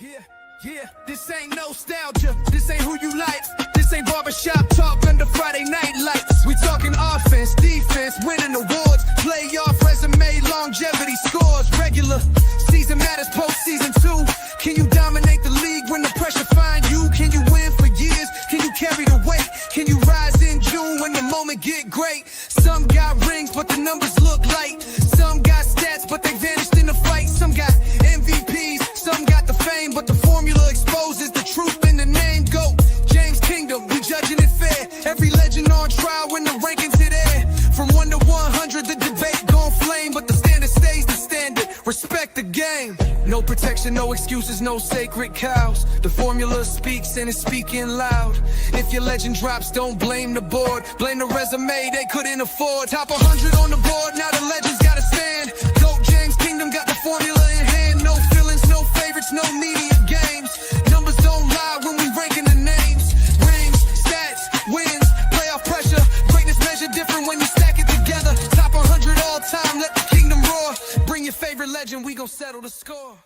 Yeah, yeah, this ain't nostalgia, this ain't who you like. This ain't barbershop talk under Friday night lights. We talking offense, defense, winning awards, playoff resume, longevity scores, regular season matters, postseason too. Can you dominate the league when the pressure find you? Can you win for years? Can you carry the weight? Can you rise in June when the moment get great? Some got rings, but the numbers look light. Some got stats, but they vanished in the fight. Some got MVPs, some got the fame, but the formula exposes the truth in the name. GOAT, James Kingdom, we judging it fair. Every legend on trial when the rankings hit air. From 1 to 100, the debate gon' flame, but the standard stays the standard. Respect the game. No protection, no excuses, no sacred cows. The formula speaks and it's speaking loud. If your legend drops, don't blame the board. Blame the resume they couldn't afford. Top 100 on the board, now the legends gotta stand. GOAT James Kingdom got the formula in hand. No feelings, no favorites, no media games. Numbers don't lie when we ranking the names. Rings, stats, wins, playoff pressure. Greatness measured different when you stack it together. Top 100 all time, let the kingdom roar. Bring your favorite legend, we gon' settle the score.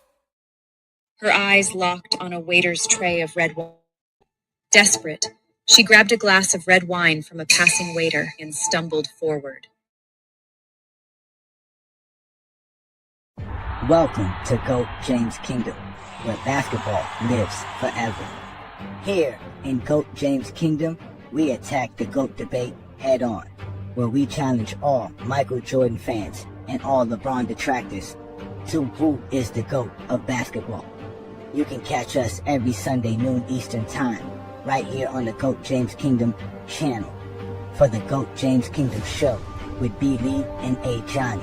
Her eyes locked on a waiter's tray of red wine. Desperate, she grabbed a glass of red wine from a passing waiter and stumbled forward. Welcome to GOAT James Kingdom, where basketball lives forever. Here in GOAT James Kingdom, we attack the GOAT debate head on, where we challenge all Michael Jordan fans and all LeBron detractors to who is the GOAT of basketball. You can catch us every Sunday noon Eastern Time, right here on the GOAT James Kingdom channel, for the GOAT James Kingdom show with B. Lee and A. Johnny.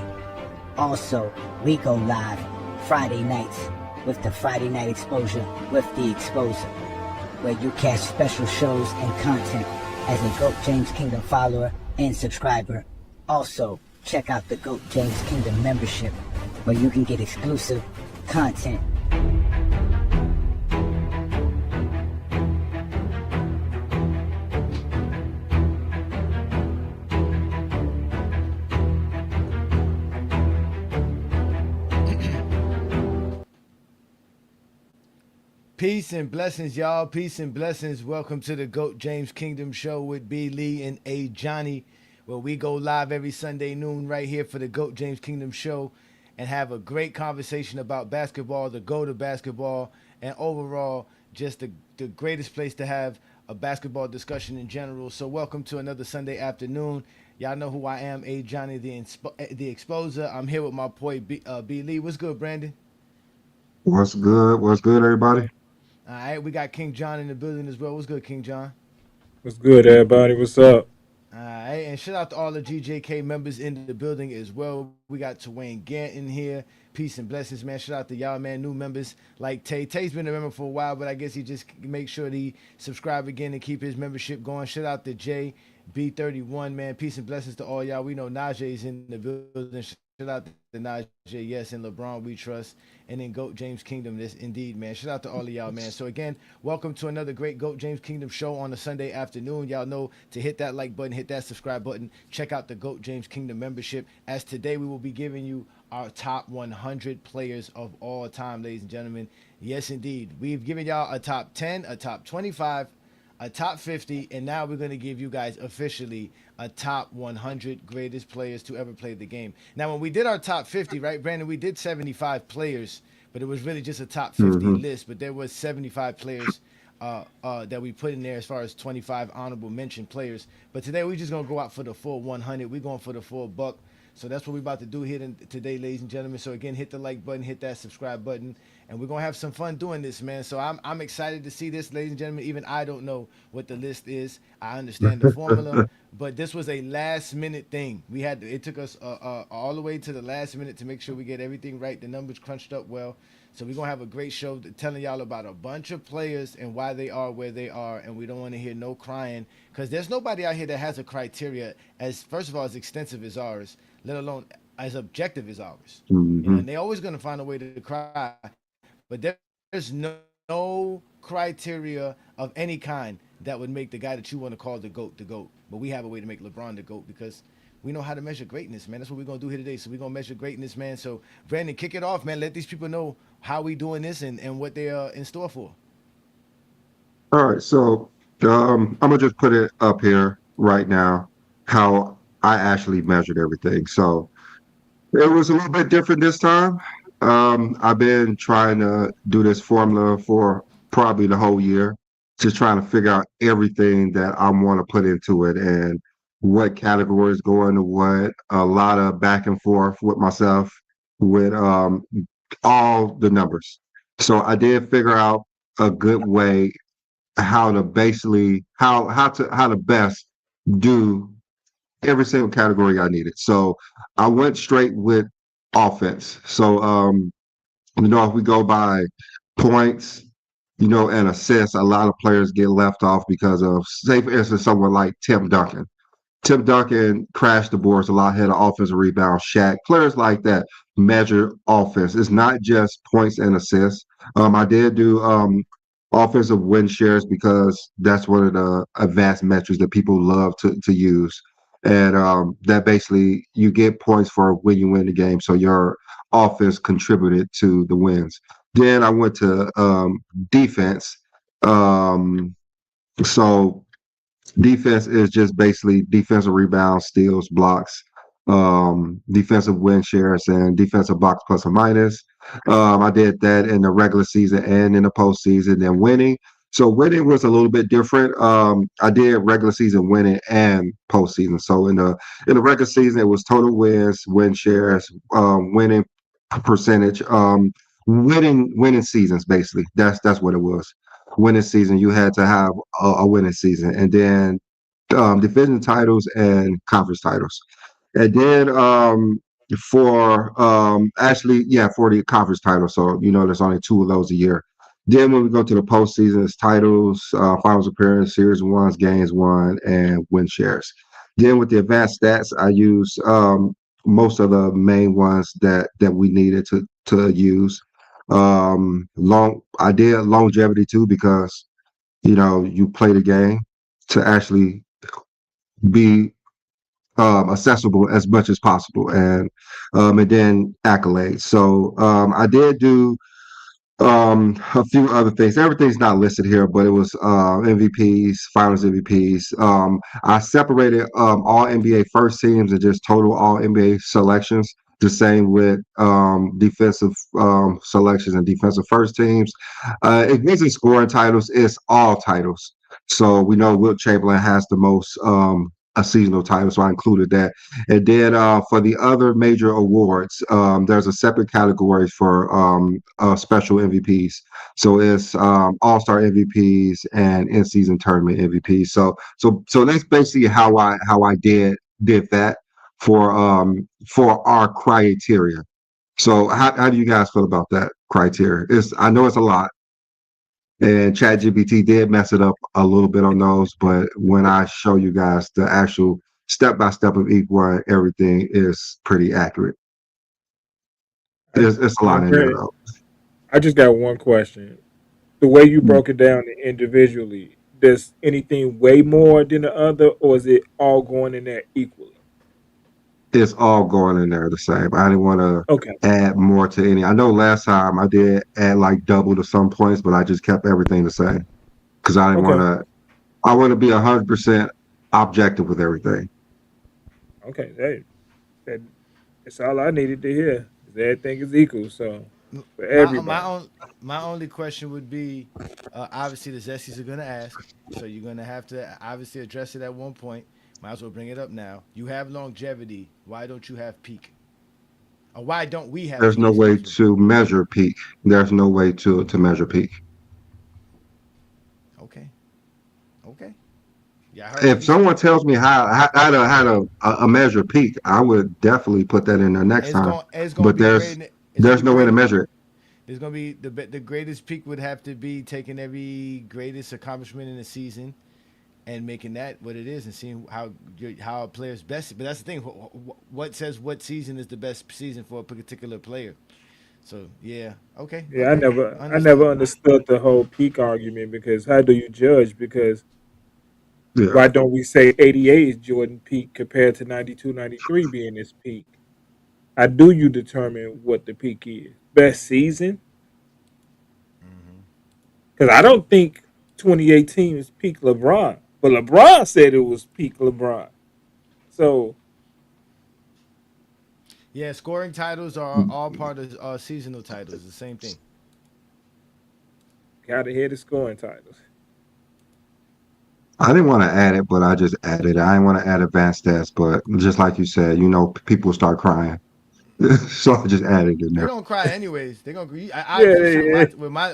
Also, we go live Friday nights with the Friday Night Exposure with the Exposer, where you catch special shows and content as a GOAT James Kingdom follower and subscriber. Also, check out the GOAT James Kingdom membership, where you can get exclusive content. Peace and blessings, y'all. Peace and blessings. Welcome to the GOAT James Kingdom show with B. Lee and A. Johnny, where we go live every Sunday noon right here for the GOAT James Kingdom show and have a great conversation about basketball, the GOAT of basketball, and overall just the greatest place to have a basketball discussion in general. So welcome to another Sunday afternoon. Y'all know who I am, A. Johnny, the Exposer. I'm here with my boy B. Lee. What's good, Brandon? What's good? What's good, everybody? All right, we got King John in the building as well. What's good, King John? What's good, everybody? What's up? All right, and shout out to all the GJK members in the building as well. We got Twain Gant in here. Peace and blessings, man. Shout out to y'all, man. New members like Tay. Tay's been a member for a while, but I guess he just make sure that he subscribe again and keep his membership going. Shout out to Jay B31, man. Peace and blessings to all y'all. We know Najee in the building. Shout out to Najee, yes, and LeBron we trust. And then GOAT James Kingdom, this indeed, man. Shout out to all of y'all, man. So again, welcome to another great GOAT James Kingdom show on a Sunday afternoon. Y'all know to hit that like button, hit that subscribe button, check out the GOAT James Kingdom membership. As today we will be giving you our top 100 players of all time, ladies and gentlemen. Yes, indeed. We've given y'all a top 10, a top 25, a top 50, and now we're going to give you guys officially a top 100 greatest players to ever play the game. Now, when we did our top 50, right, Brandon, we did 75 players, but it was really just a top 50 list, but there was 75 players that we put in there as far as 25 honorable mention players. But today we're just going to go out for the full 100. We're going for the full buck. So that's what we're about to do here today, ladies and gentlemen. So again, hit the like button, hit that subscribe button, and we're gonna have some fun doing this, man. So I'm excited to see this, ladies and gentlemen. Even I don't know what the list is. I understand the formula, but this was a last minute thing. It took us all the way to the last minute to make sure we get everything right. The numbers crunched up well. So we're gonna have a great show telling y'all about a bunch of players and why they are where they are, and we don't want to hear no crying, because there's nobody out here that has a criteria as, first of all, as extensive as ours, let alone as objective as ours. You know, and they're always going to find a way to cry, but there's no criteria of any kind that would make the guy that you want to call the GOAT the GOAT. But we have a way to make LeBron the GOAT, because we know how to measure greatness, man. That's what we're gonna do here today. So we're gonna measure greatness, man. So Brandon, kick it off, man. Let these people know how we doing this and what they are in store for. All right, so I'm gonna just put it up here right now how I actually measured everything. So it was a little bit different this time. I've been trying to do this formula for probably the whole year, just trying to figure out everything that I want to put into it and what categories go into what. A lot of back and forth with myself with all the numbers. So I did figure out a good way how to basically how to best do every single category I needed. So I went straight with offense. So if we go by points, and assists, a lot of players get left off because of, say for instance, someone like Tim Duncan. Tim Duncan crashed the boards a lot, had an offensive rebound. Shaq, players like that measure offense. It's not just points and assists. I did do offensive win shares because that's one of the advanced metrics that people love to use. And that basically you get points for when you win the game. So your offense contributed to the wins. Then I went to defense. Um, so Defense is just basically defensive rebounds, steals, blocks, defensive win shares, and defensive box plus or minus. I did that in the regular season and in the postseason. Then winning. So winning was a little bit different. I did regular season winning and postseason. So in the regular season, it was total wins, win shares, winning percentage, winning seasons. Basically, that's what it was. Winning season, you had to have a winning season, and then division titles and conference titles. And then for the conference title, so there's only two of those a year. Then when we go to the postseason, it's titles, finals appearance, series ones, games won, and win shares. Then with the advanced stats, I use most of the main ones that we needed to use. I did longevity too because you play the game to actually be accessible as much as possible, and then accolades. So I did do a few other things. Everything's not listed here, but it was MVPs, Finals MVPs. I separated all NBA first teams and just total all NBA selections. The same with defensive selections and defensive first teams. It wasn't scoring titles; it's all titles. So we know Wilt Chamberlain has the most a seasonal title, so I included that. And then for the other major awards, there's a separate category for special MVPs. So it's All-Star MVPs and in-season tournament MVPs. So that's basically how I did that for our criteria. So how do you guys feel about that criteria? I know it's a lot, and ChatGPT did mess it up a little bit on those, but when I show you guys the actual step by step of each one, everything is pretty accurate. It's a lot in there Brandon, though. I just got one question. The way you Mm. broke it down individually, does anything weigh more than the other, or is it all going in there equally? It's all going in there the same. I didn't want to Okay, add more to any. I know last time I did add like double to some points, but I just kept everything the same because I didn't want okay, to. I want to be 100% objective with everything. okay. That that's all I needed to hear. 'Cause everything is equal, so for My my everybody. own my only question would be, obviously the Zesties are gonna ask, so you're gonna have to obviously address it at one point. Might as well bring it up now. You have longevity. Why don't you have peak? Or why don't we have There's peak? no way Excuse me. to measure peak. There's no way to measure peak. Okay. Okay. Yeah, I heard what If he said. someone tells me how to measure peak, I would definitely put that in there next time. It's gonna But be there's great. It's gonna there's be no way to great. measure it. There's gonna be the greatest peak would have to be taking every greatest accomplishment in the season and making that what it is and seeing how a player's best. But that's the thing. What says what season is the best season for a particular player? So yeah, okay, Yeah, okay, I never understood. understood the whole peak argument because how do you judge? Because Yeah. Why don't we say 88 is Jordan peak compared to 92, 93 being his peak? How do you determine what the peak is? Best season? Hmm. Because I don't think 2018 is peak LeBron, but LeBron said it was peak LeBron. So Yeah, scoring titles are all part of seasonal titles. The same thing. gotta hear the scoring titles. I didn't want to add it, but I just added it. I didn't want to add advanced stats, but just like you said, people start crying. So I just added it in They're there. gonna cry anyways. They're gonna. I Yeah, agree. yeah, Shoot, yeah.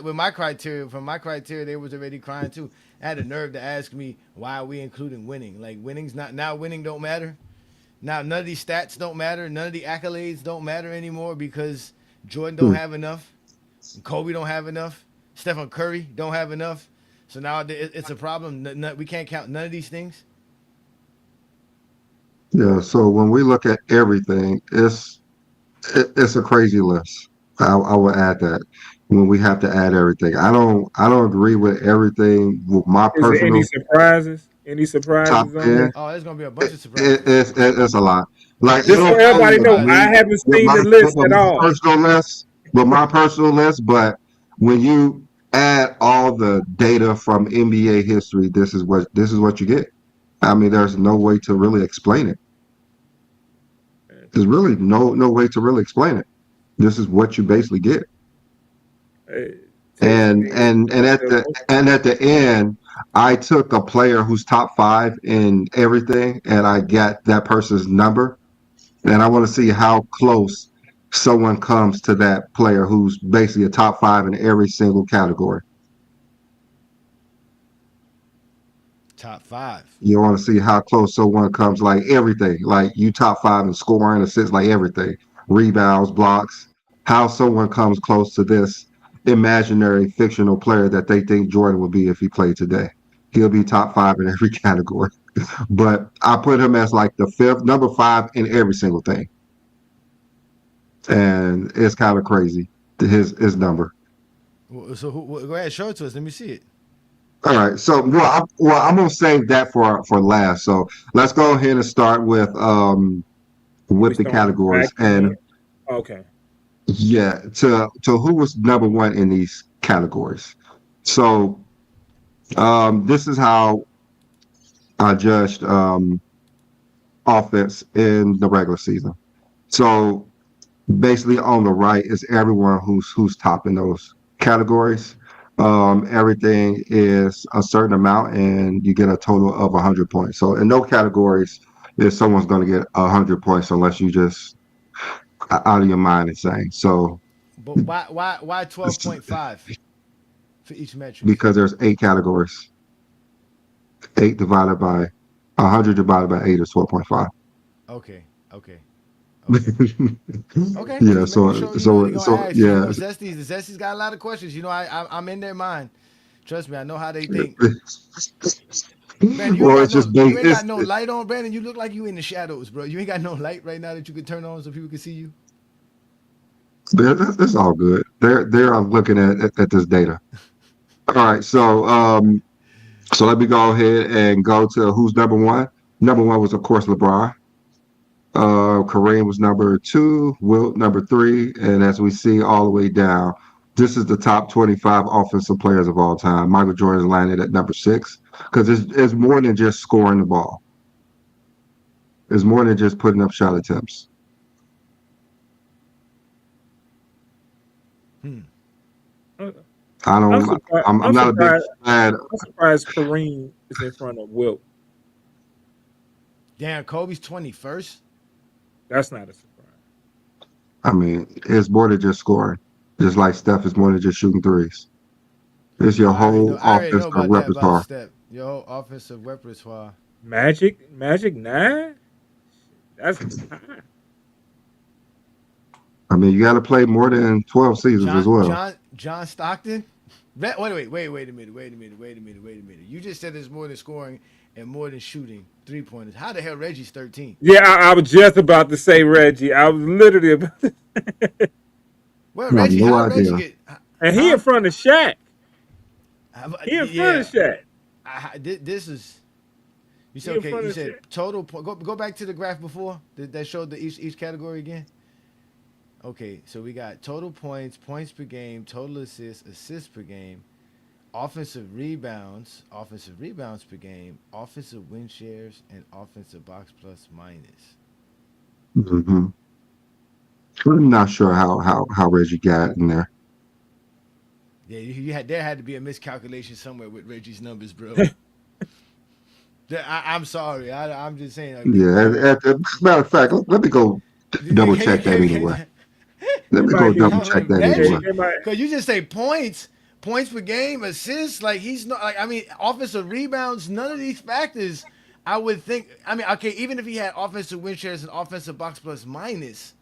with my criteria, from my criteria, they was already crying too. I had the nerve to ask me why are we including winning? Like winning's not now. Winning don't matter. Now none of these stats don't matter. None of the accolades don't matter anymore because Jordan don't Hmm. have enough. And Kobe don't have enough. Stephen Curry don't have enough. So now it's a problem. We can't count none of these things. Yeah. So when we look at everything, it's a crazy list. I will add that when we have to add everything. I don't agree with everything with my Is there any personal surprises? Any top surprises on ten. here? Oh, there's gonna be a bunch of It, surprises. it, it, it's a lot. Like I Just so don't everybody totally know, I agree haven't with seen my the with list at my all. personal list, but when you add all the data from NBA history, this is what you get. I mean, there's no way to really explain it. There's really no way to really explain it. This is what you basically get. Text And me. and and at the end, I took a player who's top five in everything, and I got that person's number, and I want to see how close someone comes to that player who's basically a top five in every single category. Top five. You want to see how close someone comes, like everything, like you top five in scoring, assists, like everything, rebounds, blocks. How someone comes close to this imaginary fictional player that they think Jordan would be if he played today. He'll be top five in every category, but I put him as like the fifth, number five in every single thing, and it's kind of crazy. His number. So go ahead, show it to us. Let me see it. All right, so I'm gonna save that for last. So let's go ahead and start We with the start from categories. back And then. Okay. yeah, to who was number one in these categories. So this is how I judged offense in the regular season. So basically on the right is everyone who's top in those categories. Everything is a certain amount, and you get a total of 100 points. So in no categories is someone's going to get 100 points unless you just out of your mind insane. So But why 12.5 for each metrics? because there's 8 categories, 8 divided by 8 is 12.5. Okay, okay, okay, okay. Yeah. Just making So sure they're so gonna so ask. yeah. The Zesties got a lot of questions. I'm in their mind. Trust me, I know how they think. Brandon, Well, it's just you big. ain't got no light on, Brandon. You look like you in the shadows, bro. You ain't got no light right now that you could turn on so people can see you. That's all good. They're looking at this data. All right, so let me go ahead and go to who's number one. Number one was of course LeBron. Kareem was number two. Wilt number three, and as we see all the way down, this is the top 25 offensive players of all time. Michael Jordan landed at number six because it's more than just scoring the ball. It's more than just putting up shot attempts. Hmm. Uh, I I'm don't. surprised. I'm I'm not a big surprised. fan. I'm surprised Kareem is in front of Wilt. Damn, Kobe's 21st. That's not a surprise. I mean, it's more than just scoring. Just like Steph is more than just shooting threes. It's your whole I already know offensive about that about repertoire. Step. Your offensive repertoire. Magic 9. That's high. I mean, you got to play more than 12 seasons as well. John Stockton. Wait a minute. You just said it's more than scoring and more than shooting 3 pointers. How the hell Reggie's 13? Yeah, I was just about to say Reggie. I was literally about to, Well, I have Reggie, no how Reggie idea. get? and he in Huh? front of Shaq. He in front Yeah. of Shaq. This is You He said in okay. front You of said Shaq. total. Go back to the graph before that showed each category again. Okay, so we got total points, points per game, total assists, assists per game, offensive rebounds per game, offensive win shares, and offensive box plus minus. Hmm. I'm not sure how Reggie got in there. Yeah, you had there had to be a miscalculation somewhere with Reggie's numbers, bro. I'm sorry. I'm just saying. Like, Yeah. Matter of fact, let me go double check that anyway. they, Let It me go might double be. I'm like check that anyway. Reggie, It might. because you just say points per game, assists. Like he's not like I mean, offensive rebounds. None of these factors, I would think. I mean, okay, even if he had offensive win shares and offensive box plus minus,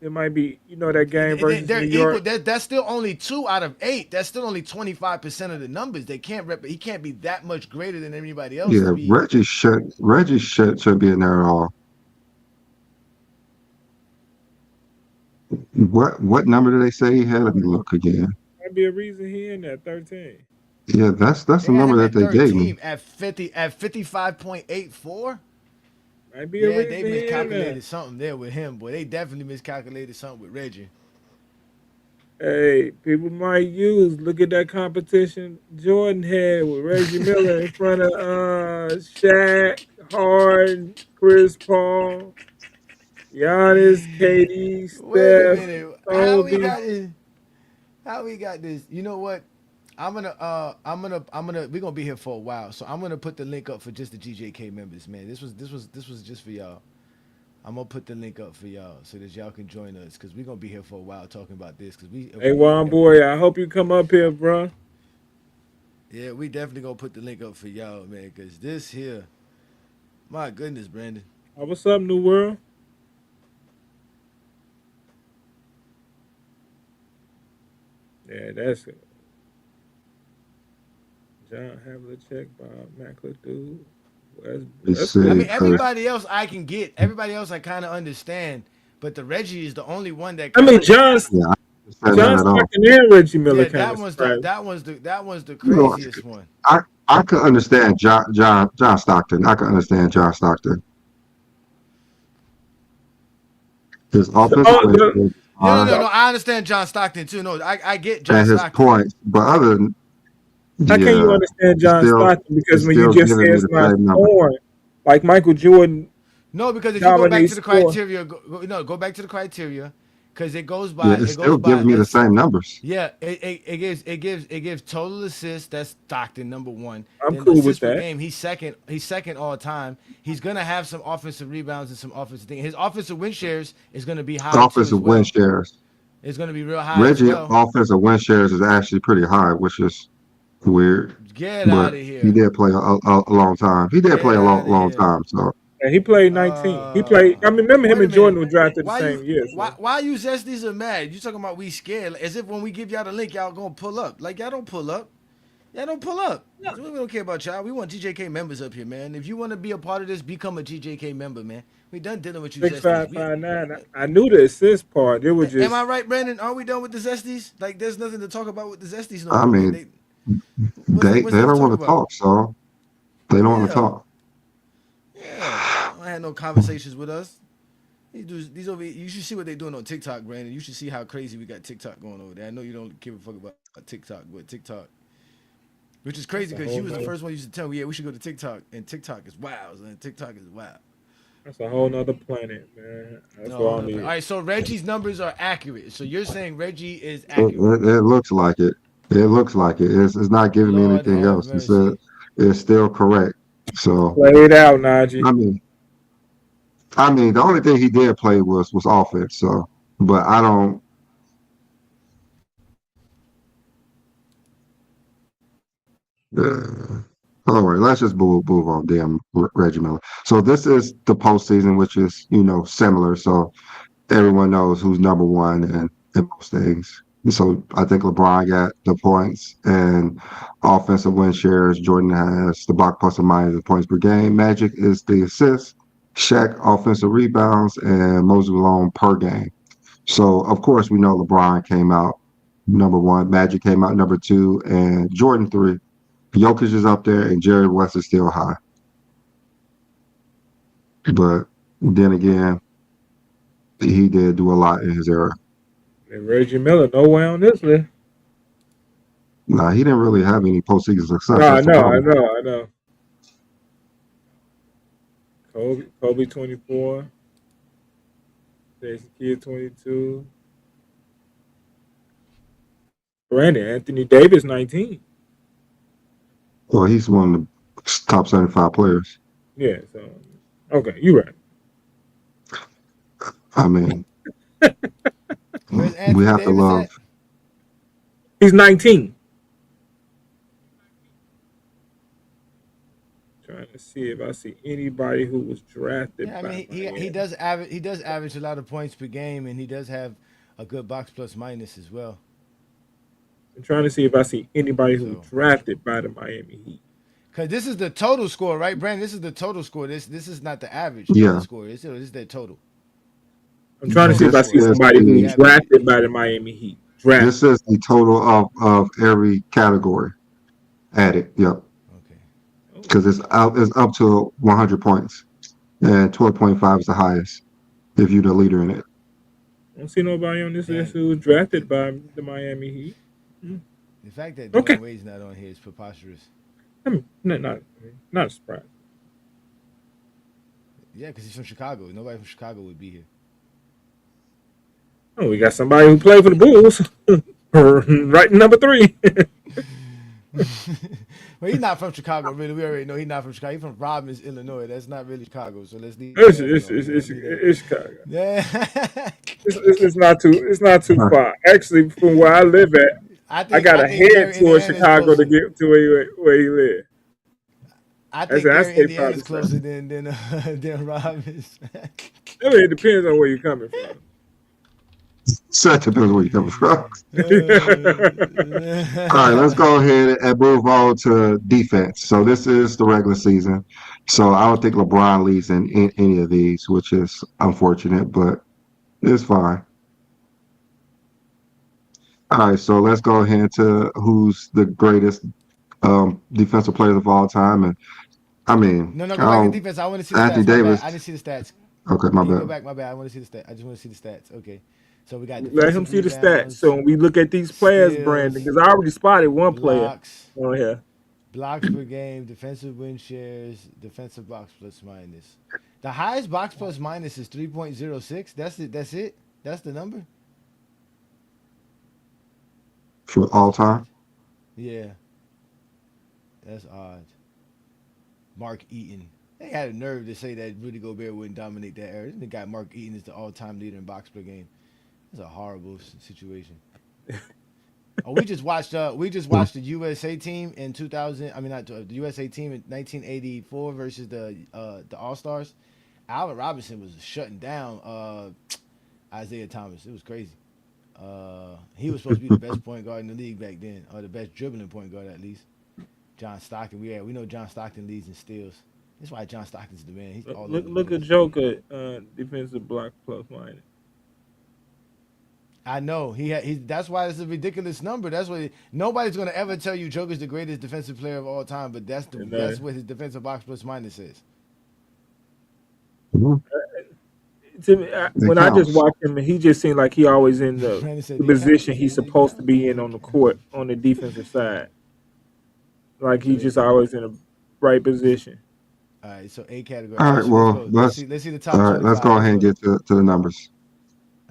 It might be. You know that game versus they're New equal. York. That's still only 2 out of 8. That's still only 25% of the numbers. They can't He can't be that much greater than anybody else to Yeah, be. Reggie should be in there at all. What number did they say he had? Let me look again. Might be a reason he in that 13. Yeah, that's They the got number him that at they gave me. 13 at 55.84. Might be a Yeah, they reason he in there. miscalculated something there with him, boy. They definitely miscalculated something with Reggie. Hey, people might use. Look at that competition Jordan had with Reggie Miller in front of Shaq, Harden, Chris Paul, Giannis, KD, Wait a Steph, minute. Kobe. How we got this? You know what? We're gonna be here for a while, so I'm gonna put the link up for just the GJK members, man. This was just for y'all. I'm gonna put the link up for y'all so that y'all can join us because we're gonna be here for a while talking about this because Hey, Juan boy, I hope you come up here, bro. yeah, we definitely gonna put the link up for y'all, man, because this here, my goodness, Brandon. What's up, New World? Yeah, that's it. John Havlicek, Bob McAdoo. Let's That's I see, cool. mean, 'cause everybody else I can get. Everybody else I kind of understand, but the Reggie is the only one that I kind mean, of. yeah, I don't understand John that at all. Stockton and Reggie Miller Yeah, kind of surprised. that one's the You know, craziest one. I could understand John Stockton. I could understand John Stockton. His The, offensive oh, win the, rate is No, high no, the, no. I understand John Stockton too. No, I get John and his Stockton. points, but other than how can you yeah, understand it's John still Stockton? Because it's when you still just giving say me it's the not same number. scoring, like Michael Jordan No, because if you go back to dominates the score. criteria, go back to the criteria, because Yeah, it's it still goes by. giving me the same numbers. Yeah, it gives total assists. That's Stockton number one. I'm Then cool with assists per that. game, he's second. He's second all time. He's gonna have some offensive rebounds and some offensive things. His offensive win shares is gonna be high too as Offensive win well. shares. It's gonna be real high as Reggie well. offensive win shares is actually pretty high, which is weird. Get out But of he here. did play a long time. He did play Get a out of long here. time. So And he played 19. He played. I mean, remember him Wait a and Jordan minute. were drafted the Why same you year. why So why you zesties are mad? You talking about we scared? Like, as if when we give y'all the link, y'all gonna pull up. Like y'all don't pull up. Y'all don't pull up. We don't care about y'all. We want GJK members up here, man. If you want to be a part of this, become a GJK member, man. We done dealing with you six zesties. five five nine. I knew the assist part. It was Am I just right, Brandon? Are we done with the zesties? Like, there's nothing to talk about with the zesties no I more, man. mean, They what's they there to don't talk want to about? talk. So they don't want to Yeah, talk. yeah. I had no conversations with us. These over. You should see what they're doing on TikTok, Brandon. You should see how crazy we got TikTok going over there. I know you don't give a fuck about TikTok, but TikTok, which is that's crazy a because whole you was the nother. first one who used to tell me, yeah, we should go to TikTok, and TikTok is wild, and TikTok is wild. That's a whole nother planet, man. That's No, what hold I up. All need. right, so Reggie's numbers are accurate. So you're saying Reggie is It, accurate? it, it looks like it. It looks like it. It's not giving me Lord anything have else. mercy. It's still correct. So Play it out, Najee. I mean, the only thing he did play was offense. So, but I don't. Uh, all right, let's just move on. Damn, Reggie Miller. So this is the postseason, which is similar. So everyone knows who's number one in most things. So I think LeBron got the points and offensive win shares. Jordan has the box plus or minus the points per game. Magic is the assists. Shaq offensive rebounds and Moses Malone per game. So of course we know LeBron came out number one, Magic came out number two, and Jordan three. Jokic is up there, and Jerry West is still high. But then again, he did do a lot in his era. And Reggie Miller, nowhere on this list. Nah, he didn't really have any postseason No, success. I That's the know, I problem. know, I know. Kobe 24, Jason Kidd 22, Brandon Anthony Davis 19. Well, he's one of the top 75 players. Yeah, so okay, you right. I mean, Where's we Anthony have to Davis love. at? He's 19. Trying to see if I see anybody who was Yeah, drafted I by mean he Miami. does average a lot of points per game, and he does have a good box plus minus as well. I'm trying to see if I see anybody who was So, drafted by the Miami Heat. because this is the total score, right, Brandon? This is the total score. This is not the average Yeah, score. This is their total. I'm The trying to see total if I this see score, is somebody not who the was the average. drafted by the Miami Heat. this Drafted. is the total of every category added. Yep, Okay. Oh, because it's up to 100 points, and 12.5 is the highest if you're the leader in it. I don't see nobody on this list Damn. who was drafted by the Miami Heat. Hmm. The fact that Okay. Dwayne Wade's not on here is preposterous. I mean, not a surprise. Yeah, because he's from Chicago. Nobody from Chicago would be here. Oh, we got somebody who played for the Bulls. Right number 3. Well, he's not from Chicago, really. We already know he's not from Chicago. He's from Robbins, Illinois. That's not really Chicago, so let's leave it's, that it's, alone. it's, Let's it's, leave that. it's Chicago. Yeah. It's not too Huh. far. Actually, from where I live at, I got I to think head Gary, towards Indiana is Chicago to closer. get to where he live. I I think said I Gary, stay Indiana probably is closer south. than Robbins. I mean, it depends on where you're coming from. So it depends where you're coming from. All right, let's Uh, go ahead and move on to defense. So this is the regular season. So I don't think LeBron leads in any of these, which is unfortunate, but it's fine. All right, so let's go ahead to who's the greatest defensive players of all time. And I mean, no, I go back to don't, defense. I want to see the Anthony stats. My bad. Davis. I didn't see the stats. Okay, my Can you go bad. back? My bad. I want to see the stat. I just want to see the stats. Okay. So we got Let him defensive see the stats. rebounds, So when we look at these players, Brandon, steals, because I already spotted one player blocks, on here. blocks per game, defensive win shares, defensive box plus minus. The highest box plus minus is 3.06. That's it. That's it. That's the number. For That's all odd. time. Yeah, that's odd. Mark Eaton. They had a nerve to say that Rudy Gobert wouldn't dominate that era. They got Mark Eaton as the all-time leader in box per game. It's a horrible situation. Oh, we just watched the USA team in 2000. I mean, not the USA team in 1984 versus the All Stars. Allen Robinson was shutting down Isaiah Thomas. It was crazy. He was supposed to be the best point guard in the league back then, or the best dribbling point guard at least. John Stockton. We know John Stockton leads in steals. That's why John Stockton's the man. He's all over Look, the look place. at Joker defensive block plus minus. I know that's why it's a ridiculous number. That's what nobody's gonna ever tell you Joker's the greatest defensive player of all time, but And that's what his defensive box plus minus is. Mhm. to me, It when I just counts. watch him, he just seemed like he always in the, Brandon said the it position counts. he's supposed to be in on the court on the defensive side. Like he's just always in the right position. All right, so A category. All All right, right, so let's well, go. Let's let's see. Let's see the all top right, let's 25. go Let's ahead and go. get to the numbers.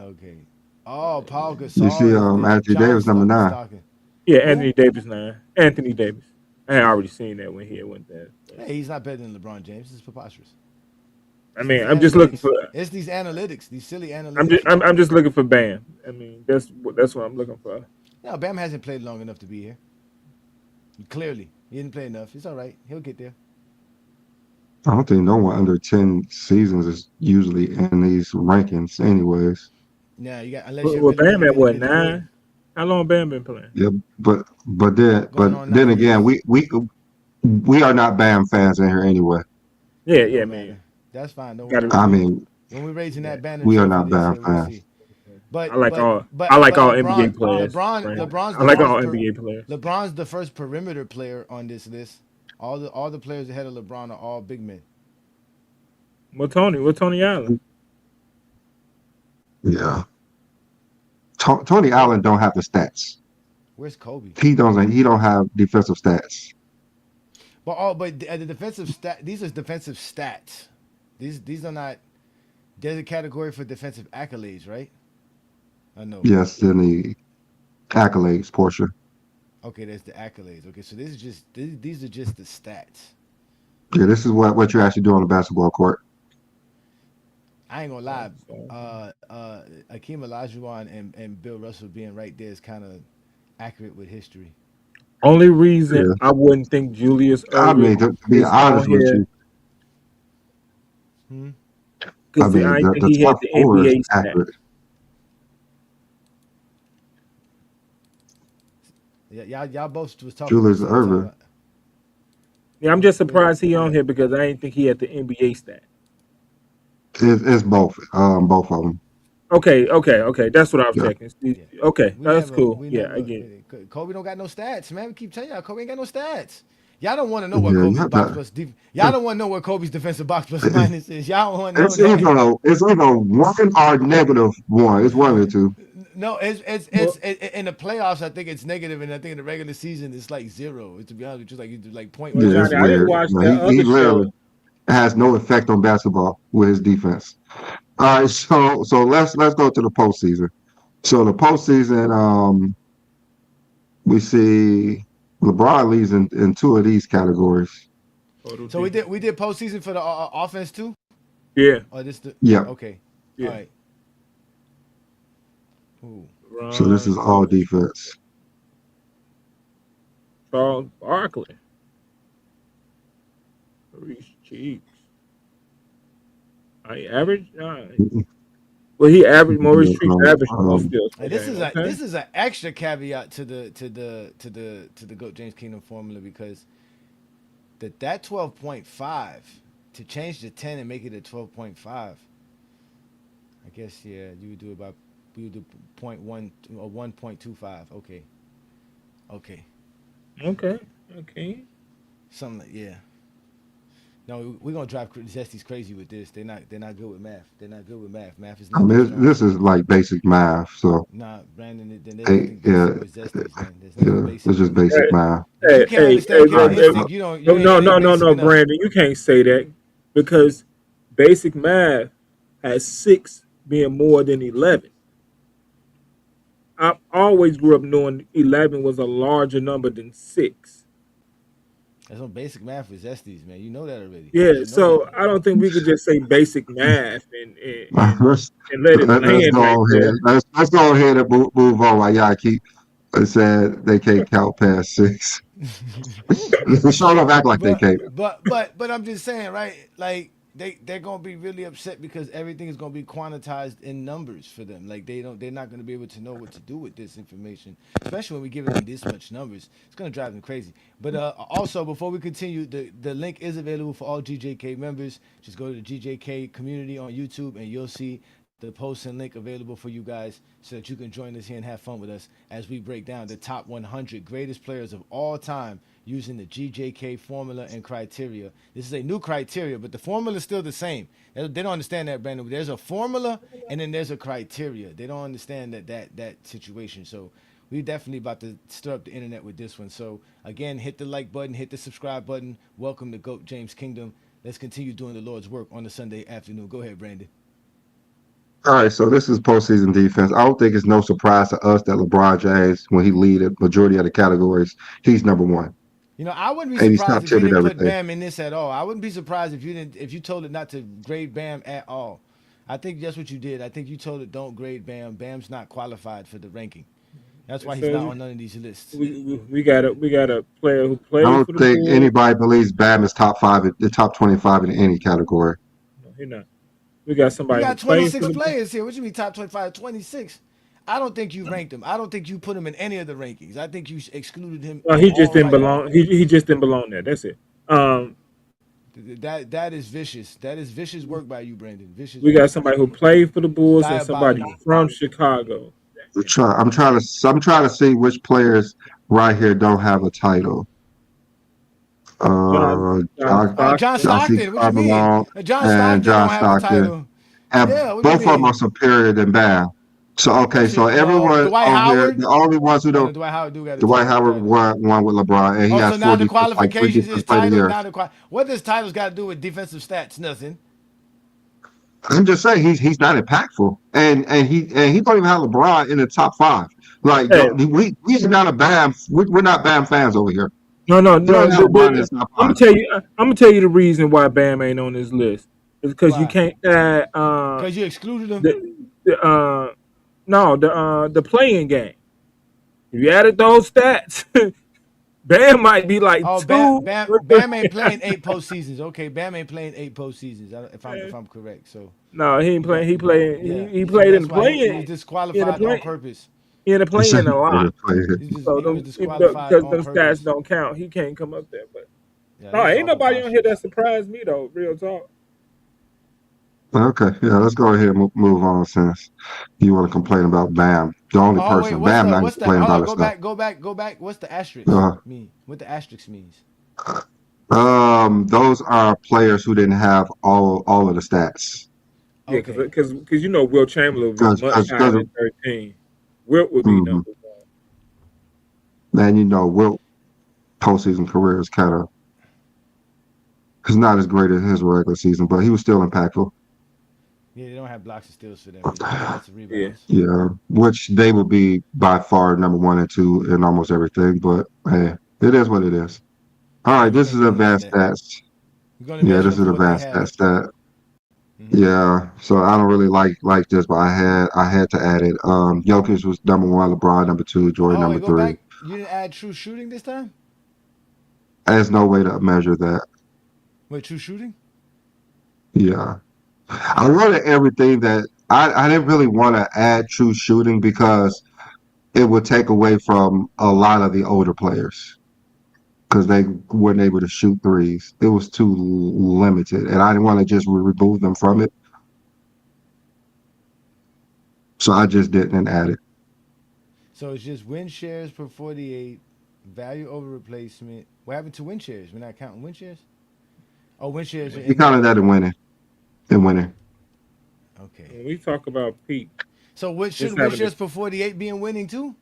Okay. Oh, Paul You see, Gasol is Anthony John Davis, number 9. Stockton. Yeah, Who? Anthony Davis 9. Anthony Davis. I had already seen that when he went there. Hey, he's not better than LeBron James. This is preposterous. I It's mean, these I'm just looking analytics. for. It's these analytics. These silly I'm analytics. just, I'm just looking for Bam. I mean, that's what I'm looking for. No, Bam hasn't played long enough to be here. Clearly, he didn't play enough. It's all right. He'll get there. I don't think no one under 10 seasons is usually in these rankings, anyways. Yeah, you got unless you're Well, really, Bam really, at really, what really good. 9? How long Bam been playing? Yeah, but then Going but on then 9 years. again, we are not Bam fans in here anyway. Yeah, It yeah, don't man. matter. That's fine. Don't Got worry. to. I mean, When we're raising Yeah. that banner we are trophy not this Bam year, we'll fans. see. I like all. I But like all NBA players. LeBron's I the like all first NBA players. LeBron's the first perimeter player on this list. All the players ahead of LeBron are all big men. What Tony Allen? Yeah. Tony Where, Allen don't have the stats. where's Kobe? He don't have defensive stats. But the defensive stat. These are defensive stats. These are not. There's a category for defensive accolades, right? I know. Yes, in the accolades portion. Okay, there's the accolades. Okay, so this is just these are just the stats. Yeah, this is what you actually do on the basketball court. I ain't gonna Oh, lie. so, Akeem Olajuwon and Bill Russell being right there is kind of accurate with history. only reason Yeah. I wouldn't think Julius I Erving mean, to be is on honest with here you, Hmm. I because mean I think the he had top the four is NBA stat. accurate. Yeah, y'all both was talking at the Julius same time. Erving. Yeah, I'm just Go ahead. surprised he on here because I didn't think he had the NBA stat. It's both of them. Okay. That's what I was Yeah. checking. See, Yeah. okay, We that's never, cool. we Yeah, I never. get it. Kobe don't got no stats, man. We keep telling y'all, Kobe ain't got no stats. Y'all don't want to know what Yeah, Kobe's yeah, box plus. Y'all don't want to know what Kobe's defensive box plus minus is. Y'all don't want to know that. it's either one or negative one. It's one of the two. No, Well, in the playoffs. I think it's negative, and I think in the regular season it's like zero. To be honest with you, like you do like point well, one Yeah, it's Johnny, I something. didn't weird. watch No, that he other literally show. has no effect on basketball with his defense. All right, so let's go to the postseason. So the postseason, we see LeBron leads in two of these categories. Total So we did defense. we did postseason for the offense too. Yeah, Or this the Yeah. okay. All yeah. right. Ooh. So this is Ron all defense. defense. Charles Barkley, Maurice Cheeks. I average. Well, he averaged. Maurice Cheeks Um, averaged more um, steals per And this game. is a Okay. this is an extra caveat to the GOAT James Kingdom formula because that 12.5 to change the 10 and make it a 12.5. I guess yeah, you would do point one or 1.25. Okay. Okay. Okay. Okay. Something like yeah. No, we're gonna drive Zesties crazy with this. They're not good with math. They're not good with math. Math is I not their mean, strong this suit. is like basic math. So Nah, Brandon, then there's hey, nothing yeah, basic with Zesties, man. There's nothing it's basic just with it. basic math. If you can't understand Hey, All human right, so instinct, you no, ain't it no, ain't no, basic no, enough. Brandon, you can't say that because basic math has six being more than 11. I always grew up knowing 11 was a larger number than six. That's some basic math with Zesties, man. You know that already. You Yeah, should know that. so I don't think we could just say basic math let's and let it let's land right go ahead. there. Let's go ahead and move on. While y'all keep saying they can't count past six. They sure enough act like they But can't. but I'm just saying, right? Like they're gonna be really upset because everything is gonna be quantized in numbers for them. Like they're not gonna be able to know what to do with this information, especially when we give them this much numbers. It's gonna drive them crazy. But also before we continue, the link is available for all GJK members. Just go to the GJK community on YouTube and you'll see the post and link available for you guys so that you can join us here and have fun with us as we break down the top 100 greatest players of all time using the GJK formula and criteria. This is a new criteria, but the formula is still the same. They don't understand that, Brandon. There's a formula and then there's a criteria. They don't understand that situation. So we definitely about to stir up the internet with this one. So again, hit the like button, hit the subscribe button. Welcome to GOAT James Kingdom. Let's continue doing the Lord's work on a Sunday afternoon. Go ahead, Brandon. All right, so this is postseason defense. I don't think it's no surprise to us that LeBron James, when he lead a majority of the categories, he's number one, You know, I wouldn't be and he's surprised top if you ten in didn't put everything. Bam in this at all. I wouldn't be surprised if you told it not to grade Bam at all. I think that's what you did. I think you told it don't grade Bam. Bam's not qualified for the ranking. That's why he's So not on none of these lists. we got a player who I played don't for the think Bulls. anybody believes Bam is top five, the top 25 in any category. No, he not. We got You somebody who got played for 26 the Bulls. players here. What you mean top 25, 26? I don't think you ranked him. I don't think you put him in any of the rankings. I think you excluded him Well, in he just all didn't like belong. He just didn't belong there. That's it. Um, that is vicious. That is vicious work by you, Brandon. Vicious we work. got somebody who played for the Bulls and somebody Diabolical. from Chicago. I'm trying to see which players right here don't have a title. John John John, John Stockton. Johnson Stockton. What you mean? Carmelo John and Stockton John don't have a Stockton, title. and Yeah. What you both of them are mean? superior than Bam. So okay, so No, everyone Dwight over here, Howard. the only ones who Oh no, don't, Dwight Howard do got Dwight a Howard title. won with LeBron, and he Oh, has so now four the defense, like three qualifications is defense player of the title. year. Now what does titles got to do with defensive stats? Nothing. I'm just saying he's not impactful, and he don't even have LeBron in the top five. Like Hey, we're not a Bam, we're not Bam fans over here. no, no, He don't no. even have LeBron in the top I'm gonna five. tell you. I'm gonna tell you the reason why Bam ain't on this list. It's because you Why? can't add Because you excluded him. the no the playing game. If you added those stats, Bam might be like Oh, two. Bam ain't playing 8 postseasons. Okay, Bam ain't playing 8 postseasons. If I'm correct. So No, he ain't you got playing. He played. yeah. He So played in that's the why he was playing. In the disqualified on play. purpose. In the He said playing he a lot. didn't play it. So He was them disqualified because on them stats purpose. don't count. He can't come up there. But Yeah, no, that's ain't all nobody on here preposterous. that surprised me though. Real talk. Okay, yeah, let's go ahead and move on since you want to complain about Bam. The only Oh wait, person, Bam, not even what's the? complaining Hold about on, his stuff. go back. What's the asterisk Uh, mean? What the asterisk means? those are players who didn't have all of the stats. Yeah, Okay. because you know Will Chamberlain would be Because, much higher than 13. Wilt would be mm, number one. and Wilt postseason career is kind of is not as great as his regular season, but he was still impactful. Yeah, they don't have blocks and steals for them. They just defensive Yeah. rebounds. Yeah, which they would be by far number one and two in almost everything. But hey, it is what it is. All Yeah, right, we're this gonna is we're gonna let advanced that. stats. We're gonna Yeah, measure this them is for what they advanced have. stat. Hmm. Yeah, so I don't really like this, but I had to add it. Jokic was number one, LeBron number two, Jordan Oh number wait, go three. back. You didn't add true shooting this time. There's no way to measure that. Wait, true shooting? Yeah, I Oh, wanted everything that I didn't really want to add true shooting because it would take away from a lot of the older players because they weren't able to shoot threes. It was too limited, and I didn't want to just remove them from it, so I just didn't add it. so it's just win shares per 48, value over replacement. What happened to win shares? We're not counting win shares. Oh, win shares are You in counted there. that in winning. In winning. Okay. When we talk about peak, So what it's should win having shares per 48 be in winning too?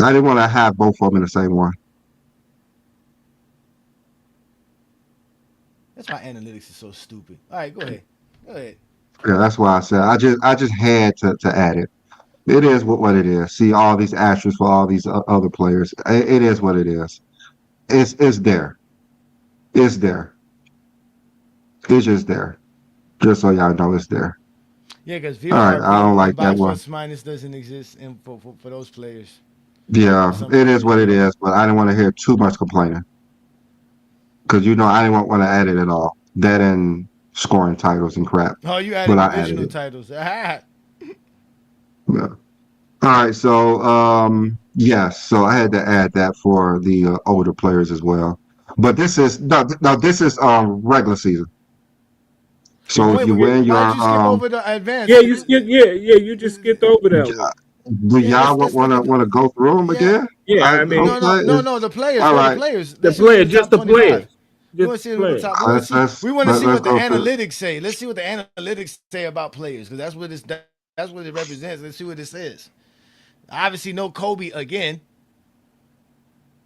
I didn't want to have both of them in the same one. That's why analytics is so stupid. All right, go ahead. Go ahead. Yeah, that's why I said I just had to add it. It is what it is. See all these asterisks for all these other players. It is what it is. It's there. It's there. It's just there. Just so y'all know it's there. Yeah, because All right, I don't like that box one. plus minus doesn't exist for those players. For Yeah, some it is what players, it yeah. is. But I didn't want to hear too much complaining because I didn't want to add it at all. That and scoring titles and crap. Oh, you But added I added divisional it. titles. Ah, Yeah. All right, so yes, so I had to add that for the older players as well. But this is no, this is regular season. if So you if wait, you skip, win why'd your you skip over the advance? yeah, you skip, yeah, you just skipped over that one. do Yeah, y'all let's want look to at the go through them yeah. again? Yeah, I mean Okay. No. The players. All No, the right. players. the Let's see what's in player, the just top the 25. players, We just want to the see who the players. top. We want to see. We want to see Let's what the go through. analytics say. Let's see what the analytics say about players because that's what it's. That's what it represents. Let's see what it says. Obviously, no Kobe again.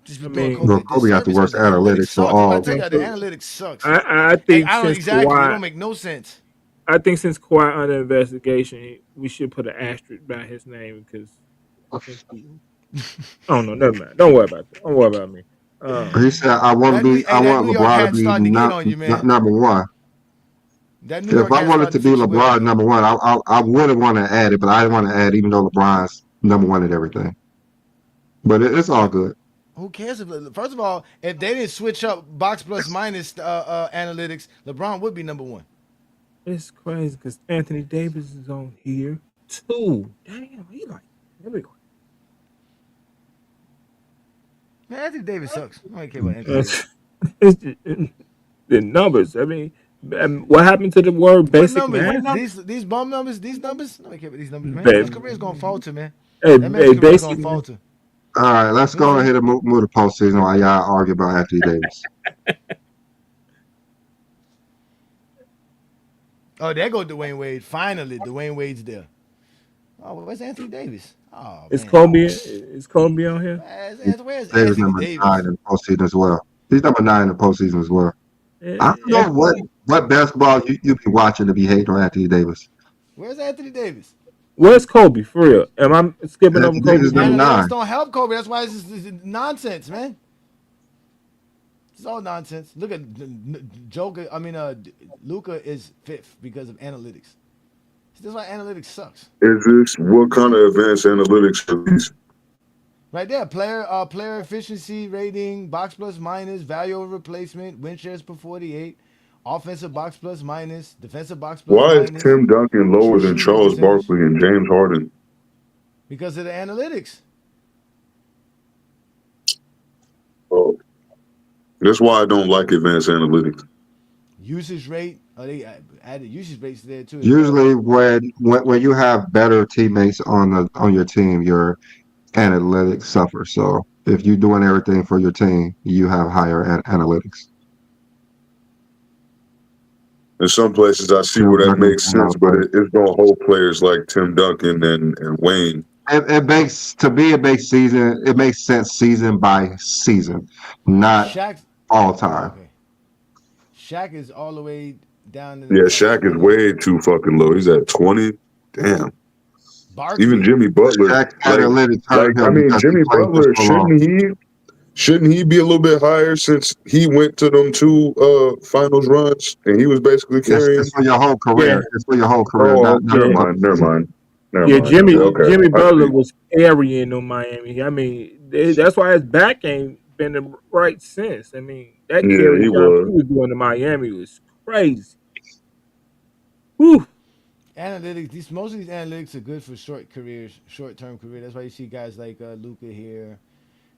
Just be I doing mean, Kobe Well, a Kobe got the disservice because worst the analytics analytics for sucks. I'm about all. to tell you, the analytics sucks. I think I don't since exactly. It Kawhi, don't make no sense. I think since Kawhi under investigation, we should put an asterisk by his name because I think he. Oh no, never mind. Don't worry about that. Don't worry about me. He said, I That want New York LeBron to hat be starting to get on you, man. number one. That New If York I hat wanted starting to to be fit you well. LeBron number one, I would have wanted to add it, but I didn't want to add even though LeBron's number one at everything. But it's all That good. who cares if first of all, if they didn't switch up box plus minus analytics, LeBron would be number one. It's crazy because Anthony Davis is on here too. Damn, he like there we go. Man, Anthony Davis sucks. I don't care about Anthony Davis. It's, it's just, the numbers. I mean, what happened to the word What basic numbers? math? These bum numbers? These numbers? I don't care about these numbers, man. His Ba- career's gonna falter, man. Hey, That man's hey, career's gonna basic math. falter. All right, let's Let's go see. ahead and move to postseason while y'all argue about Anthony Davis. Oh, there go Dwayne Wade. Finally, Dwayne Wade's there. Oh, where's Anthony Davis? Oh Is man, Kobe is Kobe on here? where's Davis Anthony number 9 Davis? in the postseason as well. He's number 9 in the postseason as well. I don't Eh, know what basketball you be watching to be hating on Anthony Davis. Where's Anthony Davis? Where's Kobe for real? Am I skipping over Anthony Davis Kobe is number Bryant? 9. Analytics don't help Kobe. That's why it's nonsense, man. It's all nonsense. Look at Joker. I mean, Luca is fifth because of analytics. That's why analytics sucks. Is this what kind of advanced analytics are these? Right there, player efficiency rating, box plus minus, value over replacement, win shares per 48, offensive box plus minus, defensive box plus Why is minus, Tim Duncan true lower than shooting Charles percentage Barkley and James Harden? because of the analytics. Oh, that's why I don't like advanced analytics. Usage rate, they added usage rates there too as well. Usually, when you have better teammates on your team, your analytics suffer. So if you're doing everything for your team, you have higher analytics. In some places, I see Tim where that Duncan makes came out sense, of but place. it's gonna hold players like Tim Duncan and Wayne. It makes to me it makes season it makes sense season by season, not Shaq, all oh time. okay, Shaq is all the way down in Yeah, at Shaq is 20. way too fucking low. He's at 20. Damn. Even Barkley, Jimmy Butler, Shaq's analytics hurt I him mean, because he Jimmy played for Butler, so long. shouldn't he be a little bit higher since he went to them two finals runs and he was basically It's carrying? for your whole Yeah, career. It's for your whole career, Oh, not never yeah, for mind, never season. mind, never yeah. mind. Jimmy Okay, Jimmy I Butler see. was carrying on Miami. I mean, that's why his back ain't been the right since. I mean, that Yeah, carry he job he was. was doing in Miami was crazy. Whew. analytics. These most of these analytics are good for short careers, short term career. That's why you see guys like Luca here,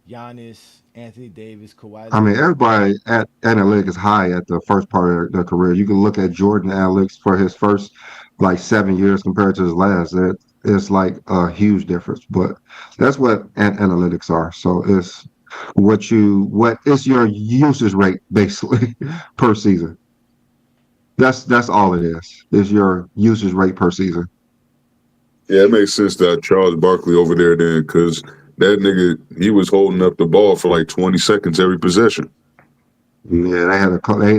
Giannis, Anthony Davis, Kawhi I mean, Leonard. everybody at analytics is high at the first part of their career. You can look at Jordan analytics for his first like 7 years compared to his last. It's like a huge difference. But that's what analytics are. So it's what is your usage rate basically per season. That's all it is your usage rate per season. Yeah, it makes sense that Charles Barkley over there then, because that nigga he was holding up the ball for like 20 seconds every possession. Yeah, they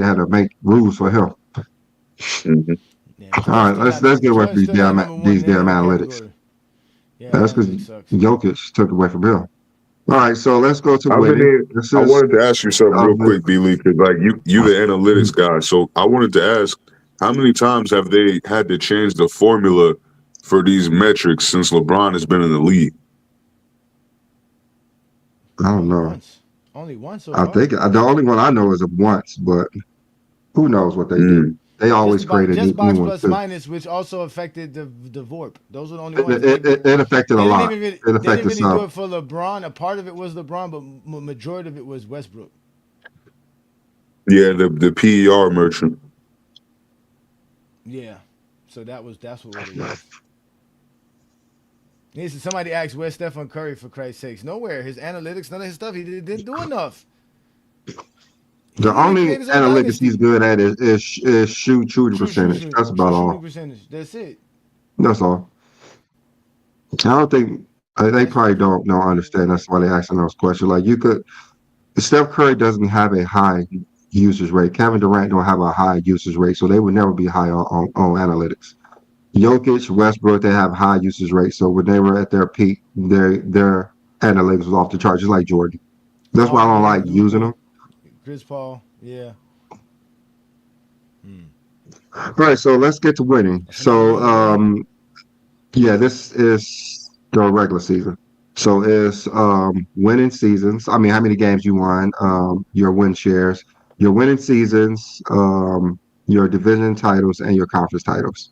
had to make rules for him. Hmm. Yeah, All right, let's get away from Jordan still not number one these in any damn other analytics. category. Yeah, That's because analytics sucks. Jokic took away from him. All right, so let's go to How winning. many? This I is wanted to ask you something real quick, B Lee, because like you the analytics guy. So I wanted to ask, how many times have they had to change the formula for these metrics since LeBron has been in the league? I don't Only know. once. Only once so I far. think the only one I know is of once, but who knows what they do? Mm. They always Just create a just new box one plus too. minus, which also affected the VORP. Those are the only It, ones. it, it, it affected a lot. It They didn't affected really do some. it for LeBron. A part of it was LeBron, but majority of it was Westbrook. Yeah, the PER merchant. Yeah. So that's what it was. Somebody asked where's Stephen Curry for Christ's sakes. Nowhere. His analytics, none of his stuff. He didn't do enough. He The didn't only create his own analytics he's dynasty. good at is shooting percentage. That's True about shooting all. percentage. That's it. That's all. I don't think they That's probably don't understand. That's why they're asking those questions. Like you could, Steph Curry doesn't have a high usage rate. Kevin Durant don't have a high usage rate, so they would never be high on analytics. Jokic, Westbrook, they have high usage rates. So when they were at their peak, their analytics was off the charts, just like Jordan. That's why I don't like Harden, using Luca, them. Chris Paul. Yeah. Hmm. All right, so let's get to winning. That's another So one, LeBron. yeah, this is the regular season. So it's winning seasons. I mean, how many games you won, your win shares, your winning seasons, your division titles, and your conference titles.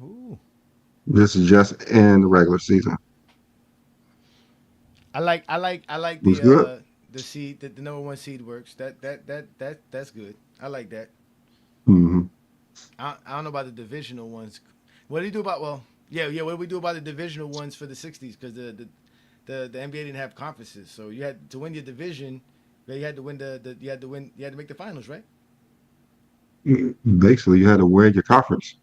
Ooh. This is just in the regular season. I like It was good. the seed that the number one seed works. That's good. I like that. Hmm. I don't know about the divisional ones. What do you do about Yeah, yeah. What do we do about the divisional ones for the '60s? Because the NBA didn't have conferences, so you had to win your division. You had to win you had to make the finals, right? Basically, you had to win your conference.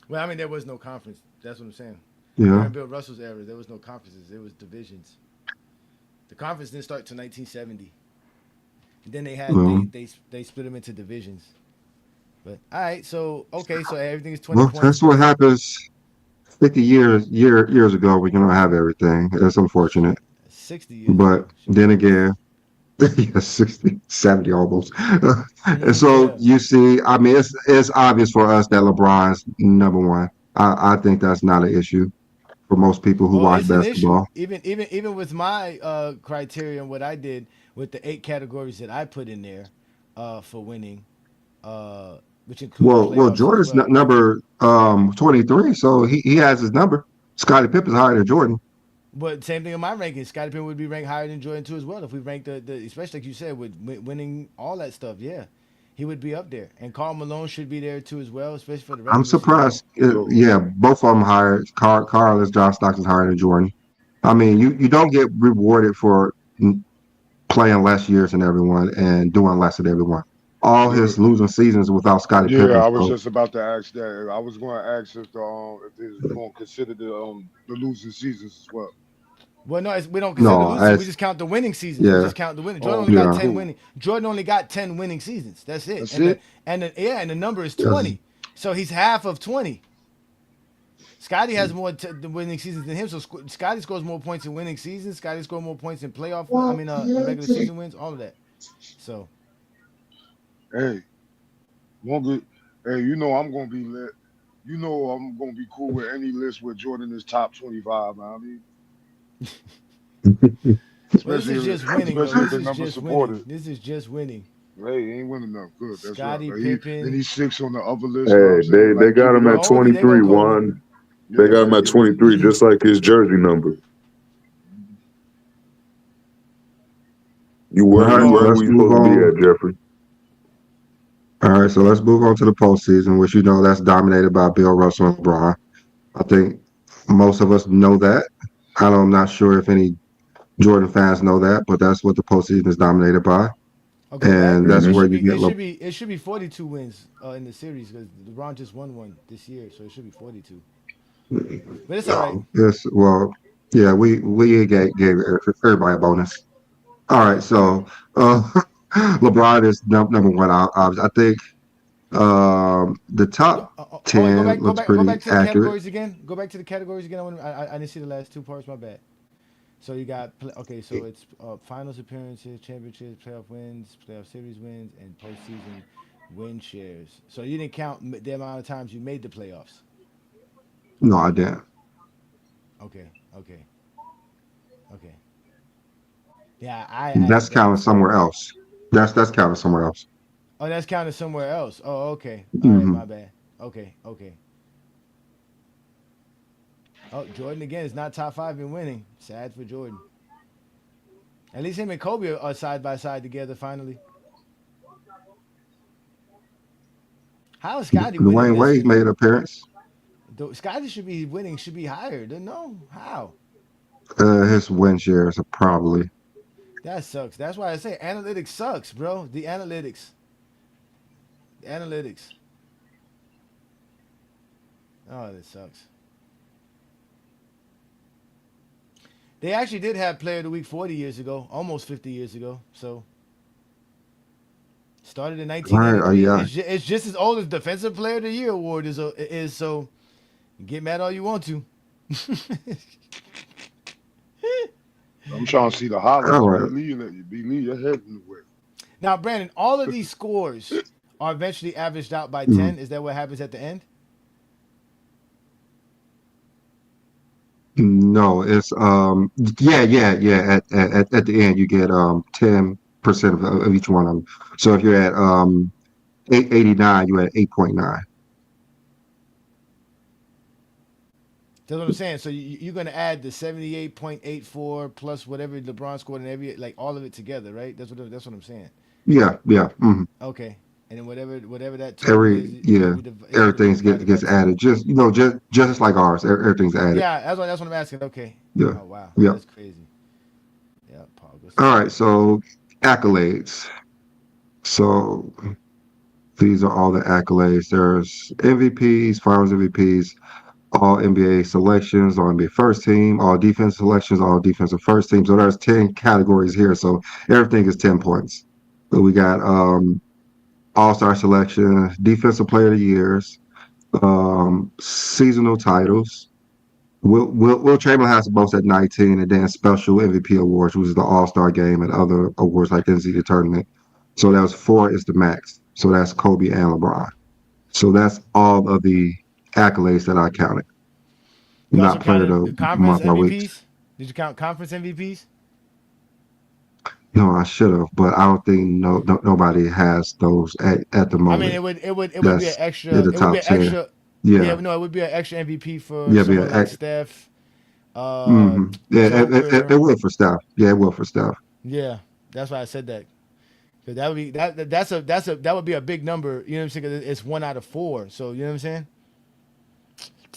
Well, I mean, there was no conference. That's what I'm saying. Yeah. During Bill Russell's era, there was no conferences. There was divisions. The conference didn't start till 1970. And then Um, they split them into divisions. But all right, so okay, so everything is 20 well, points that's what plus happens 50 years ago. We don't have everything. It's unfortunate. 60 years But ago. Shit. then again, yeah, 60, 70 almost. And so Yeah. you see, I mean, it's obvious for us that LeBron's number one. I think that's not an issue for most people who Oh, watch it's an issue. basketball. Even with my criteria and what I did with the 8 categories that I put in there for winning, uh, which included Well, playoffs as Jordan's well. number 23, so he has his number. Scottie Pippen's higher than Jordan. But same thing in my ranking. Scottie Pippen would be ranked higher than Jordan too as well if we ranked the especially like you said with winning all that stuff. Yeah, he would be up there, and Karl Malone should be there too as well, especially for the I'm regular season. surprised. Yo, Yeah, both of them higher. Carl is John Stockton's higher than Jordan. I mean, you don't get rewarded for playing less years than everyone and doing less than everyone. All Yeah, his losing seasons without Scottie yeah. Pippen. I was So just about to ask that. I was going to ask if they're going to consider the losing seasons as well. Well, no, we don't consider the no, losing. We as just count the winning seasons. We yeah, just count the winning. Jordan Oh, only got okay, yeah, 10 cool. winning. Jordan only got 10 winning seasons. That's it. That's it. And the number is yes. 20. So he's half of 20. Scotty has more winning seasons than him. So Scotty scores more points in winning seasons. Scotty scores more points in playoff. I mean, in regular season wins. All of that. So Hey, won't be, hey, I'm going to be lit. I'm going to be cool with any list where Jordan is top 25. Man. I mean, well, this is just winning though. especially if This the is number just winning. supported. This is just winning. Hey, he ain't winning enough. Good. That's right. Scotty Like Pippen. he's six on the other list. You know what hey, I'm saying? they Like, got keep it him at up. Kobe, they go 23. Kobe. One, they Yeah, got him like at give it. 23, just like his jersey number. You All where right, you so where Oh, let's we move supposed to be on. at, Jeffrey? All right, so let's move on to the postseason, which that's dominated by Bill Russell and LeBron. I think most of us know that. I'm not sure if any Jordan fans know that, but that's what the postseason is dominated by, okay. Back and then that's it Hmm. where should you be get. it should be it should be 42 wins in the series because LeBron just won one this year, so it should be 42. But it's all right. Yes, well, yeah, we gave everybody a bonus. All right, Yeah. so uh, LeBron is number one. I think the top Hold on. 10 looks Go pretty back to the accurate. categories again. Go back to the categories again. I didn't see the last two parts. My bad. So you got okay. So it's finals appearances, championships, playoff wins, playoff series wins, and postseason win shares. So you didn't count the amount of times you made the playoffs. No, I didn't. Okay. Okay. Okay. Yeah, I That's added that. counted So somewhere else. That's counted somewhere else. oh, that's counted somewhere else. Oh, okay. All right. Hmm. My bad. Okay. Okay. Oh, Jordan again is not top five in winning. Sad for Jordan. At least him and Kobe are side by side together finally. How is Scotty winning Dwayne this Wade made many? an appearance. Scotty should be winning, should be higher. No, how? His win shares are probably. That sucks. That's why I say analytics sucks, bro. The analytics. The analytics. Oh, that sucks. They actually did have Player of the Week 40 years ago, almost 50 years ago. So started in All right, 1983. yeah. It's just as old as Defensive Player of the Year award is. So get mad all you want to. I'm trying to see the All highlights. right. B Lee, your head in the way. Now, Brandon, all of these scores are eventually averaged out by Mhm. 10. Is that what happens at the end? No, it's yeah. At the end, you get 10% of each one of them. So if you're at 889, you're at 8.9. That's what I'm saying. So you're going to add the 78.84 plus whatever LeBron scored in every, like all of it together, right? That's what I'm saying. Yeah, yeah. Okay. and then whatever that total is, Every yeah, we everything's divide it by gets 10. added. Just just like ours. Everything's added. Yeah, that's what I'm asking. Okay. Yeah. Oh wow, Yeah. that's crazy. Yeah, Paul All Gustav. right. So accolades. So these are all the accolades. There's MVPs, Finals MVPs, all NBA selections, all NBA first team, all defense selections, all defensive first team. So there's 10 categories here. So everything is 10 points. So we got all-star selection, defensive player of the years, seasonal titles. Will Chamberlain has the most at 19, and then special MVP awards, which is the All-Star game and other awards like the NCAA tournament. So that was 4 is the max. So that's Kobe and LeBron. So that's all of the accolades that I counted. You also Not player of counted the the conference month or week. MVPs. Did you count conference MVPs? No, I should have, but I don't think nobody has those at the I mean, moment. it would be an That's in extra. the It would be top an 10. extra. Yeah, Yeah, no, it would be an extra MVP for yeah, be someone like a, Steph, uh, mm-hmm. Yeah, it Joker. will for Steph. Yeah, it will for Steph. Yeah, that's why I said that. Cause that would be that would be a big number. You know what I'm saying? 'Cause it's 1 out of 4. So you know what I'm saying?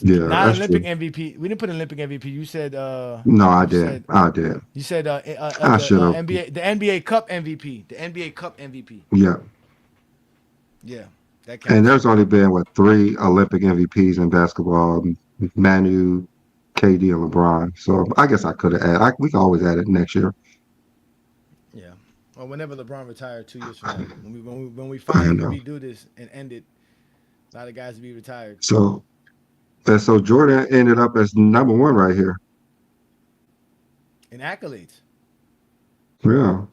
Yeah, Not that's Olympic true. MVP. We didn't put Olympic MVP. You said No, I you did. said I did. you said I the should have. NBA Cup MVP. The NBA Cup MVP. Yeah. Yeah, that And counts. there's only been what 3 Olympic MVPs in basketball: Manu, KD, and LeBron. So I guess I could have added. We can always add it next year. Yeah. Or whenever LeBron retired 2 years from now, when we I finally know. redo this and end it, a lot of guys will be retired. So Jordan ended up as #1 right here. In accolades, Yeah,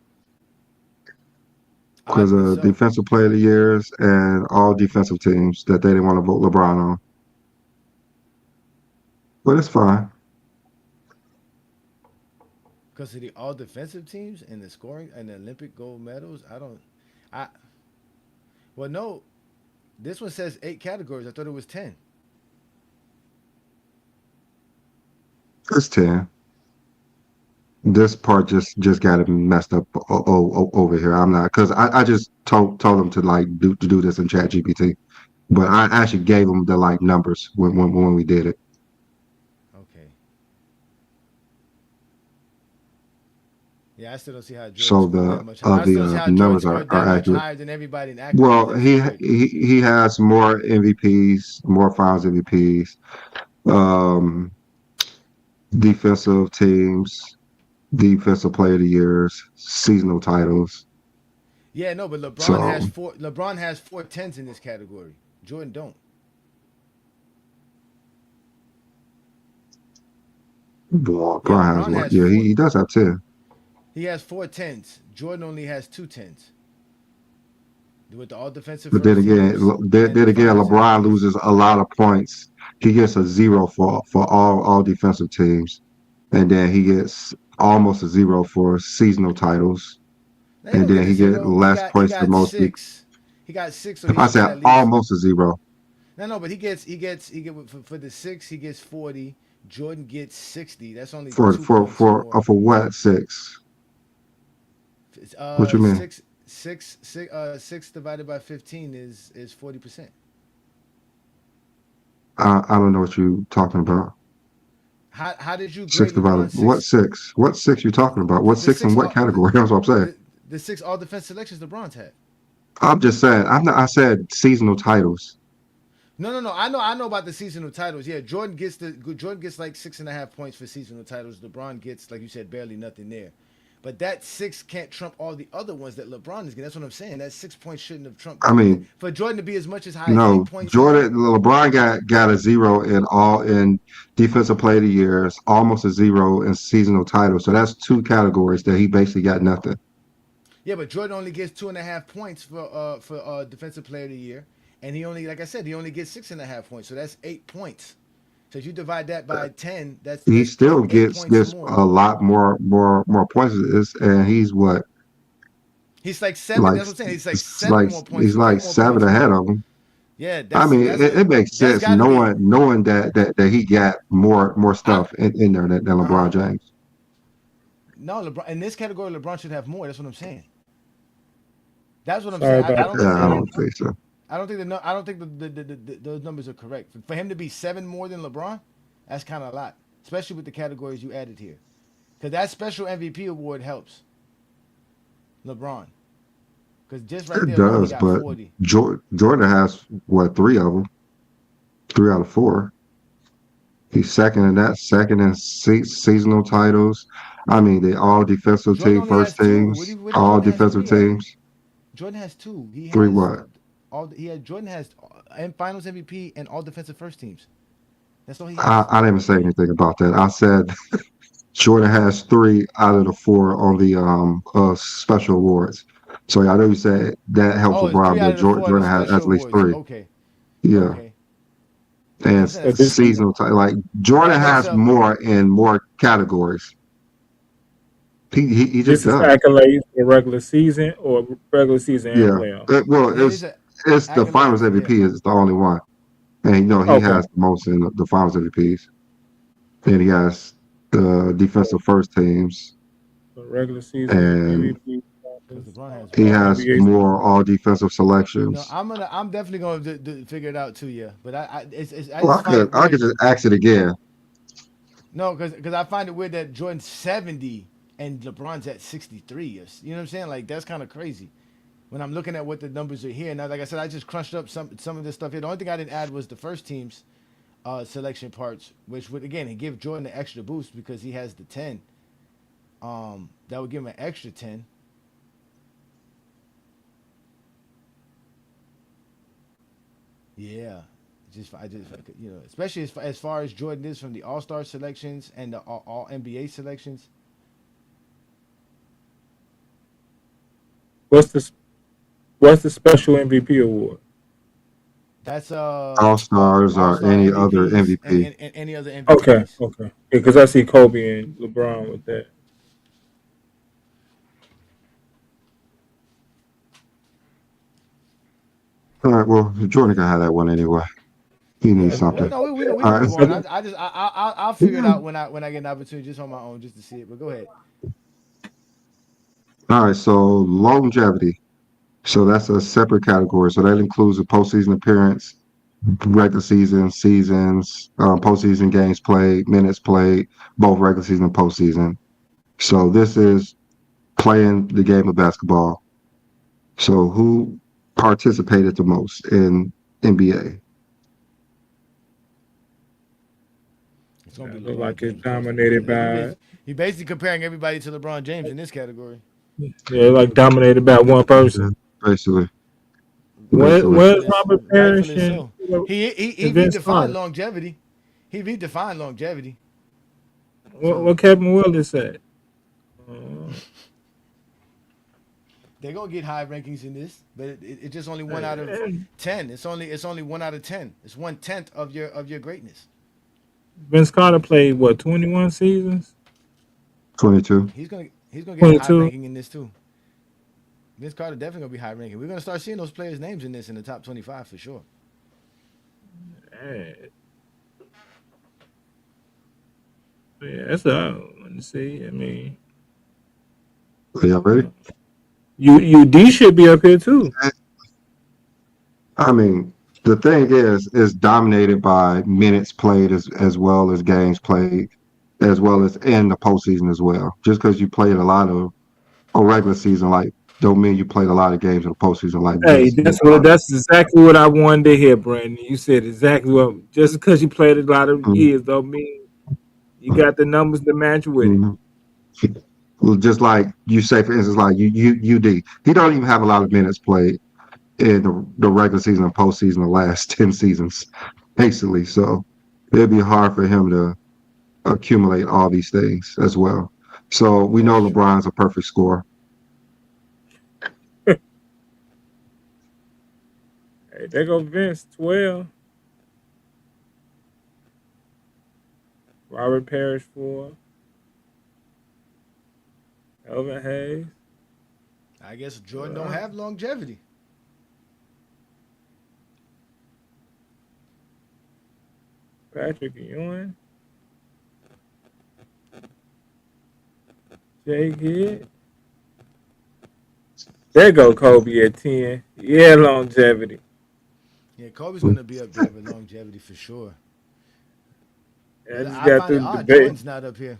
because oddly of so, defensive player of the years and all defensive teams that they didn't want to vote LeBron on. But it's fine. because of the all defensive teams and the scoring and the Olympic gold medals. I well no, this one says 8 categories. I thought it was 10. It's 10. This part just got it messed up over here. I'm not because I just told them to like do this in Chat GPT, but I actually gave them the like numbers when we did it. Okay. Yeah, I still don't see how Jordan So scored the that much. I the still don't see how Jordan numbers scored are that much accurate. higher than everybody in accolades Well, that scored. he has more MVPs, more Finals MVPs, um, defensive teams, defensive player of the years, seasonal titles. Yeah, no, but LeBron has So four. LeBron has 4 10s in this category. Jordan don't. Yeah, LeBron has LeBron what? has Yeah, four. he does have 10. He has 4 10s. Jordan only has 2 10s with the all defensive But then first again, teams and the Finals LeBron MVPs. loses a lot of points. He gets a 0 for all defensive teams, and then he gets almost a 0 for seasonal titles, Now he and don't get then a he get zero. He less got he points for got most people. 6. He got 6, so he I should get said at least. almost a 0 No, but he get for the 6. He gets 40. Jordan gets 60. That's only for 2 points more. for what 6? What you mean? Six divided by 15 is 40%. I don't know what you're talking about. How did you Six grade divided LeBron what 6? 6? What 6 you talking about? The, What the 6 in six what all category? That's what I'm saying. the 6 all defense selections LeBron's had. I'm just saying. I'm not. I said seasonal titles. No. I know about the seasonal titles. Yeah, Jordan gets like 6.5 points for seasonal titles. LeBron gets, like you said, barely nothing there. But that 6 can't trump all the other ones that LeBron is getting. That's what I'm saying. That 6 points shouldn't have trumped I everything. mean, For Jordan to be as much as high as eight no. points more. Jordan LeBron got a 0 in defensive player of the years, almost a 0 in seasonal titles. So that's 2 categories that he basically got nothing. Yeah, but Jordan only gets 2.5 points for defensive player of the year, and he only, like I said, he only gets 6.5 points. So that's 8 points. So if you divide that by 10, that's He that's still eight gets points more. a lot more points. And he's what He's like 7. like That's what I'm saying. He's like 7 more points, he's eight like more 7 points ahead more. of him. Yeah, I that's mean, that's a it makes that's sense got to be. knowing that he got more I stuff in there than LeBron uh James. no LeBron in this category. LeBron should have more. That's what I'm saying. That's what I'm saying. Sorry I about don't think that. I the don't think so. I don't think I don't think those numbers are correct. For him to be 7 more than LeBron, that's kind of a lot, especially with the categories you added here. Because that special MVP award helps LeBron. Because just right It there alone, he does, got but 40. Jordan has what, three of them? Three out of four. He's second in that, second in seasonal titles. I mean, they all defensive Jordan team, only first has two. teams, What do all Jordan has defensive three of? teams. Jordan has two. He Three has what? all. He had Jordan has and Finals MVP and all defensive first teams. That's all he I, has. I didn't say anything about that. I said Jordan has three out of the four on the special awards. So I know you said that helps Oh, it's LeBron, three out but of the four of the Jordan has special at least awards. three. Okay, Yeah, okay. and I'm saying So that's this is seasonal title. Like that Jordan makes has up. more in more categories. He just this is does. accolades for regular season or regular season and Yeah. playoff. Well, His it's the Finals accolades. Yeah. MVP is the only one, and he Okay. has the most in the Finals MVPs, and he has the defensive first teams, So regular season and MVP, Because LeBron has he one. has NBA. more all defensive No, selections. I'm definitely going to figure it out too. Yeah, but I Well, just find it I could weird. just ask it again. No, because I find it weird that Jordan's 70 and LeBron's at 63. You know what I'm saying? Like that's kind of crazy. When I'm looking at what the numbers are here now, like I said, I just crunched up some of this stuff here. The only thing I didn't add was the first team's selection parts, which would again give Jordan an extra boost because he has the 10. That would give him an extra 10. Yeah, I just especially as far as Jordan is from the All Star selections and the All NBA selections. What's the what's the special MVP award? That's All stars All or Star any other MVPs and, MVP. and any other Okay, MVPs. okay. Because I see Kobe and LeBron with that. All right. Well, Jordan can have that one anyway. He Yeah, needs something. no, we All can right. move on. I just I'll figure it Yeah. out when I get an opportunity just on my own just to see it. But go ahead. All right. So longevity. So that's a separate category. So that includes a postseason appearance, regular season, seasons, postseason games played, minutes played, both regular season and postseason. So this is playing the game of basketball. So who participated the most in NBA? It's gonna be That look LeBron like it's James personally. dominated by He basically comparing everybody to LeBron James in this category. yeah, like dominated by one person. Yeah, basically, basically. Where's Robert Parrish Rightfully so. He and Vince redefined Carter? longevity. He redefined longevity. So What Kevin Willis said? Uh, they're gonna get high rankings in this, but it's just only one out of and 10. It's only 1 out of 10. It's 1/10 of your greatness. Vince Carter played what 21 seasons? 22. He's gonna get a high 22. ranking in this too. Vince Carter definitely gonna be high ranking. We're gonna start seeing those players' names in this in the top 25 for sure. Eh, yeah, that's what I want to see. I mean, Are y'all ready? UD should be up here too. I mean, the thing is dominated by minutes played as well as games played, as well as in the postseason as well. Just because you played a lot of a regular season, like, don't mean you played a lot of games in the postseason like Hey, Vince Carter. that's exactly what I wanted to hear, Brandon. You said exactly what. Just because you played a lot of Mhm. years, don't mean you got the numbers to match with it. Mhm. Well, just like you say, for instance, like UD, he don't even have a lot of minutes played in the regular season and postseason the last 10 seasons, basically. So it'd be hard for him to accumulate all these things as well. So we That's know true. LeBron's a perfect scorer. Hey, there go Vince 12, Robert Parrish 4, Elvin Hayes. I guess Jordan don't Uh, have longevity. Patrick Ewing, Jay Kidd. There go Kobe at 10. Yeah, longevity. Yeah, Kobe's gonna be up there with longevity for sure. I But just I got find it through odd debate. Jordan's not up here.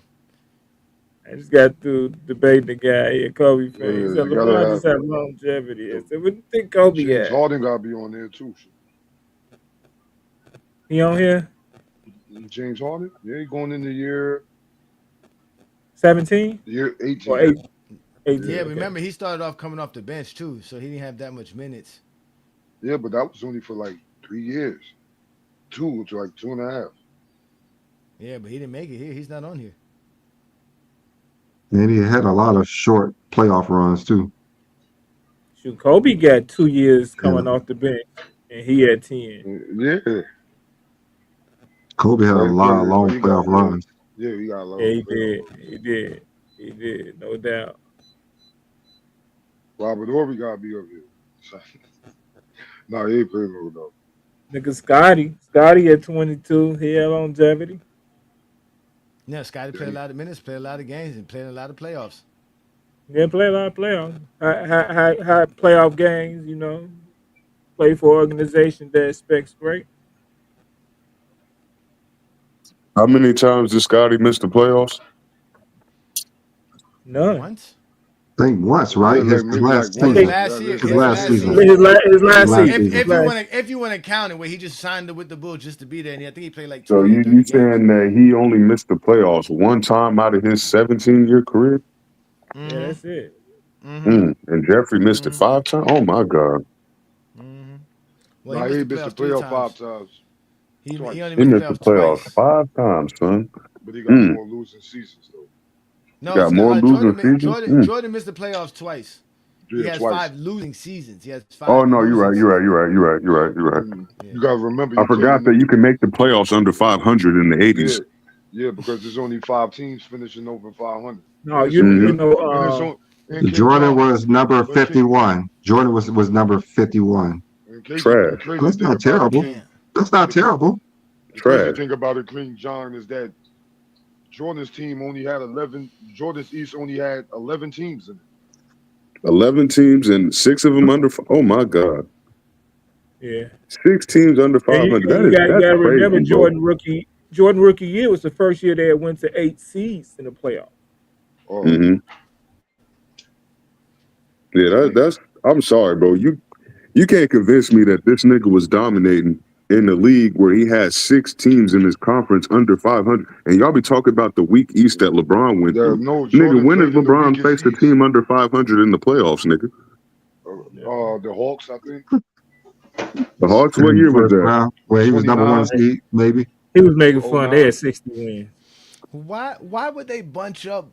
I just got through debating the guy. Yeah, Kobe fan. He Yeah, said you gotta LeBron have just have longevity. I the, said, what do you think Kobe James at? Harden gotta be on there too. He on here? James Harden, yeah, he going in the year 17 year or 18. 8? 18. Yeah, Yeah, Okay. remember he started off coming off the bench too, so he didn't have that much minutes. yeah, but that was only for like 3 years, two to like 2.5. Yeah, but he didn't make it here. He's not on here. And he had a lot of short playoff runs too. Shoot, Kobe got 2 years coming And off the bench, and he at 10. Yeah, Kobe had a lot of but long he playoff got yeah, runs. yeah, he got a Yeah, lot of he playoff did. runs. He did. He did. No doubt. Robert Horry gotta be up here. No, he ain't playing no though. Nigga Scotty. Scotty at 22. He had longevity. Yeah, Scotty Yeah, played a lot of minutes, played a lot of games, and played a lot of playoffs. Yeah, play a lot of playoffs. High playoff games, Play for an organization that expects great. How many times did Scotty miss the playoffs? None. Once? I think once, yeah, right? like His maybe like last I His once. think season. last year, His his last last season. season. his His last last season. season. If you want to count it, where he just signed it with the Bulls just to be there, and I think he played like So 20 or you 30 games. saying that he only missed the playoffs one time out of his 17-year career? Yeah, Mm-hmm. that's it. Mm-hmm. And Jeffrey missed it Mm-hmm. 5 times? Oh my God. Mm-hmm. Well, he Nah, missed he the missed the playoffs three playoff five times. times, He only twice, He missed the missed the playoffs playoffs twice. 5 times, son. but he got Mm-hmm. more losing seasons though. You No, got more losing seasons? Jordan missed the playoffs twice. He Yeah, has twice. 5 losing seasons. He has Oh 5 no, you're losing right, you're right, seasons. you're right, you're right, you're right, you're right. And Yeah. you gotta remember I he played forgot in that them. you can make the playoffs under 500 in the Yeah, 80s. yeah, because there's only 5 teams finishing over 500, No, and it's you only Hmm you a know and it's on and King Jordan John. was number But King 51. Jordan was number 51. and the Trash, crazy That's thing not about it, terrible. King, Damn. That's not the cra- terrible. the crazy trash. thing about it, King John, is that Jordan's team only had 11. Jordan's East only had 11 teams in it. 11 teams and 6 of them under. Oh my God, yeah. 6 teams under And 500. you got That's to remember crazy, bro. Jordan rookie year was the first year they went to 8 seeds in the playoff. Oh, Hmm. Yeah, dang. that's. I'm sorry, bro. You can't convince me that this nigga was dominating in the league where he had 6 teams in his conference under 500, and y'all be talking about the weak East that LeBron went through. No, Nigga, Jordan when has played in the LeBron weakest faced a East. team under 500 in the playoffs, nigga? Yeah. The Hawks, I think, The Hawks, what In the year was first that? round, where he was number one 29, seed, maybe. He was making fun. They 09. had 60 wins. Why would they bunch up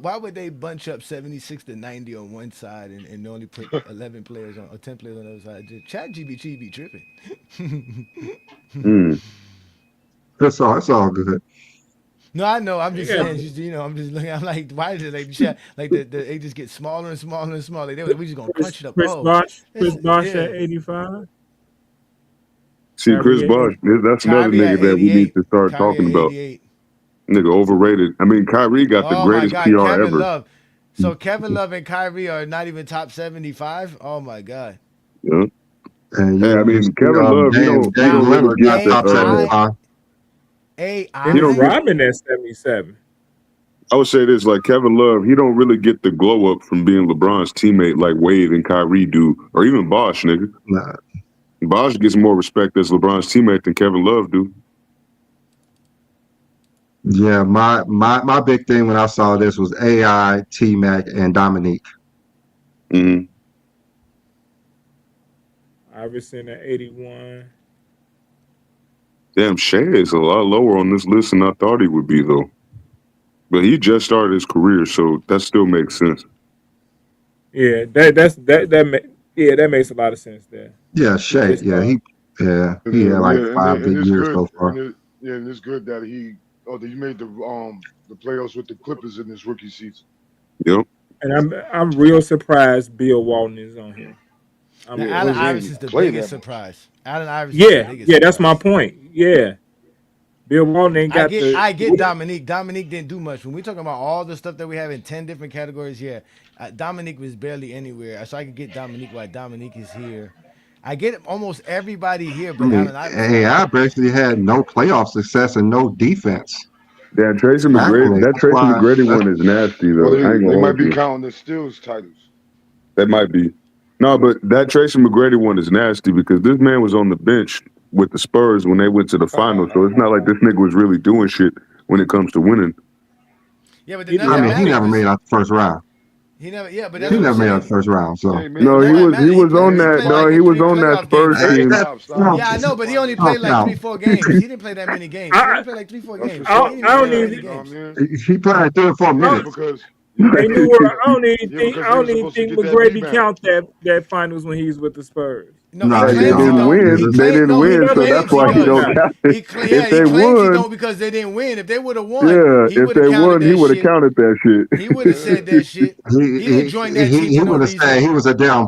why would they bunch up 76 to 90 on one side and only put 11 players on or 10 players on the other side? Just Chat GBT be tripping. Mm. It's all good. No, I know. I'm They just got saying. Just I'm just looking. I'm like, why is it like chat? Like the they just get smaller and smaller and smaller. They were like, we just gonna punch it up. Chris Oh, Bosh. this Chris Bosh yeah. at 85. See, Chris Kyrie at Bosh, 80. that's another Kyrie at nigga that we need 88. to start Kyrie talking at about. 88. Nigga, overrated. I mean, Kyrie got the Oh my greatest God, PR Kevin ever. Love. So Kevin Love and Kyrie are not even top 75. Oh my God. Yeah. And Hey, I you mean, see Kevin Love, Dame he Now don't really Lillard get got the top AI 75. he Dennis don't AI get. Rodman at 77. I would say this, like Kevin Love, he don't really get the glow up from being LeBron's teammate like Wade and Kyrie do, or even Bosh, nigga. Nah. Bosh gets more respect as LeBron's teammate than Kevin Love do. Yeah, my big thing when I saw this was AI, T Mac, and Dominique. Hmm. Iverson at 81. Damn, Shea is a lot lower on this list than I thought he would be, though. But he just started his career, so that still makes sense. Yeah, that makes a lot of sense there. Yeah, He Shay. just Yeah, started. he had like Yeah, 5 big it's years good, so far. and it's good that he made the playoffs with the Clippers in his rookie season. Yep. And I'm real surprised Bill Walton is on here. Now Yeah, Allen because he I'm ain't Iverson's even the play biggest that much. surprise. Allen Iverson's the Yeah, biggest yeah, that's my surprise. point. Yeah. Bill Walton ain't got the. I get Dominique. Dominique didn't do much. When we talking about all the stuff that we have in 10 different categories, yeah, Dominique was barely anywhere. So I could get Dominique why Dominique is here. I get almost everybody here, I but mean, Allen Iverson. AI basically had no playoff success and no defense. Yeah, Tracy McGrady. Accolades. That That's Tracy why. McGrady That's, one is nasty Well, though. I ain't they gonna might hold be you. counting the steals titles. That might be. No, but that Tracy McGrady one is nasty because this man was on the bench with the Spurs when they went to the finals. So it's not like this nigga was really doing shit when it comes to winning. Yeah, but He none of I did that mean, he matters never because made out the first round. he never. Yeah, but that's He what I'm Yeah, never made out the saying. first round. he So ain't made But it. No, none he of that was matters. on He that. played No, like he in was three on that playoff Spurs games. Hey, team. stop. Yeah, I know, but he only stop played like now. 3-4 games. He didn't play that many games. He I only played like 3-4 That's for games, so he sure. didn't I even play don't that Yeah, many even. you know what I games. mean? He played 3 or 4 I, Yeah, minutes. because hey, New World. yeah, because I they don't was even supposed to think get that McGrady rebound. count that finals when he was with the Spurs. No, he No, Hey, he they claims he don't. didn't don't. He win. They claim didn't no, he win, so Never that's claims he why he talking don't does. about it. count it. Yeah, If he they claims he won, don't because they didn't win. If they would have won, yeah, he if would have they counted won, he that would have shit. counted that He would have shit. said that shit. He didn't join that team He for no would have said reason. he was a damn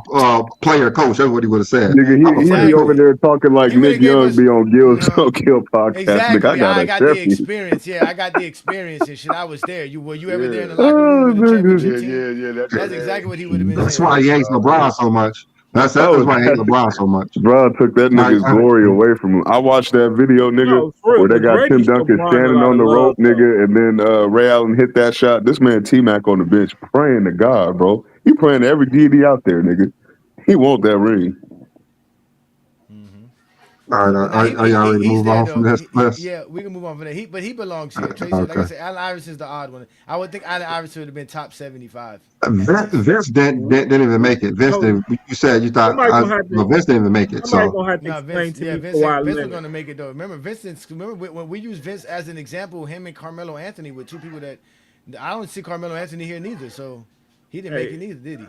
player coach. That's what he would have said. Nigga, I'm a he player be over Exactly. coach. there talking like He would Nick have gave Young us be on Gil's on Kill podcast. Nigga, I exactly. got I a got the champion. experience. Yeah, I got the experience and shit. I was there. You were you ever there in the Yeah, locker room Oh, with a nigga. championship yeah, team? that That's shit exactly ass. what he would have been That's saying. why he hates Nah, for LeBron real. so much. That's Oh, why he hates LeBron so much. bro took that I, nigga's glory away from him. I watched that video, nigga, No, for real. where they got McGrady Tim showed Duncan Bron a standing lot on of the rope, love though. nigga, and then Ray Allen hit that shot. This man T-Mac on the bench praying to God, bro. He praying to every deity out there, nigga. He want that ring. all But right, now are y'all ready to he's move there on though. from this list? Yeah, we can move on from that. But he belongs here. Tracy, like I Okay. said, Allen Iverson's the odd one. I would think Allen Iverson would have been top 75 at Vince, least. Vince didn't even make it. Vince No, didn't. You said you thought. somebody gonna have Well, to. Vince didn't even make it. Somebody So gonna have to No, explain Vince. to Yeah, me Vince. Kawhi Vince was Leonard. gonna make it though. Remember when we use Vince as an example, him and Carmelo Anthony were two people that I don't see Carmelo Anthony here neither. So he didn't make Hey, it either, did he?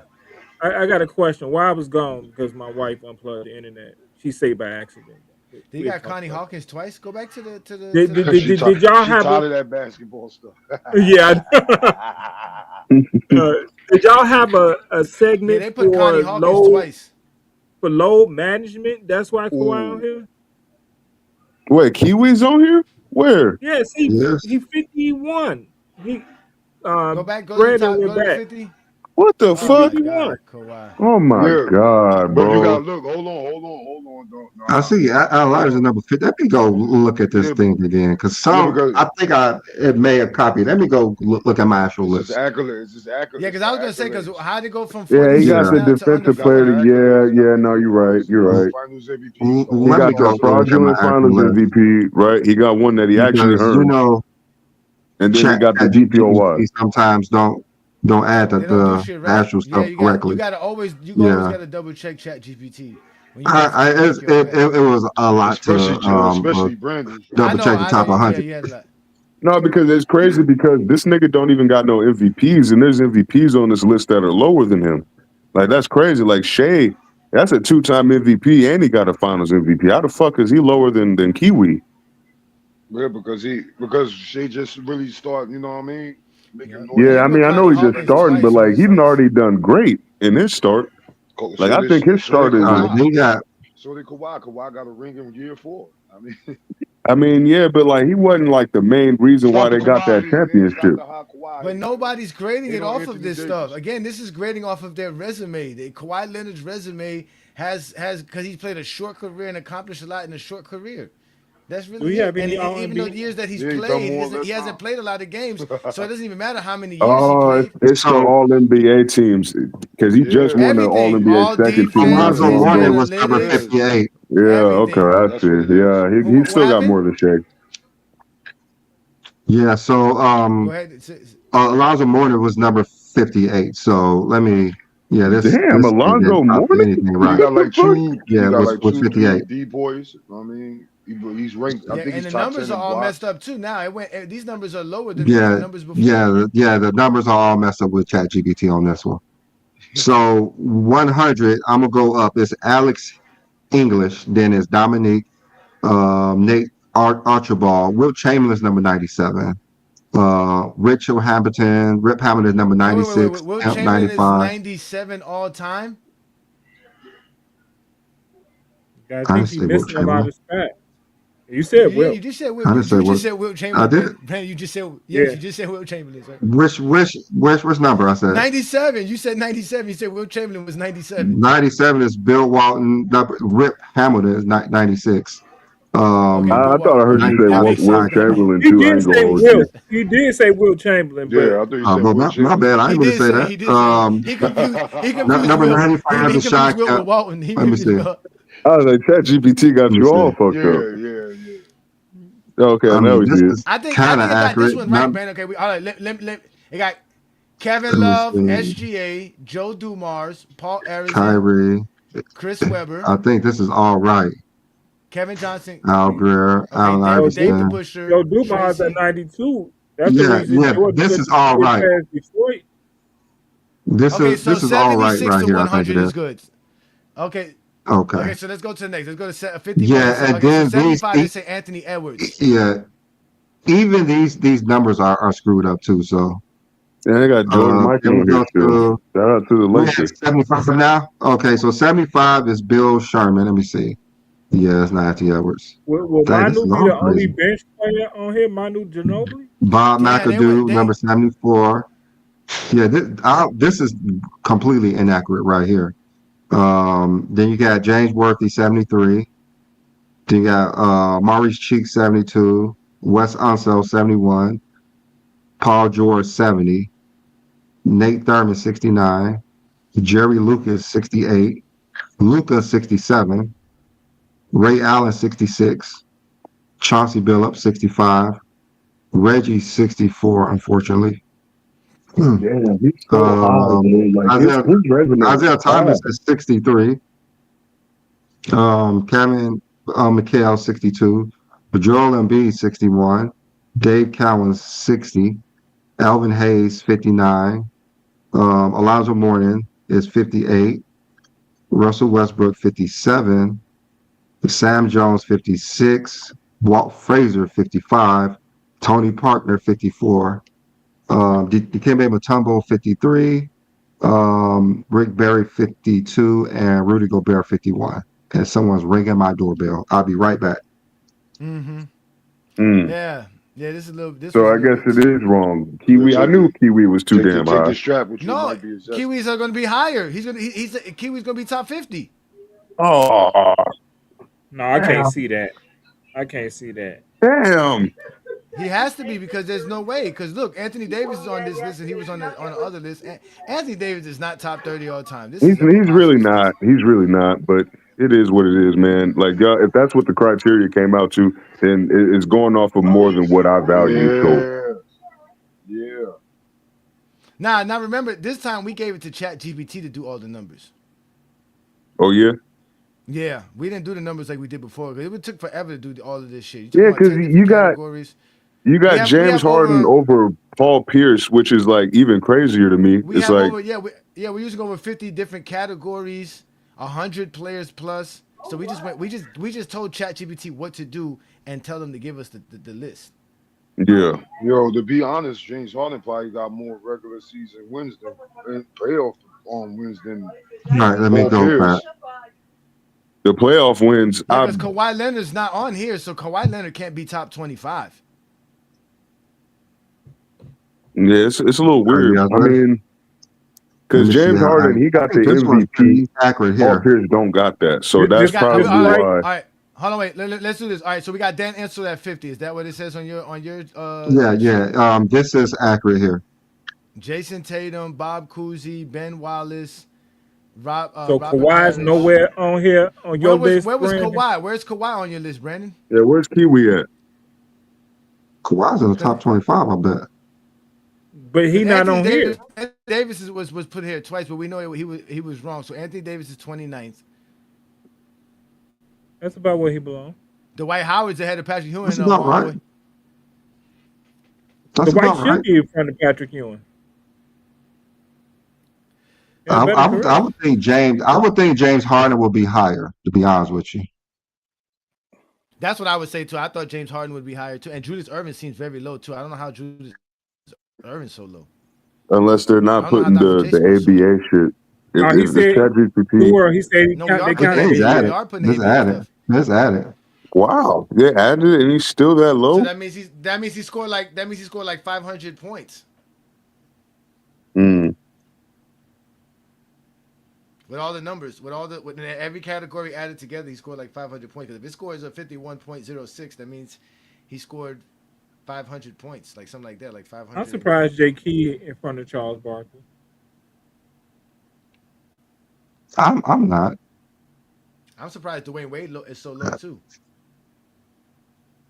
I got a question. Why I was gone because my wife unplugged the internet. She say by accident. Did he We'll got talk Connie about Hawkins twice? Go back to the to the it. to the Cause she highlights. tired. Did y'all She have a? tired of that basketball stuff. Yeah. Did y'all have a Yeah, segment they put Connie for Hawkins twice. load management? That's why Kawhi on Ooh, here. Wait, Kiwi's on here? Where? Yes, yes, he 51. He Go to the Brandon top. went Go to the back. 50. What the He Oh fuck? my 51. God, Kawhi. Oh my yeah, god, but you bro. gotta look. Hold on. Don't I nah, see. Al hold Iverson on. number 50. Let me go look at this Yeah, thing again, because yeah, some because I think it may have copied. Let me go look at my actual it's just list. accolades. It's just Yeah, accolades. because It's I the was gonna say because accolades. how would it go from Yeah, he got 46 Yeah, the now to under You defensive got the player. 40? accolades. Yeah, no, you're right. You're right. Finals MVP. So He let me got the go also, look at my fraudulent actual finals list MVP, right? He got one that he actually because earned. And then he got the Chat DPOY. GPT sometimes don't add They don't do the shit right. actual Yeah, stuff correctly. you always Yeah, gotta double check Chat GPT when you make your it was a lot to especially Joe, especially Brandon. I double know, check the I know. top Yeah, 100. you had a lot. No, because it's crazy because this nigga don't even got no MVPs, and there's MVPs on this list that are lower than him. Like that's crazy. Like Shea, that's a two-time MVP, and he got a Finals MVP. How the fuck is he lower than Kiwi? Yeah, because she just really start. You know what I mean? Making Yep. noise And Yeah, he I in put mean, I the Connie know he's first just 90 Hawkins starting, but twice minutes. on like this he's list. already done great in his start. Like I think his So start did is. Kawhi. He got So did Kawhi. Kawhi got a ring in year 4. I mean, I mean, yeah, but like he wasn't like the main reason why stop the they got Kawhi that hate, man. Stop championship. the high Kawhi But hate, man. nobody's grading Hate it on off of Anthony this stuff. Davis. Again, this is grading off of their resume. Kawhi Leonard's resume has because he's played a short career and accomplished a lot in a short career. That's Do we really it. have And any even though R&B? the years that he's Yeah, he done played, more in he less hasn't time. played a lot of games, so it doesn't even matter how many years he Oh, played. it's the so All NBA teams because he just Yeah, won the All Everything, NBA all second team defense, not too Alonzo his long Mourning ago. was number analytics, yes, 58. Yeah, okay, everything. I that's what it see. is. Yeah, he What still got happened? more to shake. Yeah, so Go ahead. Alonzo Mourning was number 58. So let me, yeah, Damn, this thing didn't Alonzo copy Mourning? anything He right. What got the like fuck? two. He Yeah, got like was two 58. D boys. I mean, he's ranked. I Yeah, think and he's the top numbers 10 are in all messed blocks. up too. Now these numbers are lower than the Yeah, numbers before. the numbers are all messed up with ChatGPT on this one. So 100, I'm gonna go up. It's Alex English, then it's Dominique, Nate Archibald, Will Chamberlain's number 97. Rip Hamilton is number Wait. 96, Will Amp Chamberlain is 95. 97 all time. I I think didn't he's say Will missing a lot Chamberlain. of stats. You said Yeah, Will. you just said Will. I You didn't say just what said Will I Chamberlain, did. Brandon. You just said Yeah. yes. You just said Will Chamberlain, sir. Which number I said? 97. You said 97. You said Will Chamberlain was 97. 97 is Bill Walton. Rip Hamilton is 96. Okay, I Bill thought I Walton. heard you Okay, say that ninety-five Will, makes is Will sense. Tiger That Bean. Chamberlain He too. I did ain't gonna say hold Will. you. He did say Will Chamberlain, but Yeah, I thought you said Well, Will my bad. Chamberlain. I he didn't really did say say that. he did say he confused Number Will. 95 He is Shy confused Will with Cap. Walton. He Let me confused see. Will. I was like, ChatGPT Let got me you all see. fucked up. Yeah. Okay, I I know mean, we this did. is I kind of think it got this accurate. one right, Brandon. Okay, all right. Let it got Kevin Let me Love, see. SGA, Joe Dumars, Paul Arizin, Kyrie. Chris Webber, I think this is all right. Kevin Johnson. Al Greer, Okay, Allen Dave the Iverson. Busher, Joe Dumars at Tracy. 92. That's the Yeah, reason yeah. Jordan This couldn't is all get right. past Detroit. Okay, so This is all right 76 right to here. I think it 100 is is. good. Okay. Okay. Okay, so let's go to the next. Let's go to 51. Yeah, and Okay, so then 75, they say Anthony Edwards. yeah, even these numbers are screwed up too. So And I got Jordan then Michael we on here go still. to Shout out to the we at Lakers. 75 now. Okay, so 75 is Bill Sherman. Let me see. Yeah, it's not Anthony Edwards. Will Dang, this Manu is be all the only crazy. bench player on here? Manu Ginobili? Bob Yeah, they went McAdoo, number they 74. Yeah, this is completely inaccurate right here. Then you got James Worthy, 73. Then you got Maurice Cheek, 72. Wes Unseld, 71. Paul George, 70. Nate Thurman, 69. Jerry Lucas, 68. Luca, 67. Ray Allen, 66. Chauncey Billups, 65. Reggie, 64, unfortunately. Damn, he's so high, dude. Like Isaiah, his resume is Isaiah fire. Thomas is 63. Cameron McHale, 62. Joel Embiid, 61. Dave Cowan, 60. Alvin Hayes, 59. Alonzo Mourning is 58. Russell Westbrook, 57. Sam Jones, 56. Walt Frazier, 55. Tony Parker, 54. Dikembe Mutombo, 53. Rick Barry, 52. And Rudy Gobert, 51. And someone's ringing my doorbell. I'll be right back. Mm-hmm. Mm. Yeah. Yeah, this is a little this So was a I little guess bit it is wrong. Kiwi, I knew Kiwi was too damn Take high. the strap with you. No, Might be adjusted. Kiwis are gonna be higher. Kiwi's gonna be top 50. Oh, No, I Damn. can't see that. I can't see that. damn. He has to be because there's no way. Because look, Anthony Davis is on this list and he was on the other list. Anthony Davis is not top 30 all time. This He's is a really preposterous not. list. He's really not. But it is what it is, man. Like, y'all, if that's what the criteria came out to, then it's going off of more than what I value. So Yeah. Now remember, this time we gave it to ChatGPT to do all the numbers. oh yeah, Yeah, we didn't do the numbers like we did before because it took forever to do all of this shit. You yeah, about because 10 you different got categories. you got We have James Harden over Paul Pierce, which is like even crazier to me. We It's have like over we're using over 50 different categories, 100 players plus. So we just told ChatGPT what to do and tell them to give us the list. yeah. Yo, to be honest, James Harden probably got more regular season wins than playoff wins than All right, let me Paul go Pierce. back. The playoff wins. Yeah, because Kawhi Leonard's not on here, so Kawhi Leonard can't be top 25. Yeah, it's a little weird. yeah, I mean, because let me see James how Harden, he got the this one's pretty MVP. accurate Paul here. Pierce don't got that, so We that's got- probably all right. why. All right, hold on, wait. Let's do this. All right, so we got Dan Ansel at 50. Is that what it says on your Yeah. This is accurate here. Jason Tatum, Bob Cousy, Ben Wallace, Rob. So Robert Kawhi's Parrish. nowhere on here on your list. Where was Brandon? Kawhi? Where's Kawhi on your list, Brandon? Yeah, where's Kiwi at? Kawhi's in the top 25, I bet. But he not on here. Anthony Davis was put here twice, but we know he was wrong. So Anthony Davis is 29th. That's about where he belongs. Dwight Howard's ahead of Patrick Ewing. That's about right. That's Dwight about should right. be in front of Patrick Ewing. I would think James Harden will be higher, to be honest with you. That's what I would say too. I thought James Harden would be higher too, and Julius Erving seems very low too. I don't know how Julius Erving's so low. Unless they're not putting the ABA shit. He said ChatGPT. he said No, they we are counted putting It's ABA. added. are putting It's ABA added. stuff. It's added. Wow. They added it and he's still that So low? that means he scored like 500 points Mm. with all the numbers, with every category added together. He scored like 500 points. Because if his score is a 51.06, that means he scored 500 points, like something like that, like I'm 500 and. surprised J. Key in front of Charles Barkley. I'm not. I'm surprised Dwayne Wade is so low too.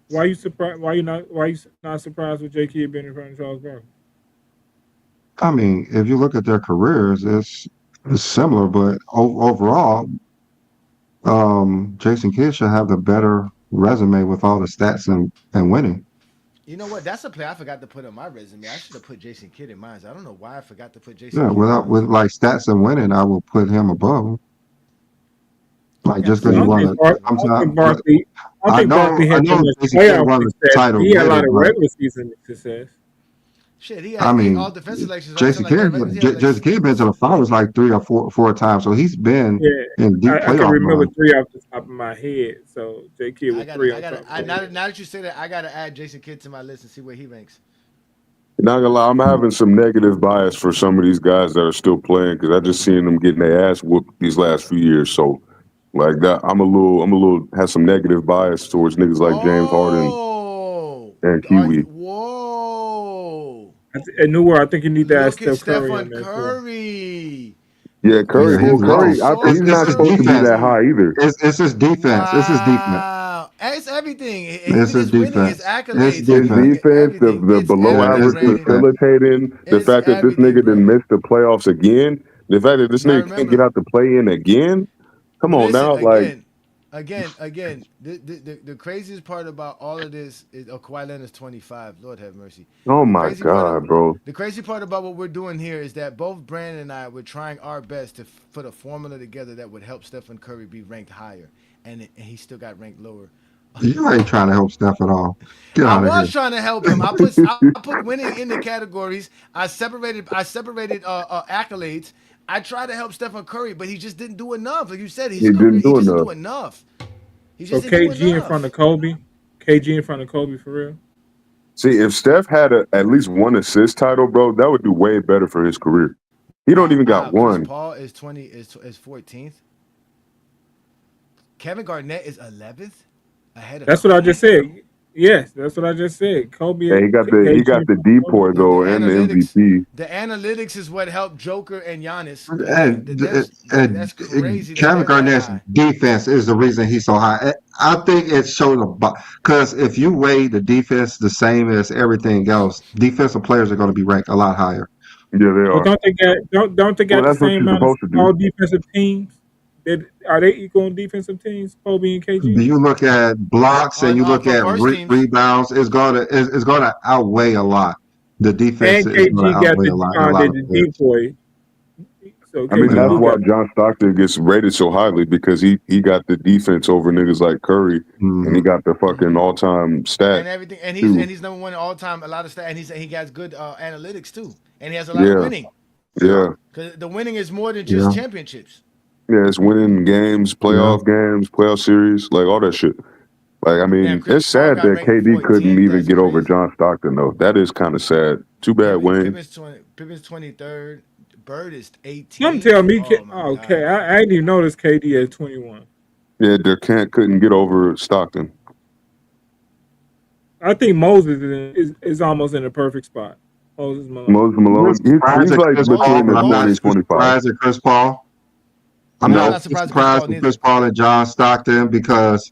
Why you surprised? Why you not surprised with J. Key being in front of Charles Barkley? I mean, if you look at their careers, it's similar, but overall, Jason Kidd should have the better resume with all the stats and winning. You know what? That's a player I forgot to put on my resume. I should have put Jason Kidd in mine. I don't know why I forgot to put Jason Yeah, Kidd in mine. with like stats and winning, I will put him above him. I Like got just the because I you don't same want think to. resume as him. I don't think But Barkley. I don't think Barkley I had that know much Jason Kidd playoff won the success, but title he had a with lot it, of but regular season success. Shit, he I had 8 All mean, Defensive selections, right? So Jason like that Kidd, regular, he had like Jason Kidd been to the finals like three or four times, so he's been Yeah, in deep I can playoff remember runs. three off the top of my head. So J. Kid was three I on top gotta. of my head. Now that you say that, I gotta add Jason Kidd to my list and see where he ranks. Not gonna lie, I'm having some negative bias for some of these guys that are still playing because I just seen them getting their ass whooped these last few years. So like that, I'm a little has some negative bias towards niggas like James Harden Oh, and Kiwi. whoa! A new world. I think you need to add Look at Steph Curry on Stephen there too. Curry. Yeah, Look what Curry. Yeah, Well, he's Stephen. low. Curry, So he's It's not his supposed to be defense. that Curry. high either. It's his defense. It's his defense. Wow. It's everything. It's Even his his winning, his defense. It's accolades. If His you look defense. at defense, everything, the it's below Yeah, everything, it's average Brandon. defense. facilitating, the It's fact that this everything, nigga didn't bro. miss the playoffs again, the fact that this Now nigga can't get remember, out the play in again. Come on listen now, like, again. The craziest part about all of this is Kawhi Leonard's 25. Lord have mercy. oh The my crazy part of god, bro. the crazy part about what we're doing here is that both Brandon and I were trying our best to put a formula together that would help Stephen Curry be ranked higher, and he still got ranked lower. You ain't trying to help Steph at all. Get I out of here. was trying to help him. I put winning in the categories. I separated accolades. I tried to help Stephen Curry, but he just didn't do enough. Like you said, He his career didn't he do just didn't enough. do enough. He So just didn't do KG in front enough. of Kobe. KG in front of Kobe for real. See, if Steph had at least one assist title, bro, that would do way better for his career. He don't even got Chris one. Paul is 14th. Kevin Garnett is 11th ahead of That's what I just Kobe. said. Yes, that's what I just said. Kobe, Yeah, he KG got in the front of Kobe. depoy The though and the analytics, MVP. the analytics is what helped Joker and Giannis. And, That's crazy that Kevin they're that Garnett's high. defense is the reason he's so high. I think it shows about because if you weigh the defense the same as everything else, defensive players are going to be ranked a lot higher. Yeah, they But are. don't they Well, got the that's what same you're amount of supposed to do. all defensive teams? Are they equal in defensive teams? Kobe and KG You look at blocks and you look For at first teams, rebounds, it's going to outweigh a lot. The defense and is going to KG got outweigh the a lot in a lot of the players. depoy. So I mean, KG that's do Yeah. why got. John Stockton gets rated so highly because he got the defense over niggas like Curry, and he Hmm. got the fucking all time stat and everything, too. and he's number one all time. A lot of stats, and he has good analytics too, and he has a lot of Yeah, winning. Yeah. yeah, Because the winning is more than just Yeah. championships. yeah. It's winning games, Yeah. playoff series, like all that shit. Like, I Damn, mean, Chris it's Paul sad got that ranked KD couldn't 14th. even That's get over crazy. John Stockton though. That is kind of sad. Too bad, Wayne. Pippin's 23rd. Bird is Some 18th. tell me, Oh my okay, God. I didn't even notice KD at 21. Yeah, Durant couldn't get over Stockton. I think Moses is almost in the perfect spot. Moses Malone. Moses I'm not Malone, surprised he's at like Chris Paul, between but the I'm not 20 and Moses. 25. surprised at Chris Paul. I'm I'm No, not not surprised at Chris surprised Paul with Chris neither. Paul and John Stockton because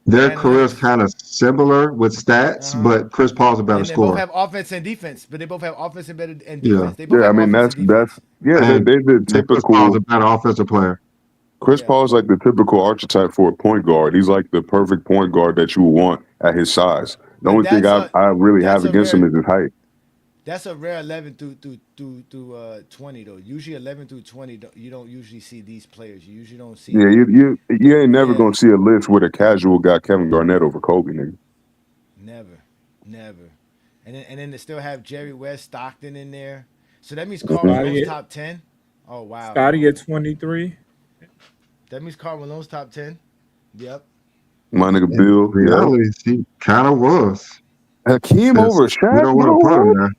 The their careers analytics. kind of similar with stats, but Chris Paul's a better And they both scorer. have offense and defense, but they both have offense and Yeah. defense. They both yeah, I have mean offense and that's defense. yeah, And, they the and Chris Paul's typical. a better offensive player. Chris Yeah. Paul's like the typical archetype for a point guard. He's like the perfect point guard that you would want at his size. The But only thing I really that's have a against him rare is his height. that's a rare 11 through 20 though. Usually 11 through 20 you don't usually see these players. You usually don't see Yeah, you ain't never yeah, gonna see a list with a casual guy Kevin Garnett over Kobe, nigga. never. Never. And then they still have Jerry West, Stockton in there. So that means Karl Hmm. Malone's Scotty, top 10. Oh wow. Scotty at 23. That means Karl Malone's top 10. Yep. My nigga In Bill. Yeah. reality, he kind of was. Hakeem Because over we Shaq, don't want bro. to put him What? there.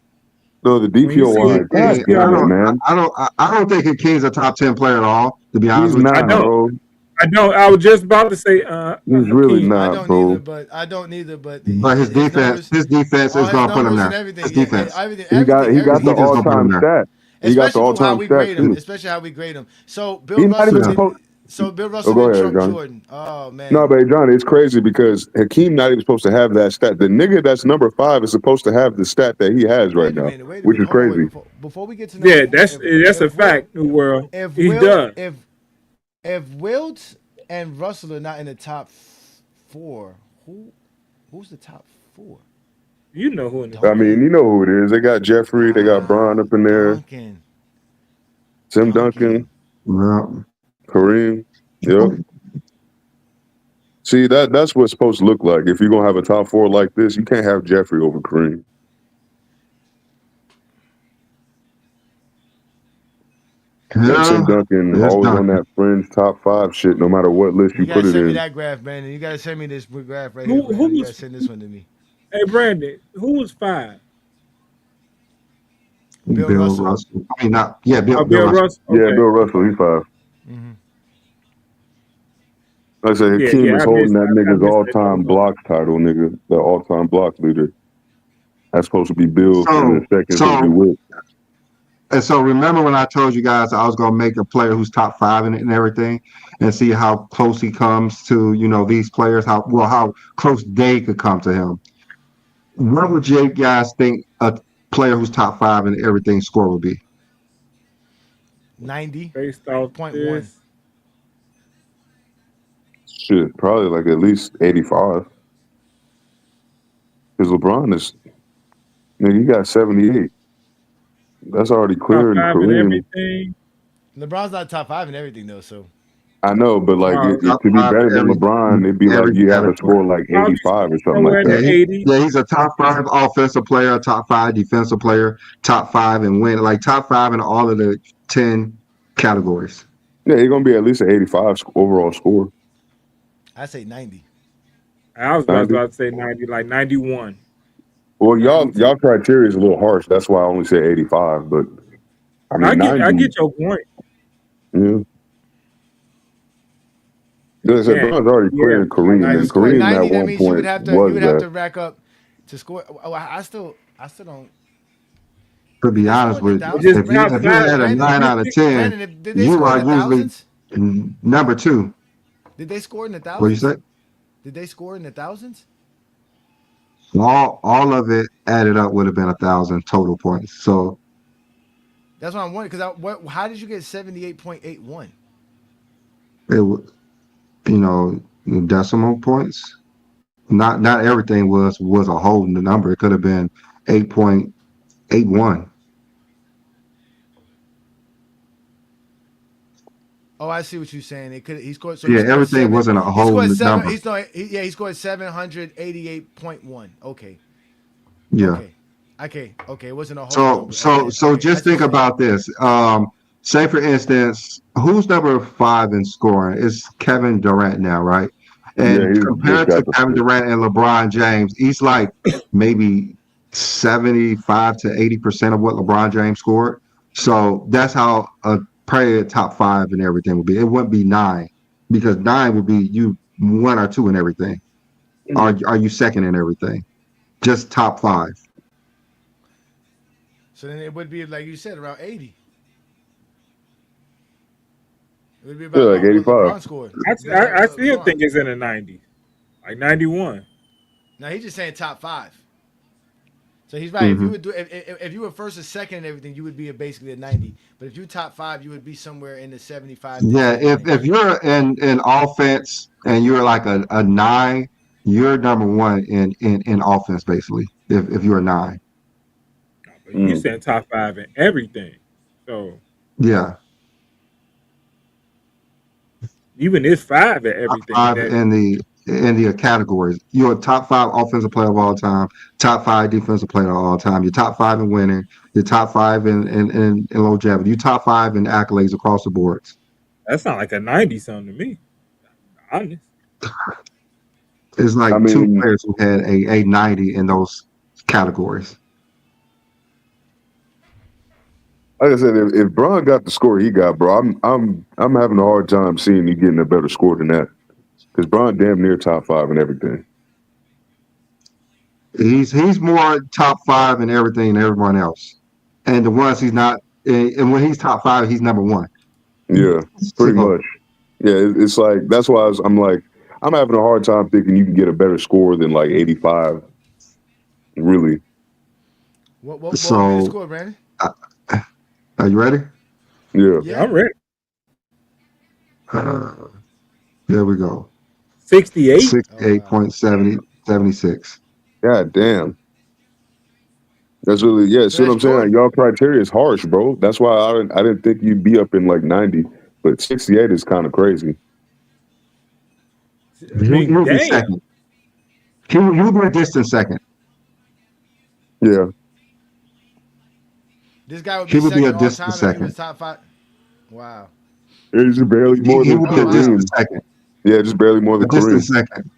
No, the When you see, DPOY. when you God Hey, see all damn it, the, man. I don't think King's a top 10 player at all. To be honest He's with I not, you, don't, bro. I don't. I was just about to say, He's really Hakeem. I not, don't either, bro. but but his numbers, his defense all is his gonna put him numbers and there. everything, His yeah, defense, He got his the defense all gonna put him time there. stat. He got the especially all for how time we stat grade him, too. especially how we grade him. So He's not even supposed. Bill Oh, Russell go didn't ahead, trump Johnny. Jordan. Oh No, man, but Johnny, it's crazy because Hakeem not even supposed to have that stat. The nigga that's number 5 is supposed to have the stat that he has right now, wait a which minute, is hold on, wait crazy. before we get to number Yeah, 4, that's a fact, New World. He does. if Wilt and Russell are not in the top 4, who's the top 4? You know who in the I top. mean, Duncan. you know who it is. They got Jeffrey. They got Bron up in there. Duncan. Tim Duncan, Well, Kareem. Yep. See, that's what it's supposed to look like. If you're gonna have a top 4 like this, you can't have Jeffrey over Kareem. And yeah, Tim Duncan it's always on Duncan. that fringe top 5 shit, no matter what list You you gotta put it send me in. that graph, Brandon. You gotta send me this graph right here, Who Brandon. You gotta was? send this one to me. Hey, Brandon. Who was 5? Bill Bill Russell. Russell. I mean, not yeah, Oh, Bill Bill Russell. Russell. Yeah, Okay, Bill Russell, okay. he's 5. Mm-hmm. Like I said, Yeah, Hakeem yeah. is I holding missed. that I nigga's missed that number. all-time block title, nigga. The all-time block leader. That's supposed to be Bill, and So then second supposed to be so Wilt. and so remember when I told you guys I was gonna make a player who's top 5 in it and everything, and see how close he comes to these players, how close they could come to him. What would you guys think a player who's top 5 in everything score would be? Based off 90.1. this, Shit, probably like at least 85. Because LeBron is, nigga, he got 78. That's already top clearing 5 and Kareem. everything. LeBron's not top 5 in everything though, so I know, but like Uh, to Top be 5 better in than LeBron, it'd be like every you have to category. score like probably 85 or something somewhere like in Yeah, that. the 80s. he's a top 5 offensive player, top 5 defensive player, top 5 and win, like top 5 in all of the 10 categories. Yeah, he's gonna be at least an 85 overall score. I say 90. I was 90. about to say 90, like 91. Well, 92. y'all criteria is a little harsh. That's why I only say 85. But I mean, I 90. get your point. Yeah. Because Yeah, LeBron's already yeah. clearing All Kareem, right, he and scored Kareem 90. at That one means you would point have was to that. rack up to score. I still don't. To Did be they score honest in the with you, It's just thousands, top if you 5. had a Brandon? 9 out of 10, Brandon, did they you score in are the usually thousands? number 2. Did they score in the What you thousands? say? Did they score in the thousands? All of it added up would have been 1,000 total points. So That's what I'm wondering. How did you get 78.81? it was, decimal points. Not everything was a whole number. It could have been 8.81. Oh, I see what you're saying. He scored. So he Yeah, scored everything seven. wasn't a He whole scored seven. number. He scored 788.1. Okay. Yeah. Okay. Okay. It wasn't a whole So number. so Okay. so Okay. I just see what think you're saying. about this. Say for instance, who's number 5 in scoring? It's Kevin Durant now, right? Yeah, And he just compared to got the Kevin shit. Durant and LeBron James, he's like maybe 75 to 80% of what LeBron James scored. So that's how a prayer top 5 and everything would be. It wouldn't be 9 because 9 would be you 1 or 2 in everything. Are you second in everything? Just top 5. So then it would be like you said, around 80. It would be Yeah, about like what 85. LeBron scored. I still LeBron. think it's in the 90s, like 91. Now he's just saying top 5. So he's right. If you Mm-hmm. would do if you were first or second and everything, you would be basically a 90. But if you top 5, you would be somewhere in the 75 to Yeah, 80 if range. you're in offense and you're like a 9, you're number 1 in offense basically. If you're a 9, But you Mm. saying top 5 in everything. So yeah, even it's 5 at top everything. 5 That in the categories. You're a top 5 offensive player of all time, top 5 defensive player of all time. You're top 5 in winning. You're top 5 in longevity. You top 5 in accolades across the boards. sounds like a 90 something to me. Honest. It's I like two mean, players who had a 90 in those categories. like I said, if Bron got the score he got, bro, I'm having a hard time seeing you getting a better score than that. Because Bron damn near top 5 and everything. He's more top 5 in everything than everyone else. And the ones he's not, and when he's top 5, he's number 1. Yeah, pretty So, much. Yeah, it's like that's why I'm like I'm having a hard time thinking you can get a better score than like 85. Really? What would be the so score, Brandon? uh, are you ready? Yeah. Yeah, I'm ready. Uh, there we go. 68. Oh wow. 68.76. God damn. That's really So see what that's I'm saying? Like, Jordan. y'all criteria is harsh, bro. That's why I didn't think you'd be up in like 90, but 68 is kind of crazy. I mean, He'll be damn. second. He'll be a distant second. Yeah. This guy would He be would be a second all distant time if he was second. top 5. Wow. It's just barely more He than would be Oh a wow. distant Kareem. second. Yeah, just barely more A than Kareem. distant second.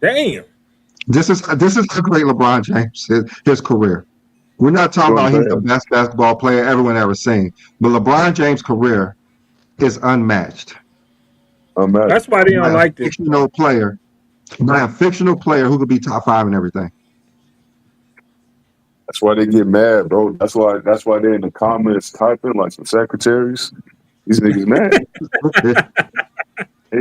Damn. This is how great LeBron James his career. We're not talking You know what about I'm he's the saying? best basketball player everyone ever seen, but LeBron James' career is unmatched I'm mad. That's why they by don't a like this. fictional player, who could be top 5 and everything. That's why they get mad, bro. That's why they're in the comments typing like some secretaries. These niggas mad.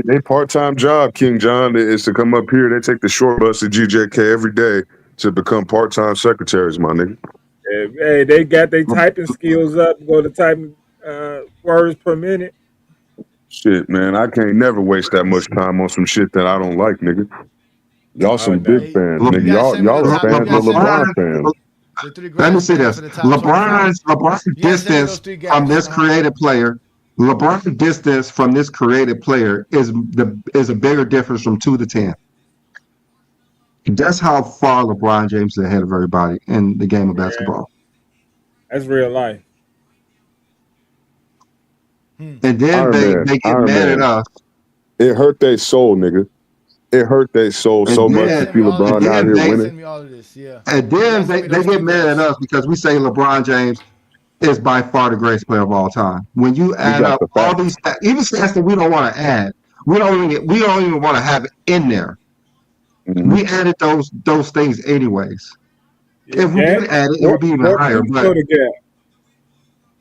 They part-time job, King John, is to come up here. They take the short bus to GJK every day to become part-time secretaries, my nigga. Hey, they got their typing skills up. Go to typing words per minute. Shit, man, I can't never waste that much time on some shit that I don't like, nigga. Y'all Oh some big no. Hey, fans, you nigga. gotta send me the Y'all are top. You fans gotta of send me LeBron LeBron, fans. the 3 let me greatest say fans for this: the top 25. LeBron's You gotta send me those distance 3 from guys. this creative player. LeBron's distance from this creative player is a bigger difference from 2 to 10. That's how far LeBron James is ahead of everybody in the game of Yeah, basketball. that's real life. Hmm. And then they get Iron mad at Man. us. It hurt their soul, nigga. It hurt their soul And so You much gotta to then send see me all of and LeBron this. out then here You they gotta winning. send me all of this. Yeah. and You gotta then send me they those get 3 mad at guys. us because we say LeBron James is by far the greatest player of all time. When you We add got up the all facts. these even stats that we don't want to add, we don't even want to have it in there. Mm-hmm. We added those things anyways. Yeah, If we Gap. didn't add it, it More would be even more higher. points go But to Gap.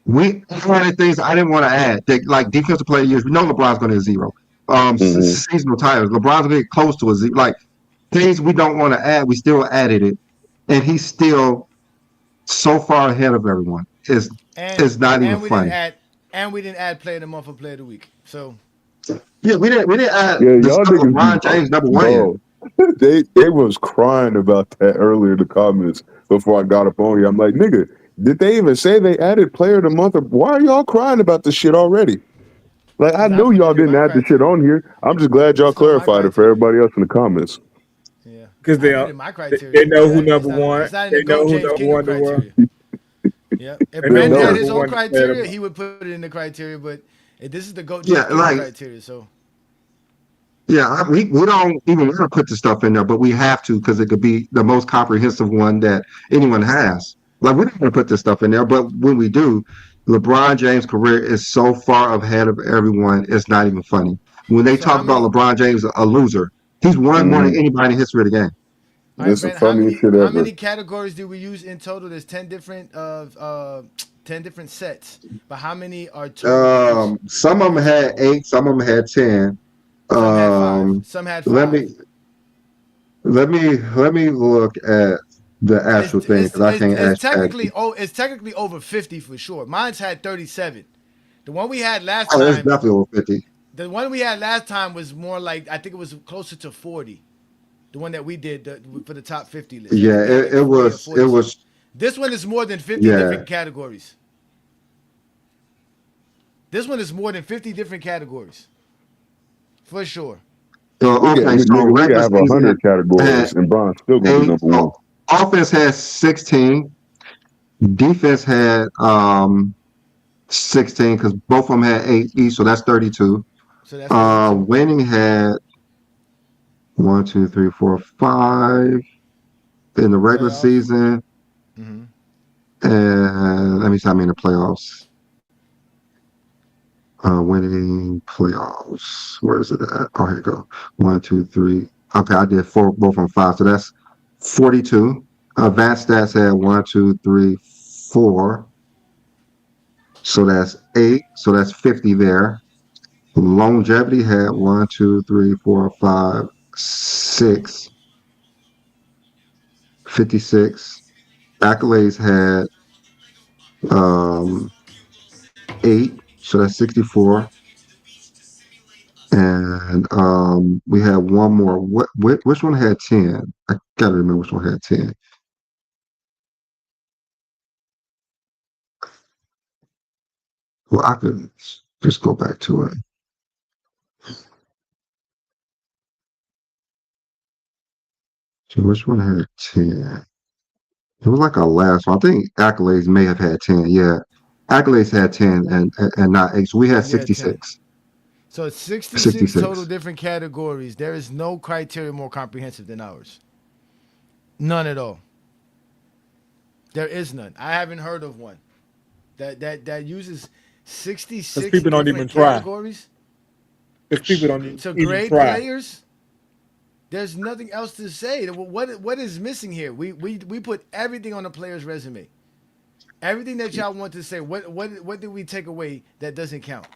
we added things I didn't want to add. Like defensive player years, we know LeBron's going to hit 0. Mm-hmm. Seasonal titles, LeBron's going to get close to a 0. Like things we don't want to add, we still added it, and he's still so far ahead of everyone. And It's not even and we didn't funny. add player of the month or player of the week. So Yeah, we didn't add Yeah, the y'all stuff niggas be LeBron James number 1 in. bro. They was crying about that earlier in the comments before I got up on here. I'm like, nigga, did they even say they added player of the month? Or why are y'all crying about this shit already? Like, I because I knew put y'all it in didn't my add the shit criteria. on here. I'm just glad y'all It's not my clarified it for criteria. everybody else in the comments. Yeah. Because I put it in my they criteria. know who number It's one. not in They the know GOAT who James number Kingdom one the world. criteria. Yeah. If They They know Brandon who had know. number his own one player of the criteria, month. he would put it in the criteria, but this is the GOAT Yeah, James Kingdom like criteria. So we don't even want to put the stuff in there, but we have to because it could be the most comprehensive one that anyone has. Like we don't want to put this stuff in there, but when we do, LeBron James' career is so far ahead of everyone, it's not even funny. When they so how talk about many LeBron James a loser, he's won more Mm-hmm. than anybody in the history of the game. all right, This is the Brandon, funniest shit how ever. many categories do we use in total? There's 10 different sets. But how many are total in each Some of them had category? 8, some of them had 10. Some had 5. Um, Some had let 5. me let me look at the actual thing because I can't actually. It's technically over 50 for sure. Mine's had 37. The one we had last Oh, it's time, definitely over 50. was more like I think it was closer to 40. The one that we did for the top 50 list. I Yeah, think we had like it 40 or was. It 40 something. was. This one is more than 50 Yeah. different categories. This one is more than 50 different categories. For sure. Okay, so We can regular have season 100 had categories and Bron's still gonna be 8. number one. Offense has 16. Defense had 16 because both of them had 8 each, so that's 32. So that's 32. Winning had 1, 2, 3, 4, 5 in the regular Playoffs. season, Mm-hmm. and let me see how many in the playoffs. Winning playoffs. Where is it at? Oh, here you go. 1, 2, 3. Okay, I did four, both from 5, so that's 42. Advanced stats had 1, 2, 3, 4. So that's 8. So that's 50 there. Longevity had 1, 2, 3, 4, 5, 6. 56. Accolades had 8. So that's 64. And we had one more. Which one had 10? I gotta remember which one had 10. Well, I could just go back to it. So which one had 10? It was like our last one. I think Accolades may have had 10. Yeah. Accolades had 10 and not 8. So we had We had 10. 66. So it's 66 total 66. different categories. There is no criteria more comprehensive than ours. None at all. There is none. I haven't heard of one that uses Because 66 people don't even different try. categories Because people don't to even grade try. players. There's nothing else to say. What is missing here? We put everything on the player's resume. Everything that y'all want to say. What did we take away that doesn't count,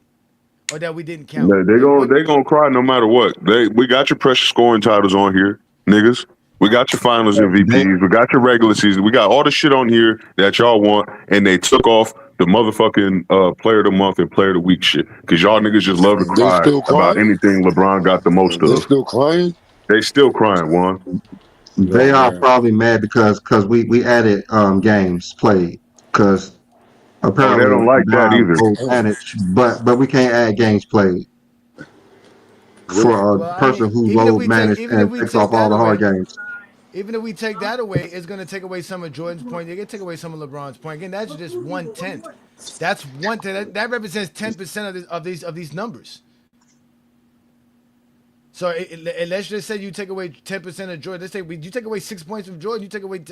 or that we didn't count? They gonna cry no matter what. We got your precious scoring titles on here, niggas. We got your finals They, MVPs. We got your regular season. We got all the shit on here that y'all want, and they took off the motherfucking player of the month and player of the week shit because y'all niggas just love to They cry still about crying? anything LeBron got the most They of. still crying? They still crying, Juan. they Yo, are man. probably mad because we added games played because Oh, they apparently don't like that LeBron either. will manage, but we can't add games played What? for a Well, I person mean, who load managed even if and we takes take off all that the hard away, games. it's going to take away some of Jordan's point. You're going to take away some of LeBron's point. Again, that's just 1/10. That's 1/10. That represents 10% of these numbers. So let's just say you take away 10% of Jordan. Let's say you take away 6 points from Jordan. You take away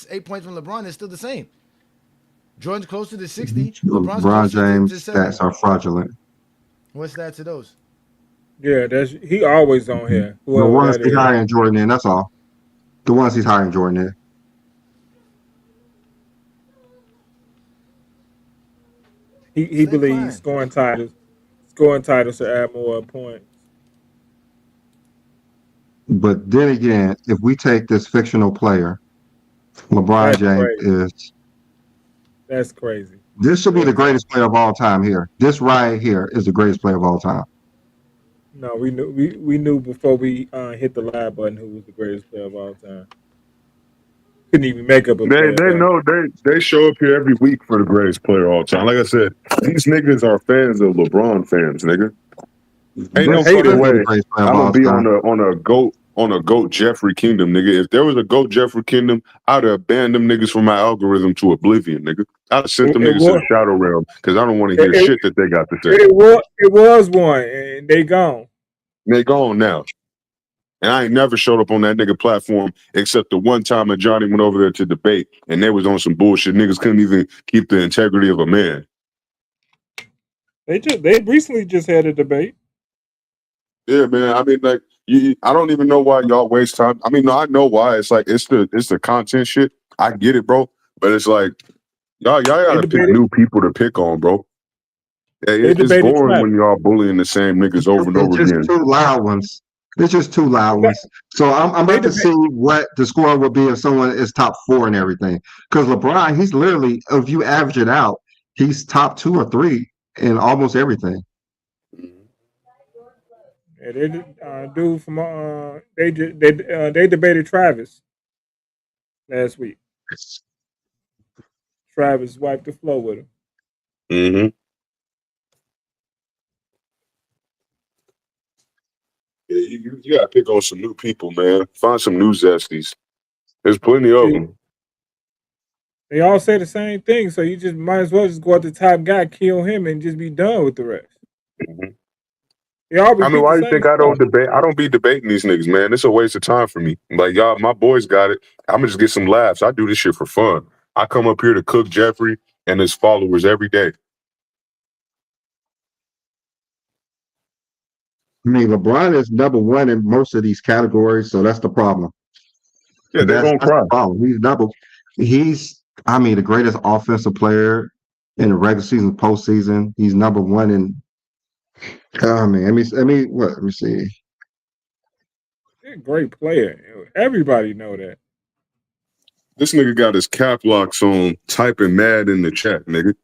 8 points from LeBron. It's still the same. Jordan's closer to 60. LeBron's LeBron closer to James 70. stats are fraudulent. What stats are those? Yeah, he always on here. The Whoever ones that he's is. hiring Jordan in, that's all. The ones he's hiring Jordan in. He Stay believes crying. scoring titles to add more points. But then again, if we take this fictional player, LeBron That's James crazy. is That's crazy. this should be the Real talk. greatest player of all time here. This right here is the greatest player of all time. No, we knew before we hit the live button who was the greatest player of all time. Couldn't even make up a They player they though. know they show up here every week for the greatest player of all time. Like I said, these niggas are fans of LeBron fans, nigga. Ain't no This fucking should Haters. be the way greatest player of I'm gonna all be time. on a goat Jeffrey Kingdom, nigga. If there was a goat Jeffrey Kingdom, I'd have banned them niggas from my algorithm to oblivion, nigga. I'd have sent It, them it niggas to the was shadow realm because I don't want to it, hear it, shit that they got to say. it was one, and they gone. They gone now. And I ain't never showed up on that nigga platform except the one time that Johnny went over there to debate and they was on some bullshit. Niggas couldn't even keep the integrity of a man. They recently just had a debate. Yeah, man. I mean, like, I don't even know why y'all waste time. I mean, no, I know why. It's like it's the content shit. I get it, bro. But it's like y'all They gotta pick debated. new people to pick on, bro. Yeah, They it's debated boring when Travis. y'all bullying the same niggas over and It's over just again. two loud ones. It's just two loud ones. So I'm They about to debate. see what the score would be if someone is top 4 and everything. Because LeBron, he's literally, if you average it out, he's top 2 or 3 in almost everything. Yeah, dude from they debated Travis last week. Travis wiped the floor with him. Mm-hmm. Yeah, you gotta pick on some new people, man. Find some new zesties. There's plenty of See, them. they all say the same thing, so you just might as well just go at the top guy, kill him, and just be done with the rest. Mhm. Y'all I mean, repeat the why do you same think I stuff. don't debate? I don't be debating these niggas, man. It's a waste of time for me. Like y'all, my boys got it. I'm gonna just get some laughs. I do this shit for fun. I come up here to cook Jeffrey and his followers every day. I mean, LeBron is number one in most of these categories, so that's the problem. Yeah, they're That's gonna that's cry. the problem. He's I mean the greatest offensive player in the regular season, postseason. He's number one in. I mean, what? Let me see. They're a great player. Everybody know that. This nigga got his cap locks on, typing mad in the chat, nigga.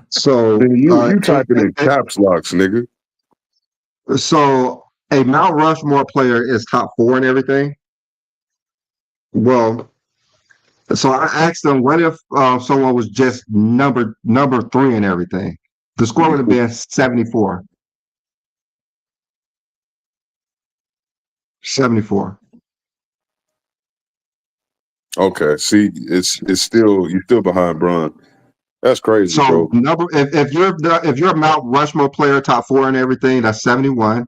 So, Nigga, you typing in caps locks, nigga. so a Mount Rushmore player is top four and everything. Well, so I asked them, what if someone was just number three and everything? The score would have been 74. 74. Okay, see, it's still you're still behind Bron. That's crazy, So bro. if you're a Mount Rushmore player, top four and everything, that's 71.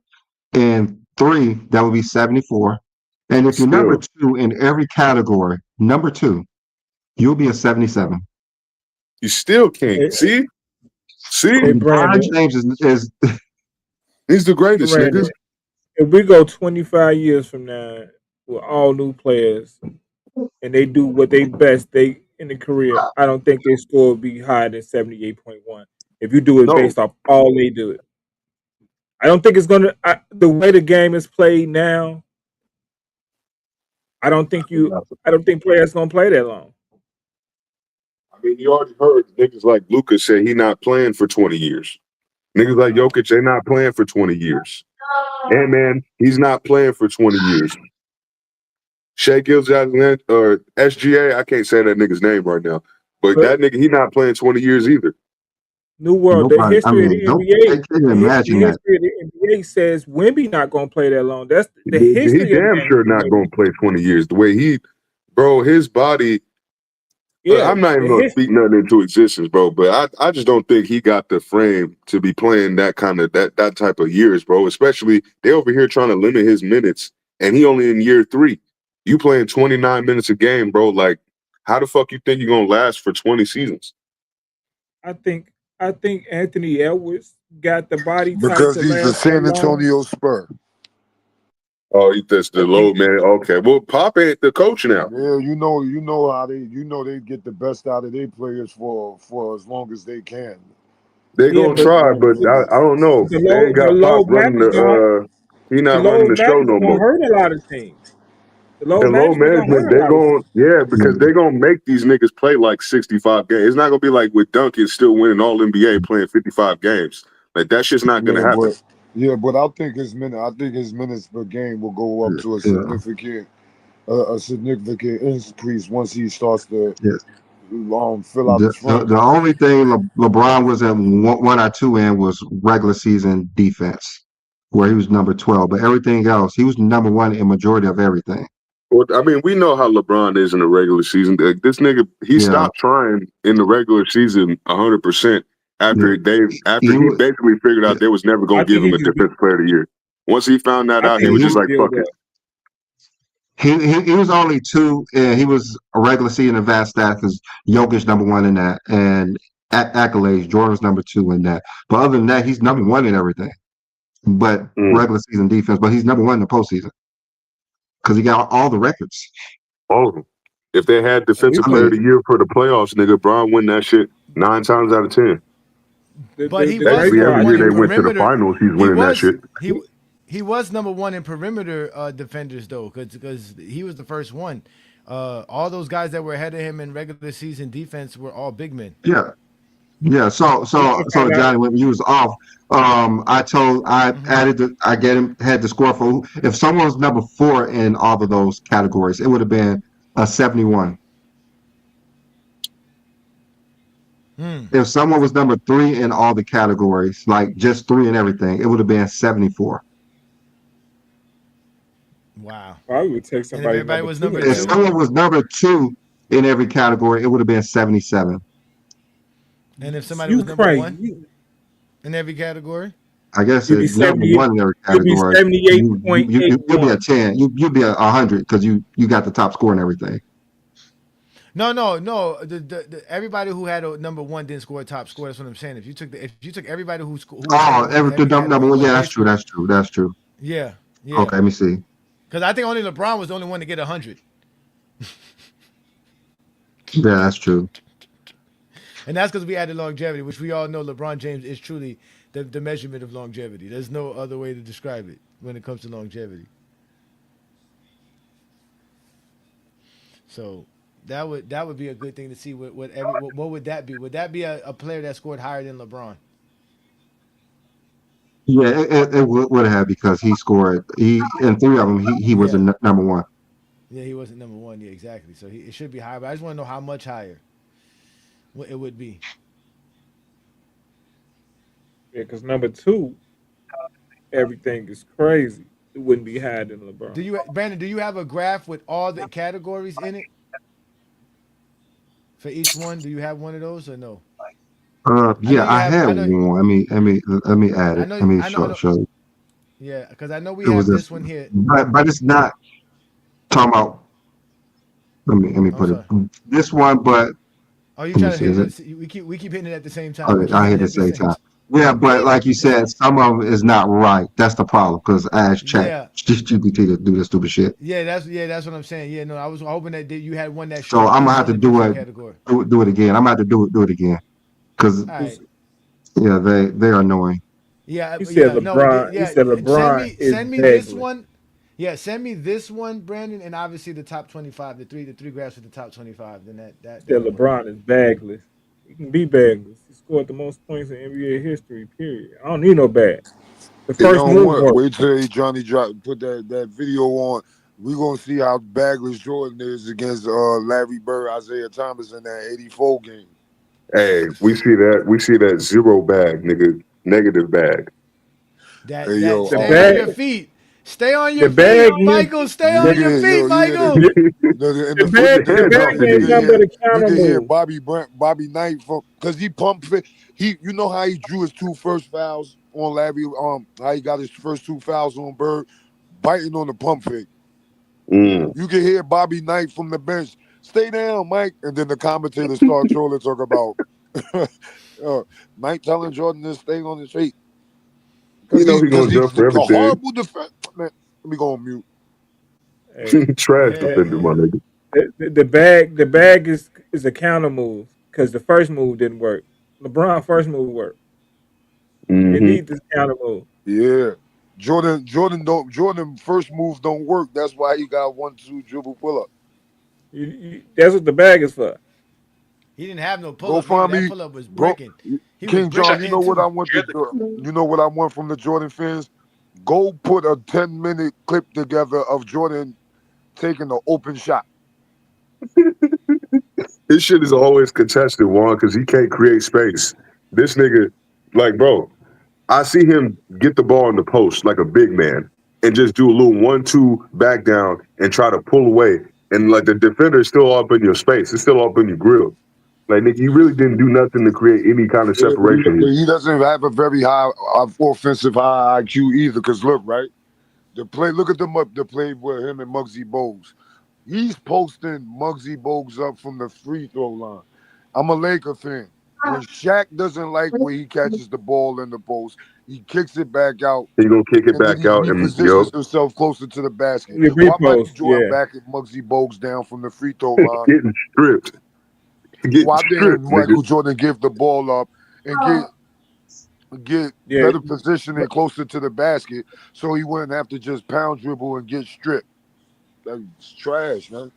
And three, that would be 74. And if you're number Still, two in every category, number two, you'll be a 77. you still can't. Hey, See? hey LeBron Brandon, James is He's the greatest, Brandon. nigga. If we go 25 years from now with all new players and they do what they best they in the career, I don't think their score will be higher than 78.1. If you do it No. based off all they do it. I don't think it's gonna the way the game is played now, I don't think players gonna play that long. I mean, you already heard niggas like Lucas say he not playing for 20 years. Niggas like Jokic, they not playing for 20 years. And man, he's not playing for 20 years. Shea Gilgeous or SGA, I can't say that nigga's name right now. But But that nigga, he not playing 20 years either. New World, the nobody. I history of mean, the don't they NBA, can't the imagine that. history of the NBA says Wemby not gonna play that long. That's the He history of the damn sure not NBA. gonna play 20 years. The way bro, his body. Look, Yeah, I'm not even the gonna history. speak nothing into existence, bro. But I just don't think he got the frame to be playing that kind of that type of years, bro. Especially they over here trying to limit his minutes, and he only in year 3. You playing 29 minutes a game, bro. Like, how the fuck you think you're gonna last for 20 seasons? I think I think Anthony Edwards got the body type because to he's the last that San long. Antonio Spur. Oh, that's I the think load, man. Okay, well, Pop ain't the coach now. Yeah, you know how they get the best out of their players for as long as they can. They yeah, gonna As but try, long but as they can. I don't know. They ain't the got Pop low running management he the not running low the show no management gonna more. hurt a lot of teams. The low And low management gonna management, hurt a they lot of going teams. yeah, because they gonna make these niggas play like 65 games. It's not gonna be like with Duncan still winning all NBA playing 55 games. Like that shit's not gonna Yeah, happen. but I think his minutes per game will go up to Yeah, a significant increase once he starts to yeah. fill out the The frame. only thing LeBron was at one or two in was regular season defense, where he was number 12. But everything else, he was number one in majority of everything. Well, I mean, we know how LeBron is in the regular season. Like, this nigga, he Yeah, stopped trying in the regular season 100% yeah. after He he was. basically figured out they was never I gonna give think him he a just be, defensive player of the year. Once he found that I out, he think was he just just like, build fuck it. up. He was only two. He was a regular season advanced stat because Jokic number one in that, and accolades Jordan's number two in that. But other than that, he's number one in everything. But Mm. regular season defense, but he's number one in the postseason because he got all the records. All of them. If they had And here's defensive I player of mean, the year for the playoffs, nigga, Bron win that shit 9 times out of 10. But he the was great Basically, number part. every I one year in they think went to the perimeter. finals, he's He winning that was shit. he was number one in perimeter defenders though, because he was the first one. All those guys that were ahead of him in regular season defense were all big men. yeah, yeah. So you can find out. Johnny, when you was off, I Hmm. added I had the score for if someone was number four in all of those categories, it would have been a 71. Hmm. If someone was number three in all the categories, like just three and everything, it would have been 74. Wow. Probably would take And if somebody everybody number was two number in If there. two, someone was number two in every category, it would have been 77. and if somebody You was number crazy. one, in every category. I guess You'll be number 78. one in every You'll be category. You'll be a 78.81. 10. You'll be 100 because you got the top score and everything. No, no, no. Everybody who had a number one didn't score a top score. That's what I'm saying. If you took everybody who was number Oh, one in every number category, one. what Yeah, they that's true. scored. That's true. That's true. Yeah, yeah. Okay, let me see. Because I think only LeBron was the only one to get 100, Yeah, that's true. and that's because we added longevity, which we all know LeBron James is truly the measurement of longevity. There's no other way to describe it when it comes to longevity. So that would be a good thing to see. What would that be? Would that be a player that scored higher than LeBron? Yeah, it would have because he scored. He in three of them. He was a Yeah, number one. yeah. He wasn't number one. Yeah, exactly. So it should be higher. But I just want to know how much higher what it would be. Yeah, because number two, everything is crazy. It wouldn't be higher than LeBron. Brandon? Do you have a graph with all the categories in it for each one? Do you have one of those or no? I know Yeah, you I have. had I know. one. Let me add I it. know. Let me I know. I know. show you. Yeah, because I know we It was have this, this one here. but it's not talking about. Let me I'm put it sorry. this one, but Oh, you let me trying to see. hit Is it? it? We keep hitting it at the same time. We keep I hitting hit it the at the same same time. time. Yeah, but like you said, some of it is not right. That's the problem because I asked Chat Yeah, GPT to do this stupid shit. That's what I'm saying. Yeah, no, I was hoping that you had one that So showed I'm gonna have showed to the different category. do it again. I'm gonna have to do it again because All right. yeah, they are annoying. Yeah, He said yeah, no, LeBron. He yeah. said Send LeBron me is send me this Bagley. one. Yeah, send me this one, Brandon, and obviously the top 25, the three graphs with the top 25. Then He said that'll work. LeBron is bagless. He can be bagless. He scored the most points in NBA history. Period. I don't need no bag. The Hey, you first know move what? worked. Wait till Johnny drop put that video on. We gonna see how bagless Jordan is against Larry Bird, Isaiah Thomas in that '84 game. Hey, we see that zero bag, nigga, negative bag. Hey That yo, The stay on bag. your feet. Stay on The your bag feet, means Michael. Stay on the, your nigga, feet, yo, you hear Michael. in the the foot bag. the Put your The clip, hands bag off John, the you ain't can nigga. nothing hear but a you counter can hear move. Bobby Knight from because he pump fake. He you know how he drew his two first fouls on Larry, how he got his first two fouls on Bird, biting on the pump fake. Mm. You can hear Bobby Knight from the bench, stay down, Mike. And then the commentators start trolling, talk about Knight telling Jordan to stay on his feet. You know he Because gonna he's jump for a everything. horrible defense. Man, let me go on mute. Hey, Trash Yeah, defender, my yeah. nigga. the bag is a counter move because the first move didn't work. LeBron first move worked. It Hmm. needs this counter move. Yeah. Jordan first moves don't work. That's why he got 1-2 dribble pull up. That's what the bag is for. He didn't have no pull Go up neither. find That me, pull up was go bricking. He was King bricking John. You know then what I too. want to do? You know what I want from the Jordan fans? Go put a 10-minute clip together of Jordan taking an open shot. His shit is always contested, Juan, because he can't create space. This nigga, like, bro, I see him get the ball in the post like a big man and just do a little 1-2 back down and try to pull away. And like the defender is still up in your space. It's still up in your grill. Like, nigga, you really didn't do nothing to create any kind of Yeah, separation here. but he doesn't have a very high offensive high IQ either. Cause look, right, look at the play with him and Muggsy Bogues. He's posting Muggsy Bogues up from the free throw line. I'm a Laker fan. When Shaq doesn't like where he catches the ball in the post, he kicks it back out, He gonna kick it and then back he out and, yo, repositions himself closer to the basket. The Why Michael repost, Jordan yeah. backing Muggsy Bogues down from the free throw line? getting stripped. Getting Why didn't stripped, nigga. Michael Jordan give the ball up and get Yeah, better positioning closer to the basket so he wouldn't have to just pound dribble and get stripped? That's trash, man.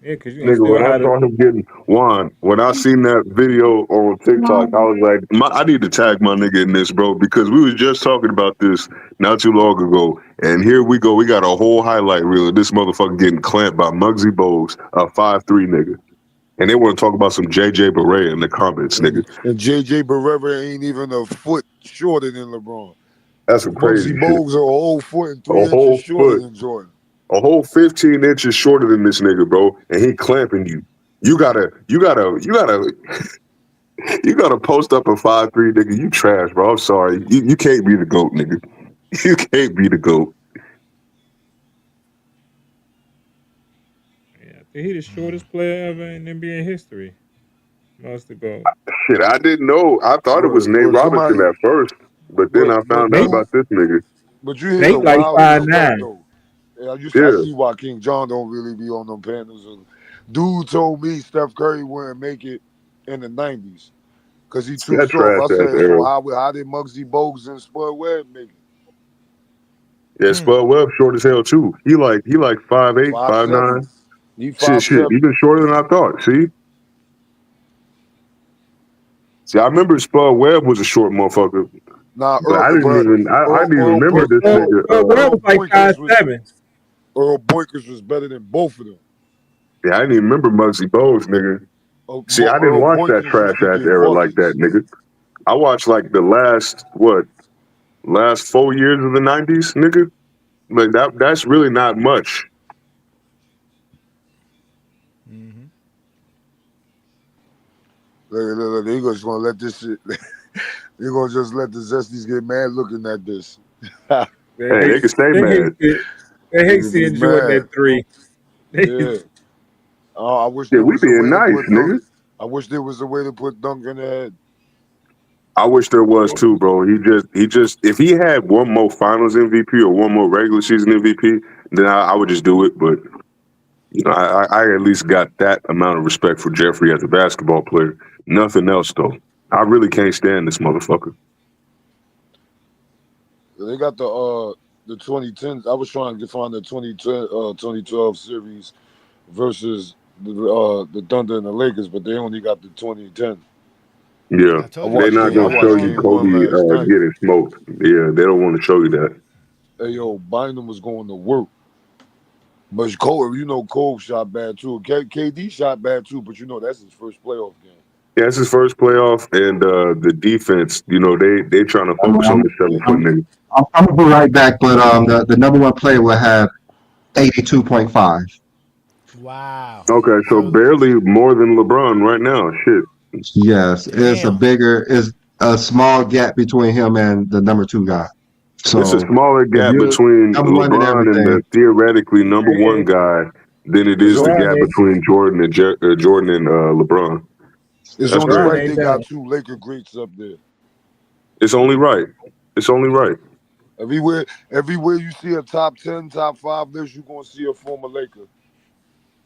yeah, because you're gonna Nigga, still when I have to. saw him getting Juan, when I seen that video on TikTok, I was like, I need to tag my nigga in this, bro, because we was just talking about this not too long ago, and here we go. We got a whole highlight reel of this motherfucker getting clamped by Muggsy Bogues, a 5'3" nigga. And they want to talk about some JJ Barea in the comments, nigga. And JJ Barrera ain't even a foot shorter than LeBron. That's some Muggsy crazy shit. Bogues are a whole foot and A 3 inches whole shorter foot, than Jordan. a whole 15 inches shorter than this nigga, bro, and he clamping you. You gotta You gotta post up a 5'3", nigga. You trash, bro. I'm sorry. You can't be the GOAT, nigga. You can't be the GOAT. Yeah, I think he the shortest player ever in NBA history. Must have go. Shit, I didn't know. I thought it was Nate But Robinson somebody, at first, but then I but found out Nate about dude, this nigga. but you hear the Nate like wildest stuff 5'9". though. Yeah, I Yeah, see why King John don't really be on them panels. Dude told me Steph Curry wouldn't make it in the '90s because he too that soft. trash I ass said, so era. how did Muggsy Bogues and Spud Webb make it? Yeah, Spud Webb short as hell too. He like 5'8", 5'7"? 5'9". He Shit, 5'7". even shorter than I thought. See, I remember Spud Webb was a short motherfucker, Nah, but I didn't even I didn't even remember this nigga. Webb Earl was like Boykins was 5'7". better than both of them. Yeah, I didn't even remember Muggsy Bogues, nigga. See, I didn't Earl watch that Boykins trash used to ass get era like that, buckets. nigga. I watched like the last 4 years of the '90s, nigga. Like that's really not much. They just gonna let this shit. They gonna just let the Zesties get mad looking at this. They Hey, hate they can stay they hate mad. it. They They hate gonna be seeing Jordan mad. at three. Yeah. I wish Yeah, there we was a being way to nice, put Dunk. nigga. I wish there was a way to put Dunk in the head. I wish there was too, bro. He just if he had one more Finals MVP or one more regular season MVP, then I would just do it. But I at least got that amount of respect for Jeffrey as a basketball player. Nothing else though. I really can't stand this motherfucker. They got the 2010s. I was trying to find the 2010 2012 series versus the Thunder and the Lakers, but they only got the 2010. Yeah, I I told you they're watched they not game. I gonna can't. show watched you game Kobe one last night. getting smoked. Yeah, they don't want to show you that. Hey yo, Bynum was going to work, but Cole, Cole shot bad too. KD shot bad too, but that's his first playoff game. Yeah, it's his first playoff, and the defense. They trying to I'm, focus on I'm, the 7 foot I'm, nigga. I'm gonna be right back, but the number one player will have 82.5. Wow. Okay, so So barely more than LeBron right now. Shit. Yes, damn. is a small gap between him and the number two guy. It's a So smaller if gap you're between number one in LeBron and everything, the theoretically number Yeah, one guy than it It's is the on, LeBron gap ain't between Jordan and LeBron. it's That's for only sure. LeBron right ain't they done. got two Laker greats up there. It's only right. It's only right. Everywhere you see a top 10, top 5 list, you're gonna see a former Laker.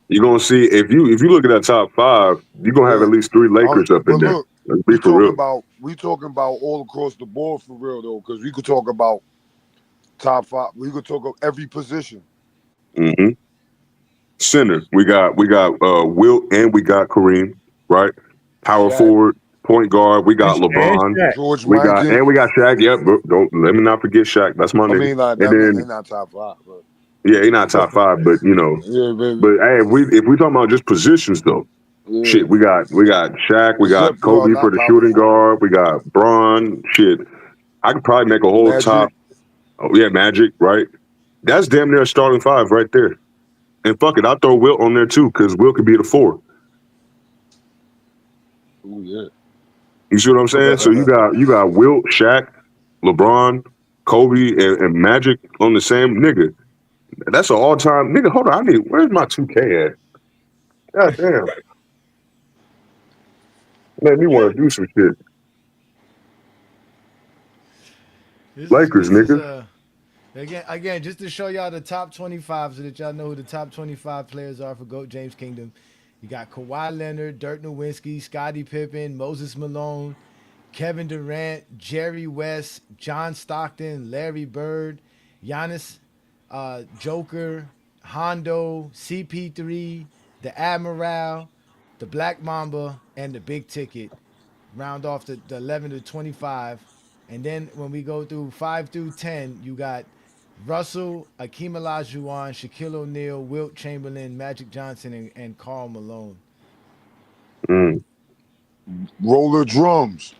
You're gonna see if you look at that top five, you're gonna have Yeah. at least three Lakers up But in there. look, Let's be we for talking real. about we talking about all across the board for real though, because we could talk about top 5. We could talk of every position. hmm Center, we got Wilt and we got Kareem, right? Power Shaq, forward, point guard, we got And LeBron. Shaq. George We got Mikan. and we got Shaq. Yep, but don't let me not forget Shaq. That's my I nigga. mean, And they're then not top 5, but yeah, he not top five, but yeah, baby, but hey, if we talking about just positions though, yeah. shit, we got Shaq, we got Except Kobe for not the power shooting forward. guard, we got Bron. Shit, I could probably make a whole top. Magic. Oh yeah, Magic, right? That's damn near a starting five right there. And fuck it, I'll throw Wilt on there too because Wilt could be the four. Oh yeah. You see what I'm saying? So you got Wilt, Shaq, LeBron, Kobe, and Magic on the same nigga. That's an all time nigga. Hold on, where's my 2K at? God damn, made me want to do some shit. This is Lakers, this is nigga. a again just to show y'all the top 25 so that y'all know who the top 25 players are for GOAT James Kingdom. You got Kawhi Leonard, Dirk Nowitzki, Scottie Pippen, Moses Malone, Kevin Durant, Jerry West, John Stockton, Larry Bird, Giannis, Joker, Hondo, CP3, the Admiral, the Black Mamba, and the Big Ticket. Round off the 11 to 25. And then when we go through 5 through 10, you got Russell, Akeem Olajuwon, Shaquille O'Neal, Wilt Chamberlain, Magic Johnson, and Karl Malone. Mm. Roller drums.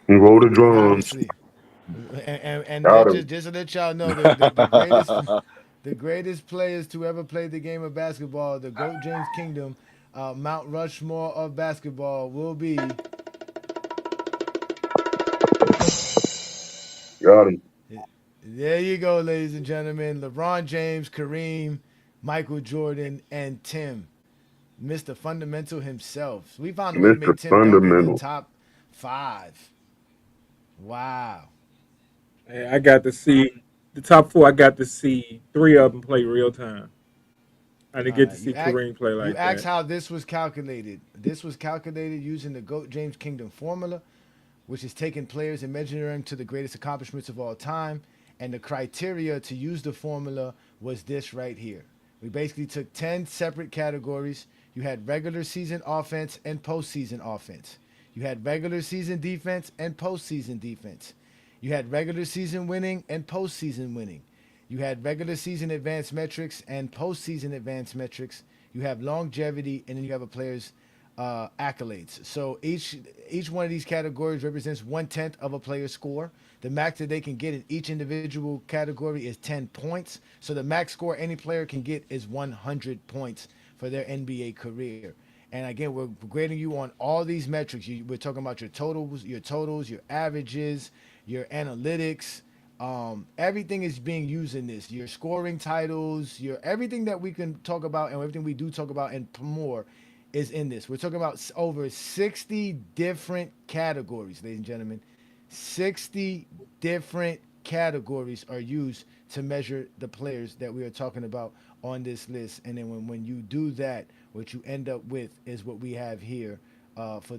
Roll the drums. Obviously. And Got him. just to let y'all know, the greatest players to ever play the game of basketball, the GOAT James Kingdom, Mount Rushmore of basketball will be Got him. There you go, ladies and gentlemen. LeBron James, Kareem, Michael Jordan, and Tim, Mr. Fundamental himself. We found a way to Mr. make Tim Duncan in the Fundamental. top five. Wow. Hey, I got to see the top four. I got to see three of them play real time. I didn't All get to right. see Kareem play You like asked that. how this was calculated. This was calculated using the GOAT James Kingdom formula, which is taking players and measuring them to the greatest accomplishments of all time. And the criteria to use the formula was this right here. We basically took 10 separate categories. You had regular season offense and postseason offense. You had regular season defense and postseason defense. You had regular season winning and postseason winning. You had regular season advanced metrics and postseason advanced metrics. You have longevity, and then you have a player's accolades. So each one of these categories represents 1/10 of a player's score. The max that they can get in each individual category is 10 points. So the max score any player can get is 100 points for their NBA career. And again, we're grading you on all these metrics. We're talking about your totals, your averages, your analytics. Everything is being used in this. Your scoring titles, your everything that we can talk about and everything we do talk about and more is in this. We're talking about over 60 different categories, ladies and gentlemen. 60 different categories are used to measure the players that we are talking about on this list. And then when you do that, what you end up with is what we have here for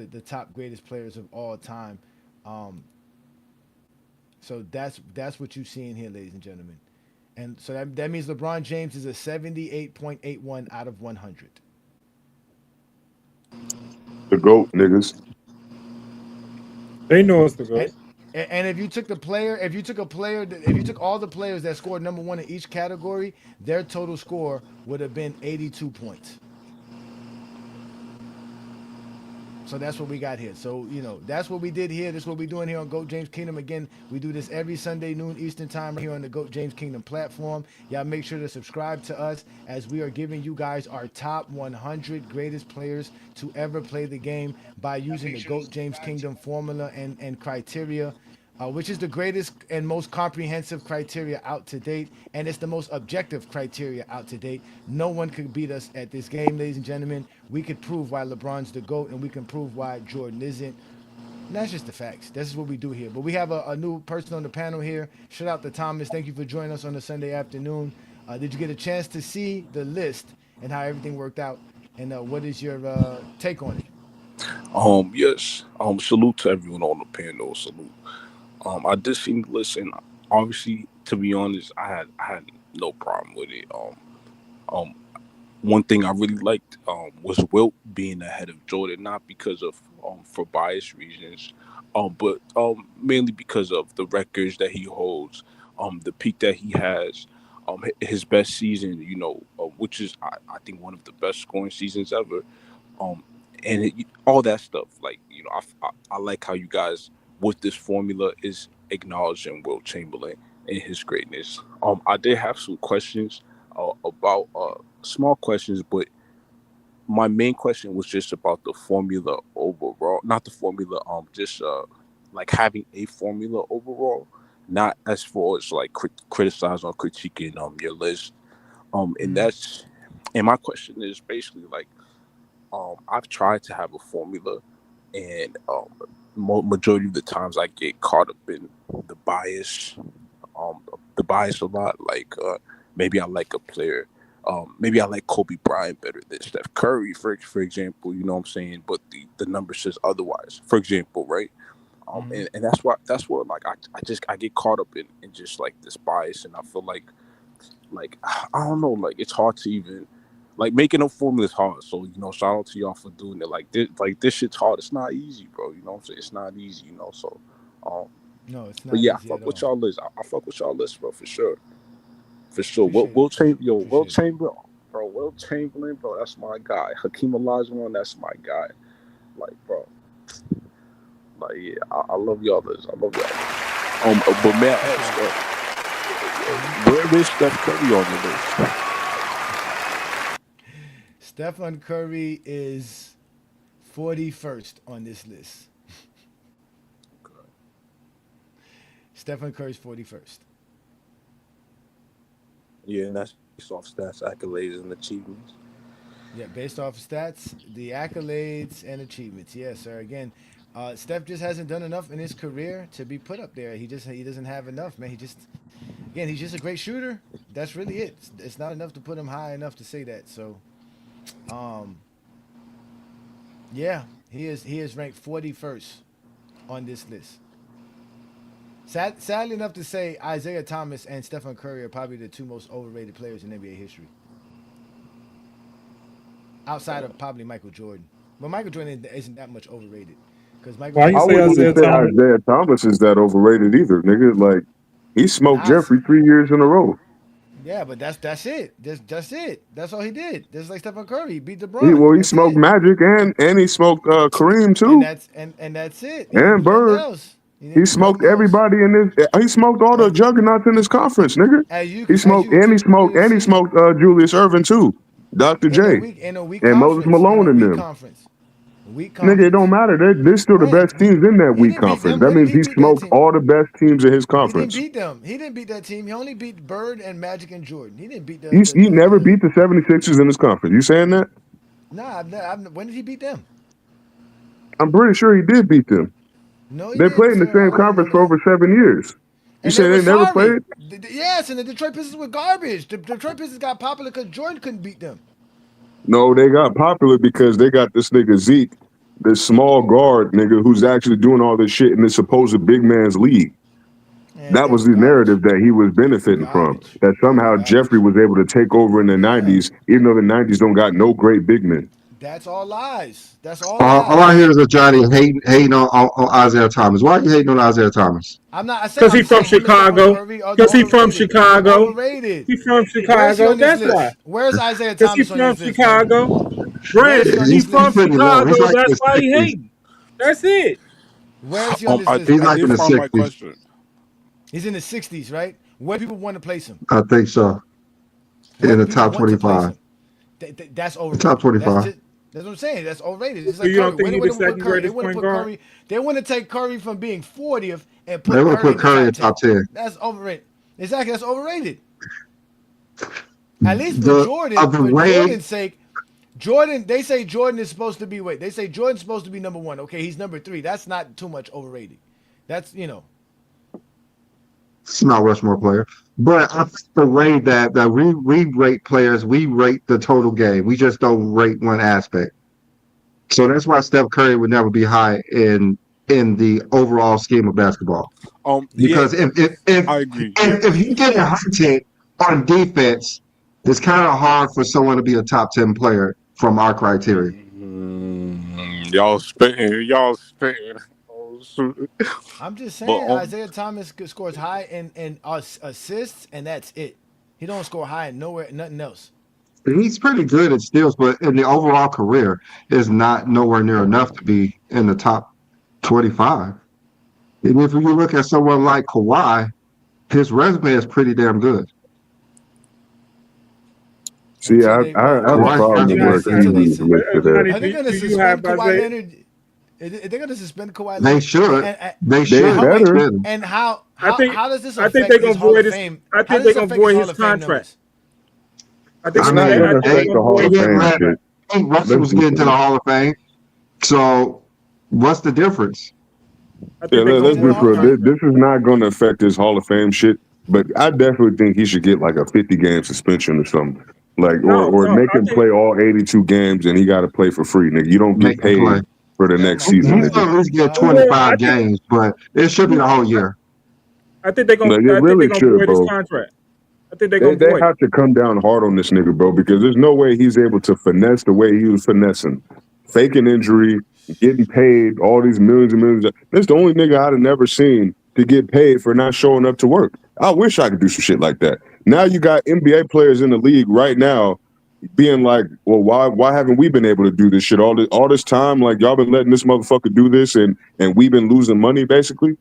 the top greatest players of all time. Um, so that's what you see in here, ladies and gentlemen. And so that means LeBron James is a 78.81 out of 100. The GOAT, niggas. They know it's the And goat. and if you took all the players that scored number one in each category, their total score would have been 82 points. So that's what we got here. So, that's what we did here. This is what we're doing here on GOAT James Kingdom. Again, we do this every Sunday, noon Eastern time, right here on the GOAT James Kingdom platform. Y'all make sure to subscribe to us as we are giving you guys our top 100 greatest players to ever play the game by using the GOAT James Kingdom formula and criteria. Which is the greatest and most comprehensive criteria out to date, and it's the most objective criteria out to date. No one could beat us at this game, ladies and gentlemen. We could prove why LeBron's the GOAT, and we can prove why Jordan isn't. And that's just the facts. This is what we do here. But we have a new person on the panel here. Shout out to Thomas. Thank you for joining us on a Sunday afternoon. Did you get a chance to see the list and how everything worked out? And what is your take on it? Yes. Salute to everyone on the panel. Salute. I did see the list, and obviously, to be honest, I had no problem with it. Um, One thing I really liked was Wilt being ahead of Jordan, not because of for bias reasons, but mainly because of the records that he holds, the peak that he has, his best season, which is I think one of the best scoring seasons ever, um, and all that stuff. Like I like how you guys with this formula is acknowledging Will Chamberlain and his greatness. I did have some questions about small questions, but my main question was just about the formula overall, not the formula. Just like having a formula overall, not as far as like criticize or critiquing your list. And Mm-hmm. that's and my question is basically like I've tried to have a formula, and majority of the times I get caught up in the bias, um, the bias a lot. Like maybe I like a player, maybe I like Kobe Bryant better than Steph Curry, for example. You know what I'm saying? But the number says otherwise. For example, right? Mm-hmm. And that's where like I get caught up in just like this bias, and I feel like I don't know, like it's hard to even like making a formula is hard. So shout out to y'all for doing it. Like this shit's hard. It's not easy, bro. You know what I'm saying? It's not easy. So, um, No, it's but not yeah, I easy at fuck with all. y'all list. I fuck with y'all list, bro, for sure, for sure. Appreciate it. Will Chamberlain, yo, Will Appreciate it. Chamberlain, bro, Will Chamberlain, bro, that's my guy. Hakeem Olajuwon, that's my guy. Like, bro, like yeah, I love y'all list. I love y'all list. But may I Appreciate ask, it. Mm-hmm. where is Steph Curry on the list? Stephen Curry is 41st on this list. Stephen Curry's 41st. Yeah, and that's based off stats, accolades, and achievements. Yeah, based off of stats, the accolades and achievements. Yes, sir. Again, Steph just hasn't done enough in his career to be put up there. He doesn't have enough, man. He's just a great shooter. That's really it. It's not enough to put him high enough to say that. So, um, yeah, he is ranked 41st on this list. Sadly enough to say, Isaiah Thomas and Stephen Curry are probably the two most overrated players in NBA history, outside of probably Michael Jordan. But Michael Jordan isn't that much overrated because Michael Why you I Jordan say wouldn't is even Isaiah say Thomas? Isaiah Thomas is that overrated either, nigga. Like he smoked Nas. Jeffrey 3 years in a row. Yeah, but that's it. That's it. That's all he did. Just like Stephen Curry, he beat He LeBron. well, he That's smoked it. Magic and he smoked Kareem And too, that's it. He didn't and do nothing Bird. else. He He didn't do smoked nothing else. everybody in this. He smoked all the As juggernauts in this conference, nigga. as you He as you smoked can and he clearly smoked and he see smoked Julius Irvin too, Dr. J, in a weak and Moses conference, Malone and them. weak Nigga, it don't conference. matter. They're still the When best teams in that he weak didn't beat conference. them. That When did means he he beat that smoked team? all the best teams in his He didn't conference. beat them. He didn't beat that team. He only beat Bird and Magic and Jordan. He didn't beat He never beat the 76ers in his conference. You saying that? Nah. When did he beat them? I'm pretty sure he did beat them. No, he They didn't, played in the sir. I same don't conference remember for that. over 7 years. You And they say were they never sorry. played? Yes, and the Detroit Pistons were garbage. The Detroit Pistons got popular because Jordan couldn't beat them. No, they got popular because they got this nigga Zeke, this small guard nigga who's actually doing all this shit in this supposed big man's league. And That they was were the garbage. narrative that he was benefiting from. Garbage. That They were somehow garbage. Jeffrey was able to take over in the Yeah. 90s, even though the 90s don't got no great big men. That's all lies. That's all All I lies. hear is a Johnny hating on Isaiah Thomas. Why are you hating on Isaiah Thomas? I'm not. I said Because I'm he from saying him and Stephen Chicago. Curry are Because he from overrated. Chicago. Overrated. He from Where is he Chicago. on this That's why. list? Where's Isaiah Because he Thomas on from this list, Brandon? Chicago. Where is he Brandon, on he this He's from list? pretty low. He's Chicago. like in That's the why he 60s. hating. That's it. Where is he on this list, He's I like Brandon? in did the find my 60s. question. He's in the 60s, right? Where people want to place him? I think so. Where In do the people top want to place 25. him? That's The overrated. top 25. That's what I'm saying. That's overrated. It's So like you don't Curry. think Where he they the want to put second Curry? They greatest want to point put guard? Curry. They want to take Curry from being 40th and They put want to Curry put in the Curry in top top 10. 10. That's overrated. Exactly. That's overrated. At least Of the for way Jordan's sake, Jordan. They say Jordan is supposed to be. Wait. They say Jordan's supposed to be number one. Okay, he's number 3. That's not too much overrated. That's it's not Rushmore player. But I think the way that we rate players, we rate the total game. We just don't rate one aspect. So that's why Steph Curry would never be high in the overall scheme of basketball. Yeah, Because I agree. Yeah. if you get a hunted on defense, it's kind of hard for someone to be a top 10 player from our criteria. Y'all spitting. Y'all spitting. Oh, shoot. I'm just But saying Isaiah Thomas scores high in assists, and that's it. He don't score high in nowhere, nothing else. He's pretty good at steals, but in the overall career, is not nowhere near enough to be in the top 25. And if you look at someone like Kawhi, his resume is pretty damn good. See, Until I they, I well, have a Kawhi problem has with You been where have until to. they, Cleveland is listed at. Johnny, are they going to do you have suspend Kawhi Isaiah? Leonard? Are they going to suspend Kawhi They Leonard? should. And, They and should. how They better. and how I think. how does this I think affect they're gonna his Hall void of his. Fame? I How think does they're this gonna affect his void Hall his of Fame contract. numbers? I think It's I it's not mean, I going to think they're affect they, the gonna Hall they void of his get Fame rid. shit. contract. I think Russell Let's was be getting to the clear. Hall of Fame. So what's the difference? I Yeah, think they're let's gonna Getting to the be void his Hall of real. Fame? contract. This is not going to affect his Hall of Fame shit, but I definitely think he should get like a 50-game suspension or something. Like, No, or no. make I him think play all 82 games and he got to play for free, nigga. You don't get Make them play. paid for the Oh next my season, He's God! nigga. going to at least get Oh well. my 25 games, but it should be the whole year. I think they're gonna. Like, it I think they're really gonna should, void his bro. contract. I think they're They gonna they void it. have to come down hard on this nigga, bro, because there's no way he's able to finesse the way he was finessing, faking injury, getting paid all these millions and millions. That's the only nigga I'd have never seen to get paid for not showing up to work. I wish I could do some shit like that. Now you got NBA players in the league right now being like, well, why haven't we been able to do this shit all this time? Like y'all been letting this motherfucker do this and we've been losing money basically.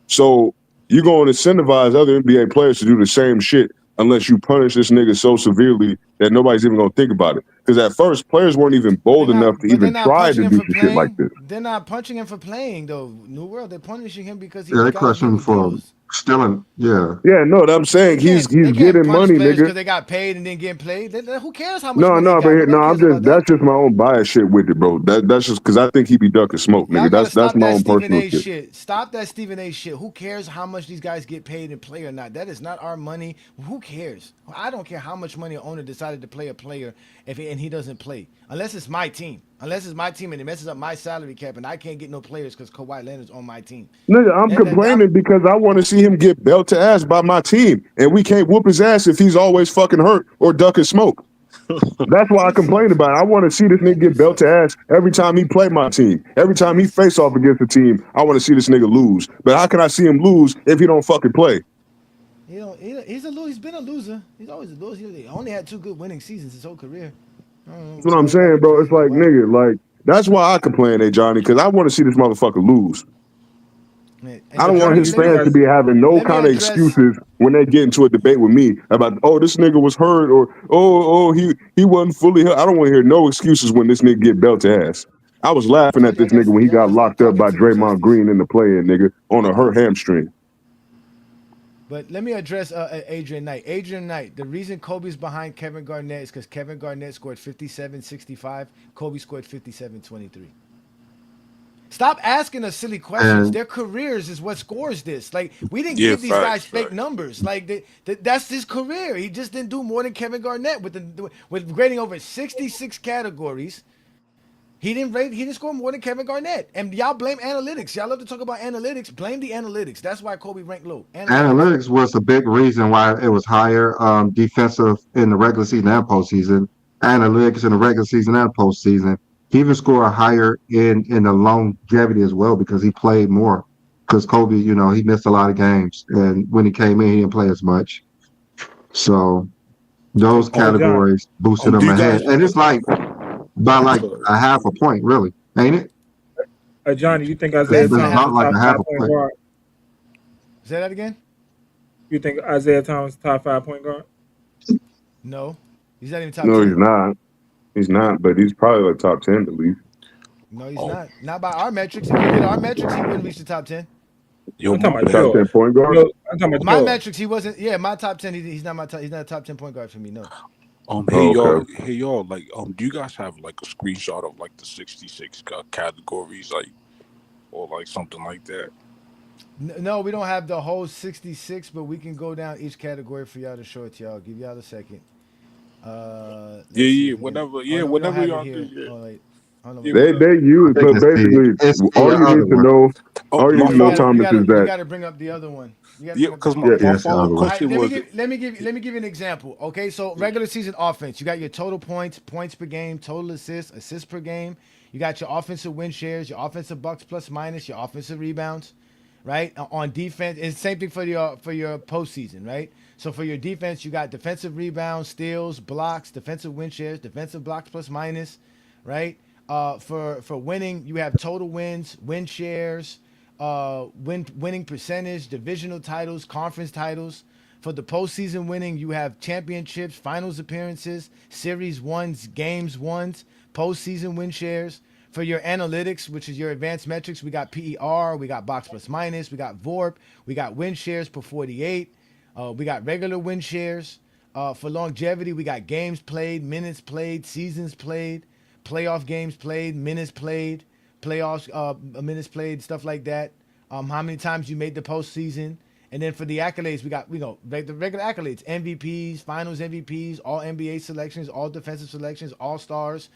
So you're going to incentivize other NBA players to do the same shit unless you punish this nigga so severely that nobody's even gonna think about it. Because at first, players weren't even bold enough to But they're even not try punching to him do for some shit like playing. this. They're not punching him for playing though. New World, they're punishing him because Yeah, he's they got question him illegal for deals. stealing. Yeah. Yeah, no, I'm saying he's They can't getting punish money, players nigga. because they got paid and then getting played. Who cares how much No, money they no, but got? Nobody I'm cares just about that's that. just my own bias shit with it, bro. That's just because I think he be ducking smoke, Y'all nigga. gotta That's stop my that own Stephen personal A. shit. shit. Stop that Stephen A. shit. Who cares how much these guys get paid and play or not? That is not our money. Who cares? I don't care how much money an owner decided to play a player and he doesn't play. Unless it's my team. Unless it's my team and it messes up my salary cap and I can't get no players because Kawhi Leonard's on my team. Nigga, I'm complaining because I want to see him get belt to ass by my team, and we can't whoop his ass if he's always fucking hurt or ducking smoke. That's why I complain about it. I want to see this nigga get belt to ass every time he play my team. Every time he face off against the team, I want to see this nigga lose. But how can I see him lose if he don't fucking play? He's a loser. He's been a loser. He's always a loser. He only had 2 good winning seasons his whole career. That's what I'm saying, bro. It's like, nigga, like, that's why I complain, Johnny, because I want to see this motherfucker lose. I don't want his fans to be having no kind of excuses when they get into a debate with me about, oh, this nigga was hurt or he wasn't fully hurt. I don't want to hear no excuses when this nigga get belt to ass. I was laughing at this nigga when he got locked up by Draymond Green in the play-in, nigga, on a hurt hamstring. But let me address Adrian Knight. Adrian Knight, the reason Kobe's behind Kevin Garnett is because Kevin Garnett scored 57-65. Kobe scored 57-23. Stop asking us silly questions. Their careers is what scores this. Like, we didn't give these guys fake numbers. Like, that's his career. He just didn't do more than Kevin Garnett with grading over 66 categories. He didn't score more than Kevin Garnett. And y'all blame analytics. Y'all love to talk about analytics. Blame the analytics. That's why Kobe ranked low. Analytics was a big reason why it was higher defensive in the regular season and postseason. Analytics in the regular season and postseason. He even scored higher in the longevity as well because he played more. Because Kobe, he missed a lot of games, and when he came in, he didn't play as much. So those categories boosted him ahead, and it's like by like a half a point, really, ain't it? Johnny, you think Isaiah It's Thomas not like top a half 5 a point point. guard? Say that again? You think Isaiah Thomas top 5 point guard? No. He's not even top 10. No, he's not. He's not, but he's probably like top 10 at least. No, he's not. Not by our metrics. If you did our metrics, he wouldn't reach the top 10. I'm talking about top 10 point guard. I'm talking about my metrics. He wasn't. Yeah, my top 10. He's not my top. He's not a top 10 point guard for me. No. Hey y'all, like, do you guys have like a screenshot of like the 66 categories, like, or like something like that? No, we don't have the whole 66, but we can go down each category for y'all to show it to y'all. Give y'all a second. Whatever y'all do. Yeah. They use, but basically, all you need to know, Thomas, is that you got to bring up the other one. Because my follow-up question was, let me give you an example. Okay, so regular season offense, you got your total points per game, total assists per game. You got your offensive win shares, your offensive bucks plus minus, your offensive rebounds, right? On defense, it's the same thing for your postseason, right? So for your defense, you got defensive rebounds, steals, blocks, defensive win shares, defensive blocks plus minus, right? For winning, you have total wins, win shares, winning percentage, divisional titles, conference titles. For the postseason winning, you have championships, finals appearances, series ones, games ones, postseason win shares. For your analytics, which is your advanced metrics, we got PER, we got box plus minus, we got VORP, we got win shares per 48, we got regular win shares. For longevity, we got games played, minutes played, seasons played, playoff games played, minutes played, playoffs, minutes played, stuff like that. How many times you made the postseason. And then for the accolades, we got, the regular accolades, MVPs, finals MVPs, all NBA selections, all defensive selections, all stars,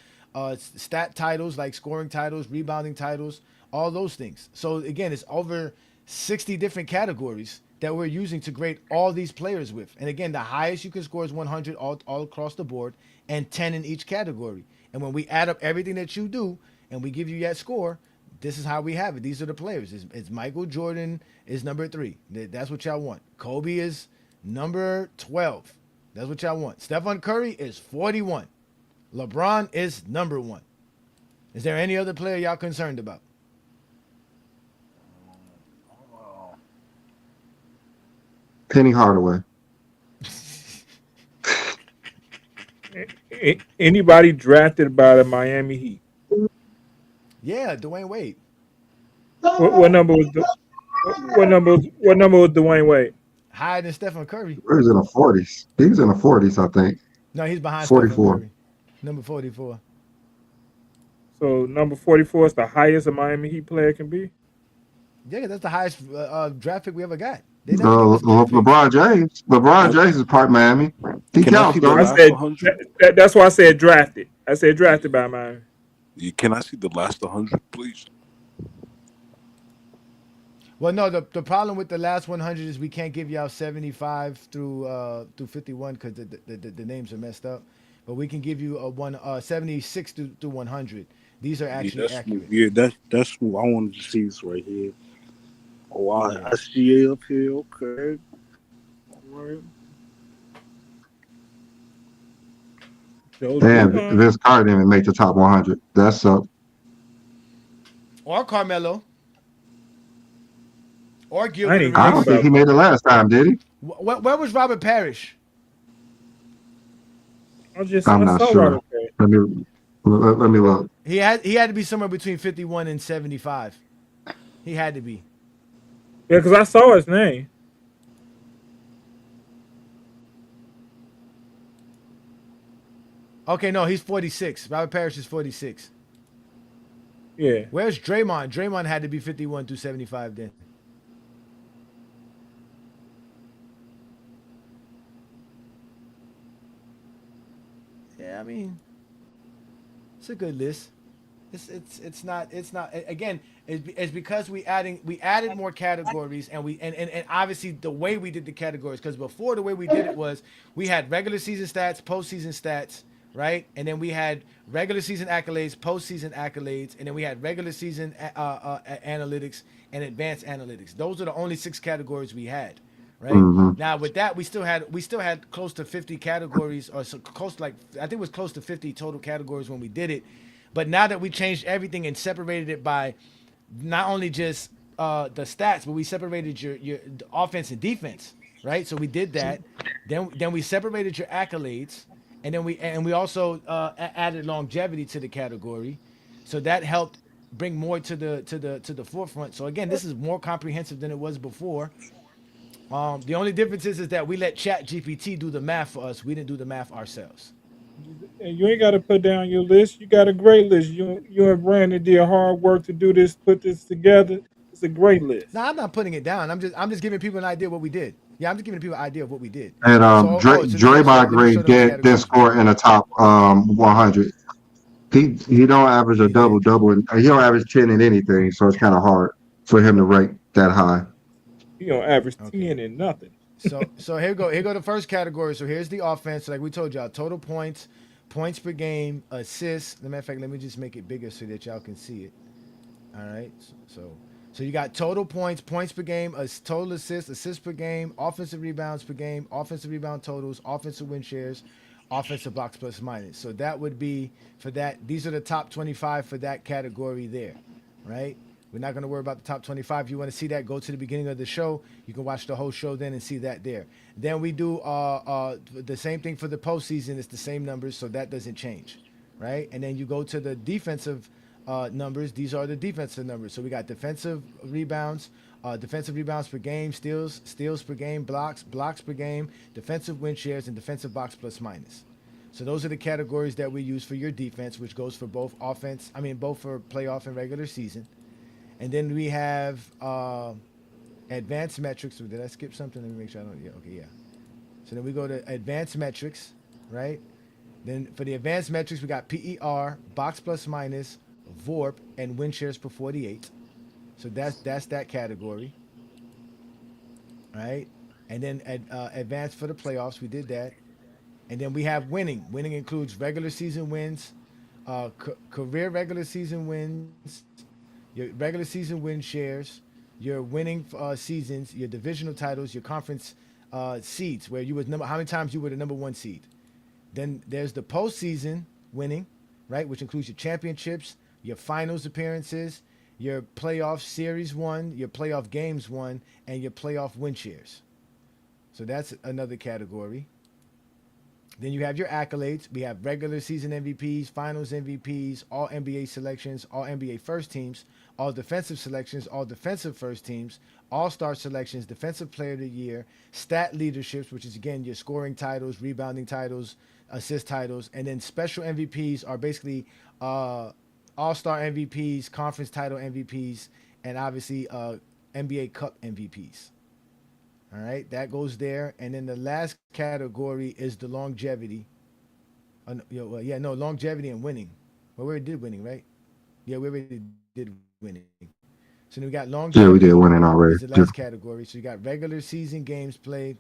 stat titles like scoring titles, rebounding titles, all those things. So again, it's over 60 different categories that we're using to grade all these players with. And again, the highest you can score is 100 all across the board and 10 in each category. And when we add up everything that you do and we give you that score, this is how we have it. These are the players. It's Michael Jordan is number 3. That's what y'all want. Kobe is number 12. That's what y'all want. Stephen Curry is 41. LeBron is number 1. Is there any other player y'all concerned about? Penny Hardaway. Anybody drafted by the Miami Heat? Yeah, Dwayne Wade. What number was the what number was Dwayne Wade? Higher than Stephen Curry. He was in the 40s. He was in the 40s, I think. No, he's behind Stephen 44. Curry. Number 44. So number 44 is the highest a Miami Heat player can be. Yeah, that's the highest draft pick we ever got. They never give us draft picks. LeBron James. LeBron Can, James is part Miami. He can I counts, see the don't I he? last said 100? that's why I said drafted. I said drafted by Miami. Can I see the last 100, please? Well, no, the problem with the last 100 is we can't give y'all 75 through 51 because the names are messed up. But we can give you a 76 through 100. These are Yeah, actually that's smooth. accurate. Yeah, that's smooth. I wanted to see this right here. Oh, Yeah. I see it up here. Okay. Right. Joe Damn, Dumars. Vince Carter didn't even make the top 100. That's Or Carmelo. Or I Gilbert didn't even I think don't Arenas. think about. he made it last time, did he? Where was Robert Parrish? I'm I not saw sure. Robert Page. Let me look. He had to be somewhere between 51 and 75. He had to be. Yeah, because I saw his name. Okay, no, he's 46. Robert Parrish is 46. Yeah. Where's Draymond? Draymond had to be 51 through 75 then. Yeah, I mean, it's a good list. It's not again. It's because we added more categories and and obviously the way we did the categories, because before the way we did it was we had regular season stats, postseason stats, right, and then we had regular season accolades, postseason accolades, and then we had regular season analytics and advanced analytics. Those are the only six categories we had. Right Hmm. now, with that, we still had close to 50 categories, or so close, like I think it was close to 50 total categories when we did it. But now that we changed everything and separated it by not only just the stats, but we separated your offense and defense, right? So we did that. Then we separated your accolades, and then we also added longevity to the category, so that helped bring more to the forefront. So again, this is more comprehensive than it was before. The only difference is that we let Chat GPT do the math for us. We didn't do the math ourselves. And you ain't got to put down your list. You got a great list. You and Brandon did hard work to do this, put this together. It's a great list. Now I'm not putting it down. I'm just giving people an idea of what we did. Yeah, I'm just giving people an idea of what we did. And So so the next Draymond one, let me Green show them the did categories we score did. in the top 100. He don't average a He double did. double, and he don't average 10 in anything, so it's kind of hard for him to rank that high. You don't average Okay. 10 and nothing. So here go. Here go the first category. So here's the offense. So like we told y'all, total points, points per game, assists. As a matter of fact, let me just make it bigger so that y'all can see it. All right. So you got total points, points per game, total assists, assists per game, offensive rebounds per game, offensive rebound totals, offensive win shares, offensive box plus minus. So that would be for that. These are the top 25 for that category there, right? We're not going to worry about the top 25. If you want to see that, go to the beginning of the show. You can watch the whole show then and see that there. Then we do the same thing for the postseason. It's the same numbers, so that doesn't change, right? And then you go to the defensive numbers. These are the defensive numbers. So we got defensive rebounds per game, steals per game, blocks per game, defensive win shares, and defensive box plus minus. So those are the categories that we use for your defense, which goes for both offense. I mean, both for playoff and regular season. And then we have advanced metrics. So did I skip something? Let me make sure I don't. Yeah. Okay. Yeah. So then we go to advanced metrics, right? Then for the advanced metrics, we got PER, box plus minus, VORP, and win shares per 48. So that's that category, right? And then advanced for the playoffs, we did that. And then we have winning. Winning includes regular season wins, career regular season wins, your regular season win shares, your winning seasons, your divisional titles, your conference seeds, where you was how many times you were the number one seed. Then there's the postseason winning, right, which includes your championships, your finals appearances, your playoff series won, your playoff games won, and your playoff win shares. So that's another category. Then you have your accolades. We have regular season MVPs, finals MVPs, all NBA selections, all NBA first teams, all defensive selections, all defensive first teams, all star selections, defensive player of the year, stat leaderships, which is again your scoring titles, rebounding titles, assist titles, and then special MVPs are basically all star MVPs, conference title MVPs, and obviously NBA Cup MVPs. All right, that goes there, and then the last category is the longevity. Yeah, no, longevity and winning. Well, we already did winning, right? Yeah, we already did winning. So then we got Yeah, we did longevity winning already. is the last category. So you got regular season games played.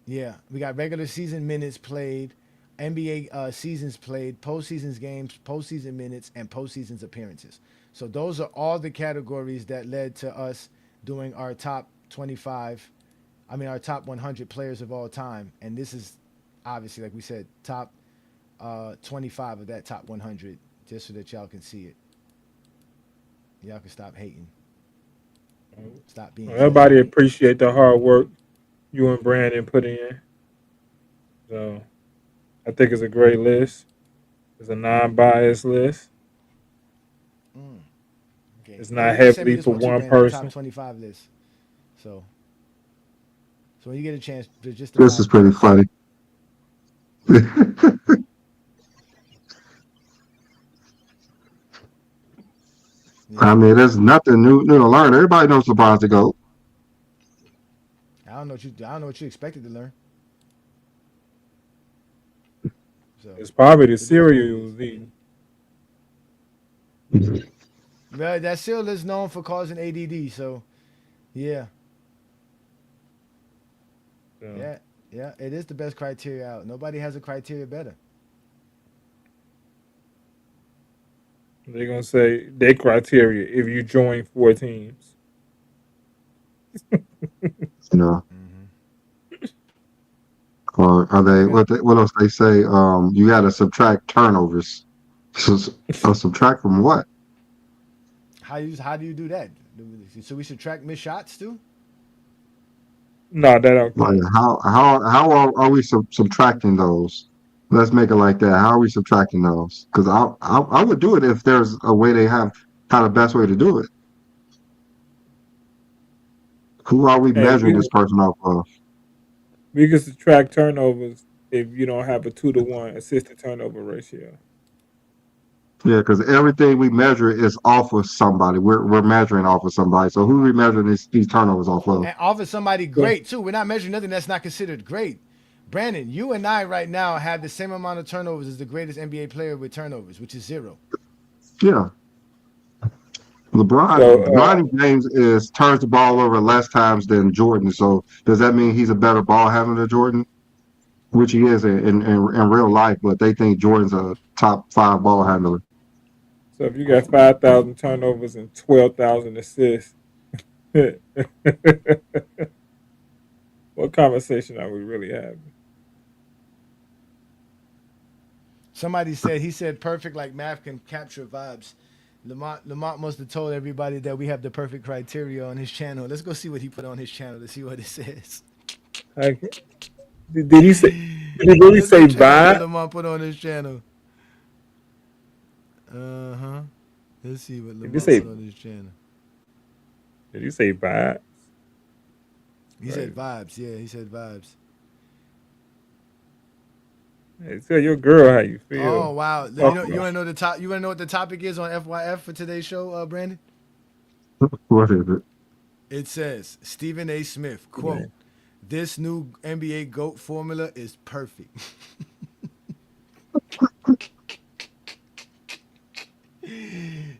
Yeah, we got regular season minutes played, NBA seasons played, postseasons games, postseason minutes, and postseasons appearances. So those are all the categories that led to us doing our top 25. I mean, our top 100 players of all time, and this is obviously, like we said, top 25 of that top 100, just so that y'all can see it. Y'all can stop hating. Stop being Everybody hating. appreciate the hard work you and Brandon put in. So I think it's a great list. It's a non-biased list. Mm, okay. It's Yeah, not you sent me heavily this for one too, one Brandon. The top person. 25 list. So, so when you get a chance, just the This is five pretty guys. funny. I Yeah. mean, there's nothing new to learn. Everybody knows LeBron's the GOAT. I don't know what you expected to learn. So, It's probably the it is what cereal it you is. was eating. Well, that seal is known for causing ADD. So, yeah, So yeah, yeah. It is the best criteria out. Nobody has a criteria better. they're gonna say their criteria if you join four teams. You know, Hmm. or are Now we they got what else they say? You got to subtract turnovers. So, subtract from what? how do you do that? So we should track missed shots too. No, that don't Like count. how are we subtracting those? Let's make it like that. How are we subtracting those? Because I would do it if there's a way they have the best way to do it. Who are we Hey, measuring this person off of? we can subtract turnovers if you don't have a 2-to-1 assist to turnover ratio. Yeah, because everything we measure is off of somebody. We're measuring off of somebody. So who are we measuring these turnovers off of? And offer somebody Yeah. great too. We're not measuring nothing that's not considered great. Brandon, you and I right now have the same amount of turnovers as the greatest NBA player with turnovers, which is zero. Yeah, So LeBron James is turns the ball over less times than Jordan. So does that mean he's a better ball handler than Jordan? Which he is in real life, but they think Jordan's a top five ball handler. if you got 5,000 turnovers and 12,000 assists, what conversation are we really having? Somebody said he said perfect like math can capture vibes. Lamont must have told everybody that we have the perfect criteria on his channel. Let's go see what he put on his channel to see what it says. Like, did he say? Did he really Let's go say check out what vibe? Lamont put on his channel. Uh huh. Let's see what Did he Lamont say? put on his channel. Did he say vibe? He said Right. vibes. Yeah, he said vibes. Hey, tell your girl how you Oh feel. wow! Talk You about. want to know the top? You want to know what the topic is on FYF for today's show, Brandon? What is it? It says Stephen A. Smith quote: Man. "This new NBA GOAT formula is perfect."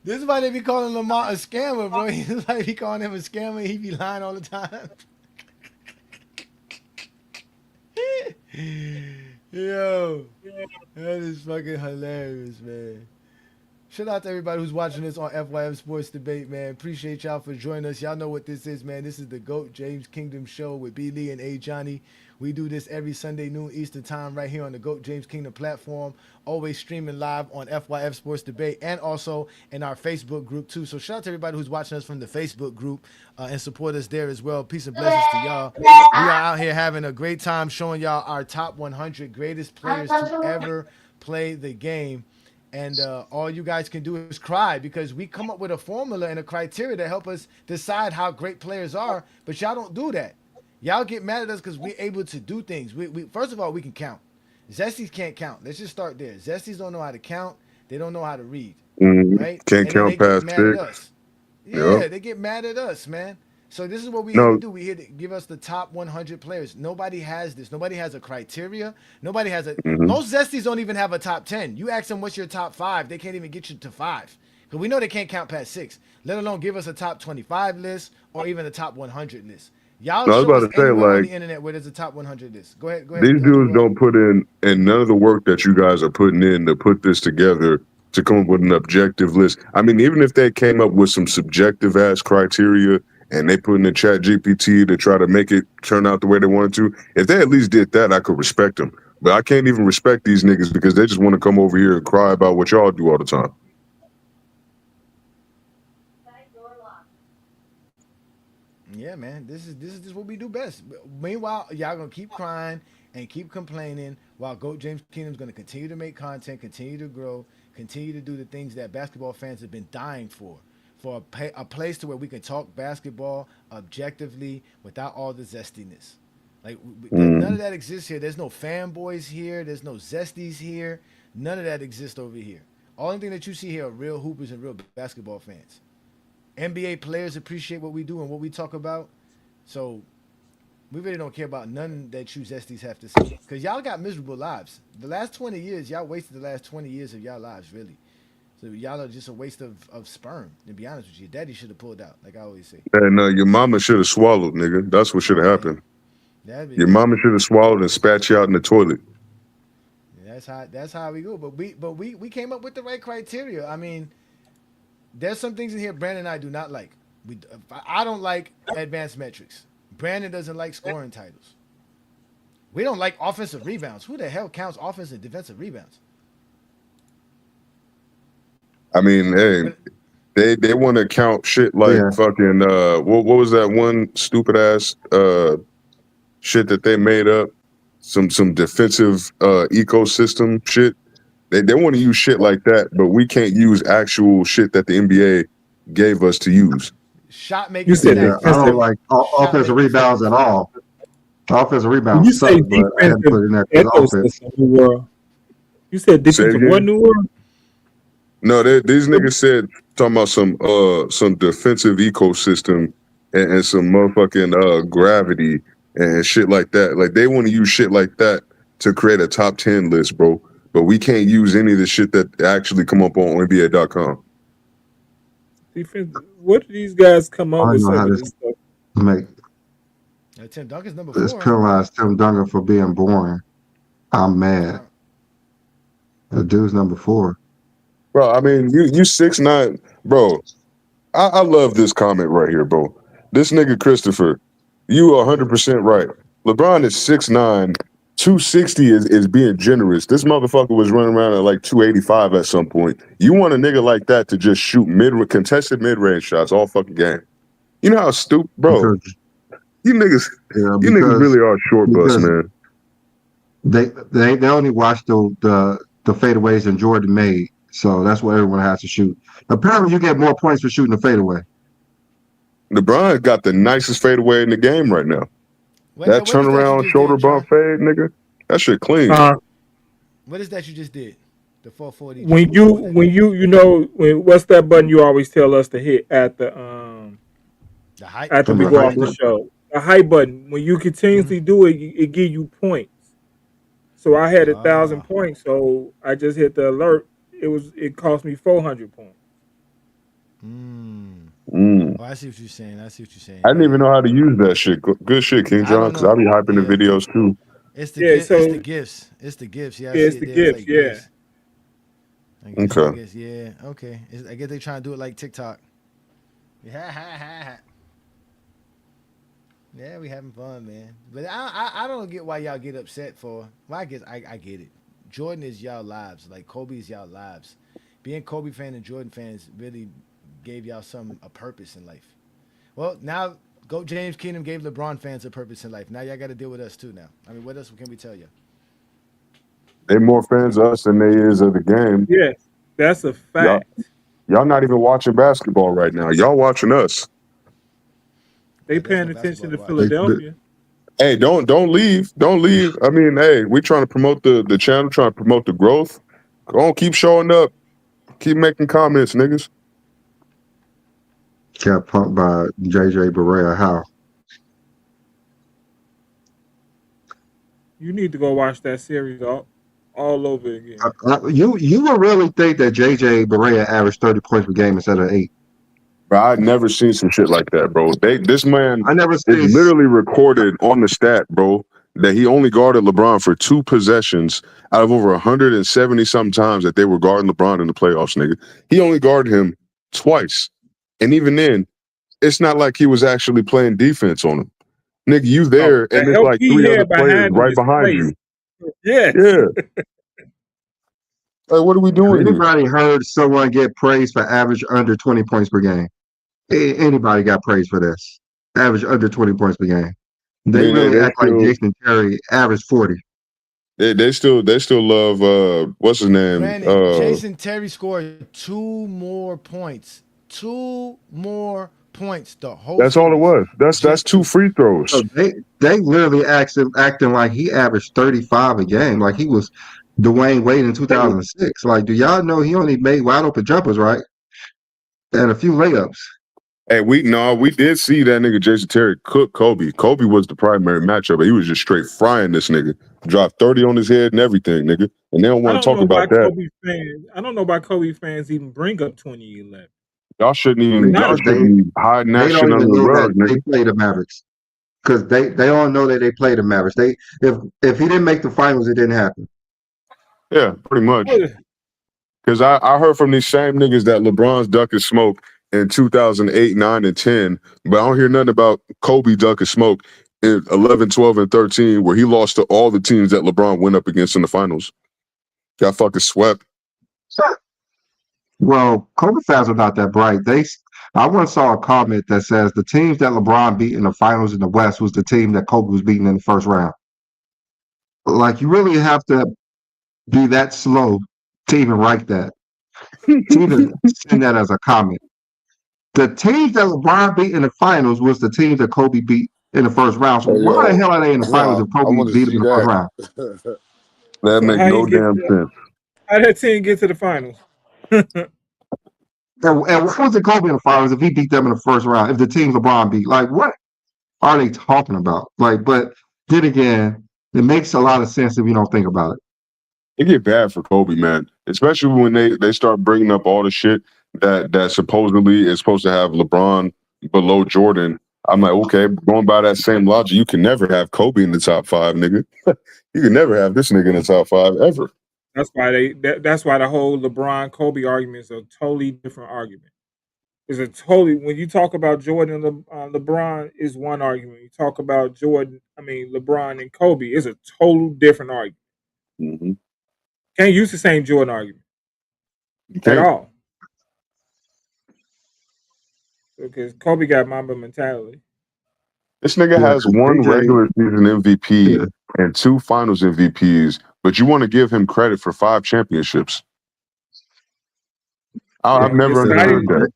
This is why they be calling Lamont a scammer, bro. He's like be calling him a scammer. He be lying all the time. Yo, that is fucking hilarious, man. Shout out to everybody who's watching this on FYM Sports Debate, man. Appreciate y'all for joining us. Y'all know what this is, man. This is the GOAT James Kingdom Show with B. Lee and A. Johnny. We do this every Sunday noon Eastern time right here on the GOAT James Kingdom platform. Always streaming live on FYF Sports Debate and also in our Facebook group too. So shout out to everybody who's watching us from the Facebook group and support us there as well. Peace and blessings to y'all. We are out here having a great time showing y'all our top 100 greatest players to ever play the game. And all you guys can do is cry because we come up with a formula and a criteria to help us decide how great players are, but y'all don't do that. Y'all get mad at us because we're able to do things. We first of all, we can count. Zesties can't count. Let's just start there. Zesties don't know how to count. They don't know how to read, right? Can't And then they count get past mad at 6. us. Yep. Yeah, they get mad at us, man. So this is what we here No. to do. We here to give us the top 100 players. Nobody has this. Nobody has a criteria. Nobody has a. Mhm. Most Zesties don't even have a top 10. You ask them what's your top 5, they can't even get you to 5 because we know they can't count past 6. Let alone give us a top 25 list or even a top 100 list. Y'all No, I was show about us to say, anywhere on like, the internet where there's a top 100 list. Go ahead. these dudes don't put in none of the work that you guys are putting in to put this together to come up with an objective list. I mean, even if they came up with some subjective ass criteria and they put in the chat GPT to try to make it turn out the way they wanted to, if they at least did that, I could respect them. But I can't even respect these niggas because they just want to come over here and cry about what y'all do all the time. Yeah, man. This is what we do best. Meanwhile, y'all gonna keep crying and keep complaining while GOAT James Kingdom's gonna continue to make content, continue to grow, continue to do the things that basketball fans have been dying for a place to where we can talk basketball objectively without all the zestiness. Like none of that exists here. There's no fanboys here. There's no zesties here. None of that exists over here. Only thing that you see here are real hoopers and real basketball fans. NBA players appreciate what we do and what we talk about. So we really don't care about none that you zesties have to say. Because y'all got miserable lives. The last 20 years, y'all wasted the last 20 years of y'all lives, really. So y'all are just a waste of sperm, to be honest with you. Daddy should have pulled out, like I always say. And your mama should have swallowed, nigga. That's what should have happened. Your That- mama should have swallowed and spat you out in the toilet. That's how we go. But we came up with the right criteria. I mean, there's some things in here Brandon and I do not like. I don't like advanced metrics. Brandon doesn't like scoring titles. We don't like offensive rebounds. Who the hell counts offensive and defensive rebounds? I mean, hey, they want to count shit like fucking what was that one stupid ass shit that they made up? Some defensive ecosystem shit. They want to use shit like that, but we can't use actual shit that the NBA gave us to use. Shot making. You said I don't like offensive rebounds at all. Offensive rebounds you suck, say but I had to put it in there because offense. You said defensive what, New World? No, these niggas said talking about some defensive ecosystem and some motherfucking gravity and shit like that. Like they want to use shit like that to create a top 10 list, bro. But we can't use any of the shit that actually come up on NBA.com. Defense. What do these guys come up I with? don't know how Some of this this stuff? make Tim Duncan's number 4. this penalized Tim Duncan for being boring. I'm mad. The dude's number 4. Bro, I mean, you 6'9", bro. I love this comment right here, bro. This nigga Christopher, you 100% right. LeBron is 6'9", 260 is being generous. This motherfucker was running around at like 285 at some point. You want a nigga like that to just shoot contested mid-range shots all fucking game. You know how stupid, bro. You niggas really are short bus, man. They only watch the fadeaways that Jordan made, so that's what everyone has to shoot. Apparently, you get more points for shooting a fadeaway. LeBron got the nicest fadeaway in the game right now. That turnaround shoulder bump fade, nigga. That shit clean. What is that you just did? The 440. When you know what's that button you always tell us to hit at the hype after we go off the show? The hype button. When you continuously do it, it give you points. So I had 1,000 points, so I just hit the alert. It cost me 400 points. Oh, I see what you're saying. I didn't even know how to use that shit. Good shit, King John, because I be hyping the videos too. It's the gifts. It's the gifts. Yeah, it's the gifts. Yeah. I Okay. guess, yeah. Okay. I guess they trying to do it like TikTok. Yeah, yeah, we having fun, man. But I don't get why y'all get upset for. Well, I guess I get it. Jordan is y'all lives. Like Kobe is y'all lives. Being Kobe fan and Jordan fans really gave y'all some a purpose in life. Well, now Go James Kingdom gave LeBron fans a purpose in life. Now y'all got to deal with us too. Now, I mean, what else can we tell you? They more fans of us than they is of the game. Yes, that's a Y'all, fact. y'all not even watching basketball right now. Y'all watching us. They There's paying no attention basketball to to watch. Philadelphia. Hey, don't leave. Don't leave. I mean, hey, we trying to promote the channel, trying to promote the growth. Go on, keep showing up. Keep making comments, niggas. Got punked by JJ Barea. How? You need to go watch that series all over again. You would really think that JJ Barea averaged 30 points per game instead of 8. Bro, I've never seen some shit like that, bro. This man I never is seen. literally recorded on the stat, bro, that he only guarded LeBron for 2 possessions out of over 170 something times that they were guarding LeBron in the playoffs, nigga. He only guarded him twice. And even then, it's not like he was actually playing defense on him. Nigga, you No, there, the and it's help like he 3 other had players behind him right is behind you. crazy. Yes. Yeah. Like, what are we Have doing here? anybody heard someone get praised for average under 20 points per game? Anybody got praised for this? Average under 20 points per game. I They mean, really act like Jason Terry averaged 40. they still love what's his name? Granted, Jason Terry scored 2 more points. 2 more points the whole That's all it series. was. That's 2 free So throws. they literally acting like he averaged 35 a game, like he was Dwayne Wade in 2006. Like, do y'all know he only made wide open jumpers, right? And a few layups. Hey, we did see that nigga Jason Terry cook Kobe. Kobe was the primary matchup, but he was just straight frying this nigga. Dropped 30 on his head and everything, nigga. And they don't I want to don't talk know why about that. Kobe fans. I don't know why Kobe fans even bring up 2011. Y'all shouldn't even Not y'all a Because should be hiding that they shit don't under even the know that rug, they nigga. play the Mavericks. Because they all know that they play the Mavericks. They if he didn't make the finals, it didn't happen. Yeah, pretty much. Because I heard from these same niggas that LeBron's ducking smoke in 2008, 9, and 10, but I don't hear nothing about Kobe ducking smoke in 11, 12, and 13, where he lost to all the teams that LeBron went up against in the finals. Got fucking swept. Well, Kobe fans are not that bright. I once saw a comment that says the teams that LeBron beat in the finals in the West was the team that Kobe was beating in the first round. Like, you really have to be that slow to even write that, to even send that as a comment. The teams that LeBron beat in the finals was the teams that Kobe beat in the first round. So Hey, why the yo, hell are they in the finals if I Kobe want to beat them see in the first that. round? That So make no damn sense. how did that team get to the finals? And why was it Kobe in the finals if he beat them in the first round? If the teams LeBron beat, like, what are they talking about? Like, but then again, it makes a lot of sense if you don't think about it. It get bad for Kobe, man. Especially when they start bringing up all the shit that supposedly is supposed to have LeBron below Jordan. I'm like, okay, going by that same logic, you can never have Kobe in the top 5, nigga. You can never have this nigga in the top 5 ever. That's why that's why the whole LeBron Kobe argument is a totally different argument. It's a totally when you talk about Jordan and LeBron is one argument. You talk about LeBron and Kobe is a total different argument. Mm-hmm. Can't use the same Jordan argument You at can't. all because Kobe got Mamba mentality. This nigga Yeah, has because 1 AJ, regular season MVP yeah, and 2 finals MVPs, but you want to give him credit for 5 championships. They I've don't get never understood Scotty. that.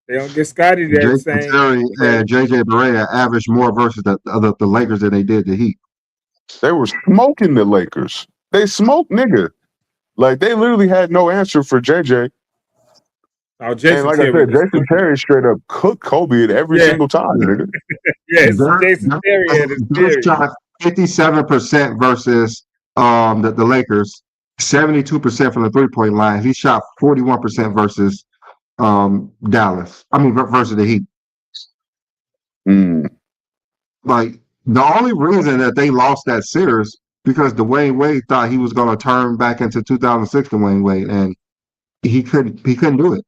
They don't get Scotty that Jason same Terry credit. and JJ Barea averaged more versus the Lakers than they did the Heat. They were smoking the Lakers. They smoked nigga. Like they literally had no answer for JJ. Now And Jason like I Terry said, was Jason Terry straight up cooked Kobe at every yeah single time, Yeah. nigga. yes Dirk, Jason Dirk, Terry had his Dirk theory. shot 57% versus the Lakers, 72% from the 3-point line. He shot 41% versus Dallas. I mean versus the Heat. Mm. Like, the only reason that they lost that series because Dwayne Wade thought he was going to turn back into 2006 Dwayne Wade, and he couldn't do it.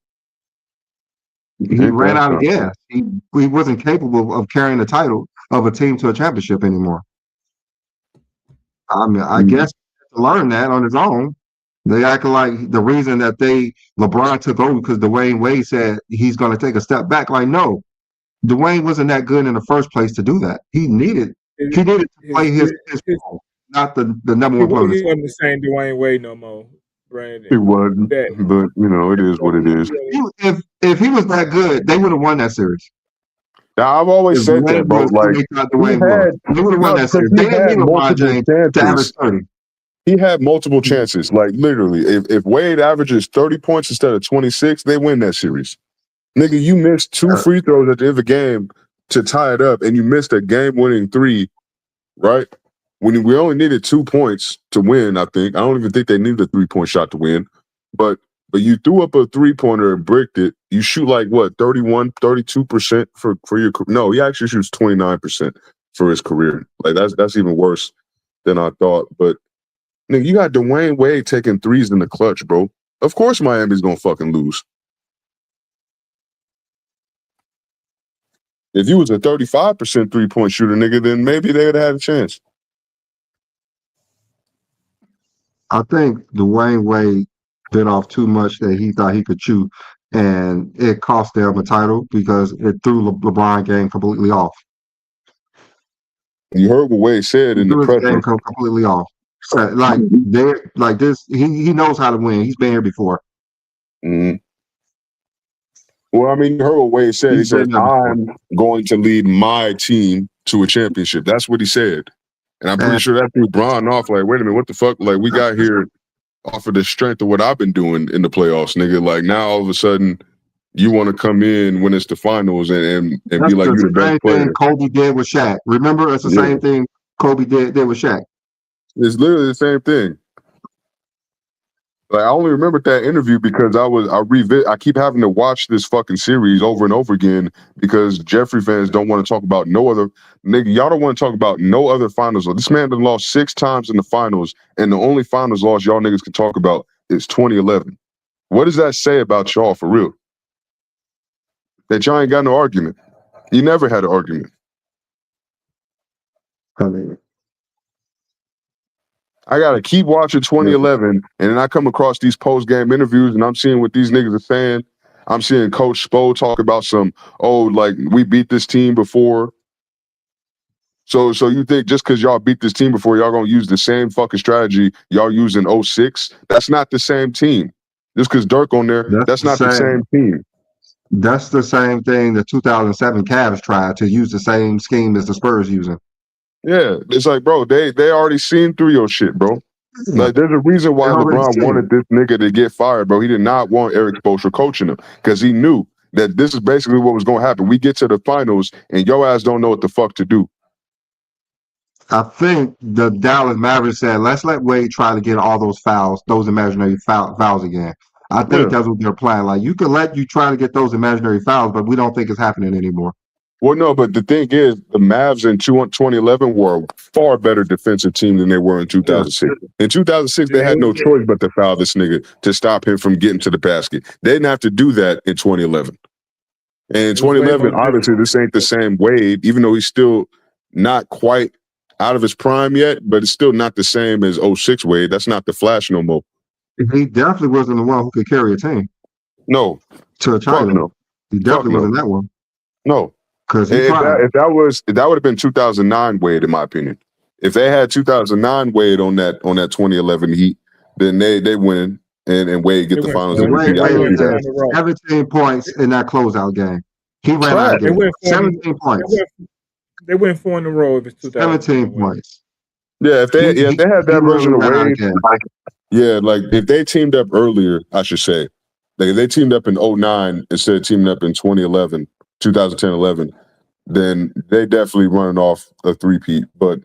He Ain't ran that out of something? gas. He wasn't capable of carrying the title of a team to a championship anymore. I mean, I guess to learn that on his own. They acting like the reason that LeBron took over because Dwayne Wade said he's going to take a step back. Like, no, Dwayne wasn't that good in the first place to do that. He needed to play his role, not the number one player. He wasn't the same Dwayne Wade no more, Brandon. He wasn't, but you know, it is what it is. If he was that good, they would have won that series. Now, I've always said that, bro. Like, they would have won that series. They didn't need LeBron James to average 30. He had multiple chances. Like, literally, if Wade averages 30 points instead of 26, they win that series. Nigga, you missed 2 free throws at the end of the game to tie it up, and you missed a game-winning 3, right? When we only needed 2 points to win, I think. I don't even think they needed a 3-point shot to win. But you threw up a 3-pointer and bricked it. You shoot like, what, 31, 32% for your – no, he actually shoots 29% for his career. Like, that's even worse than I thought. But, nigga, you got Dwayne Wade taking threes in the clutch, bro. Of course Miami's going to fucking lose. If you was a 35% three-point shooter, nigga, then maybe they would have had a chance. I think Dwayne Wade bit off too much that he thought he could chew, and it cost them a title because it threw LeBron game completely off. You heard what Wade said in the press game completely off. So, like this, he knows how to win. He's been here before. Mm-hmm. Well, I mean, you heard what Wade said. He said, I'm going to lead my team to a championship. That's what he said. And I'm pretty sure that threw Bron off. Like, wait a minute, what the fuck? Like, we got here off of the strength of what I've been doing in the playoffs, nigga. Like, now all of a sudden, you want to come in when it's the finals and be like you're the best player. Thing Kobe did with Shaq. Remember, it's the same thing Kobe did with Shaq. It's literally the same thing. Like, I only remembered that interview because I keep having to watch this fucking series over and over again because Jeffrey fans don't want to talk about no other nigga. Y'all don't want to talk about no other finals. This man done lost 6 times in the finals, and the only finals loss y'all niggas can talk about is 2011. What does that say about y'all for real? That y'all ain't got no argument. You never had an argument. I mean, I gotta keep watching 2011, and then I come across these post-game interviews, and I'm seeing what these niggas are saying. I'm seeing Coach Spo talk about like we beat this team before. So you think just because y'all beat this team before, y'all gonna use the same fucking strategy y'all used in 06? That's not the same team. Just because Dirk on there, that's not the same team. That's the same thing the 2007 Cavs tried to use the same scheme as the Spurs using. Yeah, it's like, bro, they already seen through your shit, bro. Like, there's a reason why LeBron wanted this nigga to get fired, bro. He did not want Eric Spoelstra coaching him because he knew that this is basically what was going to happen. We get to the finals, and your ass don't know what the fuck to do. I think the Dallas Mavericks said, let's let Wade try to get all those fouls, those imaginary fouls again. I think that's what they're playing. Like, you can let you try to get those imaginary fouls, but we don't think it's happening anymore. Well, no, but the thing is, the Mavs in 2011 were a far better defensive team than they were in 2006. In 2006, they had no choice but to foul this nigga to stop him from getting to the basket. They didn't have to do that in 2011. And in 2011, obviously, this ain't the same Wade, even though he's still not quite out of his prime yet, but it's still not the same as 06 Wade. That's not the Flash no more. He definitely wasn't the one who could carry a team. No. To a title. No. He definitely wasn't that one. No. Because if that would have been 2009 Wade, in my opinion. If they had 2009 Wade on that 2011 Heat, then they win and Wade get the finals MVP. 17 points in that closeout game. He ran out of game. 17 points. They went 4 in a row if it's 17 points. Yeah, if they had that version of Wade, like if they teamed up earlier, I should say, like if they teamed up in 09 instead of teaming up in 2010-11, then they definitely running off a three-peat. But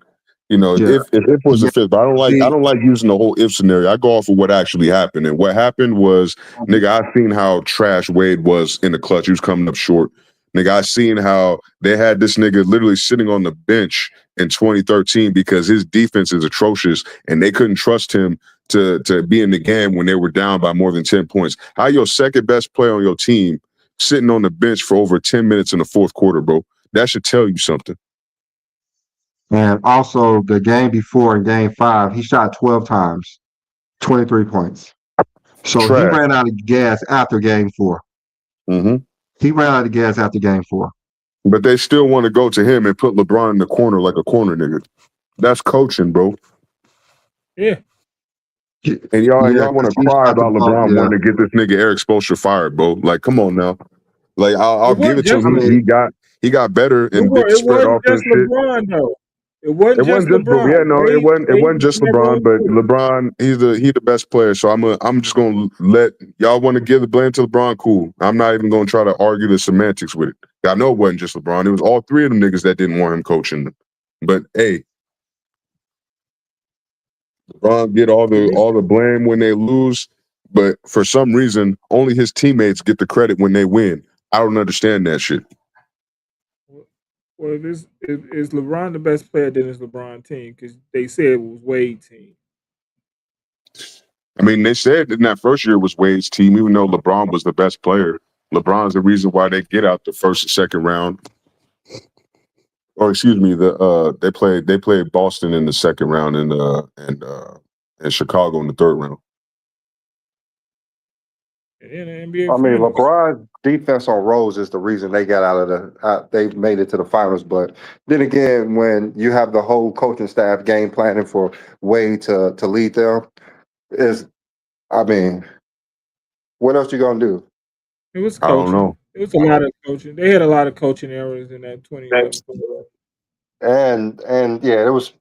you know, if it was a fifth, but I don't like using the whole if scenario. I go off of what actually happened, and what happened was, nigga, I seen how trash Wade was in the clutch. He was coming up short. Nigga, I seen how they had this nigga literally sitting on the bench in 2013 because his defense is atrocious, and they couldn't trust him to be in the game when they were down by more than 10 points? How your second best player on your team sitting on the bench for over 10 minutes in the fourth quarter, bro? That should tell you something. And also the game before in game 5, he shot 12 times, 23 points. So he Trash. ran out of gas after game 4. Mm-hmm. He ran out of gas after game 4. But they still want to go to him and put LeBron in the corner like a corner nigga. That's coaching, bro. Yeah. And y'all Yeah, want to he cry shot the about ball. LeBron Yeah. wanting to get this nigga Eric Spoelstra fired, bro. Like, come on now. Like, I'll give it to him. He got better and big It spread wasn't offense just shit. LeBron though. It wasn't just But LeBron. yeah, no, it wasn't just never LeBron, but LeBron, he's the best player. So I'm just gonna let y'all want to give the blame to LeBron. Cool. I'm not even gonna try to argue the semantics with it. I know it wasn't just LeBron. It was all three of them niggas that didn't want him coaching them. But hey, LeBron get all the blame when they lose, but for some reason, only his teammates get the credit when they win. I don't understand that shit. Well, is LeBron the best player? Then it's LeBron team because they said it was Wade team. I mean, they said in that first year it was Wade's team, even though LeBron was the best player. LeBron's the reason why they get out the first and second round. Or excuse me, they played Boston in the second round and Chicago in the third round. In the NBA I mean, Finals. LeBron's defense on Rose is the reason they got out of they made it to the finals. But then again, when you have the whole coaching staff game planning for Wade to lead them, I mean, what else you gonna do? It was I don't coaching. know. It was a lot of coaching. They had a lot of coaching errors in that 2011. And yeah, it was.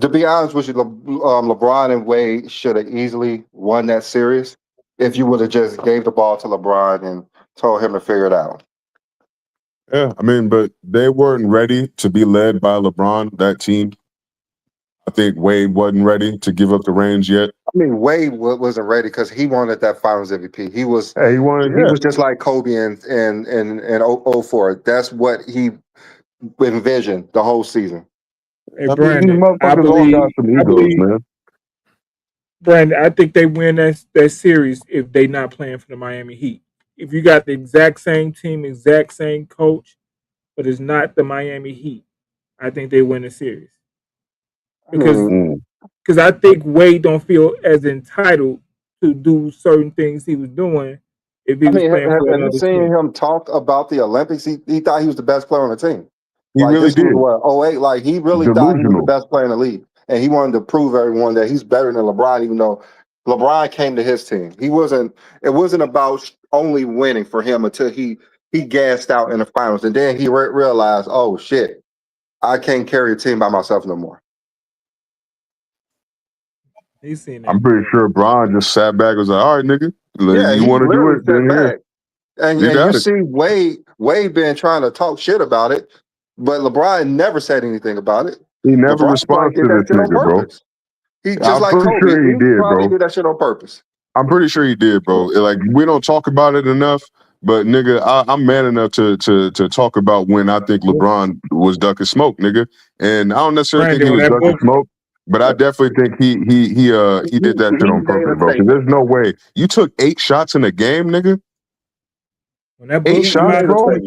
To be honest with you, LeBron and Wade should have easily won that series if you would have just gave the ball to LeBron and told him to figure it out. Yeah, I mean, but they weren't ready to be led by LeBron, that team. I think Wade wasn't ready to give up the reins yet. I mean, Wade wasn't ready because he wanted that Finals MVP. He was just like Kobe in 04. That's what he envisioned the whole season. Hey, Brandon, I believe, man. Brandon, I think they win that series if they not playing for the Miami Heat. If you got the exact same team, exact same coach, but it's not the Miami Heat, I think they win the series. Because I think Wade don't feel as entitled to do certain things he was doing if he was playing for have you another seen team. him talk about the Olympics? He thought he was the best player on the team. He like really this did. was what 08. Like he really thought he was the best player in the league, and he wanted to prove everyone that he's better than LeBron. Even though LeBron came to his team, he wasn't. It wasn't about only winning for him until he gassed out in the finals, and then he realized, oh shit, I can't carry a team by myself no more. He's seen I'm pretty sure Bron just sat back and was like, all right, nigga, you want to do it, then here. And you see Wade been trying to talk shit about it, but LeBron never said anything about it. He never responds to this nigga, bro. He just like Kobe. Sure he did, probably bro. did that shit on purpose. I'm pretty sure he did, bro. Like we don't talk about it enough, but nigga, I'm man enough to talk about when I think LeBron was ducking smoke, nigga. And I don't necessarily think he was ducking smoke, but I definitely think he did that shit on purpose, bro. Because there's no way you took 8 shots in a game, nigga. When that book come out,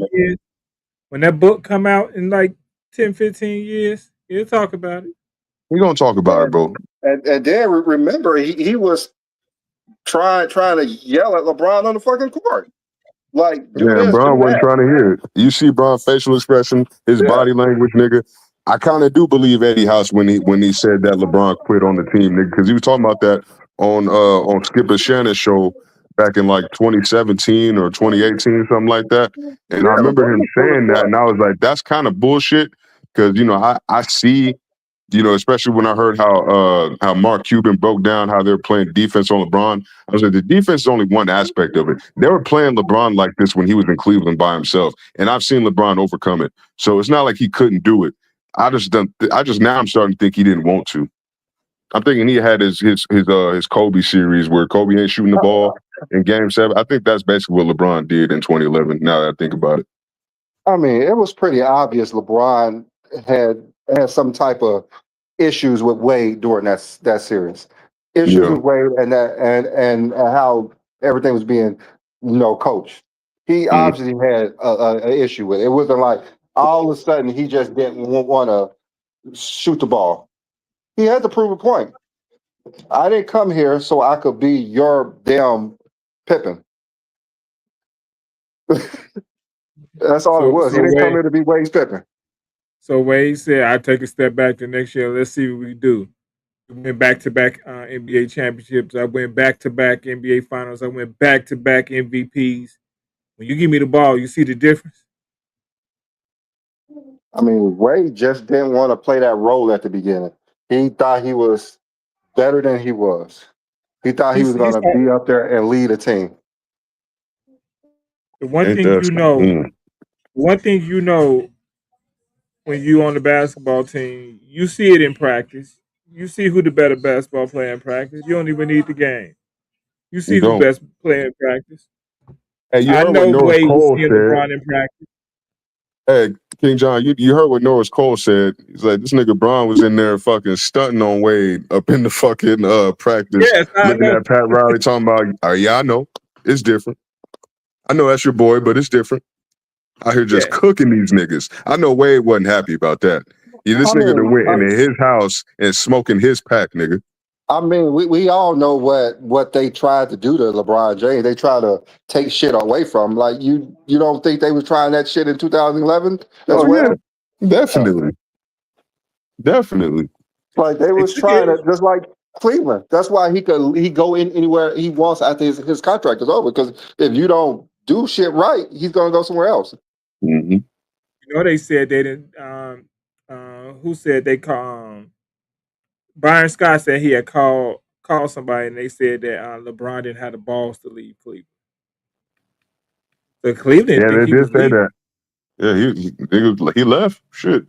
when that book come out in like 10, 15 years, he'll talk about it. We're gonna talk about it, bro. And then remember, he was trying to yell at LeBron on the fucking court. Like, Bron wasn't trying to hear it. You see Bron's facial expression, his body language, nigga. I kind of do believe Eddie House when he said that LeBron quit on the team, nigga, because he was talking about that on Skip and Shannon's show back in like 2017 or 2018, something like that. And I remember him saying that, and I was like, that's kind of bullshit, because I see. Especially when I heard how Mark Cuban broke down how they're playing defense on LeBron. I was like, the defense is only one aspect of it. They were playing LeBron like this when he was in Cleveland by himself, and I've seen LeBron overcome it. So it's not like he couldn't do it. I'm starting to think he didn't want to. I'm thinking he had his Kobe series where Kobe ain't shooting the ball in Game 7. I think that's basically what LeBron did in 2011. Now that I think about it. I mean, it was pretty obvious LeBron had some type of issues with Wade during that series. issues Yeah. with Wade and that and how everything was being, coached. He Mhm. obviously had a issue with it. It wasn't like all of a sudden he just didn't want to shoot the ball. He had to prove a point. I didn't come here so I could be your damn Pippin. That's all it So was. He so didn't come Wade here to be Wade's Pippin. so Wade said, "I take a step back the next year. Let's see what we do." We went back to back NBA championships. I went back to back NBA finals. I went back to back MVPs. When you give me the ball, you see the difference. I mean, Wade just didn't want to play that role at the beginning. He thought he was better than he was. He thought he was going He's to be up there and lead a team. the one Ain't thing that you know. something? One thing you know when you on the basketball team, you see it in practice. You see who the better basketball player in practice. You don't even need the game. You You see who don't. best player in practice. Hey, you I heard what know Norris Wade was Cole seeing said. LeBron in practice. Hey, King John, you heard what Norris Cole said. He's like, this nigga Braun was in there fucking stunting on Wade up in the fucking practice, Yes, I looking know. at Pat Riley talking about, yeah, I know. It's different. I know that's your boy, but it's different. Out here just Yes. cooking these niggas. I know Wade wasn't happy about that. Yeah, this I nigga that mean, went into his house and smoking his pack, nigga. we all know what they tried to do to LeBron James. They tried to take shit away from him. Like you don't think they was trying that shit in 2011 as Oh yeah, well? Yeah. definitely, definitely. Like they They was took trying it. to just like Cleveland. That's why he go in anywhere he wants after his contract is over. Because if you don't do shit right, he's gonna go somewhere else. Hmm. You know they said they didn't. Who said they call? Byron Scott said he had called somebody, and they said that LeBron didn't have the balls to leave Cleveland. So Cleveland didn't Yeah, think they he did was say leaving. that. Yeah, he left. Shit.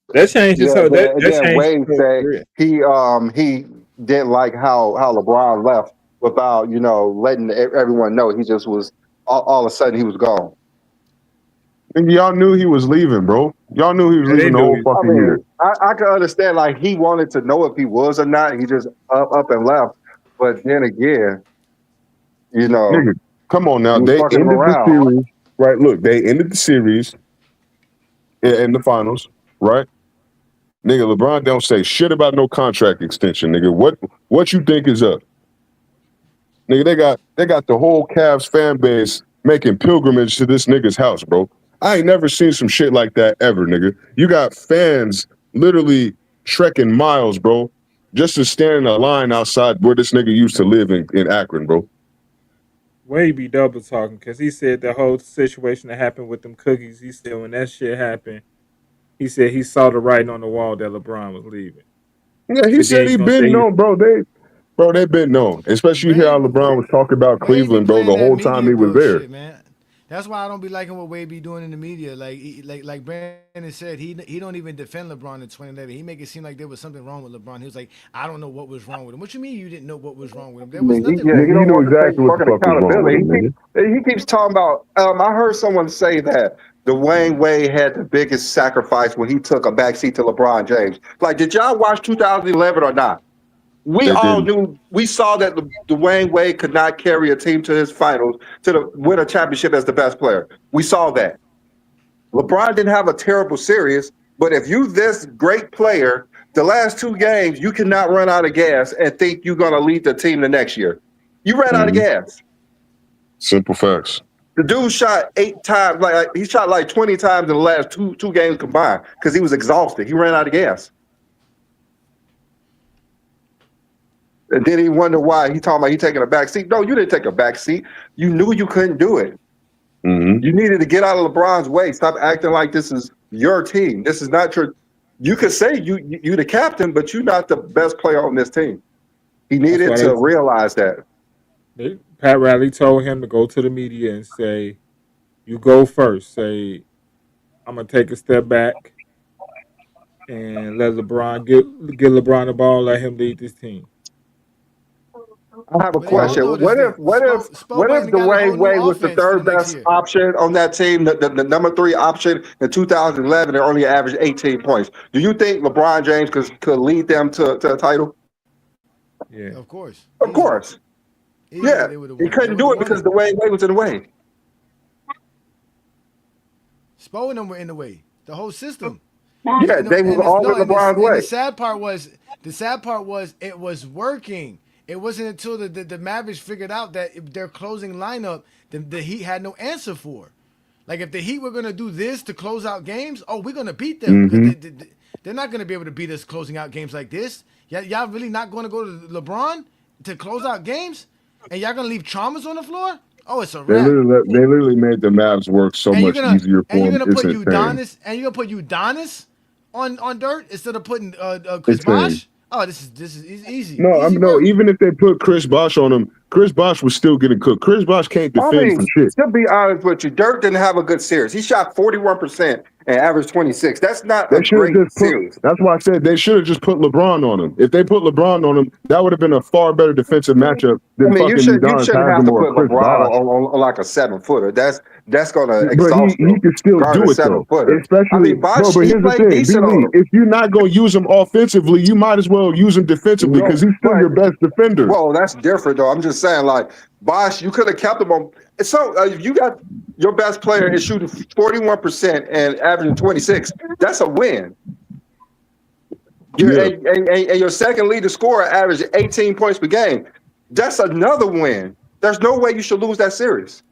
That changed his Yeah, whole. That and that then changed Wade his whole said career. he didn't like how LeBron left without letting everyone know. He just was all of a sudden he was gone. And y'all knew he was leaving, bro. Y'all knew he was Yeah, they leaving the knew whole he was. I fucking year. mean, I can understand like he wanted to know if he was or not. He just up and left. But then again, you know, Nigga, come on he now. was They fucking him ended the around. series. Right, look, they ended the series in the finals, right? Nigga, LeBron don't say shit about no contract extension, nigga. What you think is up? Nigga, they got the whole Cavs fan base making pilgrimage to this nigga's house, bro. I ain't never seen some shit like that ever, nigga. You got fans literally trekking miles, bro, just to stand in a line outside where this nigga used to live in Akron, bro. Wade be double talking because he said the whole situation that happened with them cookies. He said when that shit happened, he said he saw the writing on the wall that LeBron was leaving. Yeah, he But then said you he gonna say been he's known, bro. They been known. Especially you hear how Wade, LeBron was talking about Wade be Cleveland, bro, playing the that whole time media he was there. bullshit, man. That's why I don't be liking what Wade be doing in the media. Like Brandon said, he don't even defend LeBron in 2011. He make it seem like there was something wrong with LeBron. He was like, I don't know what was wrong with him. What you mean you didn't know what was wrong with him? I There was mean, nothing yeah, wrong he Nigga, with you don't him. know want to take exactly what the fucking fuck was wrong with accountability. him, nigga. He keeps talking about. I heard someone say that Dwayne Wade had the biggest sacrifice when he took a backseat to LeBron James. Like, did y'all watch 2011 or not? We They all didn't. knew. We saw that Dwayne Wade could not carry a team to his finals to win a championship as the best player. We saw that. LeBron didn't have a terrible series, but if you this great player, the last two games you cannot run out of gas and think you're going to lead the team the next year. You ran out of Mhm. gas. Simple facts. The dude shot 8 times, like he shot like 20 times in the last two games combined because he was exhausted. He ran out of gas. And then he wonder why he talking about he taking a back seat. No, you didn't take a back seat. You knew you couldn't do it. Hmm. You needed to get out of LeBron's way. Stop acting like this is your team. This is not your. You could say you the captain, but you're not the best player on this team. He That's needed why to realize that. Pat Riley told him to go to the media and say, "You go first. Say I'm gonna take a step back and let LeBron get LeBron the ball, let him lead this team." I have a But they gonna question. notice that Spo What went if and got a whole new Dwayne was the offense for the third next best year. option on that team, the number 3 option in 2011, and only averaged 18 points? Do you think LeBron James could lead them to a title? Yeah. Of course, Of easily, course. easily Yeah. they would have He won. They couldn't would do have it won because it. Dwayne Wade was in the way. Spo and them were in the way. The whole system. Yeah, they was all in LeBron's And the way. sad part was it was working. It wasn't until the Mavericks figured out that if their closing lineup, the Heat had no answer for. Like if the Heat were gonna do this to close out games, oh, we're gonna beat them because they're not gonna be able to beat us closing out games like this. Y'all really not gonna go to LeBron to close out games, and y'all gonna leave traumas on the floor? Oh, it's a wrap. They literally made the Mavs work so much easier for him. It's insane. You're gonna put Udonis on dirt instead of putting Chris Insane. Bosh. Oh, this is easy. No, Easy no. work. Even if they put Chris Bosh on him, Chris Bosh was still getting cooked. Chris Bosh can't I defend mean, for shit. to be honest with you, Dirk didn't have a good series. He shot 41% and averaged 26. That's not They a should have great just put. series. That's why I said they should have just put LeBron on him. If they put LeBron on him, that would have been a far better defensive matchup I than mean, fucking you Udonis shouldn't have Haslam to or put Chris LeBron Bosh. on like a 7-footer. That's gonna But exhaust he him. could still Guarding do a it though. 7-footer. I Especially, mean, bro. Bosh, But he here's the played thing, decent on B-Lee, him. if you're not gonna use him offensively, you might as well use him defensively because he's still your best defender. Well, that's different though. I'm just saying, like Bosh, you could have kept him on. So you got your best player is shooting 41% and averaging 26. That's a win. Yeah. And your second leading scorer averaged 18 points per game. That's another win. There's no way you should lose that series.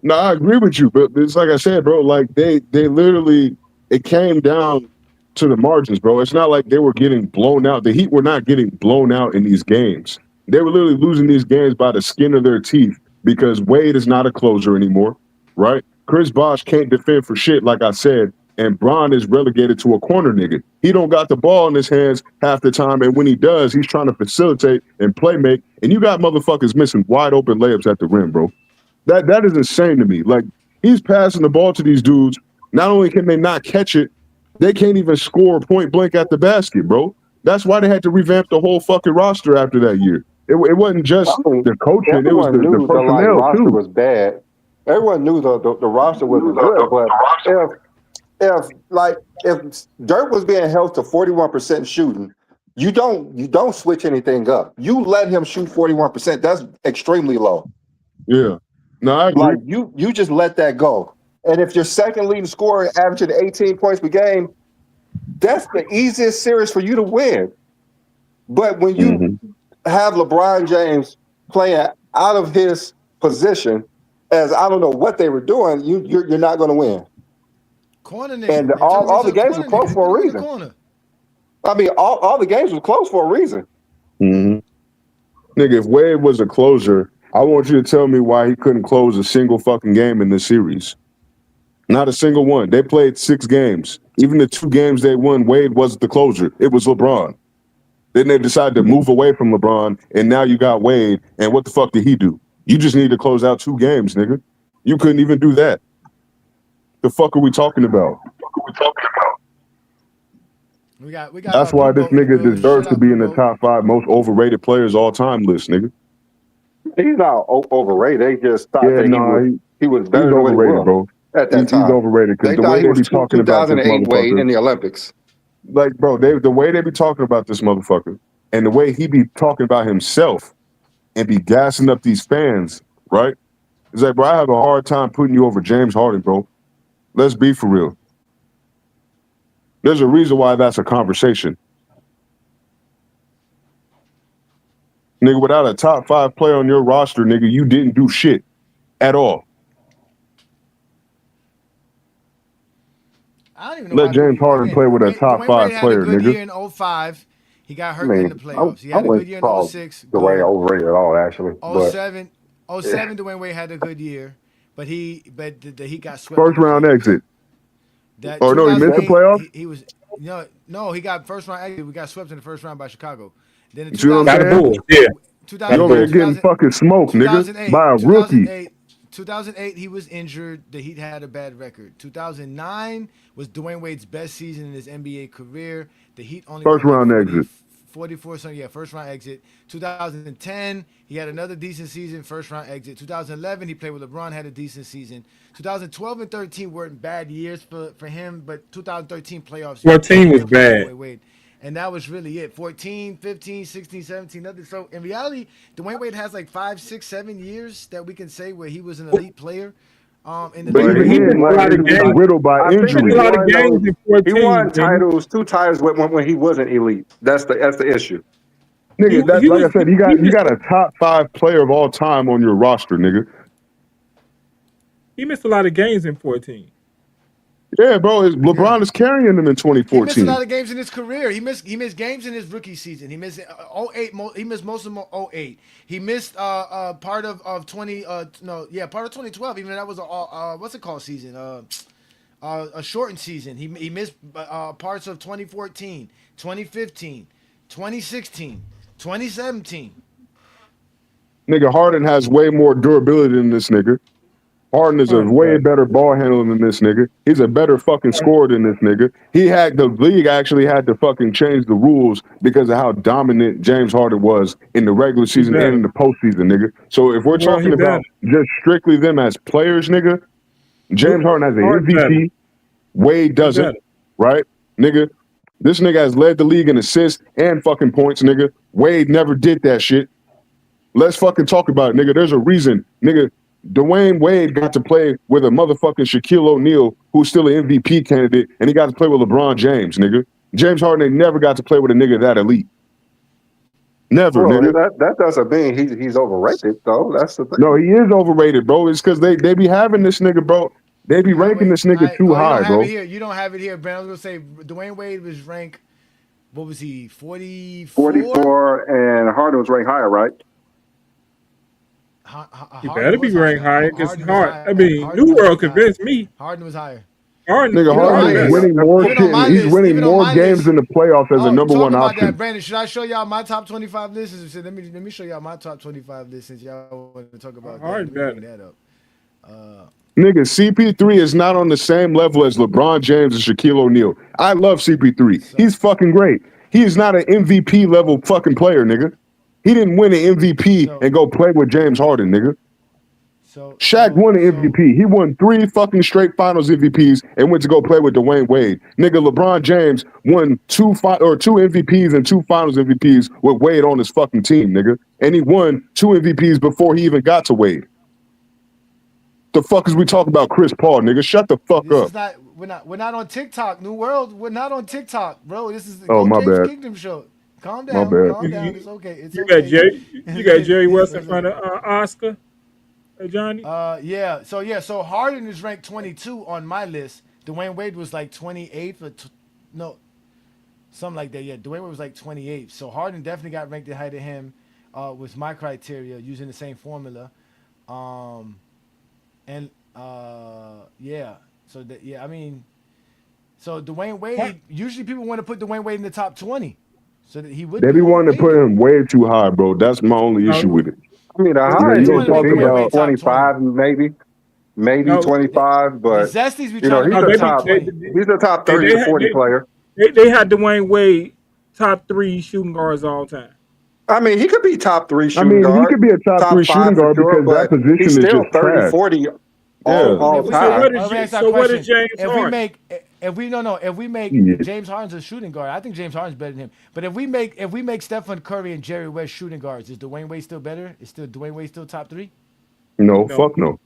No, I agree with you, but it's like I said, bro. Like they literally, it came down to the margins, bro. It's not like they were getting blown out. The Heat were not getting blown out in these games. They were literally losing these games by the skin of their teeth because Wade is not a closer anymore, right? Chris Bosh can't defend for shit, like I said, and Bron is relegated to a corner nigga. He don't got the ball in his hands half the time, and when he does, he's trying to facilitate and play make. And you got motherfuckers missing wide open layups at the rim, bro. That is insane to me. Like he's passing the ball to these dudes. Not only can they not catch it, they can't even score point blank at the basket, bro. That's why they had to revamp the whole fucking roster after that year. It wasn't just the coaching; it was Everyone the knew the personnel roster too. was bad. Everyone knew the roster wasn't good. But if Dirk was being held to 41% shooting, you don't switch anything up. You let him shoot 41%. That's extremely low. Yeah. No, I agree. Like you just let that go. And if your second leading scorer averaging 18 points per game, that's the easiest series for you to win. But when you have LeBron James playing out of his position, as I don't know what they were doing, you're not going to win. Corner nigga. And all the games were close for a reason. I mean, all the games were close for a reason. Nigga, if Wade was a closer, I want you to tell me why he couldn't close a single fucking game in this series. Not a single one. They played 6 games. Even the 2 games they won, Wade wasn't the closer. It was LeBron. Then they decided to move away from LeBron, and now you got Wade. And what the fuck did he do? You just need to close out 2 games, nigga. You couldn't even do that. The fuck are we talking about? We got. That's why this nigga deserves to be in the top 5 most overrated players all time list, nigga. He's not overrated. They just thought that he was better than what he was bro. At that time. He's overrated because the way they be talking about this 2008 Wade motherfucker in the Olympics. like, bro, the way they be talking about this motherfucker and the way he be talking about himself and be gassing up these fans, right? It's like, bro, I have a hard time putting you over James Harden, bro. Let's be for real. There's a reason why that's a conversation. Nigga, without a top 5 player on your roster, nigga, you didn't do shit at all. I don't even know Let James Harden play with a top 5 player, nigga. Had a good nigga. year in 05. He got hurt in the playoffs. He had a good year in 06. Dwayne overrated at all, actually. 07, Dwayne Wade had a good year, but he got swept. First round exit. Oh, no, he missed the playoffs? He was no, he got first round exit. We got swept in the first round by Chicago. Then in You see what I'm saying? You over there getting fucking smoked, nigga, by a rookie. 2008, he was injured. The Heat had a bad record. 2009 was Dwayne Wade's best season in his NBA career. The Heat only first round exit. 44 something. Yeah, first round exit. 2010, he had another decent season, first round exit. 2011, he played with LeBron, had a decent season. 2012 and 13 weren't bad years for him, but 2013 playoffs, 14 was he played bad. Dwayne Wade. And that was really it. 14, 15, 16, 17, nothing. So in reality, Dwayne Wade has like 5, 6, 7 years that we can say where he was an elite player. In the But league. even He then, missed a lot it of was games. riddled by I think He missed injury. a he lot of won games those. in He 14, won didn't titles, 2 titles when he wasn't elite. That's the issue. he? Nigga, that He like I was said, he you missed got a top 5 player of all time on your roster, nigga. he missed a lot of games in 14. Yeah, bro. Yeah. LeBron is carrying them in He missed a 2014. lot of games in his career. He missed games in his rookie season. He missed 08. He missed most of them 08. He missed part of 20 no, yeah, part of 2012. Even that was a what's it called season? A shortened season. He missed parts of 2014, 2015, 2016, 2017. Nigga, Harden has way more durability than this nigga. Harden is a Harden way better. better ball handler than this nigga. He's a better fucking scorer than this nigga. The league actually had to fucking change the rules because of how dominant James Harden was in the regular He season and better. in the postseason, nigga. So if we're Well, he talking better. about just strictly them as players, nigga, James Harden has an Harden better. MVP. Wade He doesn't, better. right? Nigga, this nigga has led the league in assists and fucking points, nigga. Wade never did that shit. Let's fucking talk about it, nigga. There's a reason, nigga. Dwayne Wade got to play with a motherfucking Shaquille O'Neal, who's still an MVP candidate, and he got to play with LeBron James, nigga. James Harden ain't never got to play with a nigga that elite. Never, Well, nigga. that doesn't mean he's overrated though. That's the thing. No, he is overrated, bro. It's because they be having this nigga, bro. They be ranking this nigga too You high, don't have bro. it here. You don't have it here, Brandon. I was gonna say Dwayne Wade was ranked. What was he? 44. 44, and Harden was ranked higher, right? He Harden better be was ranked higher. higher because Harden was Hard. higher. I mean, Harden New was World higher. convinced me. Harden was higher. Harden, Nigga, Even on Harden my is list, winning more even on my shit. He's list, winning even on more my games list. in the playoffs as a Oh, you number one talking about option. that, Brandon? Should I show y'all my top 25 list? Let me show y'all my top 25 list since y'all want to talk about that. Harden Let me bring better. that up. Nigga, CP3 is not on the same level as LeBron James and Shaquille O'Neal. I love CP3. So He's fucking great. He is not an MVP level fucking player, nigga. He didn't win an MVP so and go play with James Harden, nigga. so Shaq so won an so MVP. He won 3 fucking straight finals MVPs and went to go play with Dwayne Wade. Nigga, LeBron James won 2 MVPs and 2 finals MVPs with Wade on his fucking team, nigga. And he won 2 MVPs before he even got to Wade. The fuck is we talking about Chris Paul, nigga? Shut the fuck this up. is not we're not on TikTok, New World. We're not on TikTok, bro. This is the Oh, Go my James bad. Kingdom show. Calm My down, bad. calm You, down. you, It's okay. It's you got okay. Jerry West in It's front okay. of Oscar, Johnny. Yeah. So Harden is ranked 22 on my list. Dwayne Wade was like 28th or no, something like that. Yeah, Dwayne Wade was like 28th. So Harden definitely got ranked ahead of him. Was my criteria using the same formula. And yeah. So I mean, so Dwayne Wade. Usually people want to put Dwayne Wade in the top 20, so that he would They be be wanting to put overrated. him way too high, bro. That's my only issue with it. I mean, the No, You know, highest you People he gonna want to could make talk be Dwayne is about Wade top 20. 25, maybe no, 25, The but Zesties be trying to he's no. put a him They be top top 20. he's a top they 30 they to had 40 player. they had Dwayne Wade top 3 shooting guards all time. I mean, he could be top 3 I shooting mean, he guard, could be a top 3 top shooting 5 for guard sure, because that but he's position is still just 30, trash. 40 Yeah. all If we So time. what is let me ask that so what is question. James If we Harden? make if we no if we make Yeah. James Harden's a shooting guard, I think James Harden's better than him. But if we make Stephen Curry and Jerry West shooting guards, is Dwayne Wade still better? Is still Dwayne Wade still top 3? No, No, fuck no.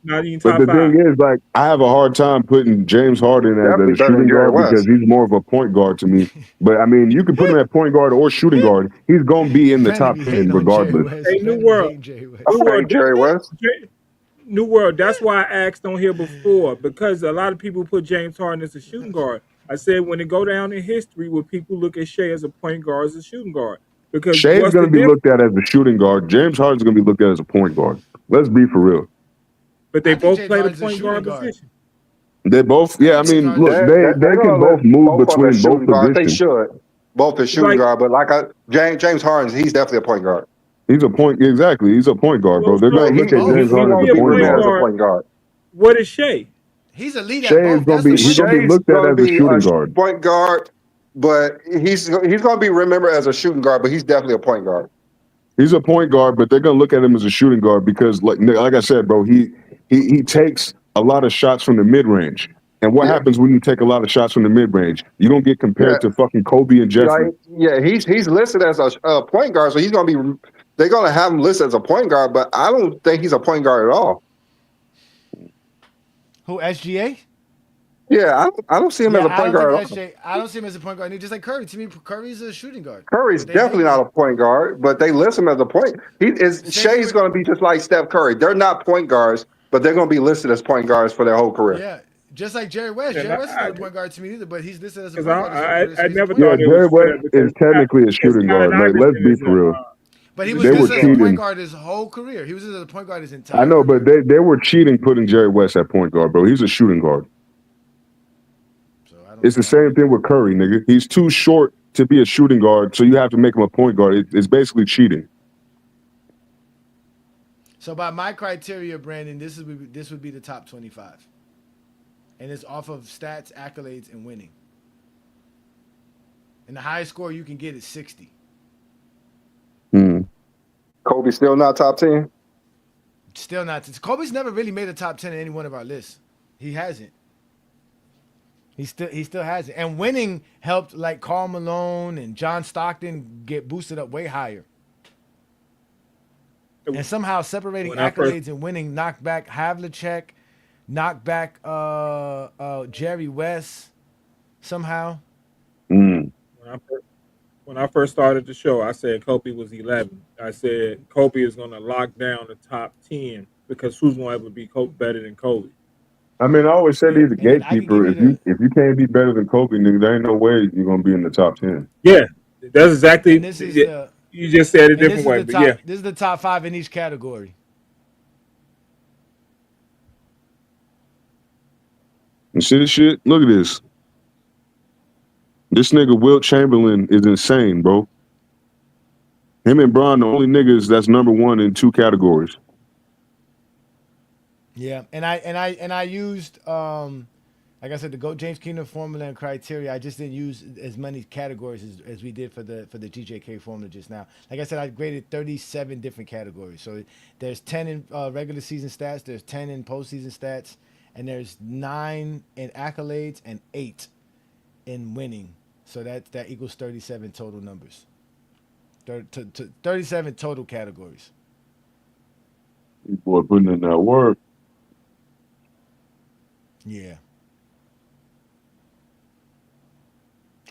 not even But top the thing 5. is, like, I have a hard time putting James Harden as Definitely a better than shooting Jerry guard because West. he's more of a point guard to me. But I mean, you can put him at point guard or shooting guard. He's gonna be in the Brandon top be 10 hating on Jerry regardless. Hey, West. New Brandon be World, hating Jerry West. New I World, like Jerry West. New World. That's why I asked on here before because a lot of people put James Harden as a shooting guard. I said when it go down in history, will people look at Shea as a point guard as a shooting guard? Because Shea's what's the gonna be difference? looked at as a shooting guard. James Harden's gonna be looked at as a point guard. Let's be for real. But they I think both James play the Harden's a point shooting guard guard. position. They both, I yeah. I think James mean, Harden's a look, shooting They're, guard. they they're can gonna both list move both of them as between both shooting guard. They positions. should both as It's shooting like, guard, but James Harden, he's definitely a point guard. He's a point, exactly. He's a point guard, bro. well, They're so gonna But he look at Both. James he if Harden he as won't a a be point looked point at as guard. a guard, point guard. what is Shea? He's elite at Shea's both. gonna That's be the he's thing. gonna be Shea's looked at gonna as a be shooting a guard. point guard, but he's going to be remembered as a shooting guard, but he's definitely a point guard. He's a point guard, but they're gonna look at him as a shooting guard because, like I said, bro, he takes a lot of shots from the mid range. And what Yeah, happens when you take a lot of shots from the mid range? You don't get yeah, compared to fucking Kobe and like Jeffrey. yeah. He's listed as a point guard, so he's going to be. They're going to have him listed as a point guard, but I don't think he's a point guard at all. Who, SGA? Yeah, I don't see him as Yeah, a I point don't think guard at all. SJ. I don't see him as a point guard. Just like Curry, to me, Curry's a shooting guard. Curry's But they definitely make not like a point guard, but they list him as a point. He is same thing Shea's with going to be just like Steph Curry. They're not point guards, but they're going to be listed as point guards for their whole career. yeah, just like Jerry West. And Jerry West is not I a point guard to me either, but he's listed as a because point guard his whole career, so I he's a never point Yeah, thought guard. it was Jerry fair West is technically a because shooting Allen guard. Like, let's Iverson be is for real. But he is was They were listed as a point cheating. guard his whole career. He was listed as a point guard his I entire know, but career. they were cheating putting Jerry West at point guard, bro. He's a shooting guard. So It's the same thing with Curry, nigga. He's too short to be a shooting guard, so you have to make him a point guard. It's basically cheating. So by my criteria, Brandon, this would be the top 25, and it's off of stats, accolades, and winning. And the highest score you can get is 60. Hmm. Kobe still not top 10. Still not. Kobe's never really made a top 10 in any one of our lists. He hasn't. He still hasn't. And winning helped like Karl Malone and John Stockton get boosted up way higher. And somehow separating when I first accolades and winning knocked back Havlicek, knocked back Jerry West somehow. Mm. when I first started the show, I said Kobe was 11. I said Kobe is going to lock down the top 10 because who's going to ever be better than Kobe? I mean, I always said Yeah, he's a and then I can give gatekeeper. you If you can't be better than Kobe, nigga, there ain't no way you're gonna be in the top 10. Yeah, that's exactly. and this is the You just said it a and this different is way, the but yeah, top. This is the top 5 in each category. And see this shit? Look at this. This nigga Wilt Chamberlain is insane, bro. Him and Bron, the only niggas that's number one in 2 categories. Yeah, and I used like I said, the GOAT James Kingdom formula and criteria. I just didn't use as many categories as we did for the GJK formula just now. Like I said, I graded 37 different categories. So there's 10 in regular season stats, there's 10 in postseason stats, and there's 9 in accolades and 8 in winning. So that equals 37 total numbers. 37 total categories. These boy putting in that work. Yeah.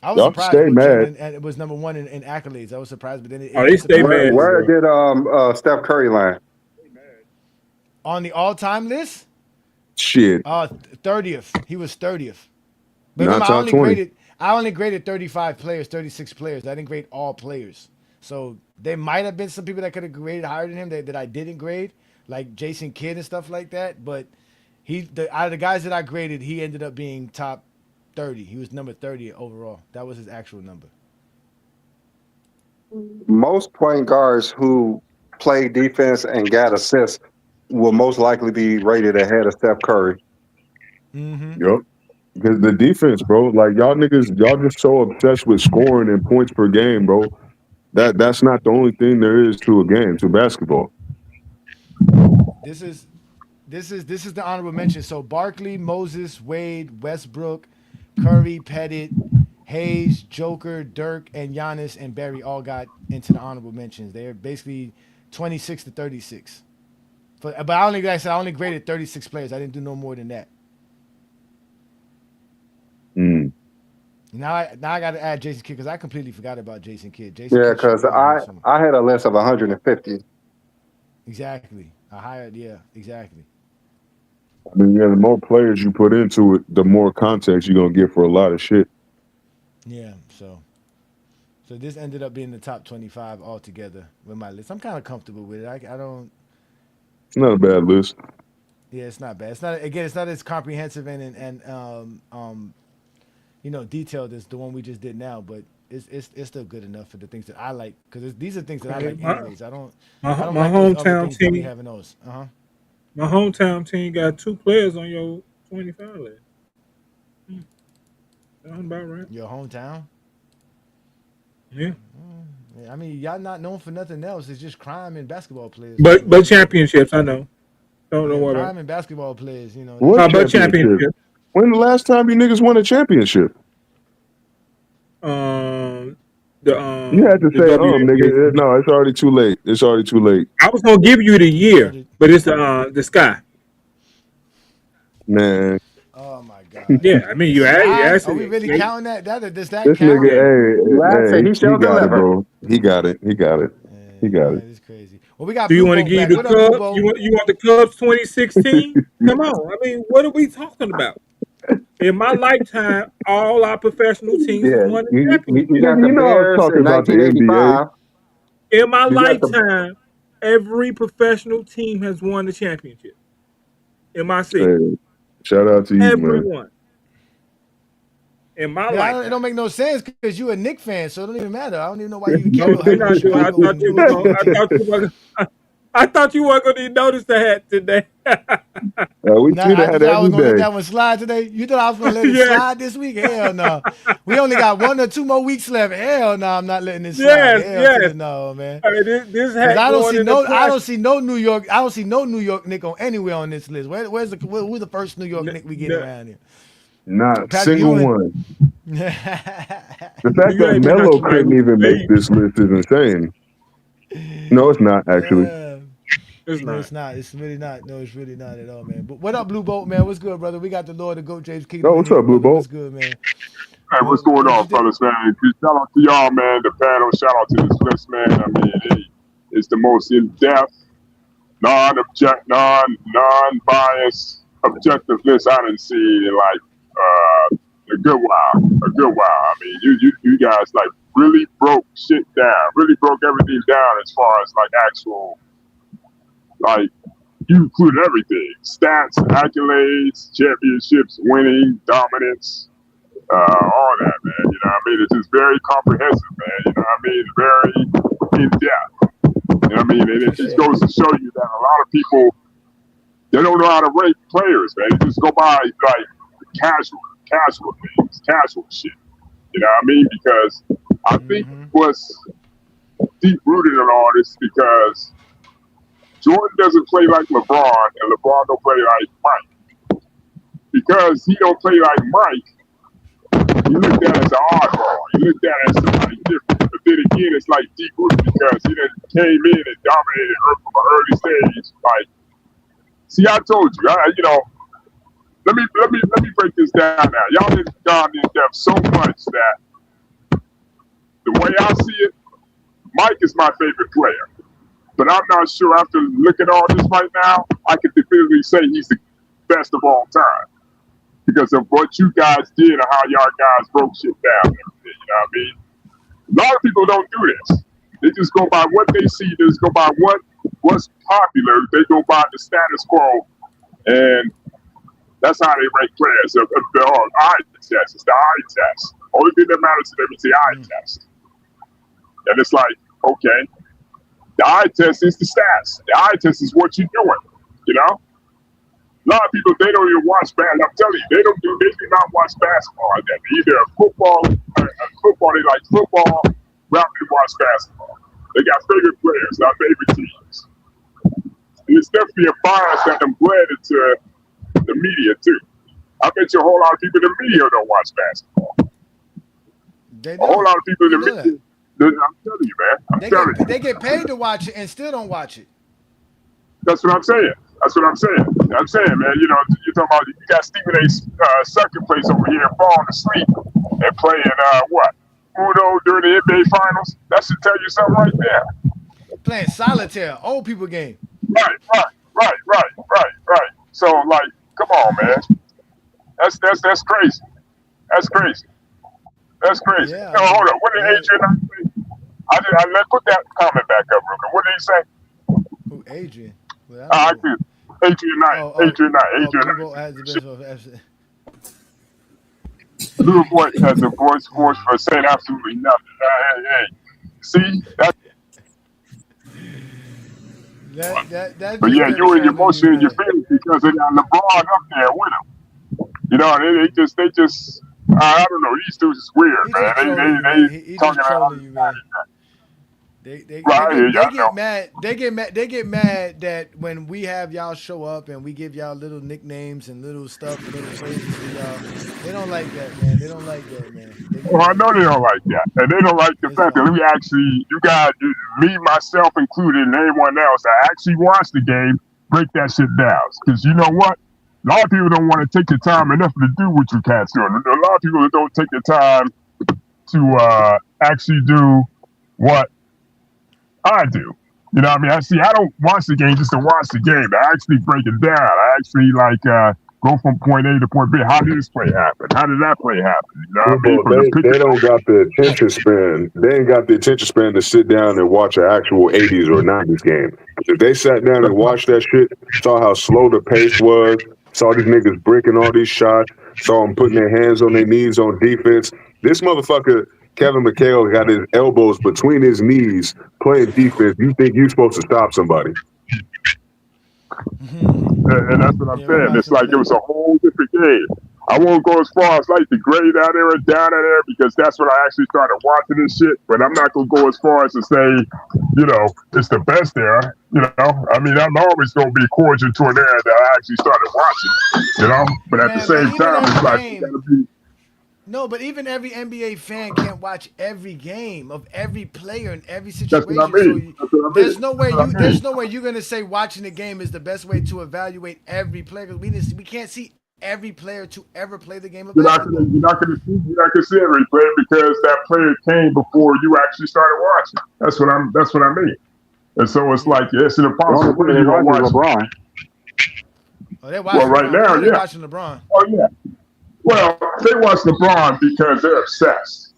I was Y'all surprised stay Will mad. Chamberlain it was number 1 in accolades. I was surprised, but then oh, it they did stay surprise me. mad. Where Bro. did Steph Curry land? On the all-time list, Shit. 30th. He was 30th. But Not remember, top 20. I only graded 35 players, 36 players. I didn't grade all players. So there might have been some people that could have graded higher than him that I didn't grade, like Jason Kidd and stuff like that. But out of the guys that I graded, he ended up being top 30. He was number 30 overall. That was his actual number. Most point guards who play defense and got assists will most likely be rated ahead of Steph Curry. Mm-hmm. Yup. Because the defense, bro, like y'all niggas, y'all just so obsessed with scoring and points per game, bro. That's not the only thing there is to a game, to basketball. This is the honorable mention. So Barkley, Moses, Wade, Westbrook, Curry, Pettit, Hayes, Joker, Dirk, and Giannis and Barry all got into the honorable mentions. They're basically 26 to 36. But like I said, I only graded 36 players. I didn't do no more than that. Mm. Now I got to add Jason Kidd because I completely forgot about Jason Kidd. Jason Yeah, Kidd should because be on here I somewhere. I had a list of 150. Exactly. Yeah, exactly. I mean, yeah, the more players you put into it, the more context you're gonna get for a lot of shit. Yeah, so this ended up being the top 25 altogether with my list. I'm kind of comfortable with it. I don't. It's not a bad list. Yeah, it's not bad. It's not as comprehensive and detailed as the one we just did now, but it's still good enough for the things that I like because these are things that I Okay, like anyways. I don't my like those other hometown things that we team, have in those. my hometown team got 2 players on your 25 list. Sound about right? Your hometown? Yeah. Yeah, I mean, y'all not known for nothing else. It's just crime and basketball players. For But real. championships, I know. Don't Yeah, worry about crime and basketball players. You know, that's What How what it about is. championship? championship? When the last time you niggas won a championship? Um, You had to the say, WNBA. nigga. No, it's already too late. It's already too late. I was gonna give you the year, Already. but it's the sky. Man, Oh my God. Yeah, I mean The you sky? asked Are we it. really counting that? Does that this count? nigga, Yeah. You ask it, he he shall got it, deliver. bro. He got it. He got it. He Yeah, got it. that is crazy. Well, we got Do you Blue want to Boat give you back. the What up, Blue Cubs? Boat? You want the Cubs 2016? Come on. I mean, what are we talking about? In my lifetime, all our professional teams have Yeah, won a you championship. got the Nigga, you know I was Bears talking in about the NBA. 1985. In my You got the lifetime, every professional team has won the championship. In my city, Hey, shout out to you, man. everyone in my Yeah, it lifetime. don't make no sense because you a Nick fan, so it don't even matter. I don't even know why you even care Oh, about you're having no not doing. Chicago when you a Detroit kid. I thought you weren't going to notice the hat today. We Nah, see I, you that thought I was every gonna let day. that one slide today? You thought I was gonna let it Yes, slide this week? Hell no. We only got 1 or 2 more weeks left. Hell no, I'm not letting it slide. yes, Hell to yes. the no, man. I mean, this Cause hat going in the I price. don't see no New York. I don't see no New York Nick on anywhere on this list. Who's the first New York N- Nick we get n- around here? Not Patrick single Ewing. one. The New fact that York ain't been out Melo to like couldn't even make maybe this list is insane. No, it's not actually. Uh, it's no, not. it's not. It's really not. No, it's really not at all, man. But what up, Blue Boat, man? What's good, brother? We got the Lord of Goat James Oh, Kingdom in what's here, up, Blue brother. Bolt? What's good, man? Hey, what's going What you on, think? fellas, man? Shout out to y'all, man. The panel. Shout out to this list, man. I mean, hey, it's the most in-depth, non-biased, objective list I done seen in like a good while. A good while. I mean, you guys like really broke shit down. Really broke everything down as far as like actual like you included everything: stats, accolades, championships, winning, dominance, all that, man. You know what I mean? It's just very comprehensive, man. You know what I mean? Very in depth. You know what I mean? And it just goes to show you that a lot of people they don't know how to rate players, man. They just go by like casual things, casual shit. You know what I mean? Because I think what's deep rooted in all this because Jordan doesn't play like LeBron and LeBron don't play like Mike. Because he don't play like Mike, you looked at it as an oddball. You looked at it as somebody different. But then again, it's like deep rooted because he done came in and dominated her from an early stage. Like, see, I told you, let me break this down now. Y'all have gone in depth so much that the way I see it, Mike is my favorite player. But I'm not sure after looking at all this right now, I can definitively say he's the best of all time. Because of what you guys did and how y'all guys broke shit down. You know what I mean? A lot of people don't do this. They just go by what they see. They just go by what's popular. They go by the status quo, and that's how they rank players. The eye test. It's the eye test. Only thing that matters to them is the eye test. And it's like, okay, the eye test is the stats. The eye test is what you're doing. You know. A lot of people, they don't even watch basketball. I'm telling you, they do not watch basketball like that. Either football, they like football, rather than watch basketball. They got favorite players, not favorite teams. And it's definitely a bias that them bled into the media too. I bet you a whole lot of people in the media don't watch basketball. They A whole don't. lot of people in You the know that. media, I'm telling you, man. I'm telling you. They get paid to watch it and still don't watch it. That's what I'm saying. That's what I'm saying. I'm saying, man, you know, you're talking about you got Stephen A. Second place over here falling asleep and playing what? Uno during the NBA finals. That should tell you something right there. Playing solitaire, old people game. Right. So like, come on, man. That's crazy. That's crazy. That's crazy. Yeah, No, hold on. What did Adrian say? I put that comment back up real quick. What did he say? Who, Adrian? Well, I did. Adrian Knight. Adrian Blue Bolt Knight. has the best of Blue Boy has a voice for saying absolutely nothing. Hey. See? That But just yeah, Kevin you and your Shannon you, emotion and your man. feelings because they got LeBron up there with him. You know, they just I don't know. These dudes is weird, He man. just trolling you, They man. He talking just about trolling you, man. They right here. get Y'all know. mad. They get mad that when we have y'all show up and we give y'all little nicknames and little stuff, little phrases to y'all. They don't like that, man. They don't like that, man. They get Well, I mad. know they don't like that, and they don't like the It's fact that fine. we actually, you guys, me, myself included, and anyone else that actually watched the game, break that shit down. Because you know what? A lot of people don't want to take the time enough to do what you cats do. A lot of people don't take the time to actually do what I do. You know what I mean? I don't watch the game just to watch the game. I actually break it down. I actually go from point A to point B. How did this play happen? How did that play happen? You know what I mean? Well, From the they picture. don't got the attention span. They ain't got the attention span to sit down and watch an actual 80s or 90s game. If they sat down and watched that shit, saw how slow the pace was, saw these niggas breaking all these shots, saw them putting their hands on their knees on defense. This motherfucker, Kevin McHale, got his elbows between his knees playing defense. You think you're supposed to stop somebody? And that's what I'm Yeah, saying. It's like it was a whole different game. I won't go as far as like the grade out there and down out there because that's when I actually started watching this shit. But I'm not gonna go as far as to say, you know, it's the best there. You know, I mean, I'm always gonna be cordial to an area that I actually started watching. You know, but at the same time, it's like you gotta be. No, but even every NBA fan can't watch every game of every player in every That's situation. what I mean. There's no way you're gonna say watching the game is the best way to evaluate every player. 'Cause we can't see every player to ever play the game of basketball. You're not gonna see every player because that player came before you actually started watching. That's what I mean. And so it's like it's an impossible way you're gonna watch LeBron. Oh, they're watching right LeBron. now, They're yeah. watching LeBron. Oh yeah. Well, they watch LeBron because they're obsessed.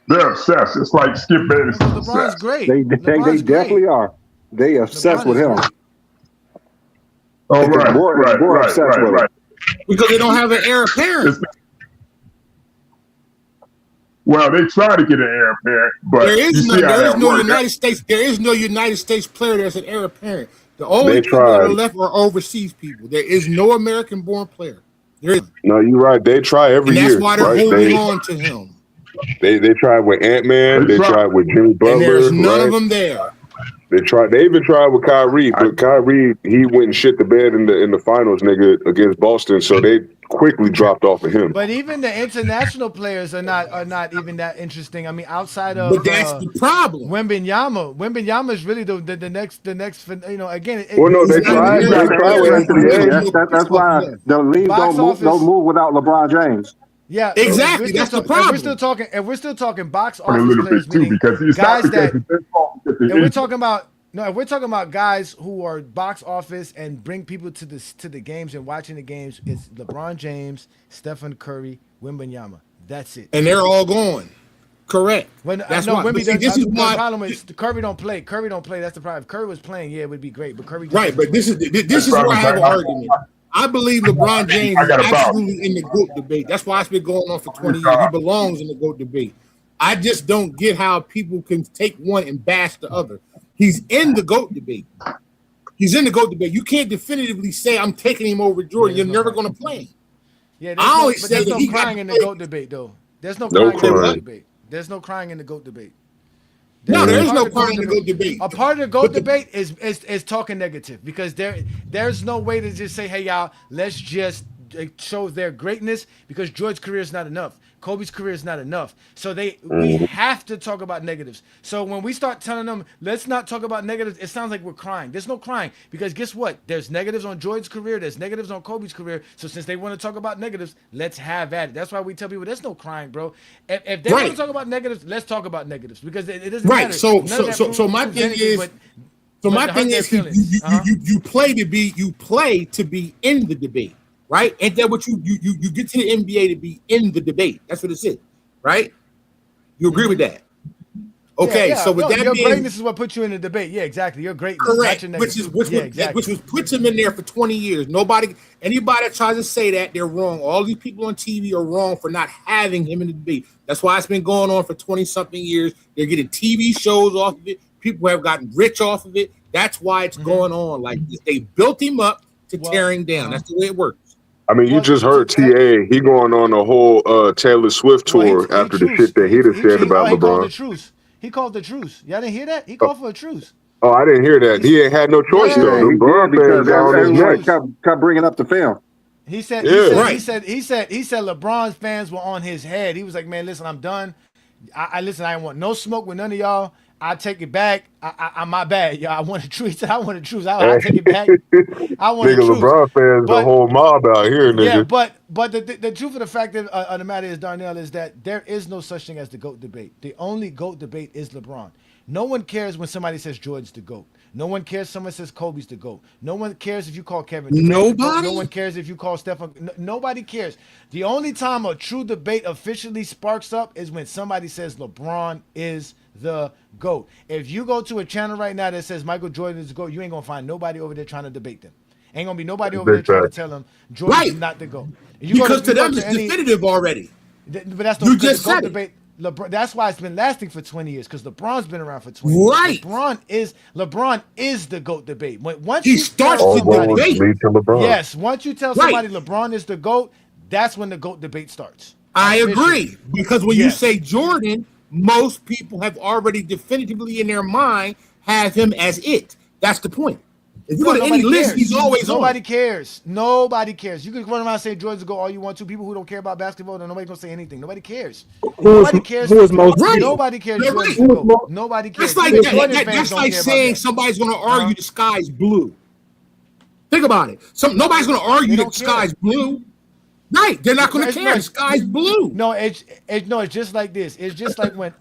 They're obsessed. It's like Skip Bayless is LeBron's obsessed. great. They LeBron's definitely great. are. They obsessed LeBron with is him. great. Oh right, obsessed with him. Because they don't have an heir apparent. Well, they try to get an heir apparent, but There is no works. United States. There is no United States player that's an heir apparent. The only They people that are tried. left are overseas people. There is no American-born player. There is, No, you're right. They try every and that's year, why they're right? holding on to him. They tried with Ant-Man. They tried with Jimmy And Butler. there's none right? of them there. They even tried with Kyrie, but Kyrie he went and shit the bed in the finals, nigga, against Boston. So they quickly dropped off of him. But even the international players are not even that interesting. I mean, outside of But that's the problem. Wembanyama is really the next you know, again. Well, no, they He's not tried. an They heir tried with apparent. Anthony Davis. That's why the league Box don't move without LeBron James. Yeah, Exactly. That's the problem. If we're still talking box A office little players, bit too meaning because it's not guys because that it's their fault because if they're we're talking about if we're talking about guys who are box office and bring people to the games and watching the games, it's LeBron James, Stephen Curry, Wembanyama. That's it. And they're all gone. Correct. That's why. Wemby, This is the why. problem is Curry don't play. Curry don't play. That's the problem. If Curry was playing, yeah, it would be great. But Curry Right, but this is where I have an argument. I believe LeBron James is absolutely in the GOAT debate. That's why it's been going on for 20 years. He belongs in the GOAT debate. I just don't get how people can take one and bash the other. He's in the GOAT debate. He's in the GOAT debate. You can't definitively say I'm taking him over Jordan. You're never going to play him. Yeah, there's no crying in the GOAT debate, though. There's no crying in the GOAT debate. There's no crying in the GOAT debate. No, there is no crying in the GOAT debate. A part of the GOAT debate is talking negative because there's no way to just say, hey, y'all, let's just show their greatness because George's career is not enough. Kobe's career is not enough. So we have to talk about negatives. So when we start telling them, let's not talk about negatives, it sounds like we're crying. There's no crying because guess what? There's negatives on George's career. There's negatives on Kobe's career. So since they want to talk about negatives, let's have at it. That's why we tell people there's no crying, bro. If they want to talk about negatives, let's talk about negatives because it doesn't matter. So my thing is, you play to be in the debate. Right, and then what you get to the NBA to be in the debate. That's what it is, right? You agree with that? Okay, so with that your being, greatness is what puts you in the debate. Yeah, exactly. Your greatness, correct. Which puts him in there for 20 years. Anybody that tries to say that, they're wrong. All these people on TV are wrong for not having him in the debate. That's why it's been going on for 20-something years. They're getting TV shows off of it. People have gotten rich off of it. That's why it's going on like this. They built him up to tear him down. That's the way it works. I mean, you just heard TA. He going on a whole Taylor Swift tour after the shit that he just said about He called LeBron. the truce. He called the truce. Y'all didn't hear that? He called for a truce. Oh, I didn't hear that. He ain't had no choice though. Yeah, The he LeBron did because fans got on his everybody neck. kept bringing up the film. He said LeBron's fans were on his head. He was like, man, listen, I'm done. I listen, I don't want no smoke with none of y'all. I take it back. I'm my bad, y'all. I want a truce. I want a truce. I take it back. I want a Nigga, truce. LeBron fans, the whole mob out here, nigga. Yeah, but the truth of the fact of the matter is, Darnell, is that there is no such thing as the GOAT debate. The only GOAT debate is LeBron. No one cares when somebody says Jordan's the GOAT. No one cares if someone says Kobe's the GOAT. No one cares if you call Kevin Durant the GOAT. No one cares if you call Stephen. Nobody cares. The only time a true debate officially sparks up is when somebody says LeBron is the GOAT. If you go to a channel right now that says Michael Jordan is the GOAT, you ain't going to find nobody over there trying to debate them. Ain't going to be nobody over there trying to tell them Jordan's not the GOAT. Because to them it's definitive already. But that's you just said it. Debate. LeBron, that's why it's been lasting for 20 years, because LeBron's been around for 20 years. Right. LeBron is the GOAT debate. Once he you starts tell the somebody, debate. yes, once you tell somebody LeBron is the GOAT, that's when the GOAT debate starts. I agree. Because when you say Jordan, most people have already definitively in their mind have him as it. That's the point. If you go to any list, he's always nobody on. cares. Nobody cares. You can run around and say Jordan's the GOAT all you want to. People who don't care about basketball, then nobody's gonna say anything. Nobody cares. Nobody cares. Nobody cares. Jordan's the GOAT. Nobody cares. That's like saying somebody's gonna argue the sky's blue. Think about it. Nobody's gonna argue that the sky's blue. Right, they're not going to care. The sky's blue. No, it's just like this. It's just like when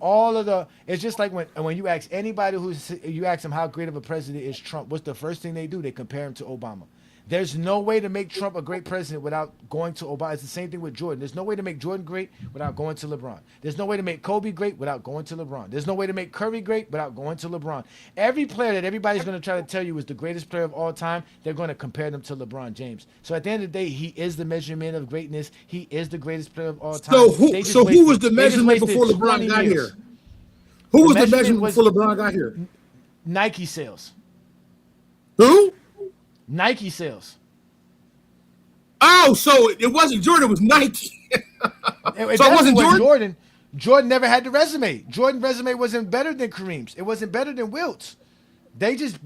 it's just like when you ask anybody you ask them how great of a president is Trump. What's the first thing they do? They compare him to Obama. There's no way to make Trump a great president without going to Obama. It's the same thing with Jordan. There's no way to make Jordan great without going to LeBron. There's no way to make Kobe great without going to LeBron. There's no way to make Curry great without going to LeBron. Every player that everybody's going to try to tell you is the greatest player of all time, they're going to compare them to LeBron James. So at the end of the day, he is the measurement of greatness. He is the greatest player of all time. So who was the measurement before LeBron got here? Who was the measurement before LeBron got here? Nike sales. Who? Nike sales. Oh, so it wasn't Jordan, it was Nike. It wasn't Jordan. Jordan never had the resume. Jordan's resume wasn't better than Kareem's. It wasn't better than Wilt's. They just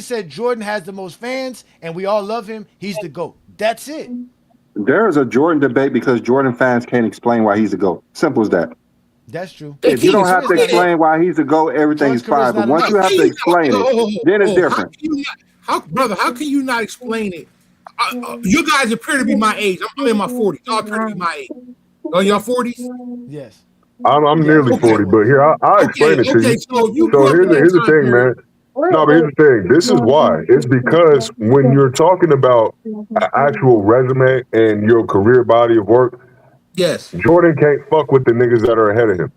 said Jordan has the most fans and we all love him. He's the GOAT. That's it. There is a Jordan debate because Jordan fans can't explain why he's the GOAT. Simple as that. That's true. If you don't have to explain why he's the GOAT, everything is fine. But once you have to explain it, then it's different. How can you not explain it? You guys appear to be my age. I'm in my 40s. Y'all appear to be my age. Are y'all 40s? Yes. I'm nearly 40, but here I'll explain it to you. So here's the thing, man. No, but here's the thing. This is why. It's because when you're talking about an actual resume and your career body of work, yes, Jordan can't fuck with the niggas that are ahead of him.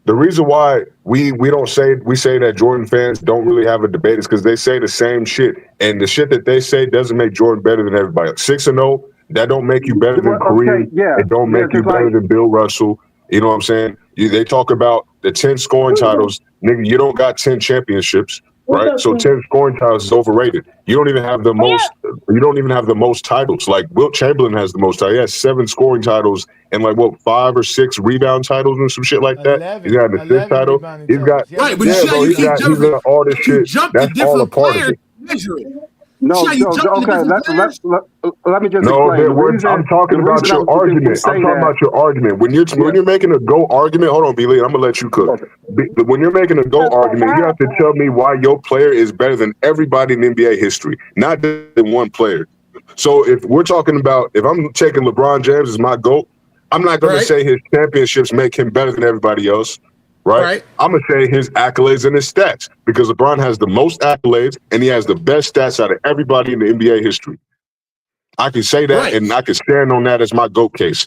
The reason why we say that Jordan fans don't really have a debate is because they say the same shit, and the shit that they say doesn't make Jordan better than everybody. 6-0, that don't make you better than Kareem. It don't make you better than Bill Russell. You know what I'm saying? They talk about the 10 scoring titles, nigga. You don't got 10 championships, right? So 10 scoring titles is overrated. You don't even have the most. You don't even have the most titles. Like Wilt Chamberlain has the most titles. He has 7 scoring titles and 5 or 6 rebound titles and some shit like that. He's got the 6th title. He's got he's got all this shit. That's all a part of it. No, okay. Let me just explain. I'm talking about your argument. I'm talking about your argument. When you're making a GOAT argument, hold on, B-Lee, I'm gonna let you cook. When you're making a GOAT argument, you have to tell me why your player is better than everybody in NBA history, not than one player. So if we're talking about, if I'm taking LeBron James as my GOAT, I'm not gonna say his championships make him better than everybody else. Right? I'm going to say his accolades and his stats because LeBron has the most accolades and he has the best stats out of everybody in the NBA history. I can say that and I can stand on that as my GOAT case.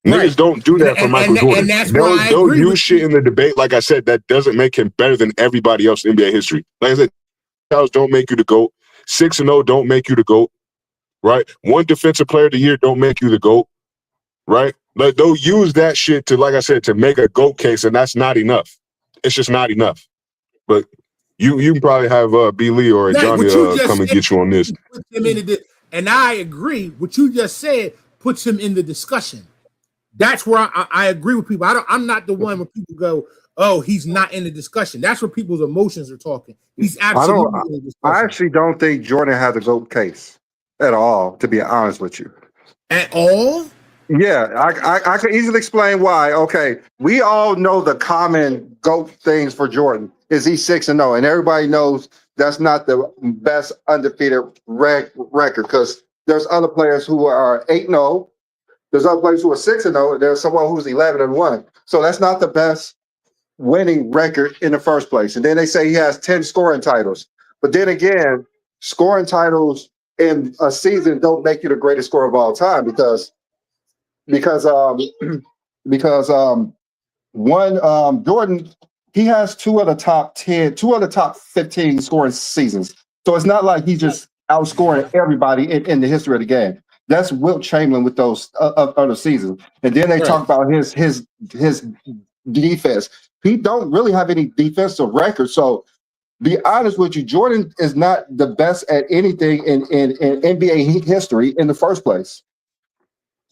Niggas don't do that for Michael Jordan. They'll use shit in the debate, like I said, that doesn't make him better than everybody else in NBA history. Like I said, don't make you the GOAT. 6-0 don't make you the GOAT. Right? One defensive player of the year don't make you the GOAT. Right? Like they'll use that shit to, like I said, to make a GOAT case, and that's not enough. It's just not enough. But you can probably have B. Lee or Johnny come and get you on this. And and I agree. What you just said puts him in the discussion. That's where I agree with people. I'm not the one where people go, "Oh, he's not in the discussion." That's where people's emotions are talking. He's absolutely in the discussion. I actually don't think Jordan has a GOAT case at all, to be honest with you. At all? Yeah, I can easily explain why. Okay, we all know the common GOAT things for Jordan is he's 6-0, and everybody knows that's not the best undefeated record because there's other players who are 8-0. There's other players who are 6-0. There's someone who's 11-1. So that's not the best winning record in the first place. And then they say he has 10 scoring titles. But then again, scoring titles in a season don't make you the greatest scorer of all time because Jordan, he has two of the top 15 scoring seasons. So it's not like he's just outscoring everybody in the history of the game. That's Wilt Chamberlain with those other seasons. And then they talk about his defense. He don't really have any defensive record. So be honest with you, Jordan is not the best at anything in NBA history in the first place.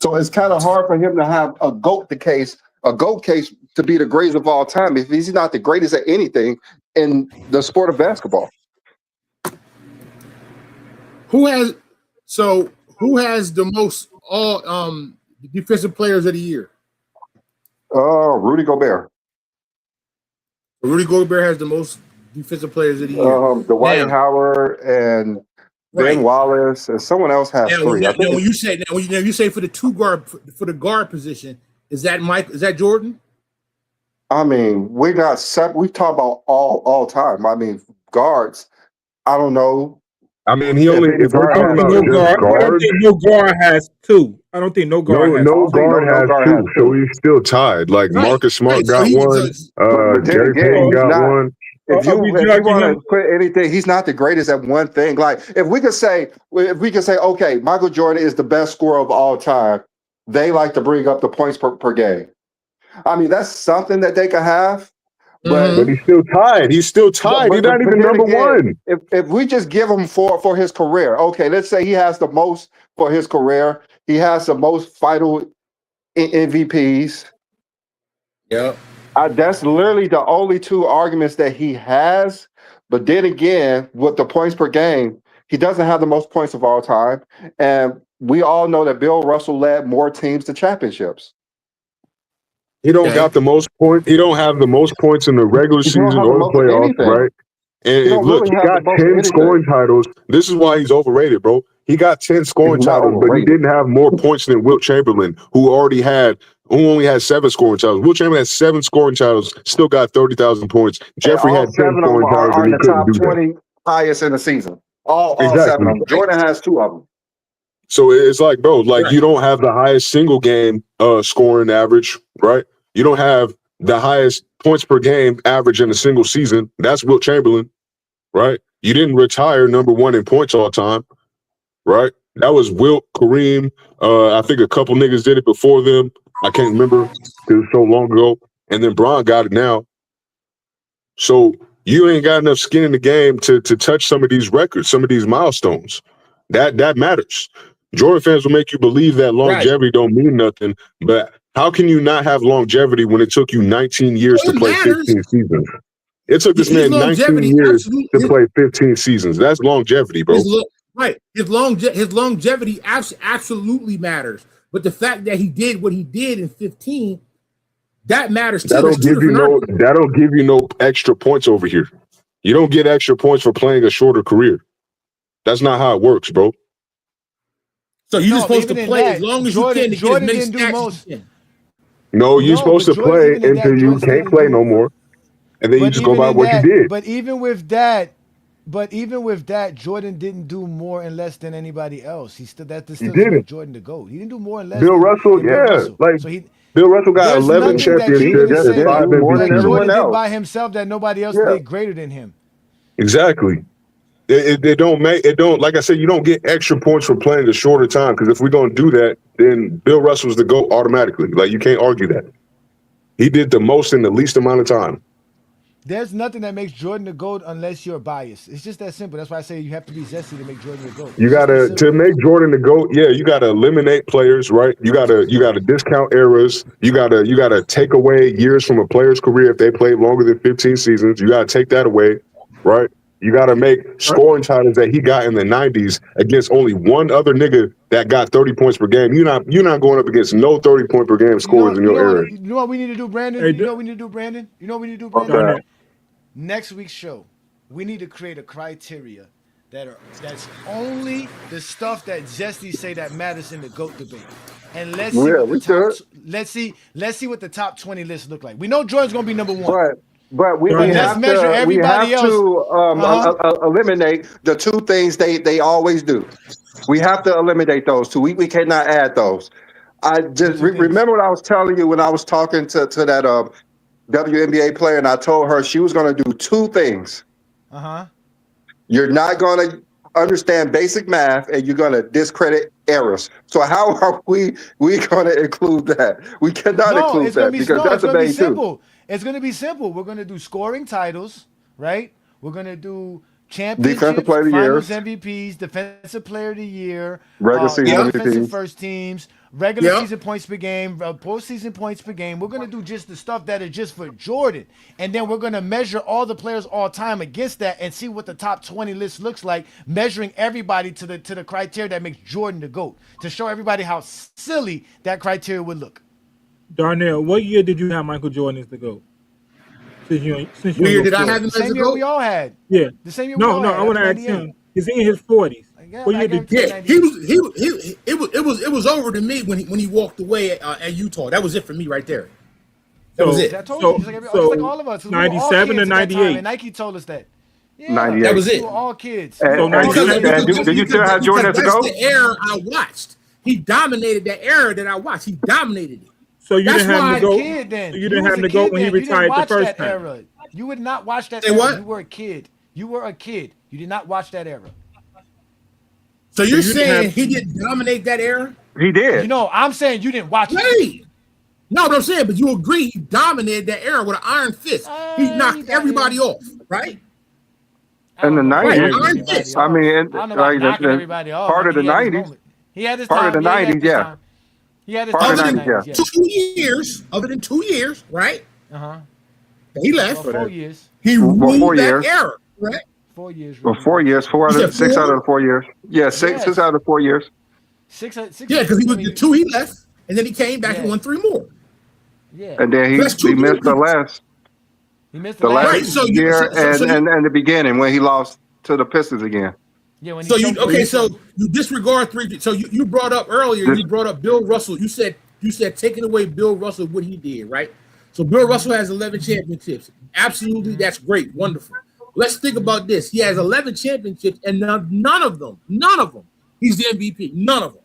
So it's kind of hard for him to have a GOAT case to be the greatest of all time if he's not the greatest at anything in the sport of basketball. Who has the most defensive players of the year? Rudy Gobert. Rudy Gobert has the most defensive players of the year. Dwight Howard and Ben Wallace and someone else has three. When you say for the guard position, is that Jordan? I mean, we talk about all time. I mean, guards. I don't know. I mean, he only. If we're talking about no guard has two. I don't think no guard has two. So he's still tied. Like Marcus Smart got one. Gary Payton got one. If you want to put anything, he's not the greatest at one thing. Like if we could say, okay, Michael Jordan is the best scorer of all time, they like to bring up the points per game. I mean, that's something that they could have. But he's still tied. He's not even number one. If we just give him for his career, okay, let's say he has the most for his career. He has the most final MVPs. Yeah. That's literally the only two arguments that he has. But then again, with the points per game, he doesn't have the most points of all time. And we all know that Bill Russell led more teams to championships. He don't got the most points. He don't have the most points in the regular season or the playoffs, right? And look, he got 10 scoring titles. This is why he's overrated, bro. He got 10 scoring titles, but he didn't have more points than Wilt Chamberlain, who only had 7 scoring titles. Wilt Chamberlain had 7 scoring titles, still got 30,000 points. Jeffrey had 10 scoring titles, and he couldn't do that. 20 highest in the season. All 7 of them. Jordan has 2 of them. So it's like, bro, you don't have the highest single game scoring average, right? You don't have the highest points per game average in a single season. That's Wilt Chamberlain, right? You didn't retire number 1 in points all time, right? That was Wilt, Kareem. I think a couple niggas did it before them. I can't remember because it was so long ago. And then Bron got it now. So you ain't got enough skin in the game to touch some of these records, some of these milestones. That matters. Jordan fans will make you believe that longevity don't mean nothing, but how can you not have longevity when it took you 19 years to play 15 seasons? It took this man 19 years to play 15 seasons. That's longevity, bro. His longevity absolutely matters. But the fact that he did what he did in 15, that matters too. That'll give you no extra points over here. You don't get extra points for playing a shorter career. That's not how it works, bro. So you're just supposed to play as long as you can to get as many stats as you can. No, you're supposed to play until you can't play no more. And then you just go by what you did. But even with that, Jordan didn't do more and less than anybody else. He still made Jordan the GOAT. He didn't do more and less. Bill Russell, Bill Russell got 11 championships and 5 more than everyone else. Did by himself that nobody else did greater than him. Exactly. It don't like I said, you don't get extra points for playing a shorter time, because if we're gonna do that, then Bill Russell's the GOAT automatically. Like, you can't argue that. He did the most in the least amount of time. There's nothing that makes Jordan the GOAT unless you're biased. It's just that simple. That's why I say you have to be zesty to make Jordan the GOAT. You It's just that gotta to simple. make Jordan the GOAT. Yeah, you gotta eliminate players, right? You gotta discount eras. You gotta take away years from a player's career if they played longer than 15 seasons. You gotta take that away, right? You gotta make scoring titles that he got in the 90s against only one other nigga that got 30 points per game. You're not going up against no 30-point per game scorers in your era. You know what we need to do, Brandon? Hey, You know what we need to do, Brandon? You know what we need to do, What's Brandon? that? Darnell. Next week's show, we need to create a criteria that's only the stuff that Zesty say that matters in the GOAT debate. And let's see Yeah, what the we top should. let's see what the top 20 lists look like. We know Jordan's gonna be number one. But we Darnell. Let's measure have everybody else. to eliminate the two things they always do. We have to eliminate those two. We cannot add those. I just remember what I was telling you when I was talking to that WNBA player, and I told her she was going to do two things. Uh-huh. You're not going to understand basic math, and you're going to discredit errors. So how are we going to include that? We cannot include that because that's the main two. It's going to be simple. We're going to do scoring titles, right? We're going to do Defensive championships, player of the finals year, MVPs, defensive player of the year, regular season offensive MVP. first teams, regular season points per game, postseason points per game. We're going to do just the stuff that is just for Jordan. And then we're going to measure all the players all time against that and see what the top 20 list looks like, measuring everybody to the criteria that makes Jordan the GOAT, to show everybody how silly that criteria would look. Darnell, what year did you have Michael Jordan as the GOAT? Since you What year did I have him The as same the year GOAT? we all had. Yeah. The same year No, we all had. I want to ask 98. him. He's in his 40s. Yeah, What I year got him did to Yeah, 98. it was over to me when he walked away at Utah. That was it for me right there. That was it. I told you, just like all of us. We were all 97 kids to at that time, 98. and Nike told us that. Yeah, 98. That was we it. were all kids. And, So and 97 do you still have Jordan as a that's GOAT? the era I watched. He dominated that era that I watched. He dominated it. So you That's didn't have why him I to go. Kid, then. So you didn't have was him a to go kid when he then. You didn't retired the watch first that time. era. You would not watch that Say era. what? You were a kid. You were a kid. You did not watch that era. So you're you didn't saying have- he didn't dominate that era? He did. You know, I'm saying you didn't watch it. Right. No, what I'm saying, but you agree he dominated that era with an iron fist. He knocked everybody off, right? In the Right, 90s, Iron Fist. I mean, I don't know about knocking everybody off. part of the He had his 90s. moment. He had his Part time. of the Yeah, he had 90s, his yeah. time. He had his Part time of the in the 90s, 90s, yeah. 2 years, other than 2 years, right? Uh-huh. He left. Well, 4 years. He Well, ruled 4 that years. era, right? 4 years. Well, really. 4 years, You said 6 out four? of the 4 years. Yeah, six Yes. out of the 4 years. Six Yeah, because he was I mean, the 2 he left, and then he came back and Yeah. won 3 more. Yeah. And then That's two he missed the games. last He missed the the last Right, so you- year so you- and the beginning when he lost to the Pistons again. Yeah, when he So you choked okay? him. So you disregard 3. So you brought up earlier. You brought up Bill Russell. You said taking away Bill Russell what he did, right? So Bill Russell has 11 championships. Absolutely, that's great, wonderful. Let's think about this. He has 11 championships, and none of them, he's the MVP. None of them.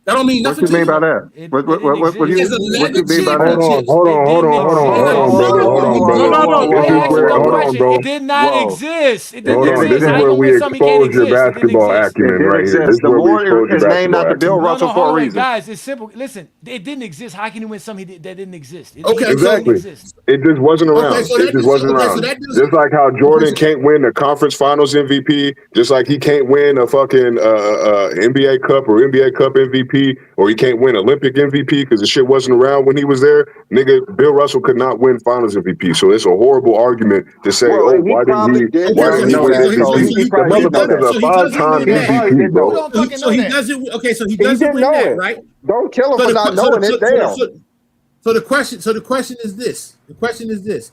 That don't mean What nothing you mean to by you. that? What you He has 11 mean by that? championships. Hold on, brother. It did not exist. It didn't Hold on, exist. this is How where you we win something he can't expose your exist? It didn't basketball exist. acumen right here. This is The where we award expose your is named basketball after Bill acumen. Russell No, for a hold on, reason. guys. It's simple. Listen, it didn't exist. How can you win something that didn't exist? It Okay, Exactly. didn't exist. It just wasn't around. Okay, so It that just does- wasn't okay, so around. that does- Just like how Jordan okay, so- can't win the conference finals MVP, just like he can't win a fucking NBA Cup or NBA Cup MVP, or he can't win Olympic MVP because the shit wasn't around when he was there. Nigga, Bill Russell could not win finals MVP. So it's a horrible argument to say, Well, oh, he why probably didn't he did why not didn't he know win that, so MVP? he The probably didn't know motherfucker's that. a So he doesn't five-time win that. Probably MVP, didn't know bro. it. Don't fucking So know he that. doesn't. Okay, so he He doesn't didn't win know that, it. right? Don't kill him So for the, not so, knowing so, it. Damn. so the question is this. The question is this.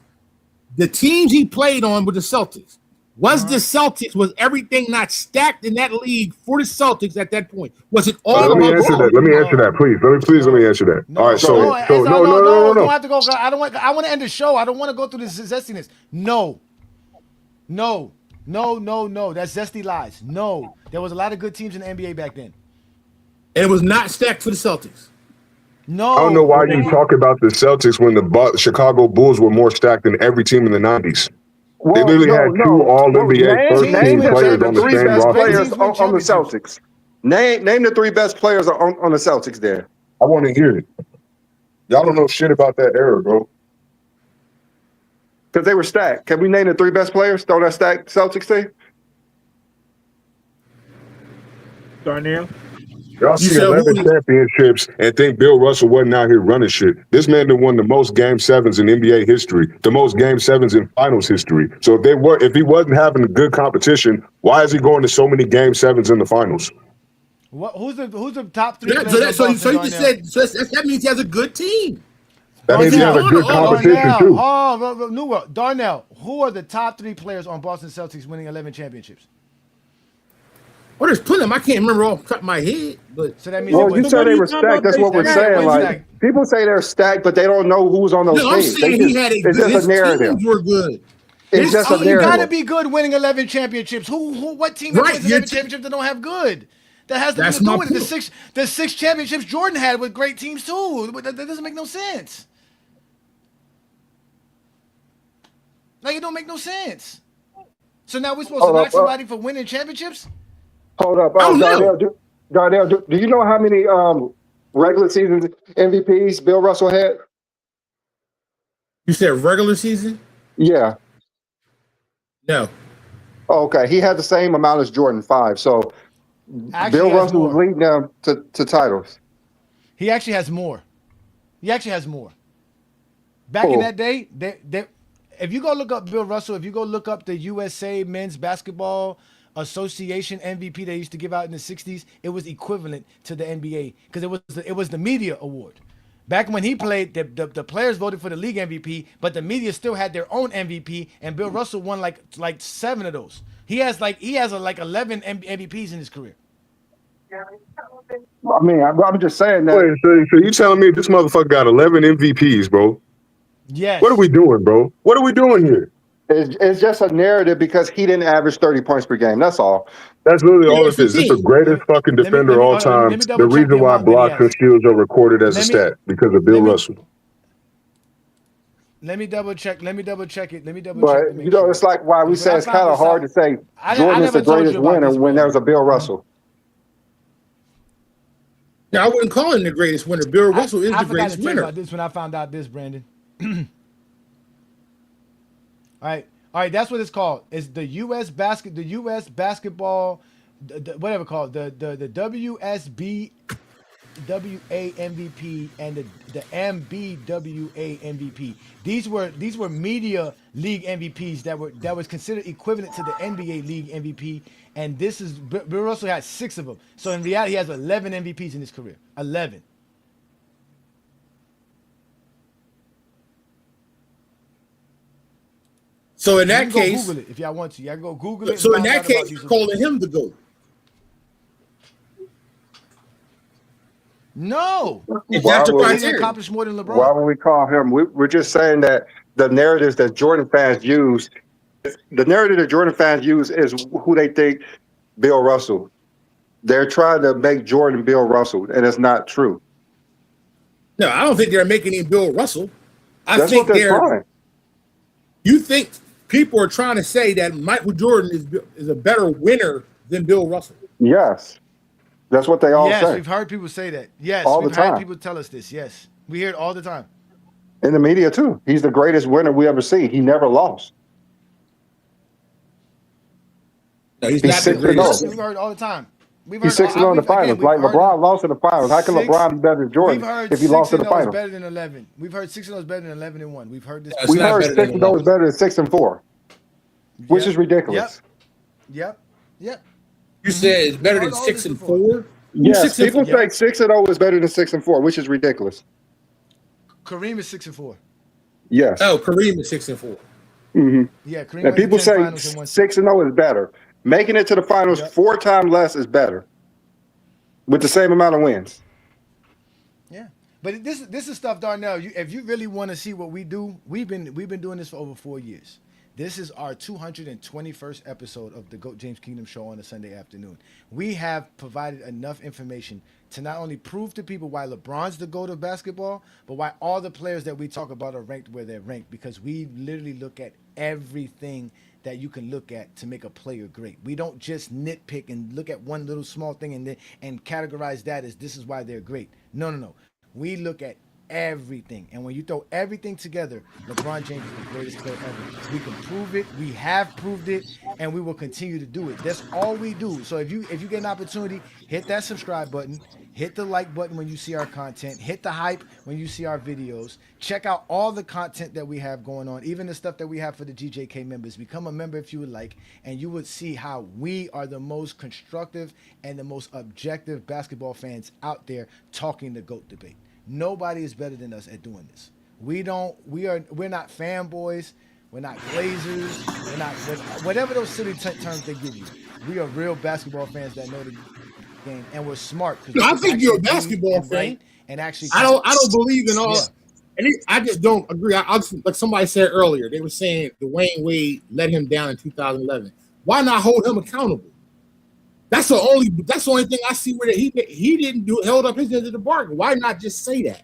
The teams he played on were the Celtics. Was the Celtics, was everything not stacked in that league for the Celtics at that point? Was it all Let me about answer that. Let me answer that, please. Let me answer that. No, All right, so no, no. don't have to go. I want to end the show. I don't want to go through this zestiness. No. That's zesty lies. No, there was a lot of good teams in the NBA back then. And it was not stacked for the Celtics. No, I don't know why you talk about the Celtics when the Chicago Bulls were more stacked than every team in the 90s. They literally had two All-NBA first-team players on the three same best roster. players on the Celtics. Name the 3 best players on the Celtics there. I want to hear it. Y'all don't know shit about that era, bro. Because they were stacked. Can we name the 3 best players on that stacked Celtics team? Darnell. Y'all You see said 11 who? championships and think Bill Russell wasn't out here running shit. This man done won the most game sevens in NBA history, the most game sevens in finals history. So if he wasn't having a good competition, why is he going to so many game sevens in the finals? Who's the top 3 So, players on Boston, you just Darnell? said that means he has a good team. That means he has a good competition too. Darnell, who are the top 3 players on Boston Celtics winning 11 championships? Well, there's plenty of them. I can't remember off the top of my head, but So that means Well, you said they were stacked. That's what we're saying. Like people say they're stacked, but they don't know who's on those no, I'm teams. saying he had a It's good. just His a narrative. teams were good. It's just a You narrative. gotta be good winning 11 championships. What team that wins 11 championships that don't have good? That has nothing to do with it. The six championships Jordan had with great teams too. That doesn't make no sense. Like it don't make no sense. So now we're supposed to knock somebody for winning championships? Hold up, Darnell. Do you know how many regular season MVPs Bill Russell had? You said regular season? Yeah. No. Oh, okay, he had the same amount as Jordan, 5. So Bill Russell was leading them to titles. He actually has more. Back in that day, if you go look up Bill Russell, if you go look up the USA Men's Basketball Association MVP they used to give out in the 60s, it was equivalent to the NBA because it was the media award. Back when he played, the players voted for the league MVP, but the media still had their own MVP, and Bill Russell won like 7 of those. He has 11 MVPs in his career. I mean, I'm just saying that. Wait, so you telling me this motherfucker got 11 MVPs, bro? Yes. What are we doing, bro? What are we doing here? It's just a narrative because he didn't average 30 points per game. That's all. That's literally all it is. It's the greatest fucking defender of all time. The reason why blocks and steals are recorded as a stat because of Bill Russell. Let me double check it. But you know, it's like why we say it's kind of hard to say Jordan is the greatest winner when there's a Bill Russell. Now, I wouldn't call him the greatest winner. Bill Russell is the greatest winner. I forgot to tell you about this when I found out this, Brandon. All right. That's what it's called. It's the U.S. basketball, whatever called the WSB. WA MVP and the MBWA MVP. These were media league MVPs that was considered equivalent to the NBA league MVP. And this is Bill Russell had 6 of them. So in reality, he has 11 MVPs in his career. 11. So in that case, Google it if y'all want to. Y'all go Google it. So in that case, you're calling him the GOAT. No. Why accomplished more than LeBron. Why would we call him? We're just saying that the narratives that Jordan fans use, the narrative that Jordan fans use is who they think Bill Russell. They're trying to make Jordan Bill Russell, and it's not true. No, I don't think they're making him Bill Russell. That's think what they're trying. You think people are trying to say that Michael Jordan is a better winner than Bill Russell? Yes. That's what they all say. Yes, we've heard people say that. Yes, we've heard people tell us this. Yes, we hear it all the time. In the media, too. He's the greatest winner we ever see. He never lost. No, he's not the greatest. We've heard it all the time. He's 6-0 in the finals. Like LeBron lost in the finals. How can LeBron be better than Jordan if he lost in the finals? Better than 11. We've heard 6-0 is better than 11-1. We've heard this. We heard 6-0 is better than 6-4, which is ridiculous. Yep. You said it's better than 6-4? Yes, people say 6-0 is better than 6-4, which is ridiculous. Kareem is 6-4. Yes. Oh, Kareem is 6-4. Mm-hmm. Yeah, Kareem. And people say 6-0 is better. Making it to the finals 4 times less is better, with the same amount of wins. Yeah, but this is stuff, Darnell. If you really want to see what we do, we've been doing this for over 4 years. This is our 221st episode of the GOAT James Kingdom Show on a Sunday afternoon. We have provided enough information to not only prove to people why LeBron's the GOAT of basketball, but why all the players that we talk about are ranked where they're ranked, because we literally look at everything that you can look at to make a player great. We don't just nitpick and look at one little small thing and categorize that as this is why they're great. No. We look at everything. And when you throw everything together, LeBron James is the greatest player ever. We can prove it. We have proved it, and we will continue to do it. That's all we do. So if you get an opportunity, hit that subscribe button. Hit the like button when you see our content. Hit the hype when you see our videos. Check out all the content that we have going on, even the stuff that we have for the GJK members. Become a member if you would like, and you would see how we are the most constructive and the most objective basketball fans out there talking the GOAT debate. Nobody is better than us at doing this. We're not fanboys. We're not glazers. We're not whatever those silly terms they give you. We are real basketball fans that know the game, and we're smart. No, I think you're a basketball fan, and actually, I don't believe in all. Yeah. And I just don't agree. Like somebody said earlier, they were saying Dwayne Wade let him down in 2011. Why not hold him accountable? That's the only thing I see where he didn't held up his end of the bargain. Why not just say that?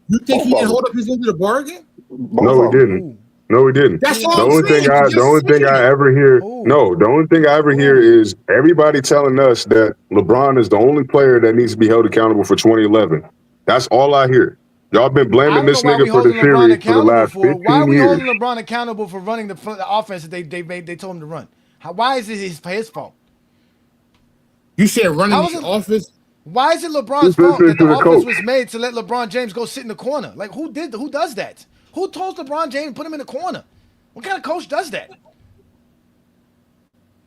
You think he didn't hold up his end of the bargain? No, he didn't. No, he didn't. That's The only thing I ever hear. No, the only thing I ever hear is everybody telling us that LeBron is the only player that needs to be held accountable for 2011. That's all I hear. Y'all been blaming this nigga for the series for the last 15 years. Why are we holding LeBron accountable for running the offense that they told him to run? Why is it his fault? You said running the offense. Why is it LeBron's fault that the offense was made to let LeBron James go sit in the corner? Like who does that? Who told LeBron James to put him in the corner? What kind of coach does that?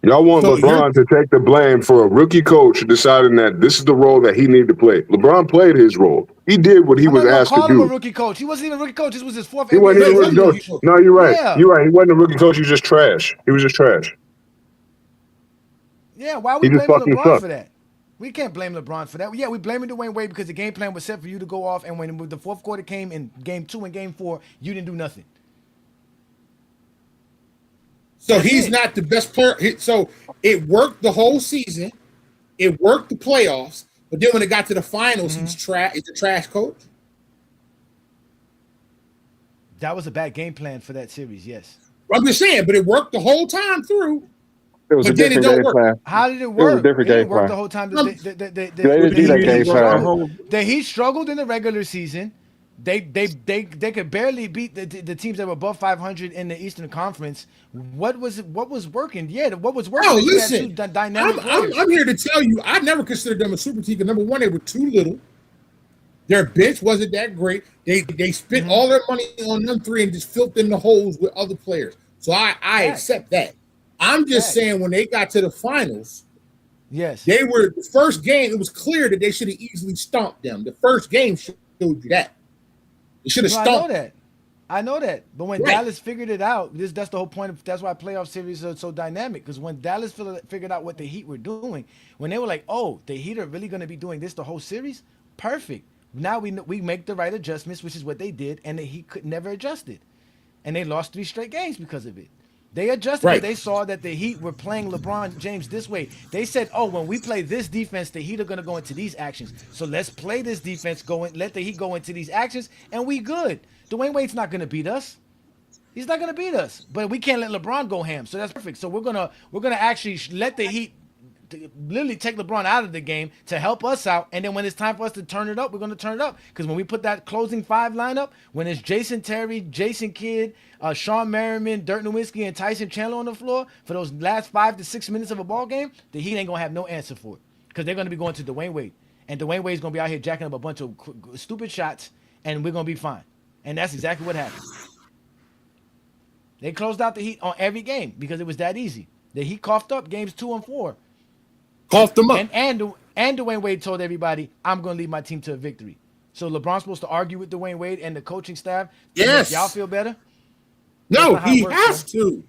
Y'all want LeBron to take the blame for a rookie coach deciding that this is the role that he needed to play. LeBron played his role. He did what he was asked to do. Call him a rookie coach. He wasn't even a rookie coach. This was his fourth. He wasn't even a rookie coach. No, you're right. Yeah. You're right. He wasn't a rookie coach. He was just trash. He was just trash. Yeah, why are we blaming LeBron for that? We can't blame LeBron for that. Yeah, we blaming Dwayne Wade because the game plan was set for you to go off, and when the fourth quarter came in game 2 and game 4, you didn't do nothing. So he's not the best player. So it worked the whole season. It worked the playoffs. But then when it got to the finals, he's a trash coach. That was a bad game plan for that series, yes. I'm just saying, but it worked the whole time through. It was a different game plan. How did it work? It was a different game plan. The whole time. He struggled in the regular season. They could barely beat the teams that were above 500 in the Eastern Conference. What was working? Yeah, what was working? Oh, listen, I'm here to tell you, I never considered them a super team. Number one, they were too little. Their bench wasn't that great. They spent all their money on them three and just filled in the holes with other players. So I accept that. I'm just saying when they got to the finals, yes, they were the first game. It was clear that they should have easily stomped them. The first game showed you that. They should have stomped. I know that. But when Dallas figured it out, that's the whole point. That's why playoff series are so dynamic. Because when Dallas figured out what the Heat were doing, when they were like, "Oh, the Heat are really going to be doing this the whole series," perfect. Now we make the right adjustments, which is what they did, and the Heat could never adjust it, and they lost 3 straight games because of it. They adjusted because they saw that the Heat were playing LeBron James this way. They said, "Oh, when we play this defense, the Heat are going to go into these actions. So let's play this defense, let the Heat go into these actions, and we good." Dwayne Wade's not going to beat us. He's not going to beat us. But we can't let LeBron go ham. So that's perfect. So we're gonna actually let the Heat literally take LeBron out of the game to help us out, and then when it's time for us to turn it up, we're going to turn it up. Because when we put that closing 5 lineup, when it's Jason Terry, Jason Kidd, Sean Merriman, Dirk Nowitzki, and Tyson Chandler on the floor for those last 5 to 6 minutes of a ball game, the Heat ain't going to have no answer for it. Because they're going to be going to Dwayne Wade. And Dwayne Wade's going to be out here jacking up a bunch of stupid shots, and we're going to be fine. And that's exactly what happened. They closed out the Heat on every game because it was that easy. The Heat coughed up games 2 and 4. Coughed them up. And Dwayne Wade told everybody, "I'm going to lead my team to a victory." So LeBron's supposed to argue with Dwayne Wade and the coaching staff to make y'all feel better? No, he has to.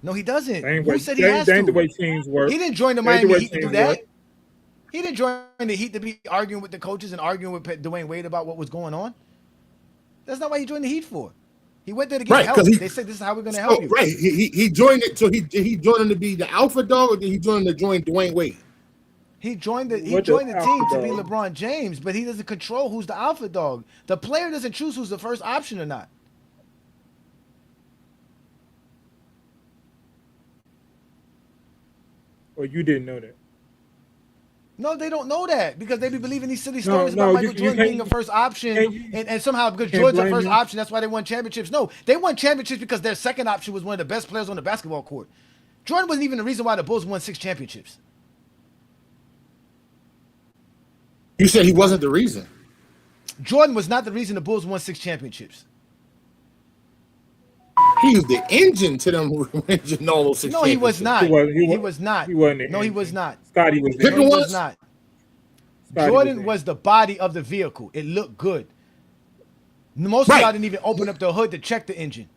No, he doesn't. Who said he has to? The way teams work. He didn't join the Miami Heat to do that. He didn't join the Heat to be arguing with the coaches and arguing with Dwayne Wade about what was going on. That's not what he joined the Heat for. He went there to get help. They said, "This is how we're going to help you." Right. He joined it. So he joined him to be the alpha dog, or did he join Dwayne Wade? He joined the team to be LeBron James, but he doesn't control who's the alpha dog. The player doesn't choose who's the first option or not. Or you didn't know that? No, they don't know that because they be believing these silly stories about no, Michael you Jordan can't. being a first option, and somehow because Can't Jordan's a blame first them. option, that's why they won championships. No, they won championships because their second option was one of the best players on the basketball court. Jordan wasn't even the reason why the Bulls won 6 championships. You said he wasn't the reason. Jordan was not the reason the Bulls won 6 championships. He was the engine to them winning all those 6 No, he was championships. not. He was not. He wasn't. No, he was not. Scotty was. No, he Pippen was was? not. Scotty Jordan was was the body of the vehicle. It looked good. Most of Right. y'all didn't even open up the hood to check the engine.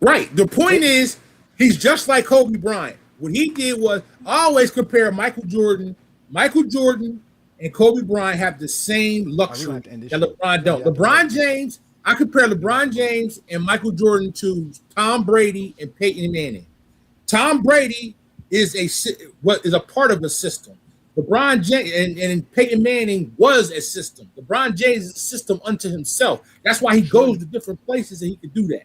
Right. The point is, he's just like Kobe Bryant. What he did was I always compare Michael Jordan and Kobe Bryant have the same luxury that LeBron don't. LeBron James, I compare LeBron James and Michael Jordan to Tom Brady and Peyton Manning. Tom Brady is a part of a system. LeBron James and Peyton Manning was a system. LeBron James is a system unto himself. That's why he goes to different places and he can do that.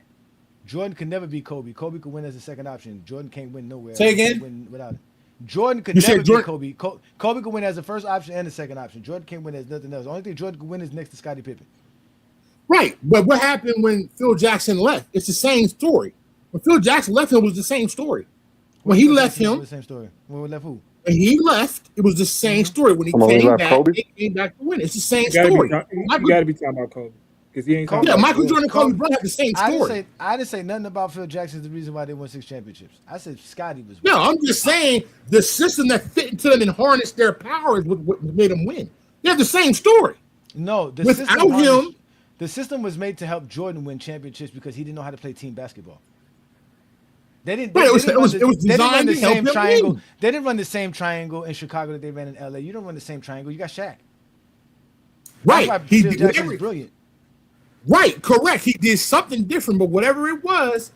Jordan could never be Kobe. Kobe could win as a second option. Jordan can't win nowhere. Say again? Win without it. Jordan could You never said Jordan- be Kobe. Kobe could win as a first option and a second option. Jordan can't win as nothing else. The only thing Jordan could win is next to Scottie Pippen. Right. But what happened when Phil Jackson left? It's the same story. When Phil Jackson left him, it was the same story. When he left him, the same story. When we left who? when he left, it was the same story. When he Come on, he came left back, Kobe? he came back to win. It's the same You gotta story. you gotta be talking about Kobe because he ain't talking Yeah, about Michael Kobe. Jordan and Kobe Bryant have the same story. I didn't say nothing about Phil Jackson's the reason why they won 6 championships. I said Scottie was. No, I'm just saying the system that fit into them and harnessed their power is what made them win. They have the same story. No, the Without system him, the system was made to help Jordan win championships because he didn't know how to play team basketball. They didn't. But it was they didn't designed run the to help same them triangle. win. They didn't run the same triangle in Chicago that they ran in LA. You don't run the same triangle. You got Shaq. right? That's why He Phil did Jackson whatever. is brilliant. Right, correct. He did something different, but whatever it was,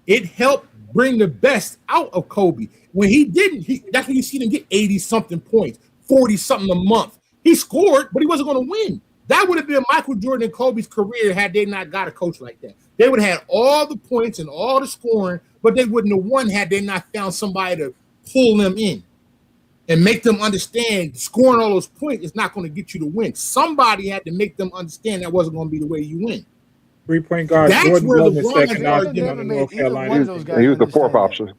it helped bring the best out of Kobe. When he didn't, that's when you see him get 80-something points, 40-something a month. He scored, but he wasn't going to win. That would have been Michael Jordan and Kobe's career had they not got a coach like that. They would have had all the points and all the scoring, but they wouldn't have won had they not found somebody to pull them in and make them understand scoring all those points is not going to get you to win. Somebody had to make them understand that wasn't going to be the way you win. 3-point guard. That's Jordan where was the LeBron's second argument option on the North either one Carolina. of those guys He was the understand fourth that. option.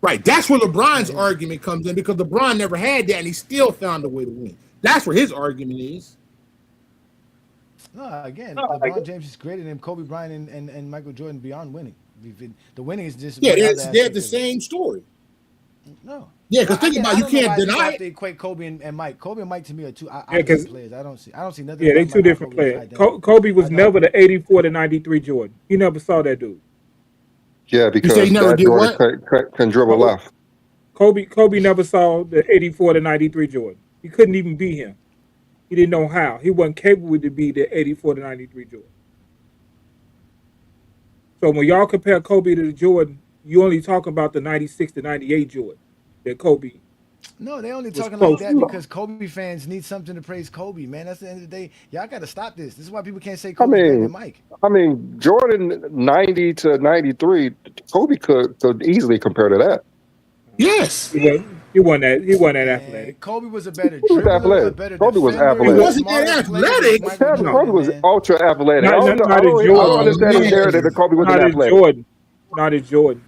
Right. That's where LeBron's argument comes in because LeBron never had that and he still found a way to win. That's where his argument is. No, again, LeBron James is greater than Kobe Bryant and Michael Jordan beyond winning. The winning is just Yeah, another they're aspect the of it. same story. No. Yeah, because think about it, you can't deny why it. they equate Kobe and Mike. Kobe and Mike to me are two 'cause- opposite players. I don't see nothing. Yeah, they about two Mike different Kobe is players. identical. Kobe was I don't. never the 84 to 93 Jordan. He never saw that dude. Yeah, because say he never that did Jordan can dribble left. Kobe never saw the 84 to 93 Jordan. He couldn't even be him. He didn't know how. He wasn't capable to be the 84 to 93 Jordan. So when y'all compare Kobe to the Jordan, you only talk about the 96 to 98 Jordan that Kobe. No, they only was talking close. like that because Kobe fans need something to praise Kobe, man. That's the end of the day. Y'all got to stop this. This is why people can't say Kobe better than Mike. I mean, Jordan 90 to 93, Kobe could easily compare to that. Yes. He wasn't that athletic. Kobe was a better He was dribbler, a athletic. better Kobe was defender. athletic. He wasn't smarter that player than athletic. Michael Kobe Jordan, was man. ultra athletic. Not I as don't Jordan. understand the narrative that Kobe wasn't Not as athletic. Jordan. Not as Jordan.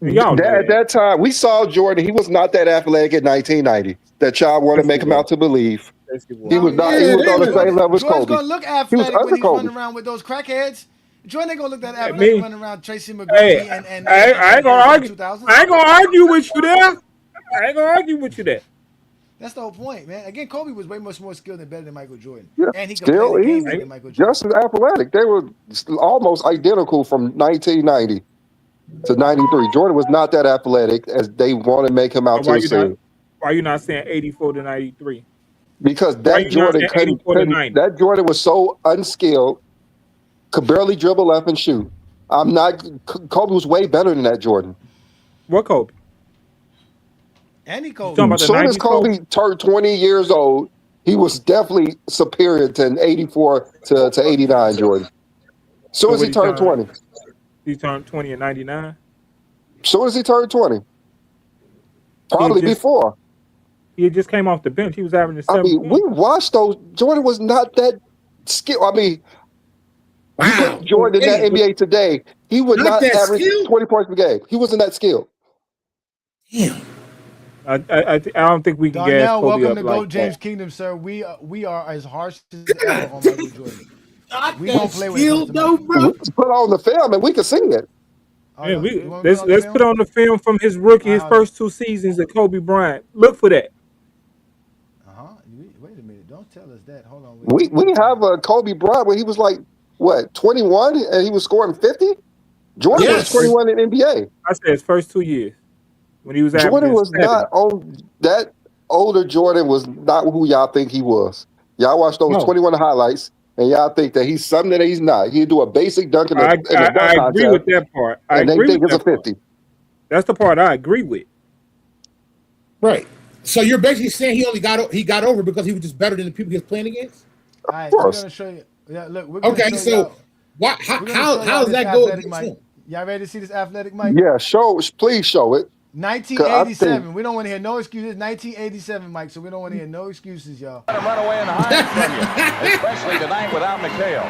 And y'all know At that time, we saw Jordan. He was not that athletic in 1990. That y'all want to make him out to believe. Yes, he He was not. He was on the same level as Jordan's Kobe. gonna look He was athletic under when he's Kobe. running around with those crackheads. Jordan ain't gonna look that Hey, athletic me. running around Tracy McGrady Hey, and I ain't gonna argue. 2000s. I ain't gonna argue with you there. I ain't gonna argue with you there. That's the whole point, man. Again, Kobe was way much more skilled and better than Michael Jordan, Yeah, and he could play still, the game he's better than Michael Jordan. just as athletic. They were almost identical from 1990 to 93. Jordan was not that athletic as they want to make him out Why to you seem. not? Why you not saying 84 to 93? Because Why that you not Jordan saying couldn't, 84 to 90? that Jordan was so unskilled, could barely dribble left and shoot. I'm not. Kobe was way better than that Jordan. What Kobe? And he You Kobe. talking about As the soon as 90s Kobe? Kobe turned 20 years old, he was definitely superior to an 84 to 89 Jordan. As soon So as what he turned 20. As He turned 20 in 99. soon as he turned 20. Probably just- before. He had just came off the bench. He was averaging I 7 mean, we points. watched those. Jordan was not that skilled. I mean, you Wow. put Jordan in that NBA today, he would Not not that average skilled? 20 points per game. He wasn't that skilled. Damn. I don't think we can gas Darnell, Kobe welcome up to like Goat James that. Kingdom, sir. We are as harsh as ever on Michael Jordan. Not We that don't play when it comes skilled to though, Michael. bro. We just put on the film and we can see it. Oh, Man, no, we you want to put on the let's film? put on the film from his rookie, his Hold on. first 2 seasons of Kobe Bryant. Look for that. Wait a minute. Don't tell us that. Hold on. We have a Kobe Bryant where he was like, what, 21 and he was scoring 50? Jordan was Yes. 21 in NBA. I said his first 2 years when he was Jordan averaging was 7. not on that. Older Jordan was not who y'all think he was. Y'all watch those No, 21 highlights and y'all think that he's something that he's not. He'd do a basic dunk in the I dunk agree with contest that part. I and they agree think with it's a that part. 50. That's the part I agree with. Right. So you're basically saying he got over because he was just better than the people he was playing against? All right, Of we're course. gonna show you. Yeah, look, we're gonna Okay, show so y'all. what? We're gonna show How y'all does this that go athletic against Mike. him? Y'all ready to see this athletic Mike? Yeah, please show it. 1987. We don't want to hear no excuses. 1987, Mike. So we don't want to hear no excuses, y'all. Let him run away and hide from you, especially tonight without McHale.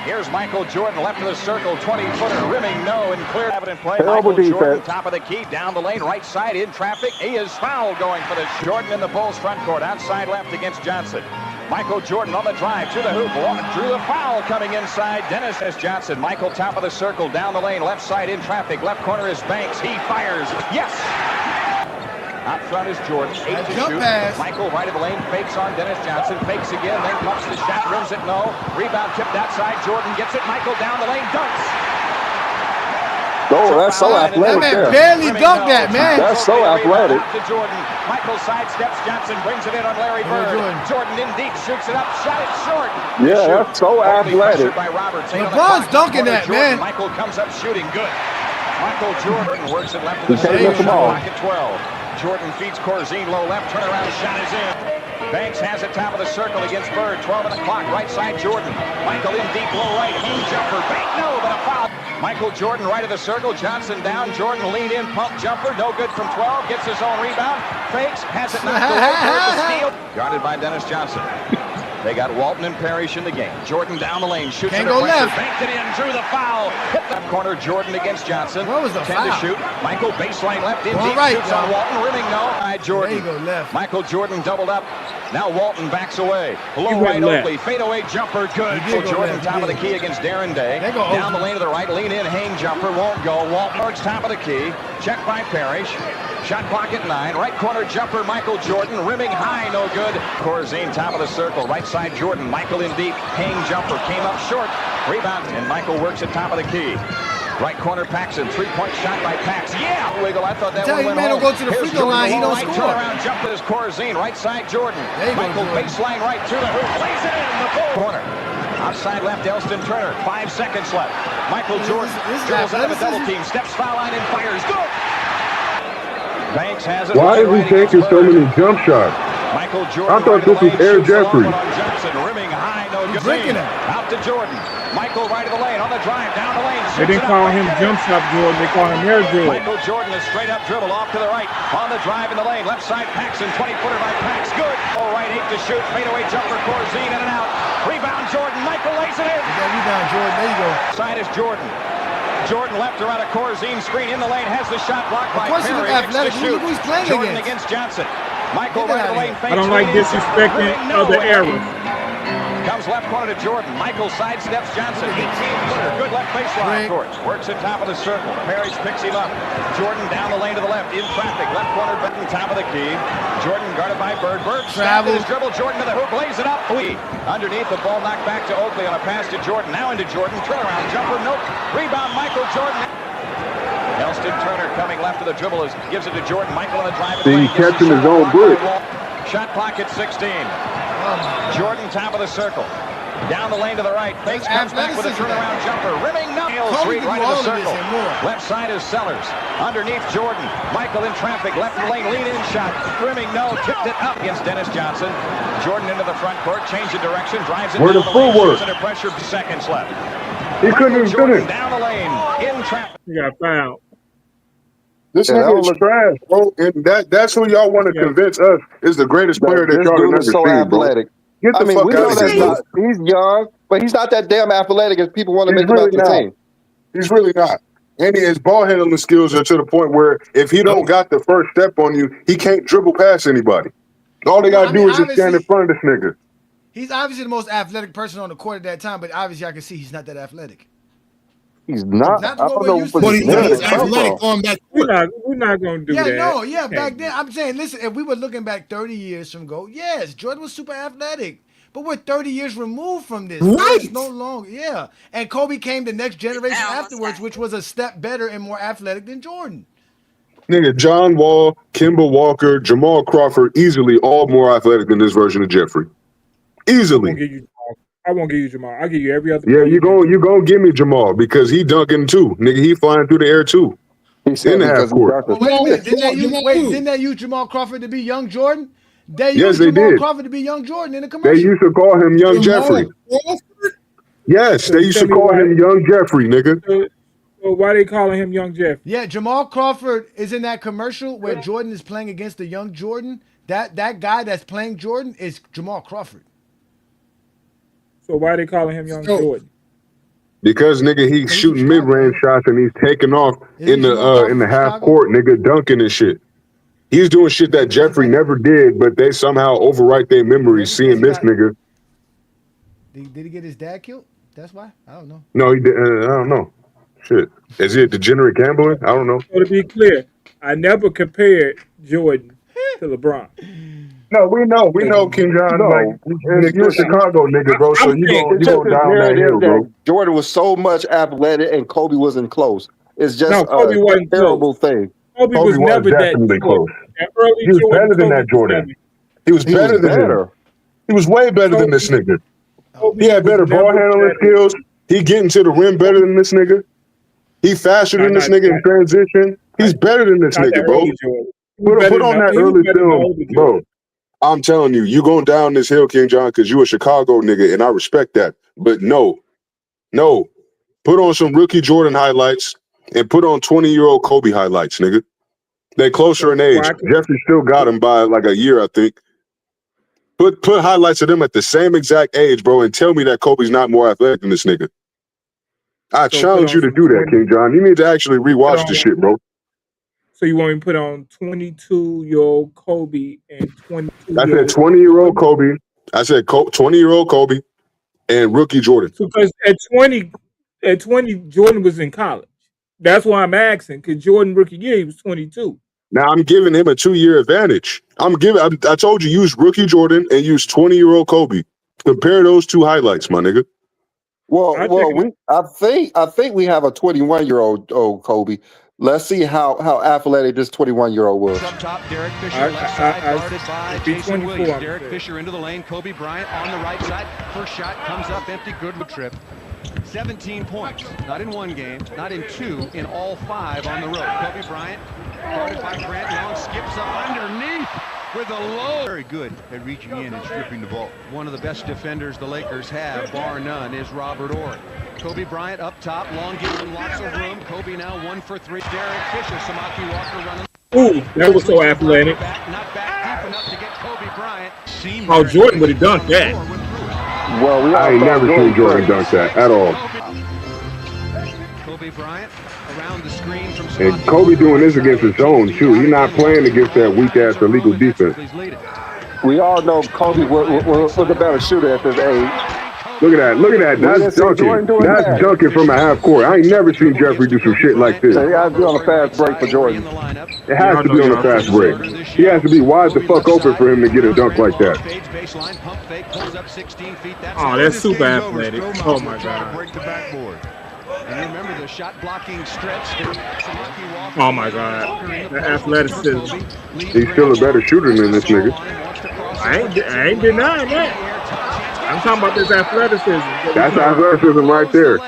Here's Michael Jordan, left of the circle, 20-footer, rimming no, and clear. Evident play. Terrible Michael Jordan, defense. top of the key, down the lane, right side, in traffic. He is fouled going for the Jordan in the Bulls front court, outside left against Johnson. Michael Jordan on the drive to the hoop, drew the foul coming inside. Dennis S. Johnson. Michael top of the circle, down the lane, left side in traffic. Left corner is Banks. He fires. Yes! Out front is Jordan, 8 to jump shoot. pass. Michael right of the lane, fakes on Dennis Johnson, fakes again, then pumps the shot, rims it no. Rebound tipped outside, Jordan gets it, Michael down the lane, dunks. Oh, that's so athletic. That man there. barely dunked that, man. That's so athletic. To Jordan. Michael sidesteps Johnson, brings it in on Larry Bird. Jordan in deep, shoots it up, shot it short. Yeah, that's so athletic. By Roberts. LeBron's dunking that, man. Michael comes up shooting, good. Michael Jordan works it left to the He can't miss them all. at 12. Jordan feeds Corzine, low left, turnaround shot is in. Banks has it top of the circle against Bird, 12 on the clock, right side Jordan. Michael in deep, low right, hang jumper, bank, no, but a foul. Michael Jordan right of the circle, Johnson down, Jordan lean in, pump jumper, no good from 12, gets his own rebound, fakes, has it knocked away, Bird the steal. Guarded by Dennis Johnson. They got Walton and Parrish in the game. Jordan down the lane, shoots Can't under go pressure, left. banked it in, drew the foul. Hit that corner, Jordan against Johnson. What was the 10 foul? to shoot. Michael baseline left in All deep, right, shoots on y'all. Walton, rimming no. Jordan. There you go, left. Michael Jordan doubled up. Now Walton backs away. Low He went right left. Oakley, fadeaway jumper, good. He did go Jordan left, top he of the did. key against Darren Day. They go Down Oakley. the lane to the right, lean in, hang jumper, won't go. Walton works top of the key. Checked by Parrish. Shot clock at 9. Right corner jumper, Michael Jordan. Rimming high, no good. Corzine, top of the circle. Right side, Jordan. Michael in deep. Hang jumper. Came up short. Rebound. And Michael works at top of the key. Right corner, Paxson. 3-point shot by Pax. Yeah! Wiggle. I thought that Tell one you, went man, home. don't go to the free Here's throw line, he Jordan, don't low right, score. Turnaround jumper is Corzine. Right side, Jordan. There you go, Michael Jordan. baseline right through the hoop. Lays it in the full corner. Outside left, Elston Turner. 5 seconds left. Michael Jordan this is dribbles out of a double athleticism. team. Steps foul line and fires. Good! Banks has it. Why is he right taking against so Bird. many jump shots? Michael Jordan. I thought right of this the was lane, Air shoots the long Jeffrey. one on Johnson, rimming high, no good. breaking it. Out to Jordan. Michael right of the lane on the drive, down the lane. They shoots didn't it call up, him right jump shot Jordan. They call him air Jordan. Michael Jordan, a straight up dribble off to the right. On the drive in the lane, left side Paxson, 20-footer by Pax. Good. All right, 8 to shoot. Fadeaway jumper, Corzine in and out. Rebound Jordan. Michael lays it in. That rebound, Jordan. There you go. Side is Jordan. Jordan left around a Corzine screen in the lane, has the shot blocked by course he look Perry. athletic. Makes the Look shoot. who he's playing Jordan against. Johnson. Michael Get right of the out of lane. here. Fakes I don't like lead in. disrespecting No other way. errors. Comes left corner to Jordan. Michael sidesteps Johnson. 18-footer. Good left baseline Great. court. Works at top of the circle. Parrish picks him up. Jordan down the lane to the left. In traffic. Left corner Benton, top of the key. Jordan guarded by Bird. Bird Travel. his dribble. Jordan to the hoop. Lays it up. Underneath the ball knocked back to Oakley on a pass to Jordan. Now into Jordan. Turnaround jumper. Nope. Rebound Michael Jordan. Elston Turner coming left of the dribble. Gives it to Jordan. Michael on the drive. See, he's catching his own brick. Shot clock at 16. Jordan top of the circle. Down the lane to the right. Fakes, comes back with a turnaround jumper. Rimming no. Kobe Street can right do of all the of this circle. and more. Left side is Sellers. Underneath Jordan. Michael in traffic. Left lane lean in shot. Rimming no. Tipped it up against Dennis Johnson. Jordan into the front court. Change of direction. Drives it Where down the the lane. footwork? Shoots under pressure. Seconds left. He couldn't even Jordan finish. down the lane. In traffic. He got fouled. This Yeah, that nigga don't is look. trash, bro. And that's who y'all want to Yeah. convince us is the greatest player that This y'all have dude is never so seen, bro. athletic. Get I the mean, fuck we out know of that's here, bro. not. He's young, but he's not that damn athletic as people want to He's make him really out to not. team. He's really not. And his ball handling skills are to the point where if he don't got the first step on you, he can't dribble past anybody. All they Well, gotta do is just stand in front of this nigga. he's obviously the most athletic person on the court at that time, but obviously I can see he's not that athletic. He's not. Not I what don't we're know used to what But this seeing. he's narrative come athletic from. on that We're court. not gonna do Yeah, that. no, yeah, Okay. back then. I'm saying, listen, if we were looking back 30 years from ago, yes, Jordan was super athletic. But we're 30 years removed from this. Right. It's no longer, yeah. And Kobe came the next generation afterwards, which was a step better and more athletic than Jordan. Nigga, John Wall, Kimball Walker, Jamal Crawford, easily all more athletic than this version of Jeffrey. I won't Easily. give you Jamal. I won't give you Jamal. I'll give you every other Yeah, player you gonna give me Jamal because he dunking too. Nigga, he flying through the air too. He In said the half because he court. dunked Well, wait a minute. Jamal Didn't they use Jamal Crawford to be young Jordan? They Yes, used they Jamal did. Crawford to be young Jordan in the They commercial. used to call him Young Jamal Jeffrey. Crawford? Yes, So they you used tell to me call why. him Young Jeffrey, nigga. So why they calling him Young Jeff? Yeah, Jamal Crawford is in that commercial where Jordan is playing against the young Jordan. That guy that's playing Jordan is Jamal Crawford. So why they calling him Young So- Jordan? Because nigga, he's He's shooting from mid range Chicago. shots and he's taking off Isn't in Jamal Crawford the from half Chicago? court, nigga, dunking and shit. He's doing shit that Because Jeffrey he got- never did, but they somehow overwrite their memories Maybe seeing because this nigga. Did he get his dad killed? That's why? I don't know. No, he did. I don't know. Shit, is he a degenerate gambler? I don't know. So to be clear, I never compared Jordan to LeBron. No, we know, King John. No, Like you're a it's Chicago nigga, bro. So I'm you saying, it's you just gonna this down that narrative hill, that bro. Jordan was so much athletic and Kobe wasn't close. It's just no, Kobe a wasn't close. terrible thing. Kobe Kobe was was never that definitely Jordan. close. That early He was Jordan, better than Kobe that was Jordan. never. He was He was better than him. better. He was way better than this Kobe, nigga. Kobe He had was better ball never handling that. skills. He getting to the rim better than this nigga. He faster No, than this not, nigga in not, transition. He's not, better than this not that nigga, bro. early Jordan. He was Put on that he was early better than the film, older bro. Jordan. I'm telling you, you going down this hill, King John, because you a Chicago nigga, and I respect that. But no, put on some rookie Jordan highlights and put on 20-year-old Kobe highlights, nigga. They closer in age. Jeffrey still got him by like a year, I think. Put highlights of them at the same exact age, bro, and tell me that Kobe's not more athletic than this nigga. I So challenge you to do that, King John. You need to actually rewatch the shit, bro. So you want me to put on 22-year-old Kobe and 22-year-old? I said 20-year-old Kobe. I said 20-year-old Kobe and rookie Jordan. Because at 20, Jordan was in college. That's why I'm asking. Because Jordan rookie year, he was 22. Now I'm giving him a 2-year advantage. I told you use rookie Jordan and use 20-year-old Kobe. Compare those two highlights, my nigga. Well, I think we have a 21-year-old Kobe. Let's see how athletic this 21-year-old was. Up top, Derek Fisher, left side, guarded by Jason Williams. Derek Fisher into the lane, Kobe Bryant on the right side. First shot comes up empty, good trip. 17 points, not in one game, not in two, in all 5 on the road. Kobe Bryant, guarded by Grant Long, skips up underneath with a low. Very good at reaching in and stripping the ball. One of the best defenders the Lakers have, bar none, is Robert Orr. Kobe Bryant up top, Long gives him lots of room. Kobe now 1 for 3. Derek Fisher, Samaki Walker running. Ooh, that was so athletic. Not back deep enough to get Kobe Bryant. Oh, Jordan would have dunked that. Well, I ain't never seen Jordan dunk that at all. Kobe Bryant around the screen from And Kobe doing this against his own, too. He's not playing against that weak-ass illegal defense. We all know Kobe was a better shooter at this age. Look at that. That's dunking. That's dunking from a half court. I ain't never seen Jeffrey do some shit like this. It has to be on a fast break for Jordan. It has to be on a fast break. He has to be wide the fuck open for him to get a dunk like that. Oh, that's super athletic. Oh my god. And remember the shot blocking stretch. Oh my god. The athleticism. He's still a better shooter than this nigga. I ain't denying that. I'm talking about this athleticism. That's athleticism right there.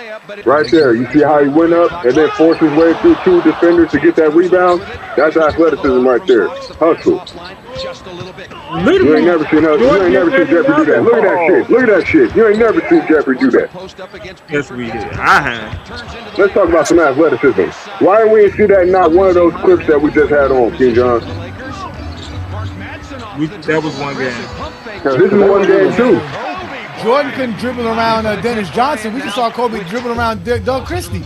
Right there. You see how he went up and then forced his way through two defenders to get that rebound? That's athleticism right there. Hustle. You ain't never seen Jeffrey do that. Look at that shit. Look at that shit. You ain't never seen Jeffrey do that. Yes, we did. I have. Let's talk about some athleticism. Why didn't we see that in not one of those clips that we just had on, King John? That was one game. This is one game too. Jordan couldn't dribble around Dennis Johnson. We just saw Kobe dribble around Doug Christie.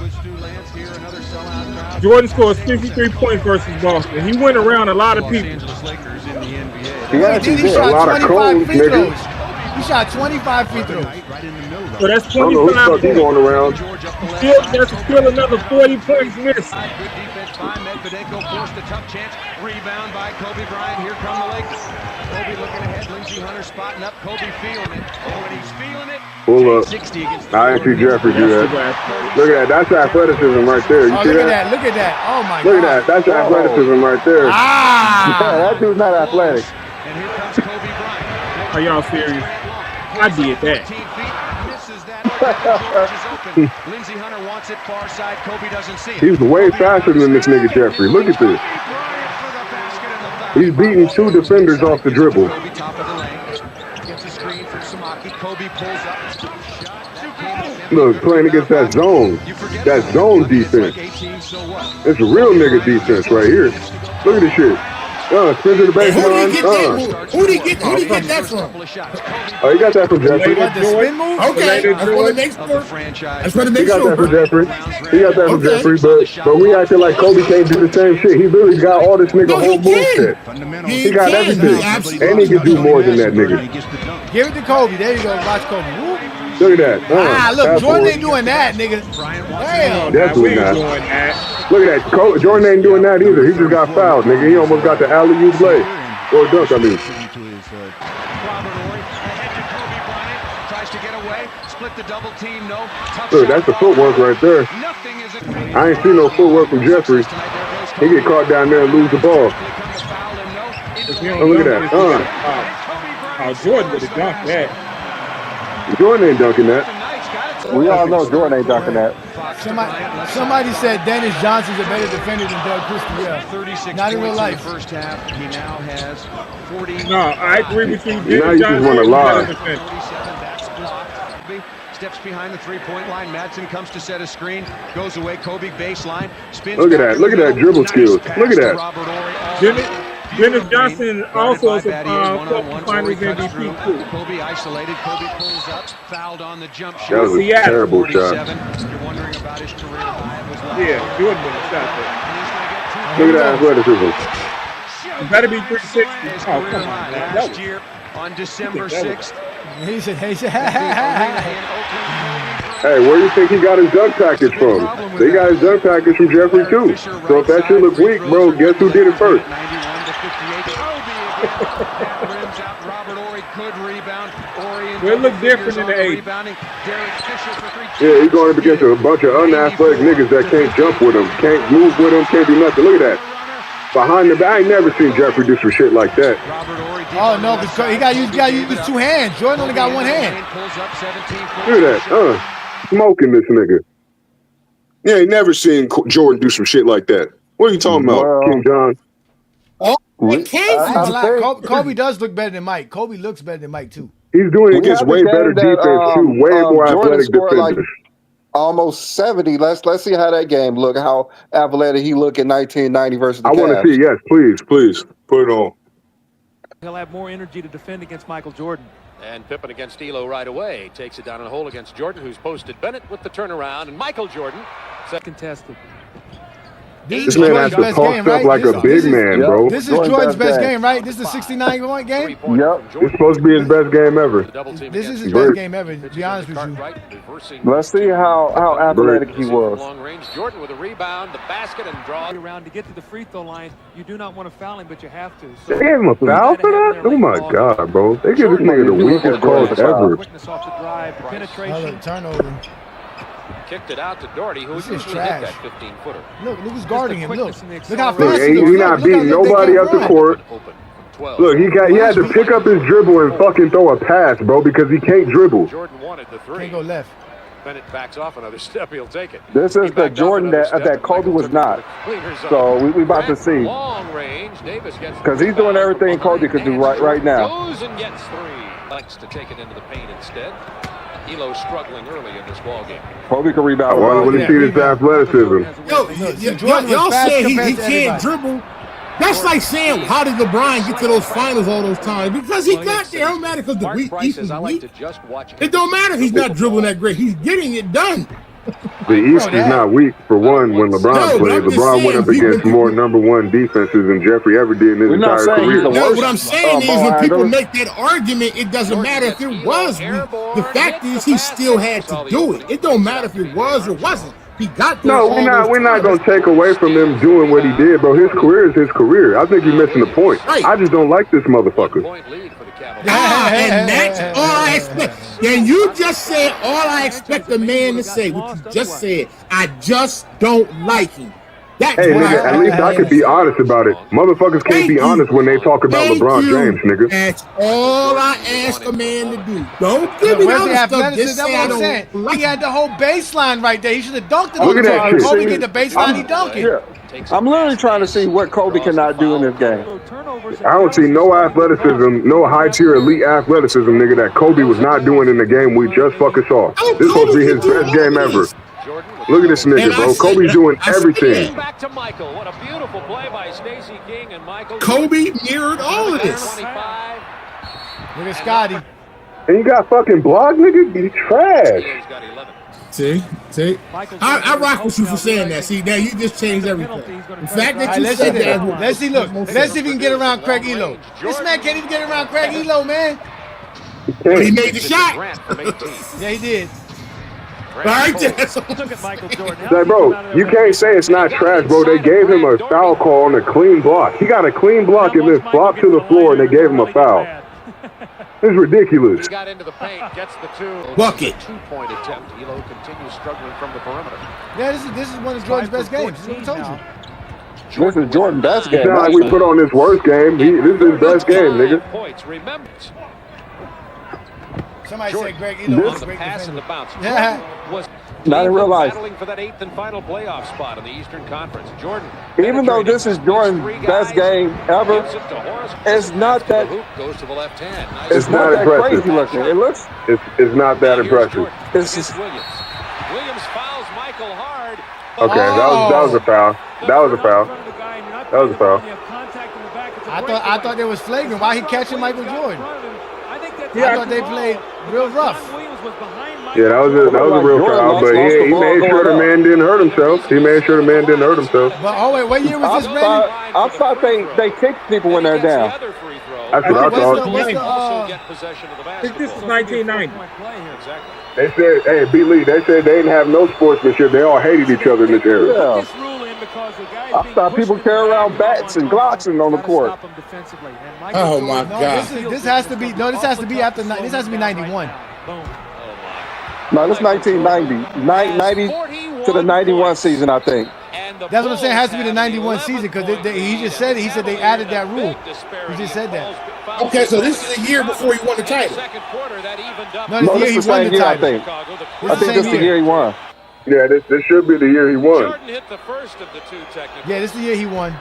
Jordan scores 53 points versus Boston. He went around a lot of people. He shot 25 free throws. He shot 25 free throws. So that's 25 I don't know who the fuck he going around. That's still another 40 points missed. Good defense by Medvedenko, forced a tough chance. Rebound by Kobe Bryant. Here come the Lakers. Kobe looking ahead. Lindsey Hunter spotting up. Kobe feeling it. Oh, and he's feeling it. Pull up. I ain't see Jeffrey do that. Look at that. That's athleticism right there. You see look at that. Look at that. Oh my God. Look at that. That's athleticism right there. That dude's not athletic. And here comes Kobe Bryant. Are y'all serious? I did that. Lindsey Hunter wants it far side. Kobe doesn't see it. He's way faster than this nigga Jeffrey. Look at this. He's beating two defenders off the dribble. Kobe top of the lane. Gets a screen from Samaki. Kobe pulls up. Look, playing against that zone. That zone defense. It's a real nigga defense right here. Look at this shit. Spin to the baseline. Who did he get that from? Oh, he got that from Jeffrey. The spin move? Okay, that's what it makes for. That's what it makes He got that from Jeffrey. He got that from Jeffrey, but we acting like Kobe can't do the same shit. He really got all this nigga whole bullshit. He got everything. And he can do more than that nigga. Give it to Kobe. There you go. Watch Kobe. Woo. Look at that. Look, Jordan ain't doing that, nigga. Damn. Definitely not. Look at that. Jordan ain't doing that either. He just got fouled, nigga. He almost got the alley-oop play. Or dunk, I mean. Look, that's the footwork right there. I ain't seen no footwork from Jeffrey. He get caught down there and lose the ball. Oh, look at that. Jordan would have dunked that. Jordan ain't dunking that. We all know Jordan ain't dunking that. Somebody said Dennis Johnson's a better defender than Doug Christie. Yeah, 36 not in real life. In the first half. He now has 40. No, I agree with you. Now you just want to lie. Steps behind the three-point line. Madsen comes to set a screen. Goes away. Kobe baseline. Spins. Look at that. Look at that dribble skills. Look at that. Dennis Johnson also is a finals MVP too. Kobe isolated. Kobe pulls up. Fouled on the jump shot. That was a terrible shot. You're wondering about his career high. Yeah, Jordan would have shot that. Look at that athleticism. It better be 360. Oh, come on. Last year on December 6th. He said, hey, where do you think he got his dunk package from? They got his dunk package from Jeffrey too. So if that shit look weak, bro, guess who did it first? Well, it look different in the 80s. Yeah, he's going up against a bunch of unathletic niggas that can't jump with him, can't move with him, can't do nothing. Look at that. Behind the back, I ain't never seen Jeffrey do some shit like that. Oh no, because he got to use two hands. Jordan only got one hand. Look at that, smoking this nigga. Yeah, ain't never seen Jordan do some shit like that. What are you talking about, King John? Kobe does look better than Mike. Kobe looks better than Mike too. He's doing it against way better defense too, way more athletic defenders. Like almost 70. Let's see how that game look. How athletic he look in 1990 versus the Cavs. I want to see. Yes, please put it on. He'll have more energy to defend against Michael Jordan. And Pippen against Elo right away. Takes it down in the hole against Jordan, who's posted Bennett with the turnaround. And Michael Jordan. Contested. This man has to post up like a big man, bro. This is Jordan's best game, right? This is a 69-point game? Yep. It's supposed to be his best game ever. This is his best game ever, to be honest with you. Let's see how athletic he was. Long range. Jordan with a rebound, the basket, and draw. Around to get to the free throw line, you do not want to foul him, but you have to. So they gave him a foul for that? Oh my God, bro. They give this nigga the weakest calls ever. Quickness off the drive, the penetration. Turnover. Kicked it out to Doherty, who usually hit that 15-footer. Look who's guarding him. Look how Look, fast he he's not beating nobody up the court. 12. Look, he had to pick up his dribble and fucking throw a pass, bro, because he can't dribble. Jordan wanted the three. Can't go left. Bennett backs off another step. He'll take it. This is the Jordan that Kobe was not. So we about to see. Long range. Davis gets because he's doing everything Kobe could do right now. Goes and gets three. Likes to take it into the paint instead. Elo struggling early in this ball game. Kobe can rebound. I want to see this athleticism. Y'all say he can't dribble. That's like saying, how did LeBron get to those finals all those times? Because he got there. It don't matter because the East is weak. It don't matter if he's not dribbling that great. He's getting it done. The East is not weak for one. When LeBron played, LeBron went up against more #1 defenses than Jeffrey ever did in his entire career. No, what I'm saying is when people make that argument, it doesn't matter if it was weak. The fact is he still had to do it. It don't matter if it was or wasn't. He got there. No, we're not gonna take away from him doing what he did, bro. His career is his career. I think you're missing the point. Right. I just don't like this motherfucker. And that's all I expect. And you just said all I expect a man to say. What you just said. I just don't like him. That's hey, nigga, at least I could be honest about it. Motherfuckers can't be honest when they talk about LeBron James, nigga. That's all I ask a man to do. Don't give me Where's the that stuff. athleticism? That's what I'm saying. He had the whole baseline right there. He should have dunked it. Look at that shit. Kobe get the baseline, he dunked it. Yeah. I'm literally trying to see what Kobe cannot do in this game. I don't see no athleticism, no high-tier elite athleticism, nigga, that Kobe was not doing in the game we just fucking saw. This is supposed to be his best game ever. Look at this nigga, bro. Kobe's doing everything. Back to Michael. What a beautiful play by Stacey King and Michael. Kobe mirrored all of this. Look at Scotty. And you got fucking blocked, nigga? You trash. See? I rock with you for saying that. See, now you just changed everything. The fact that you said that. Let's see, look. Let's see if he can get around Craig Elo. This man can't even get around Craig Elo, man. But he made the shot. Yeah, he did. Right there. Like, bro, you can't say it's not trash, bro. They gave him a foul call on a clean block. He got a clean block and then flopped to the floor, and they gave him a foul. It's ridiculous. He got into the paint, gets the bucket. 2-point attempt. Elo continues struggling from the perimeter. Yeah, this is one of Jordan's best games. This is what I told you. This is Jordan's best game. It's not like we put on this worst game. This is his best game, nigga. Points. Remember. Somebody said Greg Elo was a great pass and the defender. bounce. Yeah. Was not in real life. Battling for that 8th and final playoff spot in the Eastern Conference. Jordan. Even though this is Jordan's best game ever, it's not that. Goes to the left hand. It's not that crazy looking. It looks. It's not that impressive. It's just. Williams fouls Michael hard. Okay, that was a foul. That was a foul. That was a foul. I thought they was flagrant. Why he catching Michael Jordan? I thought they played real rough. Yeah, that was a real foul, but he made sure the man didn't hurt himself. He made sure the man didn't hurt himself. But wait, what year was this, Brandon? I thought they kicked people when they're down. That's what I thought. I think this is 1990. They said, hey, B. Lee, they said they didn't have no sportsmanship. They all hated each other in this era. Yeah. I thought people carry around bats and Glocks on the court. Oh my God! This has to be This has to be after. This has to be 91. No, this 1990, 90 to the 91 season, I think. That's what I'm saying. It has to be the 91 season because he just said it. He said they added that rule. He just said that. Okay, so this is a year before he won the title. No, this is the same year, I think. I think this is the year he won. Yeah, this should be the year he won. Jordan hit the first of the two technically. Yeah, this is the year he won.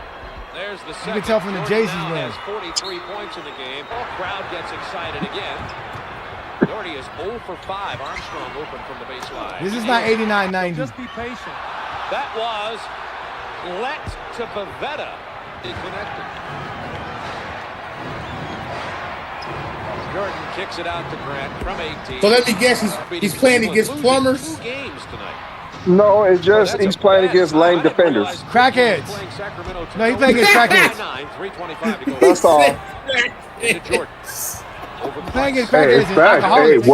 There's the you can tell from the jerseys man. Has 43 points in the game. The crowd gets excited again. Doherty is 0 for 5. Armstrong open from the baseline. This is not 89-90. Just be patient. That was let to Pavetta. He connected. Jordan kicks it out to Grant from 18. So let me guess, he's playing against plumbers. 2 games tonight. No, it's just he's playing against lame defenders. Crackheads. No, he's playing against crackheads. That's all. Playing against Hey, crackheads it's and fact. Hey, alcoholics.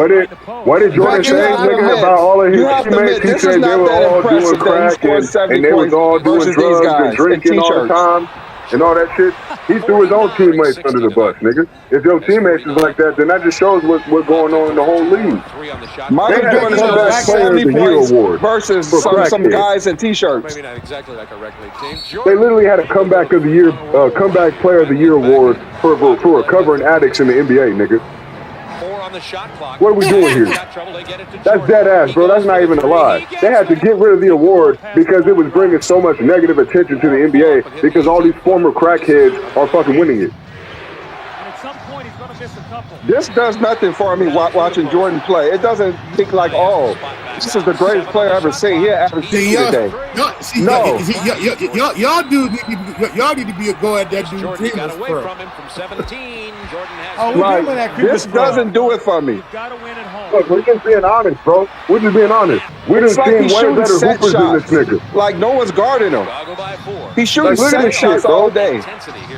what did Jordan say, nigga, about all of his teammates? He said they were all doing crack and they was all doing drugs and drinking all the time. and all that shit. He threw his own teammates under the bus, nigga. If your teammates is like that, then that just shows what's going on in the whole league. Michael They had a Jordan showed comeback like player of 70 the year points award versus for some crackheads. guys in t-shirts. Maybe not exactly like a rec league team. They literally had a comeback of the year, comeback player of the year award for recovering addicts in the NBA, nigga. 4 on the shot clock. What are we doing here? That's dead ass, bro. That's not even a lie. They had to get rid of the award because it was bringing so much negative attention to the NBA because all these former crackheads are fucking winning it. This does nothing for me watching Jordan play. It doesn't think like, oh, this is the greatest player I've ever seen. He averaged 60 today. No. Y'all need to be a go at that dude. Jordan got away from him from 17. Jordan has Like, this doesn't do it for me. Look, we're just being honest, bro. We're just being honest. We It's done like seen he's way shooting better set hoopers than this shots. nigga. Like, no one's guarding him. He's shooting Like, look at set this shit, shots bro. all day.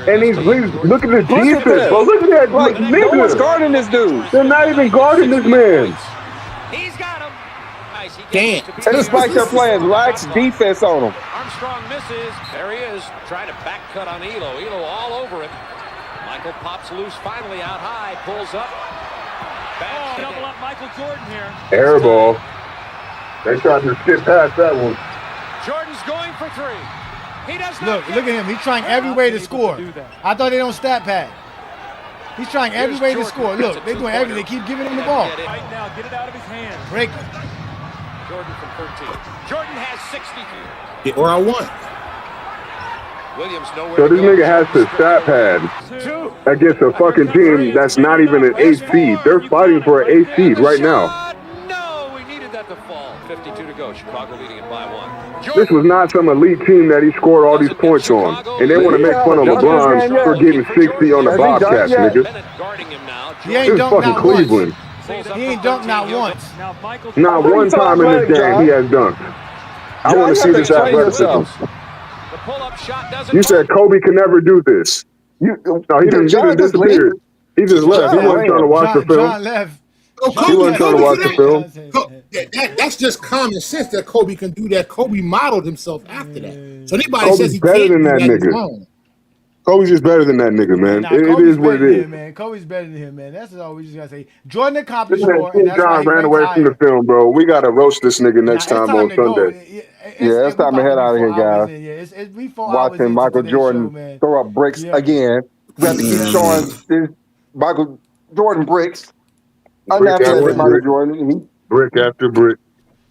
And he's look at the Look at defense, this. bro. Look at that Like, no one's nigga. guarding this dude. They're not even guarding this man. Damn. It's like they're playing lax defense on him. Armstrong misses. There he is, trying to back cut on Elo. Elo all over him. Michael pops loose, finally out high, pulls up. Double up Michael Jordan here. Air ball. They tried to skip past that one. Jordan's going for 3. He does not. Look at him. He's trying every way to score. I thought they don't stat pad. He's trying every way to score. Look, they're doing everything. They keep giving him the ball. Right now, get it out of his hands. Break. Jordan from 13. Jordan has 60. Or I won. Williams nowhere. So this nigga has to stat pad against a fucking team that's not even an 8th seed. They're fighting for an 8th seed right now. No, we needed that to fall. 52 to go. Chicago leading it by 1. This was not some elite team that he scored all these points on. And they want to make fun of LeBron for getting 60 on the Bobcats, nigga. He ain't This is dunked fucking not Cleveland. once. He ain't dunked not once. Not one time in this game he has dunked. I want to see this athleticism. You said Kobe can never do this. No, he didn't disappear. He just left. He wasn't trying to watch the film. John left. He wasn't trying to watch the film. That's just common sense that Kobe can do that. Kobe modeled himself after that. So anybody Kobe's says he better can't than do that that is nigga. wrong. Kobe's just better than that nigga, man. Nah, It Kobe's is what better it than is. him, man. Kobe's better than him, man. That's all we just gotta say. Jordan This accomplished man, more, and that's why John he ran ranked away from the higher. film, bro. We gotta roast this nigga next Nah, it's time on to go. Sunday. Yeah, it's time to head out of here, guys. We 4 hours Watching into Michael today's Jordan show, man. throw up bricks Yeah. again. We have to keep showing these Michael Jordan bricks. Brick after Unathletic Michael brick. Jordan. Brick after brick.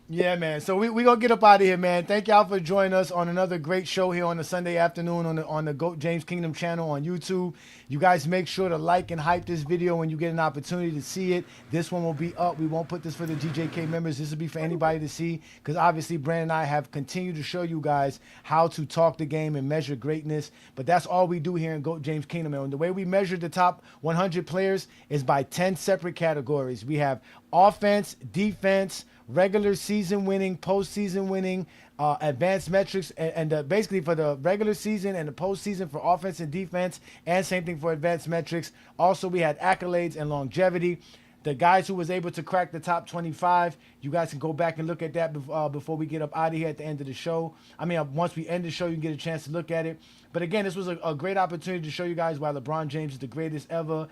Yeah, man. So we gonna get up out of here, man. Thank y'all for joining us on another great show here on a Sunday afternoon on the GOAT James Kingdom channel on YouTube. You guys make sure to like and hype this video when you get an opportunity to see it. This one will be up. We won't put this for the GJK members. This will be for anybody to see because obviously Brandon and I have continued to show you guys how to talk the game and measure greatness. But that's all we do here in GOAT James Kingdom. And the way we measure the top 100 players is by 10 separate categories. We have offense, defense, regular season winning, postseason winning, advanced metrics, and basically for the regular season and the postseason for offense and defense, and same thing for advanced metrics. Also, we had accolades and longevity. The guys who was able to crack the top 25, you guys can go back and look at that before we get up out of here at the end of the show. I mean, once we end the show, you can get a chance to look at it. But again, this was a great opportunity to show you guys why LeBron James is the greatest ever.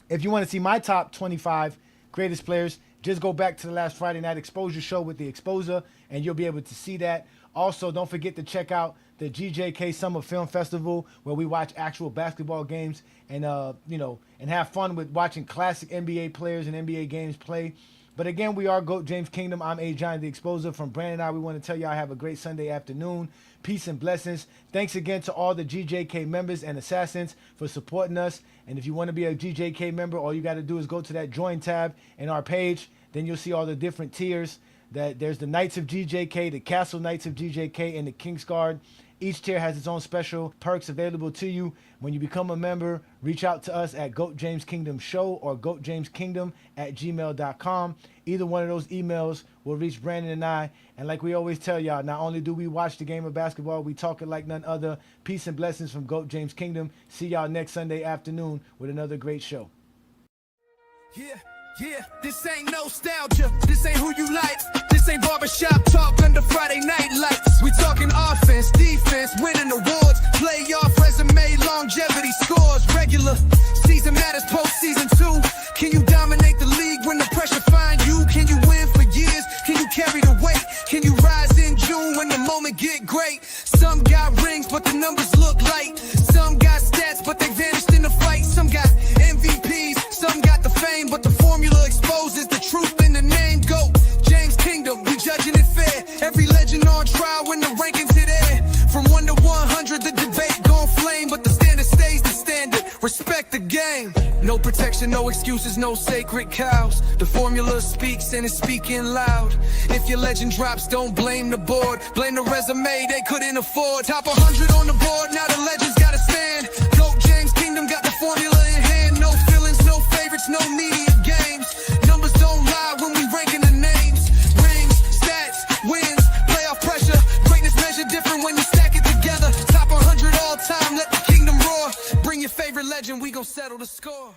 If you want to see my top 25 greatest players, just go back to the last Friday night exposure show with the exposer, and you'll be able to see that. Also, don't forget to check out the GJK Summer Film Festival, where we watch actual basketball games and and have fun with watching classic NBA players and NBA games play. But again, we are GOAT James Kingdom. I'm A. Giant the Exposer. From Brandon and I, we want to tell y'all have a great Sunday afternoon. Peace and blessings. Thanks again to all the GJK members and assassins for supporting us. And if you want to be a GJK member, all you got to do is go to that join tab in our page. Then you'll see all the different tiers. There's the Knights of GJK, the Castle Knights of GJK, and the King's Guard. Each tier has its own special perks available to you. When you become a member, reach out to us at GOAT James Kingdom Show or goatjameskingdom@gmail.com. Either one of those emails will reach Brandon and I. And like we always tell y'all, not only do we watch the game of basketball, we talk it like none other. Peace and blessings from GOAT James Kingdom. See y'all next Sunday afternoon with another great show. Yeah, this ain't nostalgia. This ain't who you like. This ain't barbershop talk under Friday night lights. We talking offense, defense, winning awards. formula. Season matters, postseason too. Can you dominate the league when the pressure find you? Can you win for years? Can you carry the weight? Can you rise in June when the moment get great? Some got rings, but the numbers look light. Some got stats, but they vanished in the fight. Some got MVPs, some got the fame, but the formula exposes the truth in the name. GOAT, James Kingdom, we judging it fair. Every legend on trial when the rankings hit air. From 1 to 100, the debate gon' flame, but the standard stays the standard. Respect the game. No protection, no excuses, no sacred cows. The formula speaks and it's speaking loud. If your legend drops, don't blame the board. Blame the resume they couldn't afford. Top 100 on the board, now the legends gotta stand. GOAT James Kingdom got the formula in hand. No feelings, no favorites, no media games. Numbers don't lie when we ranking the names. Rings, stats, wins, playoff pressure. Greatness measured different when you stack it together. Top 100 all time, let the kingdom roar. Bring your favorite legend, we gon' settle the score.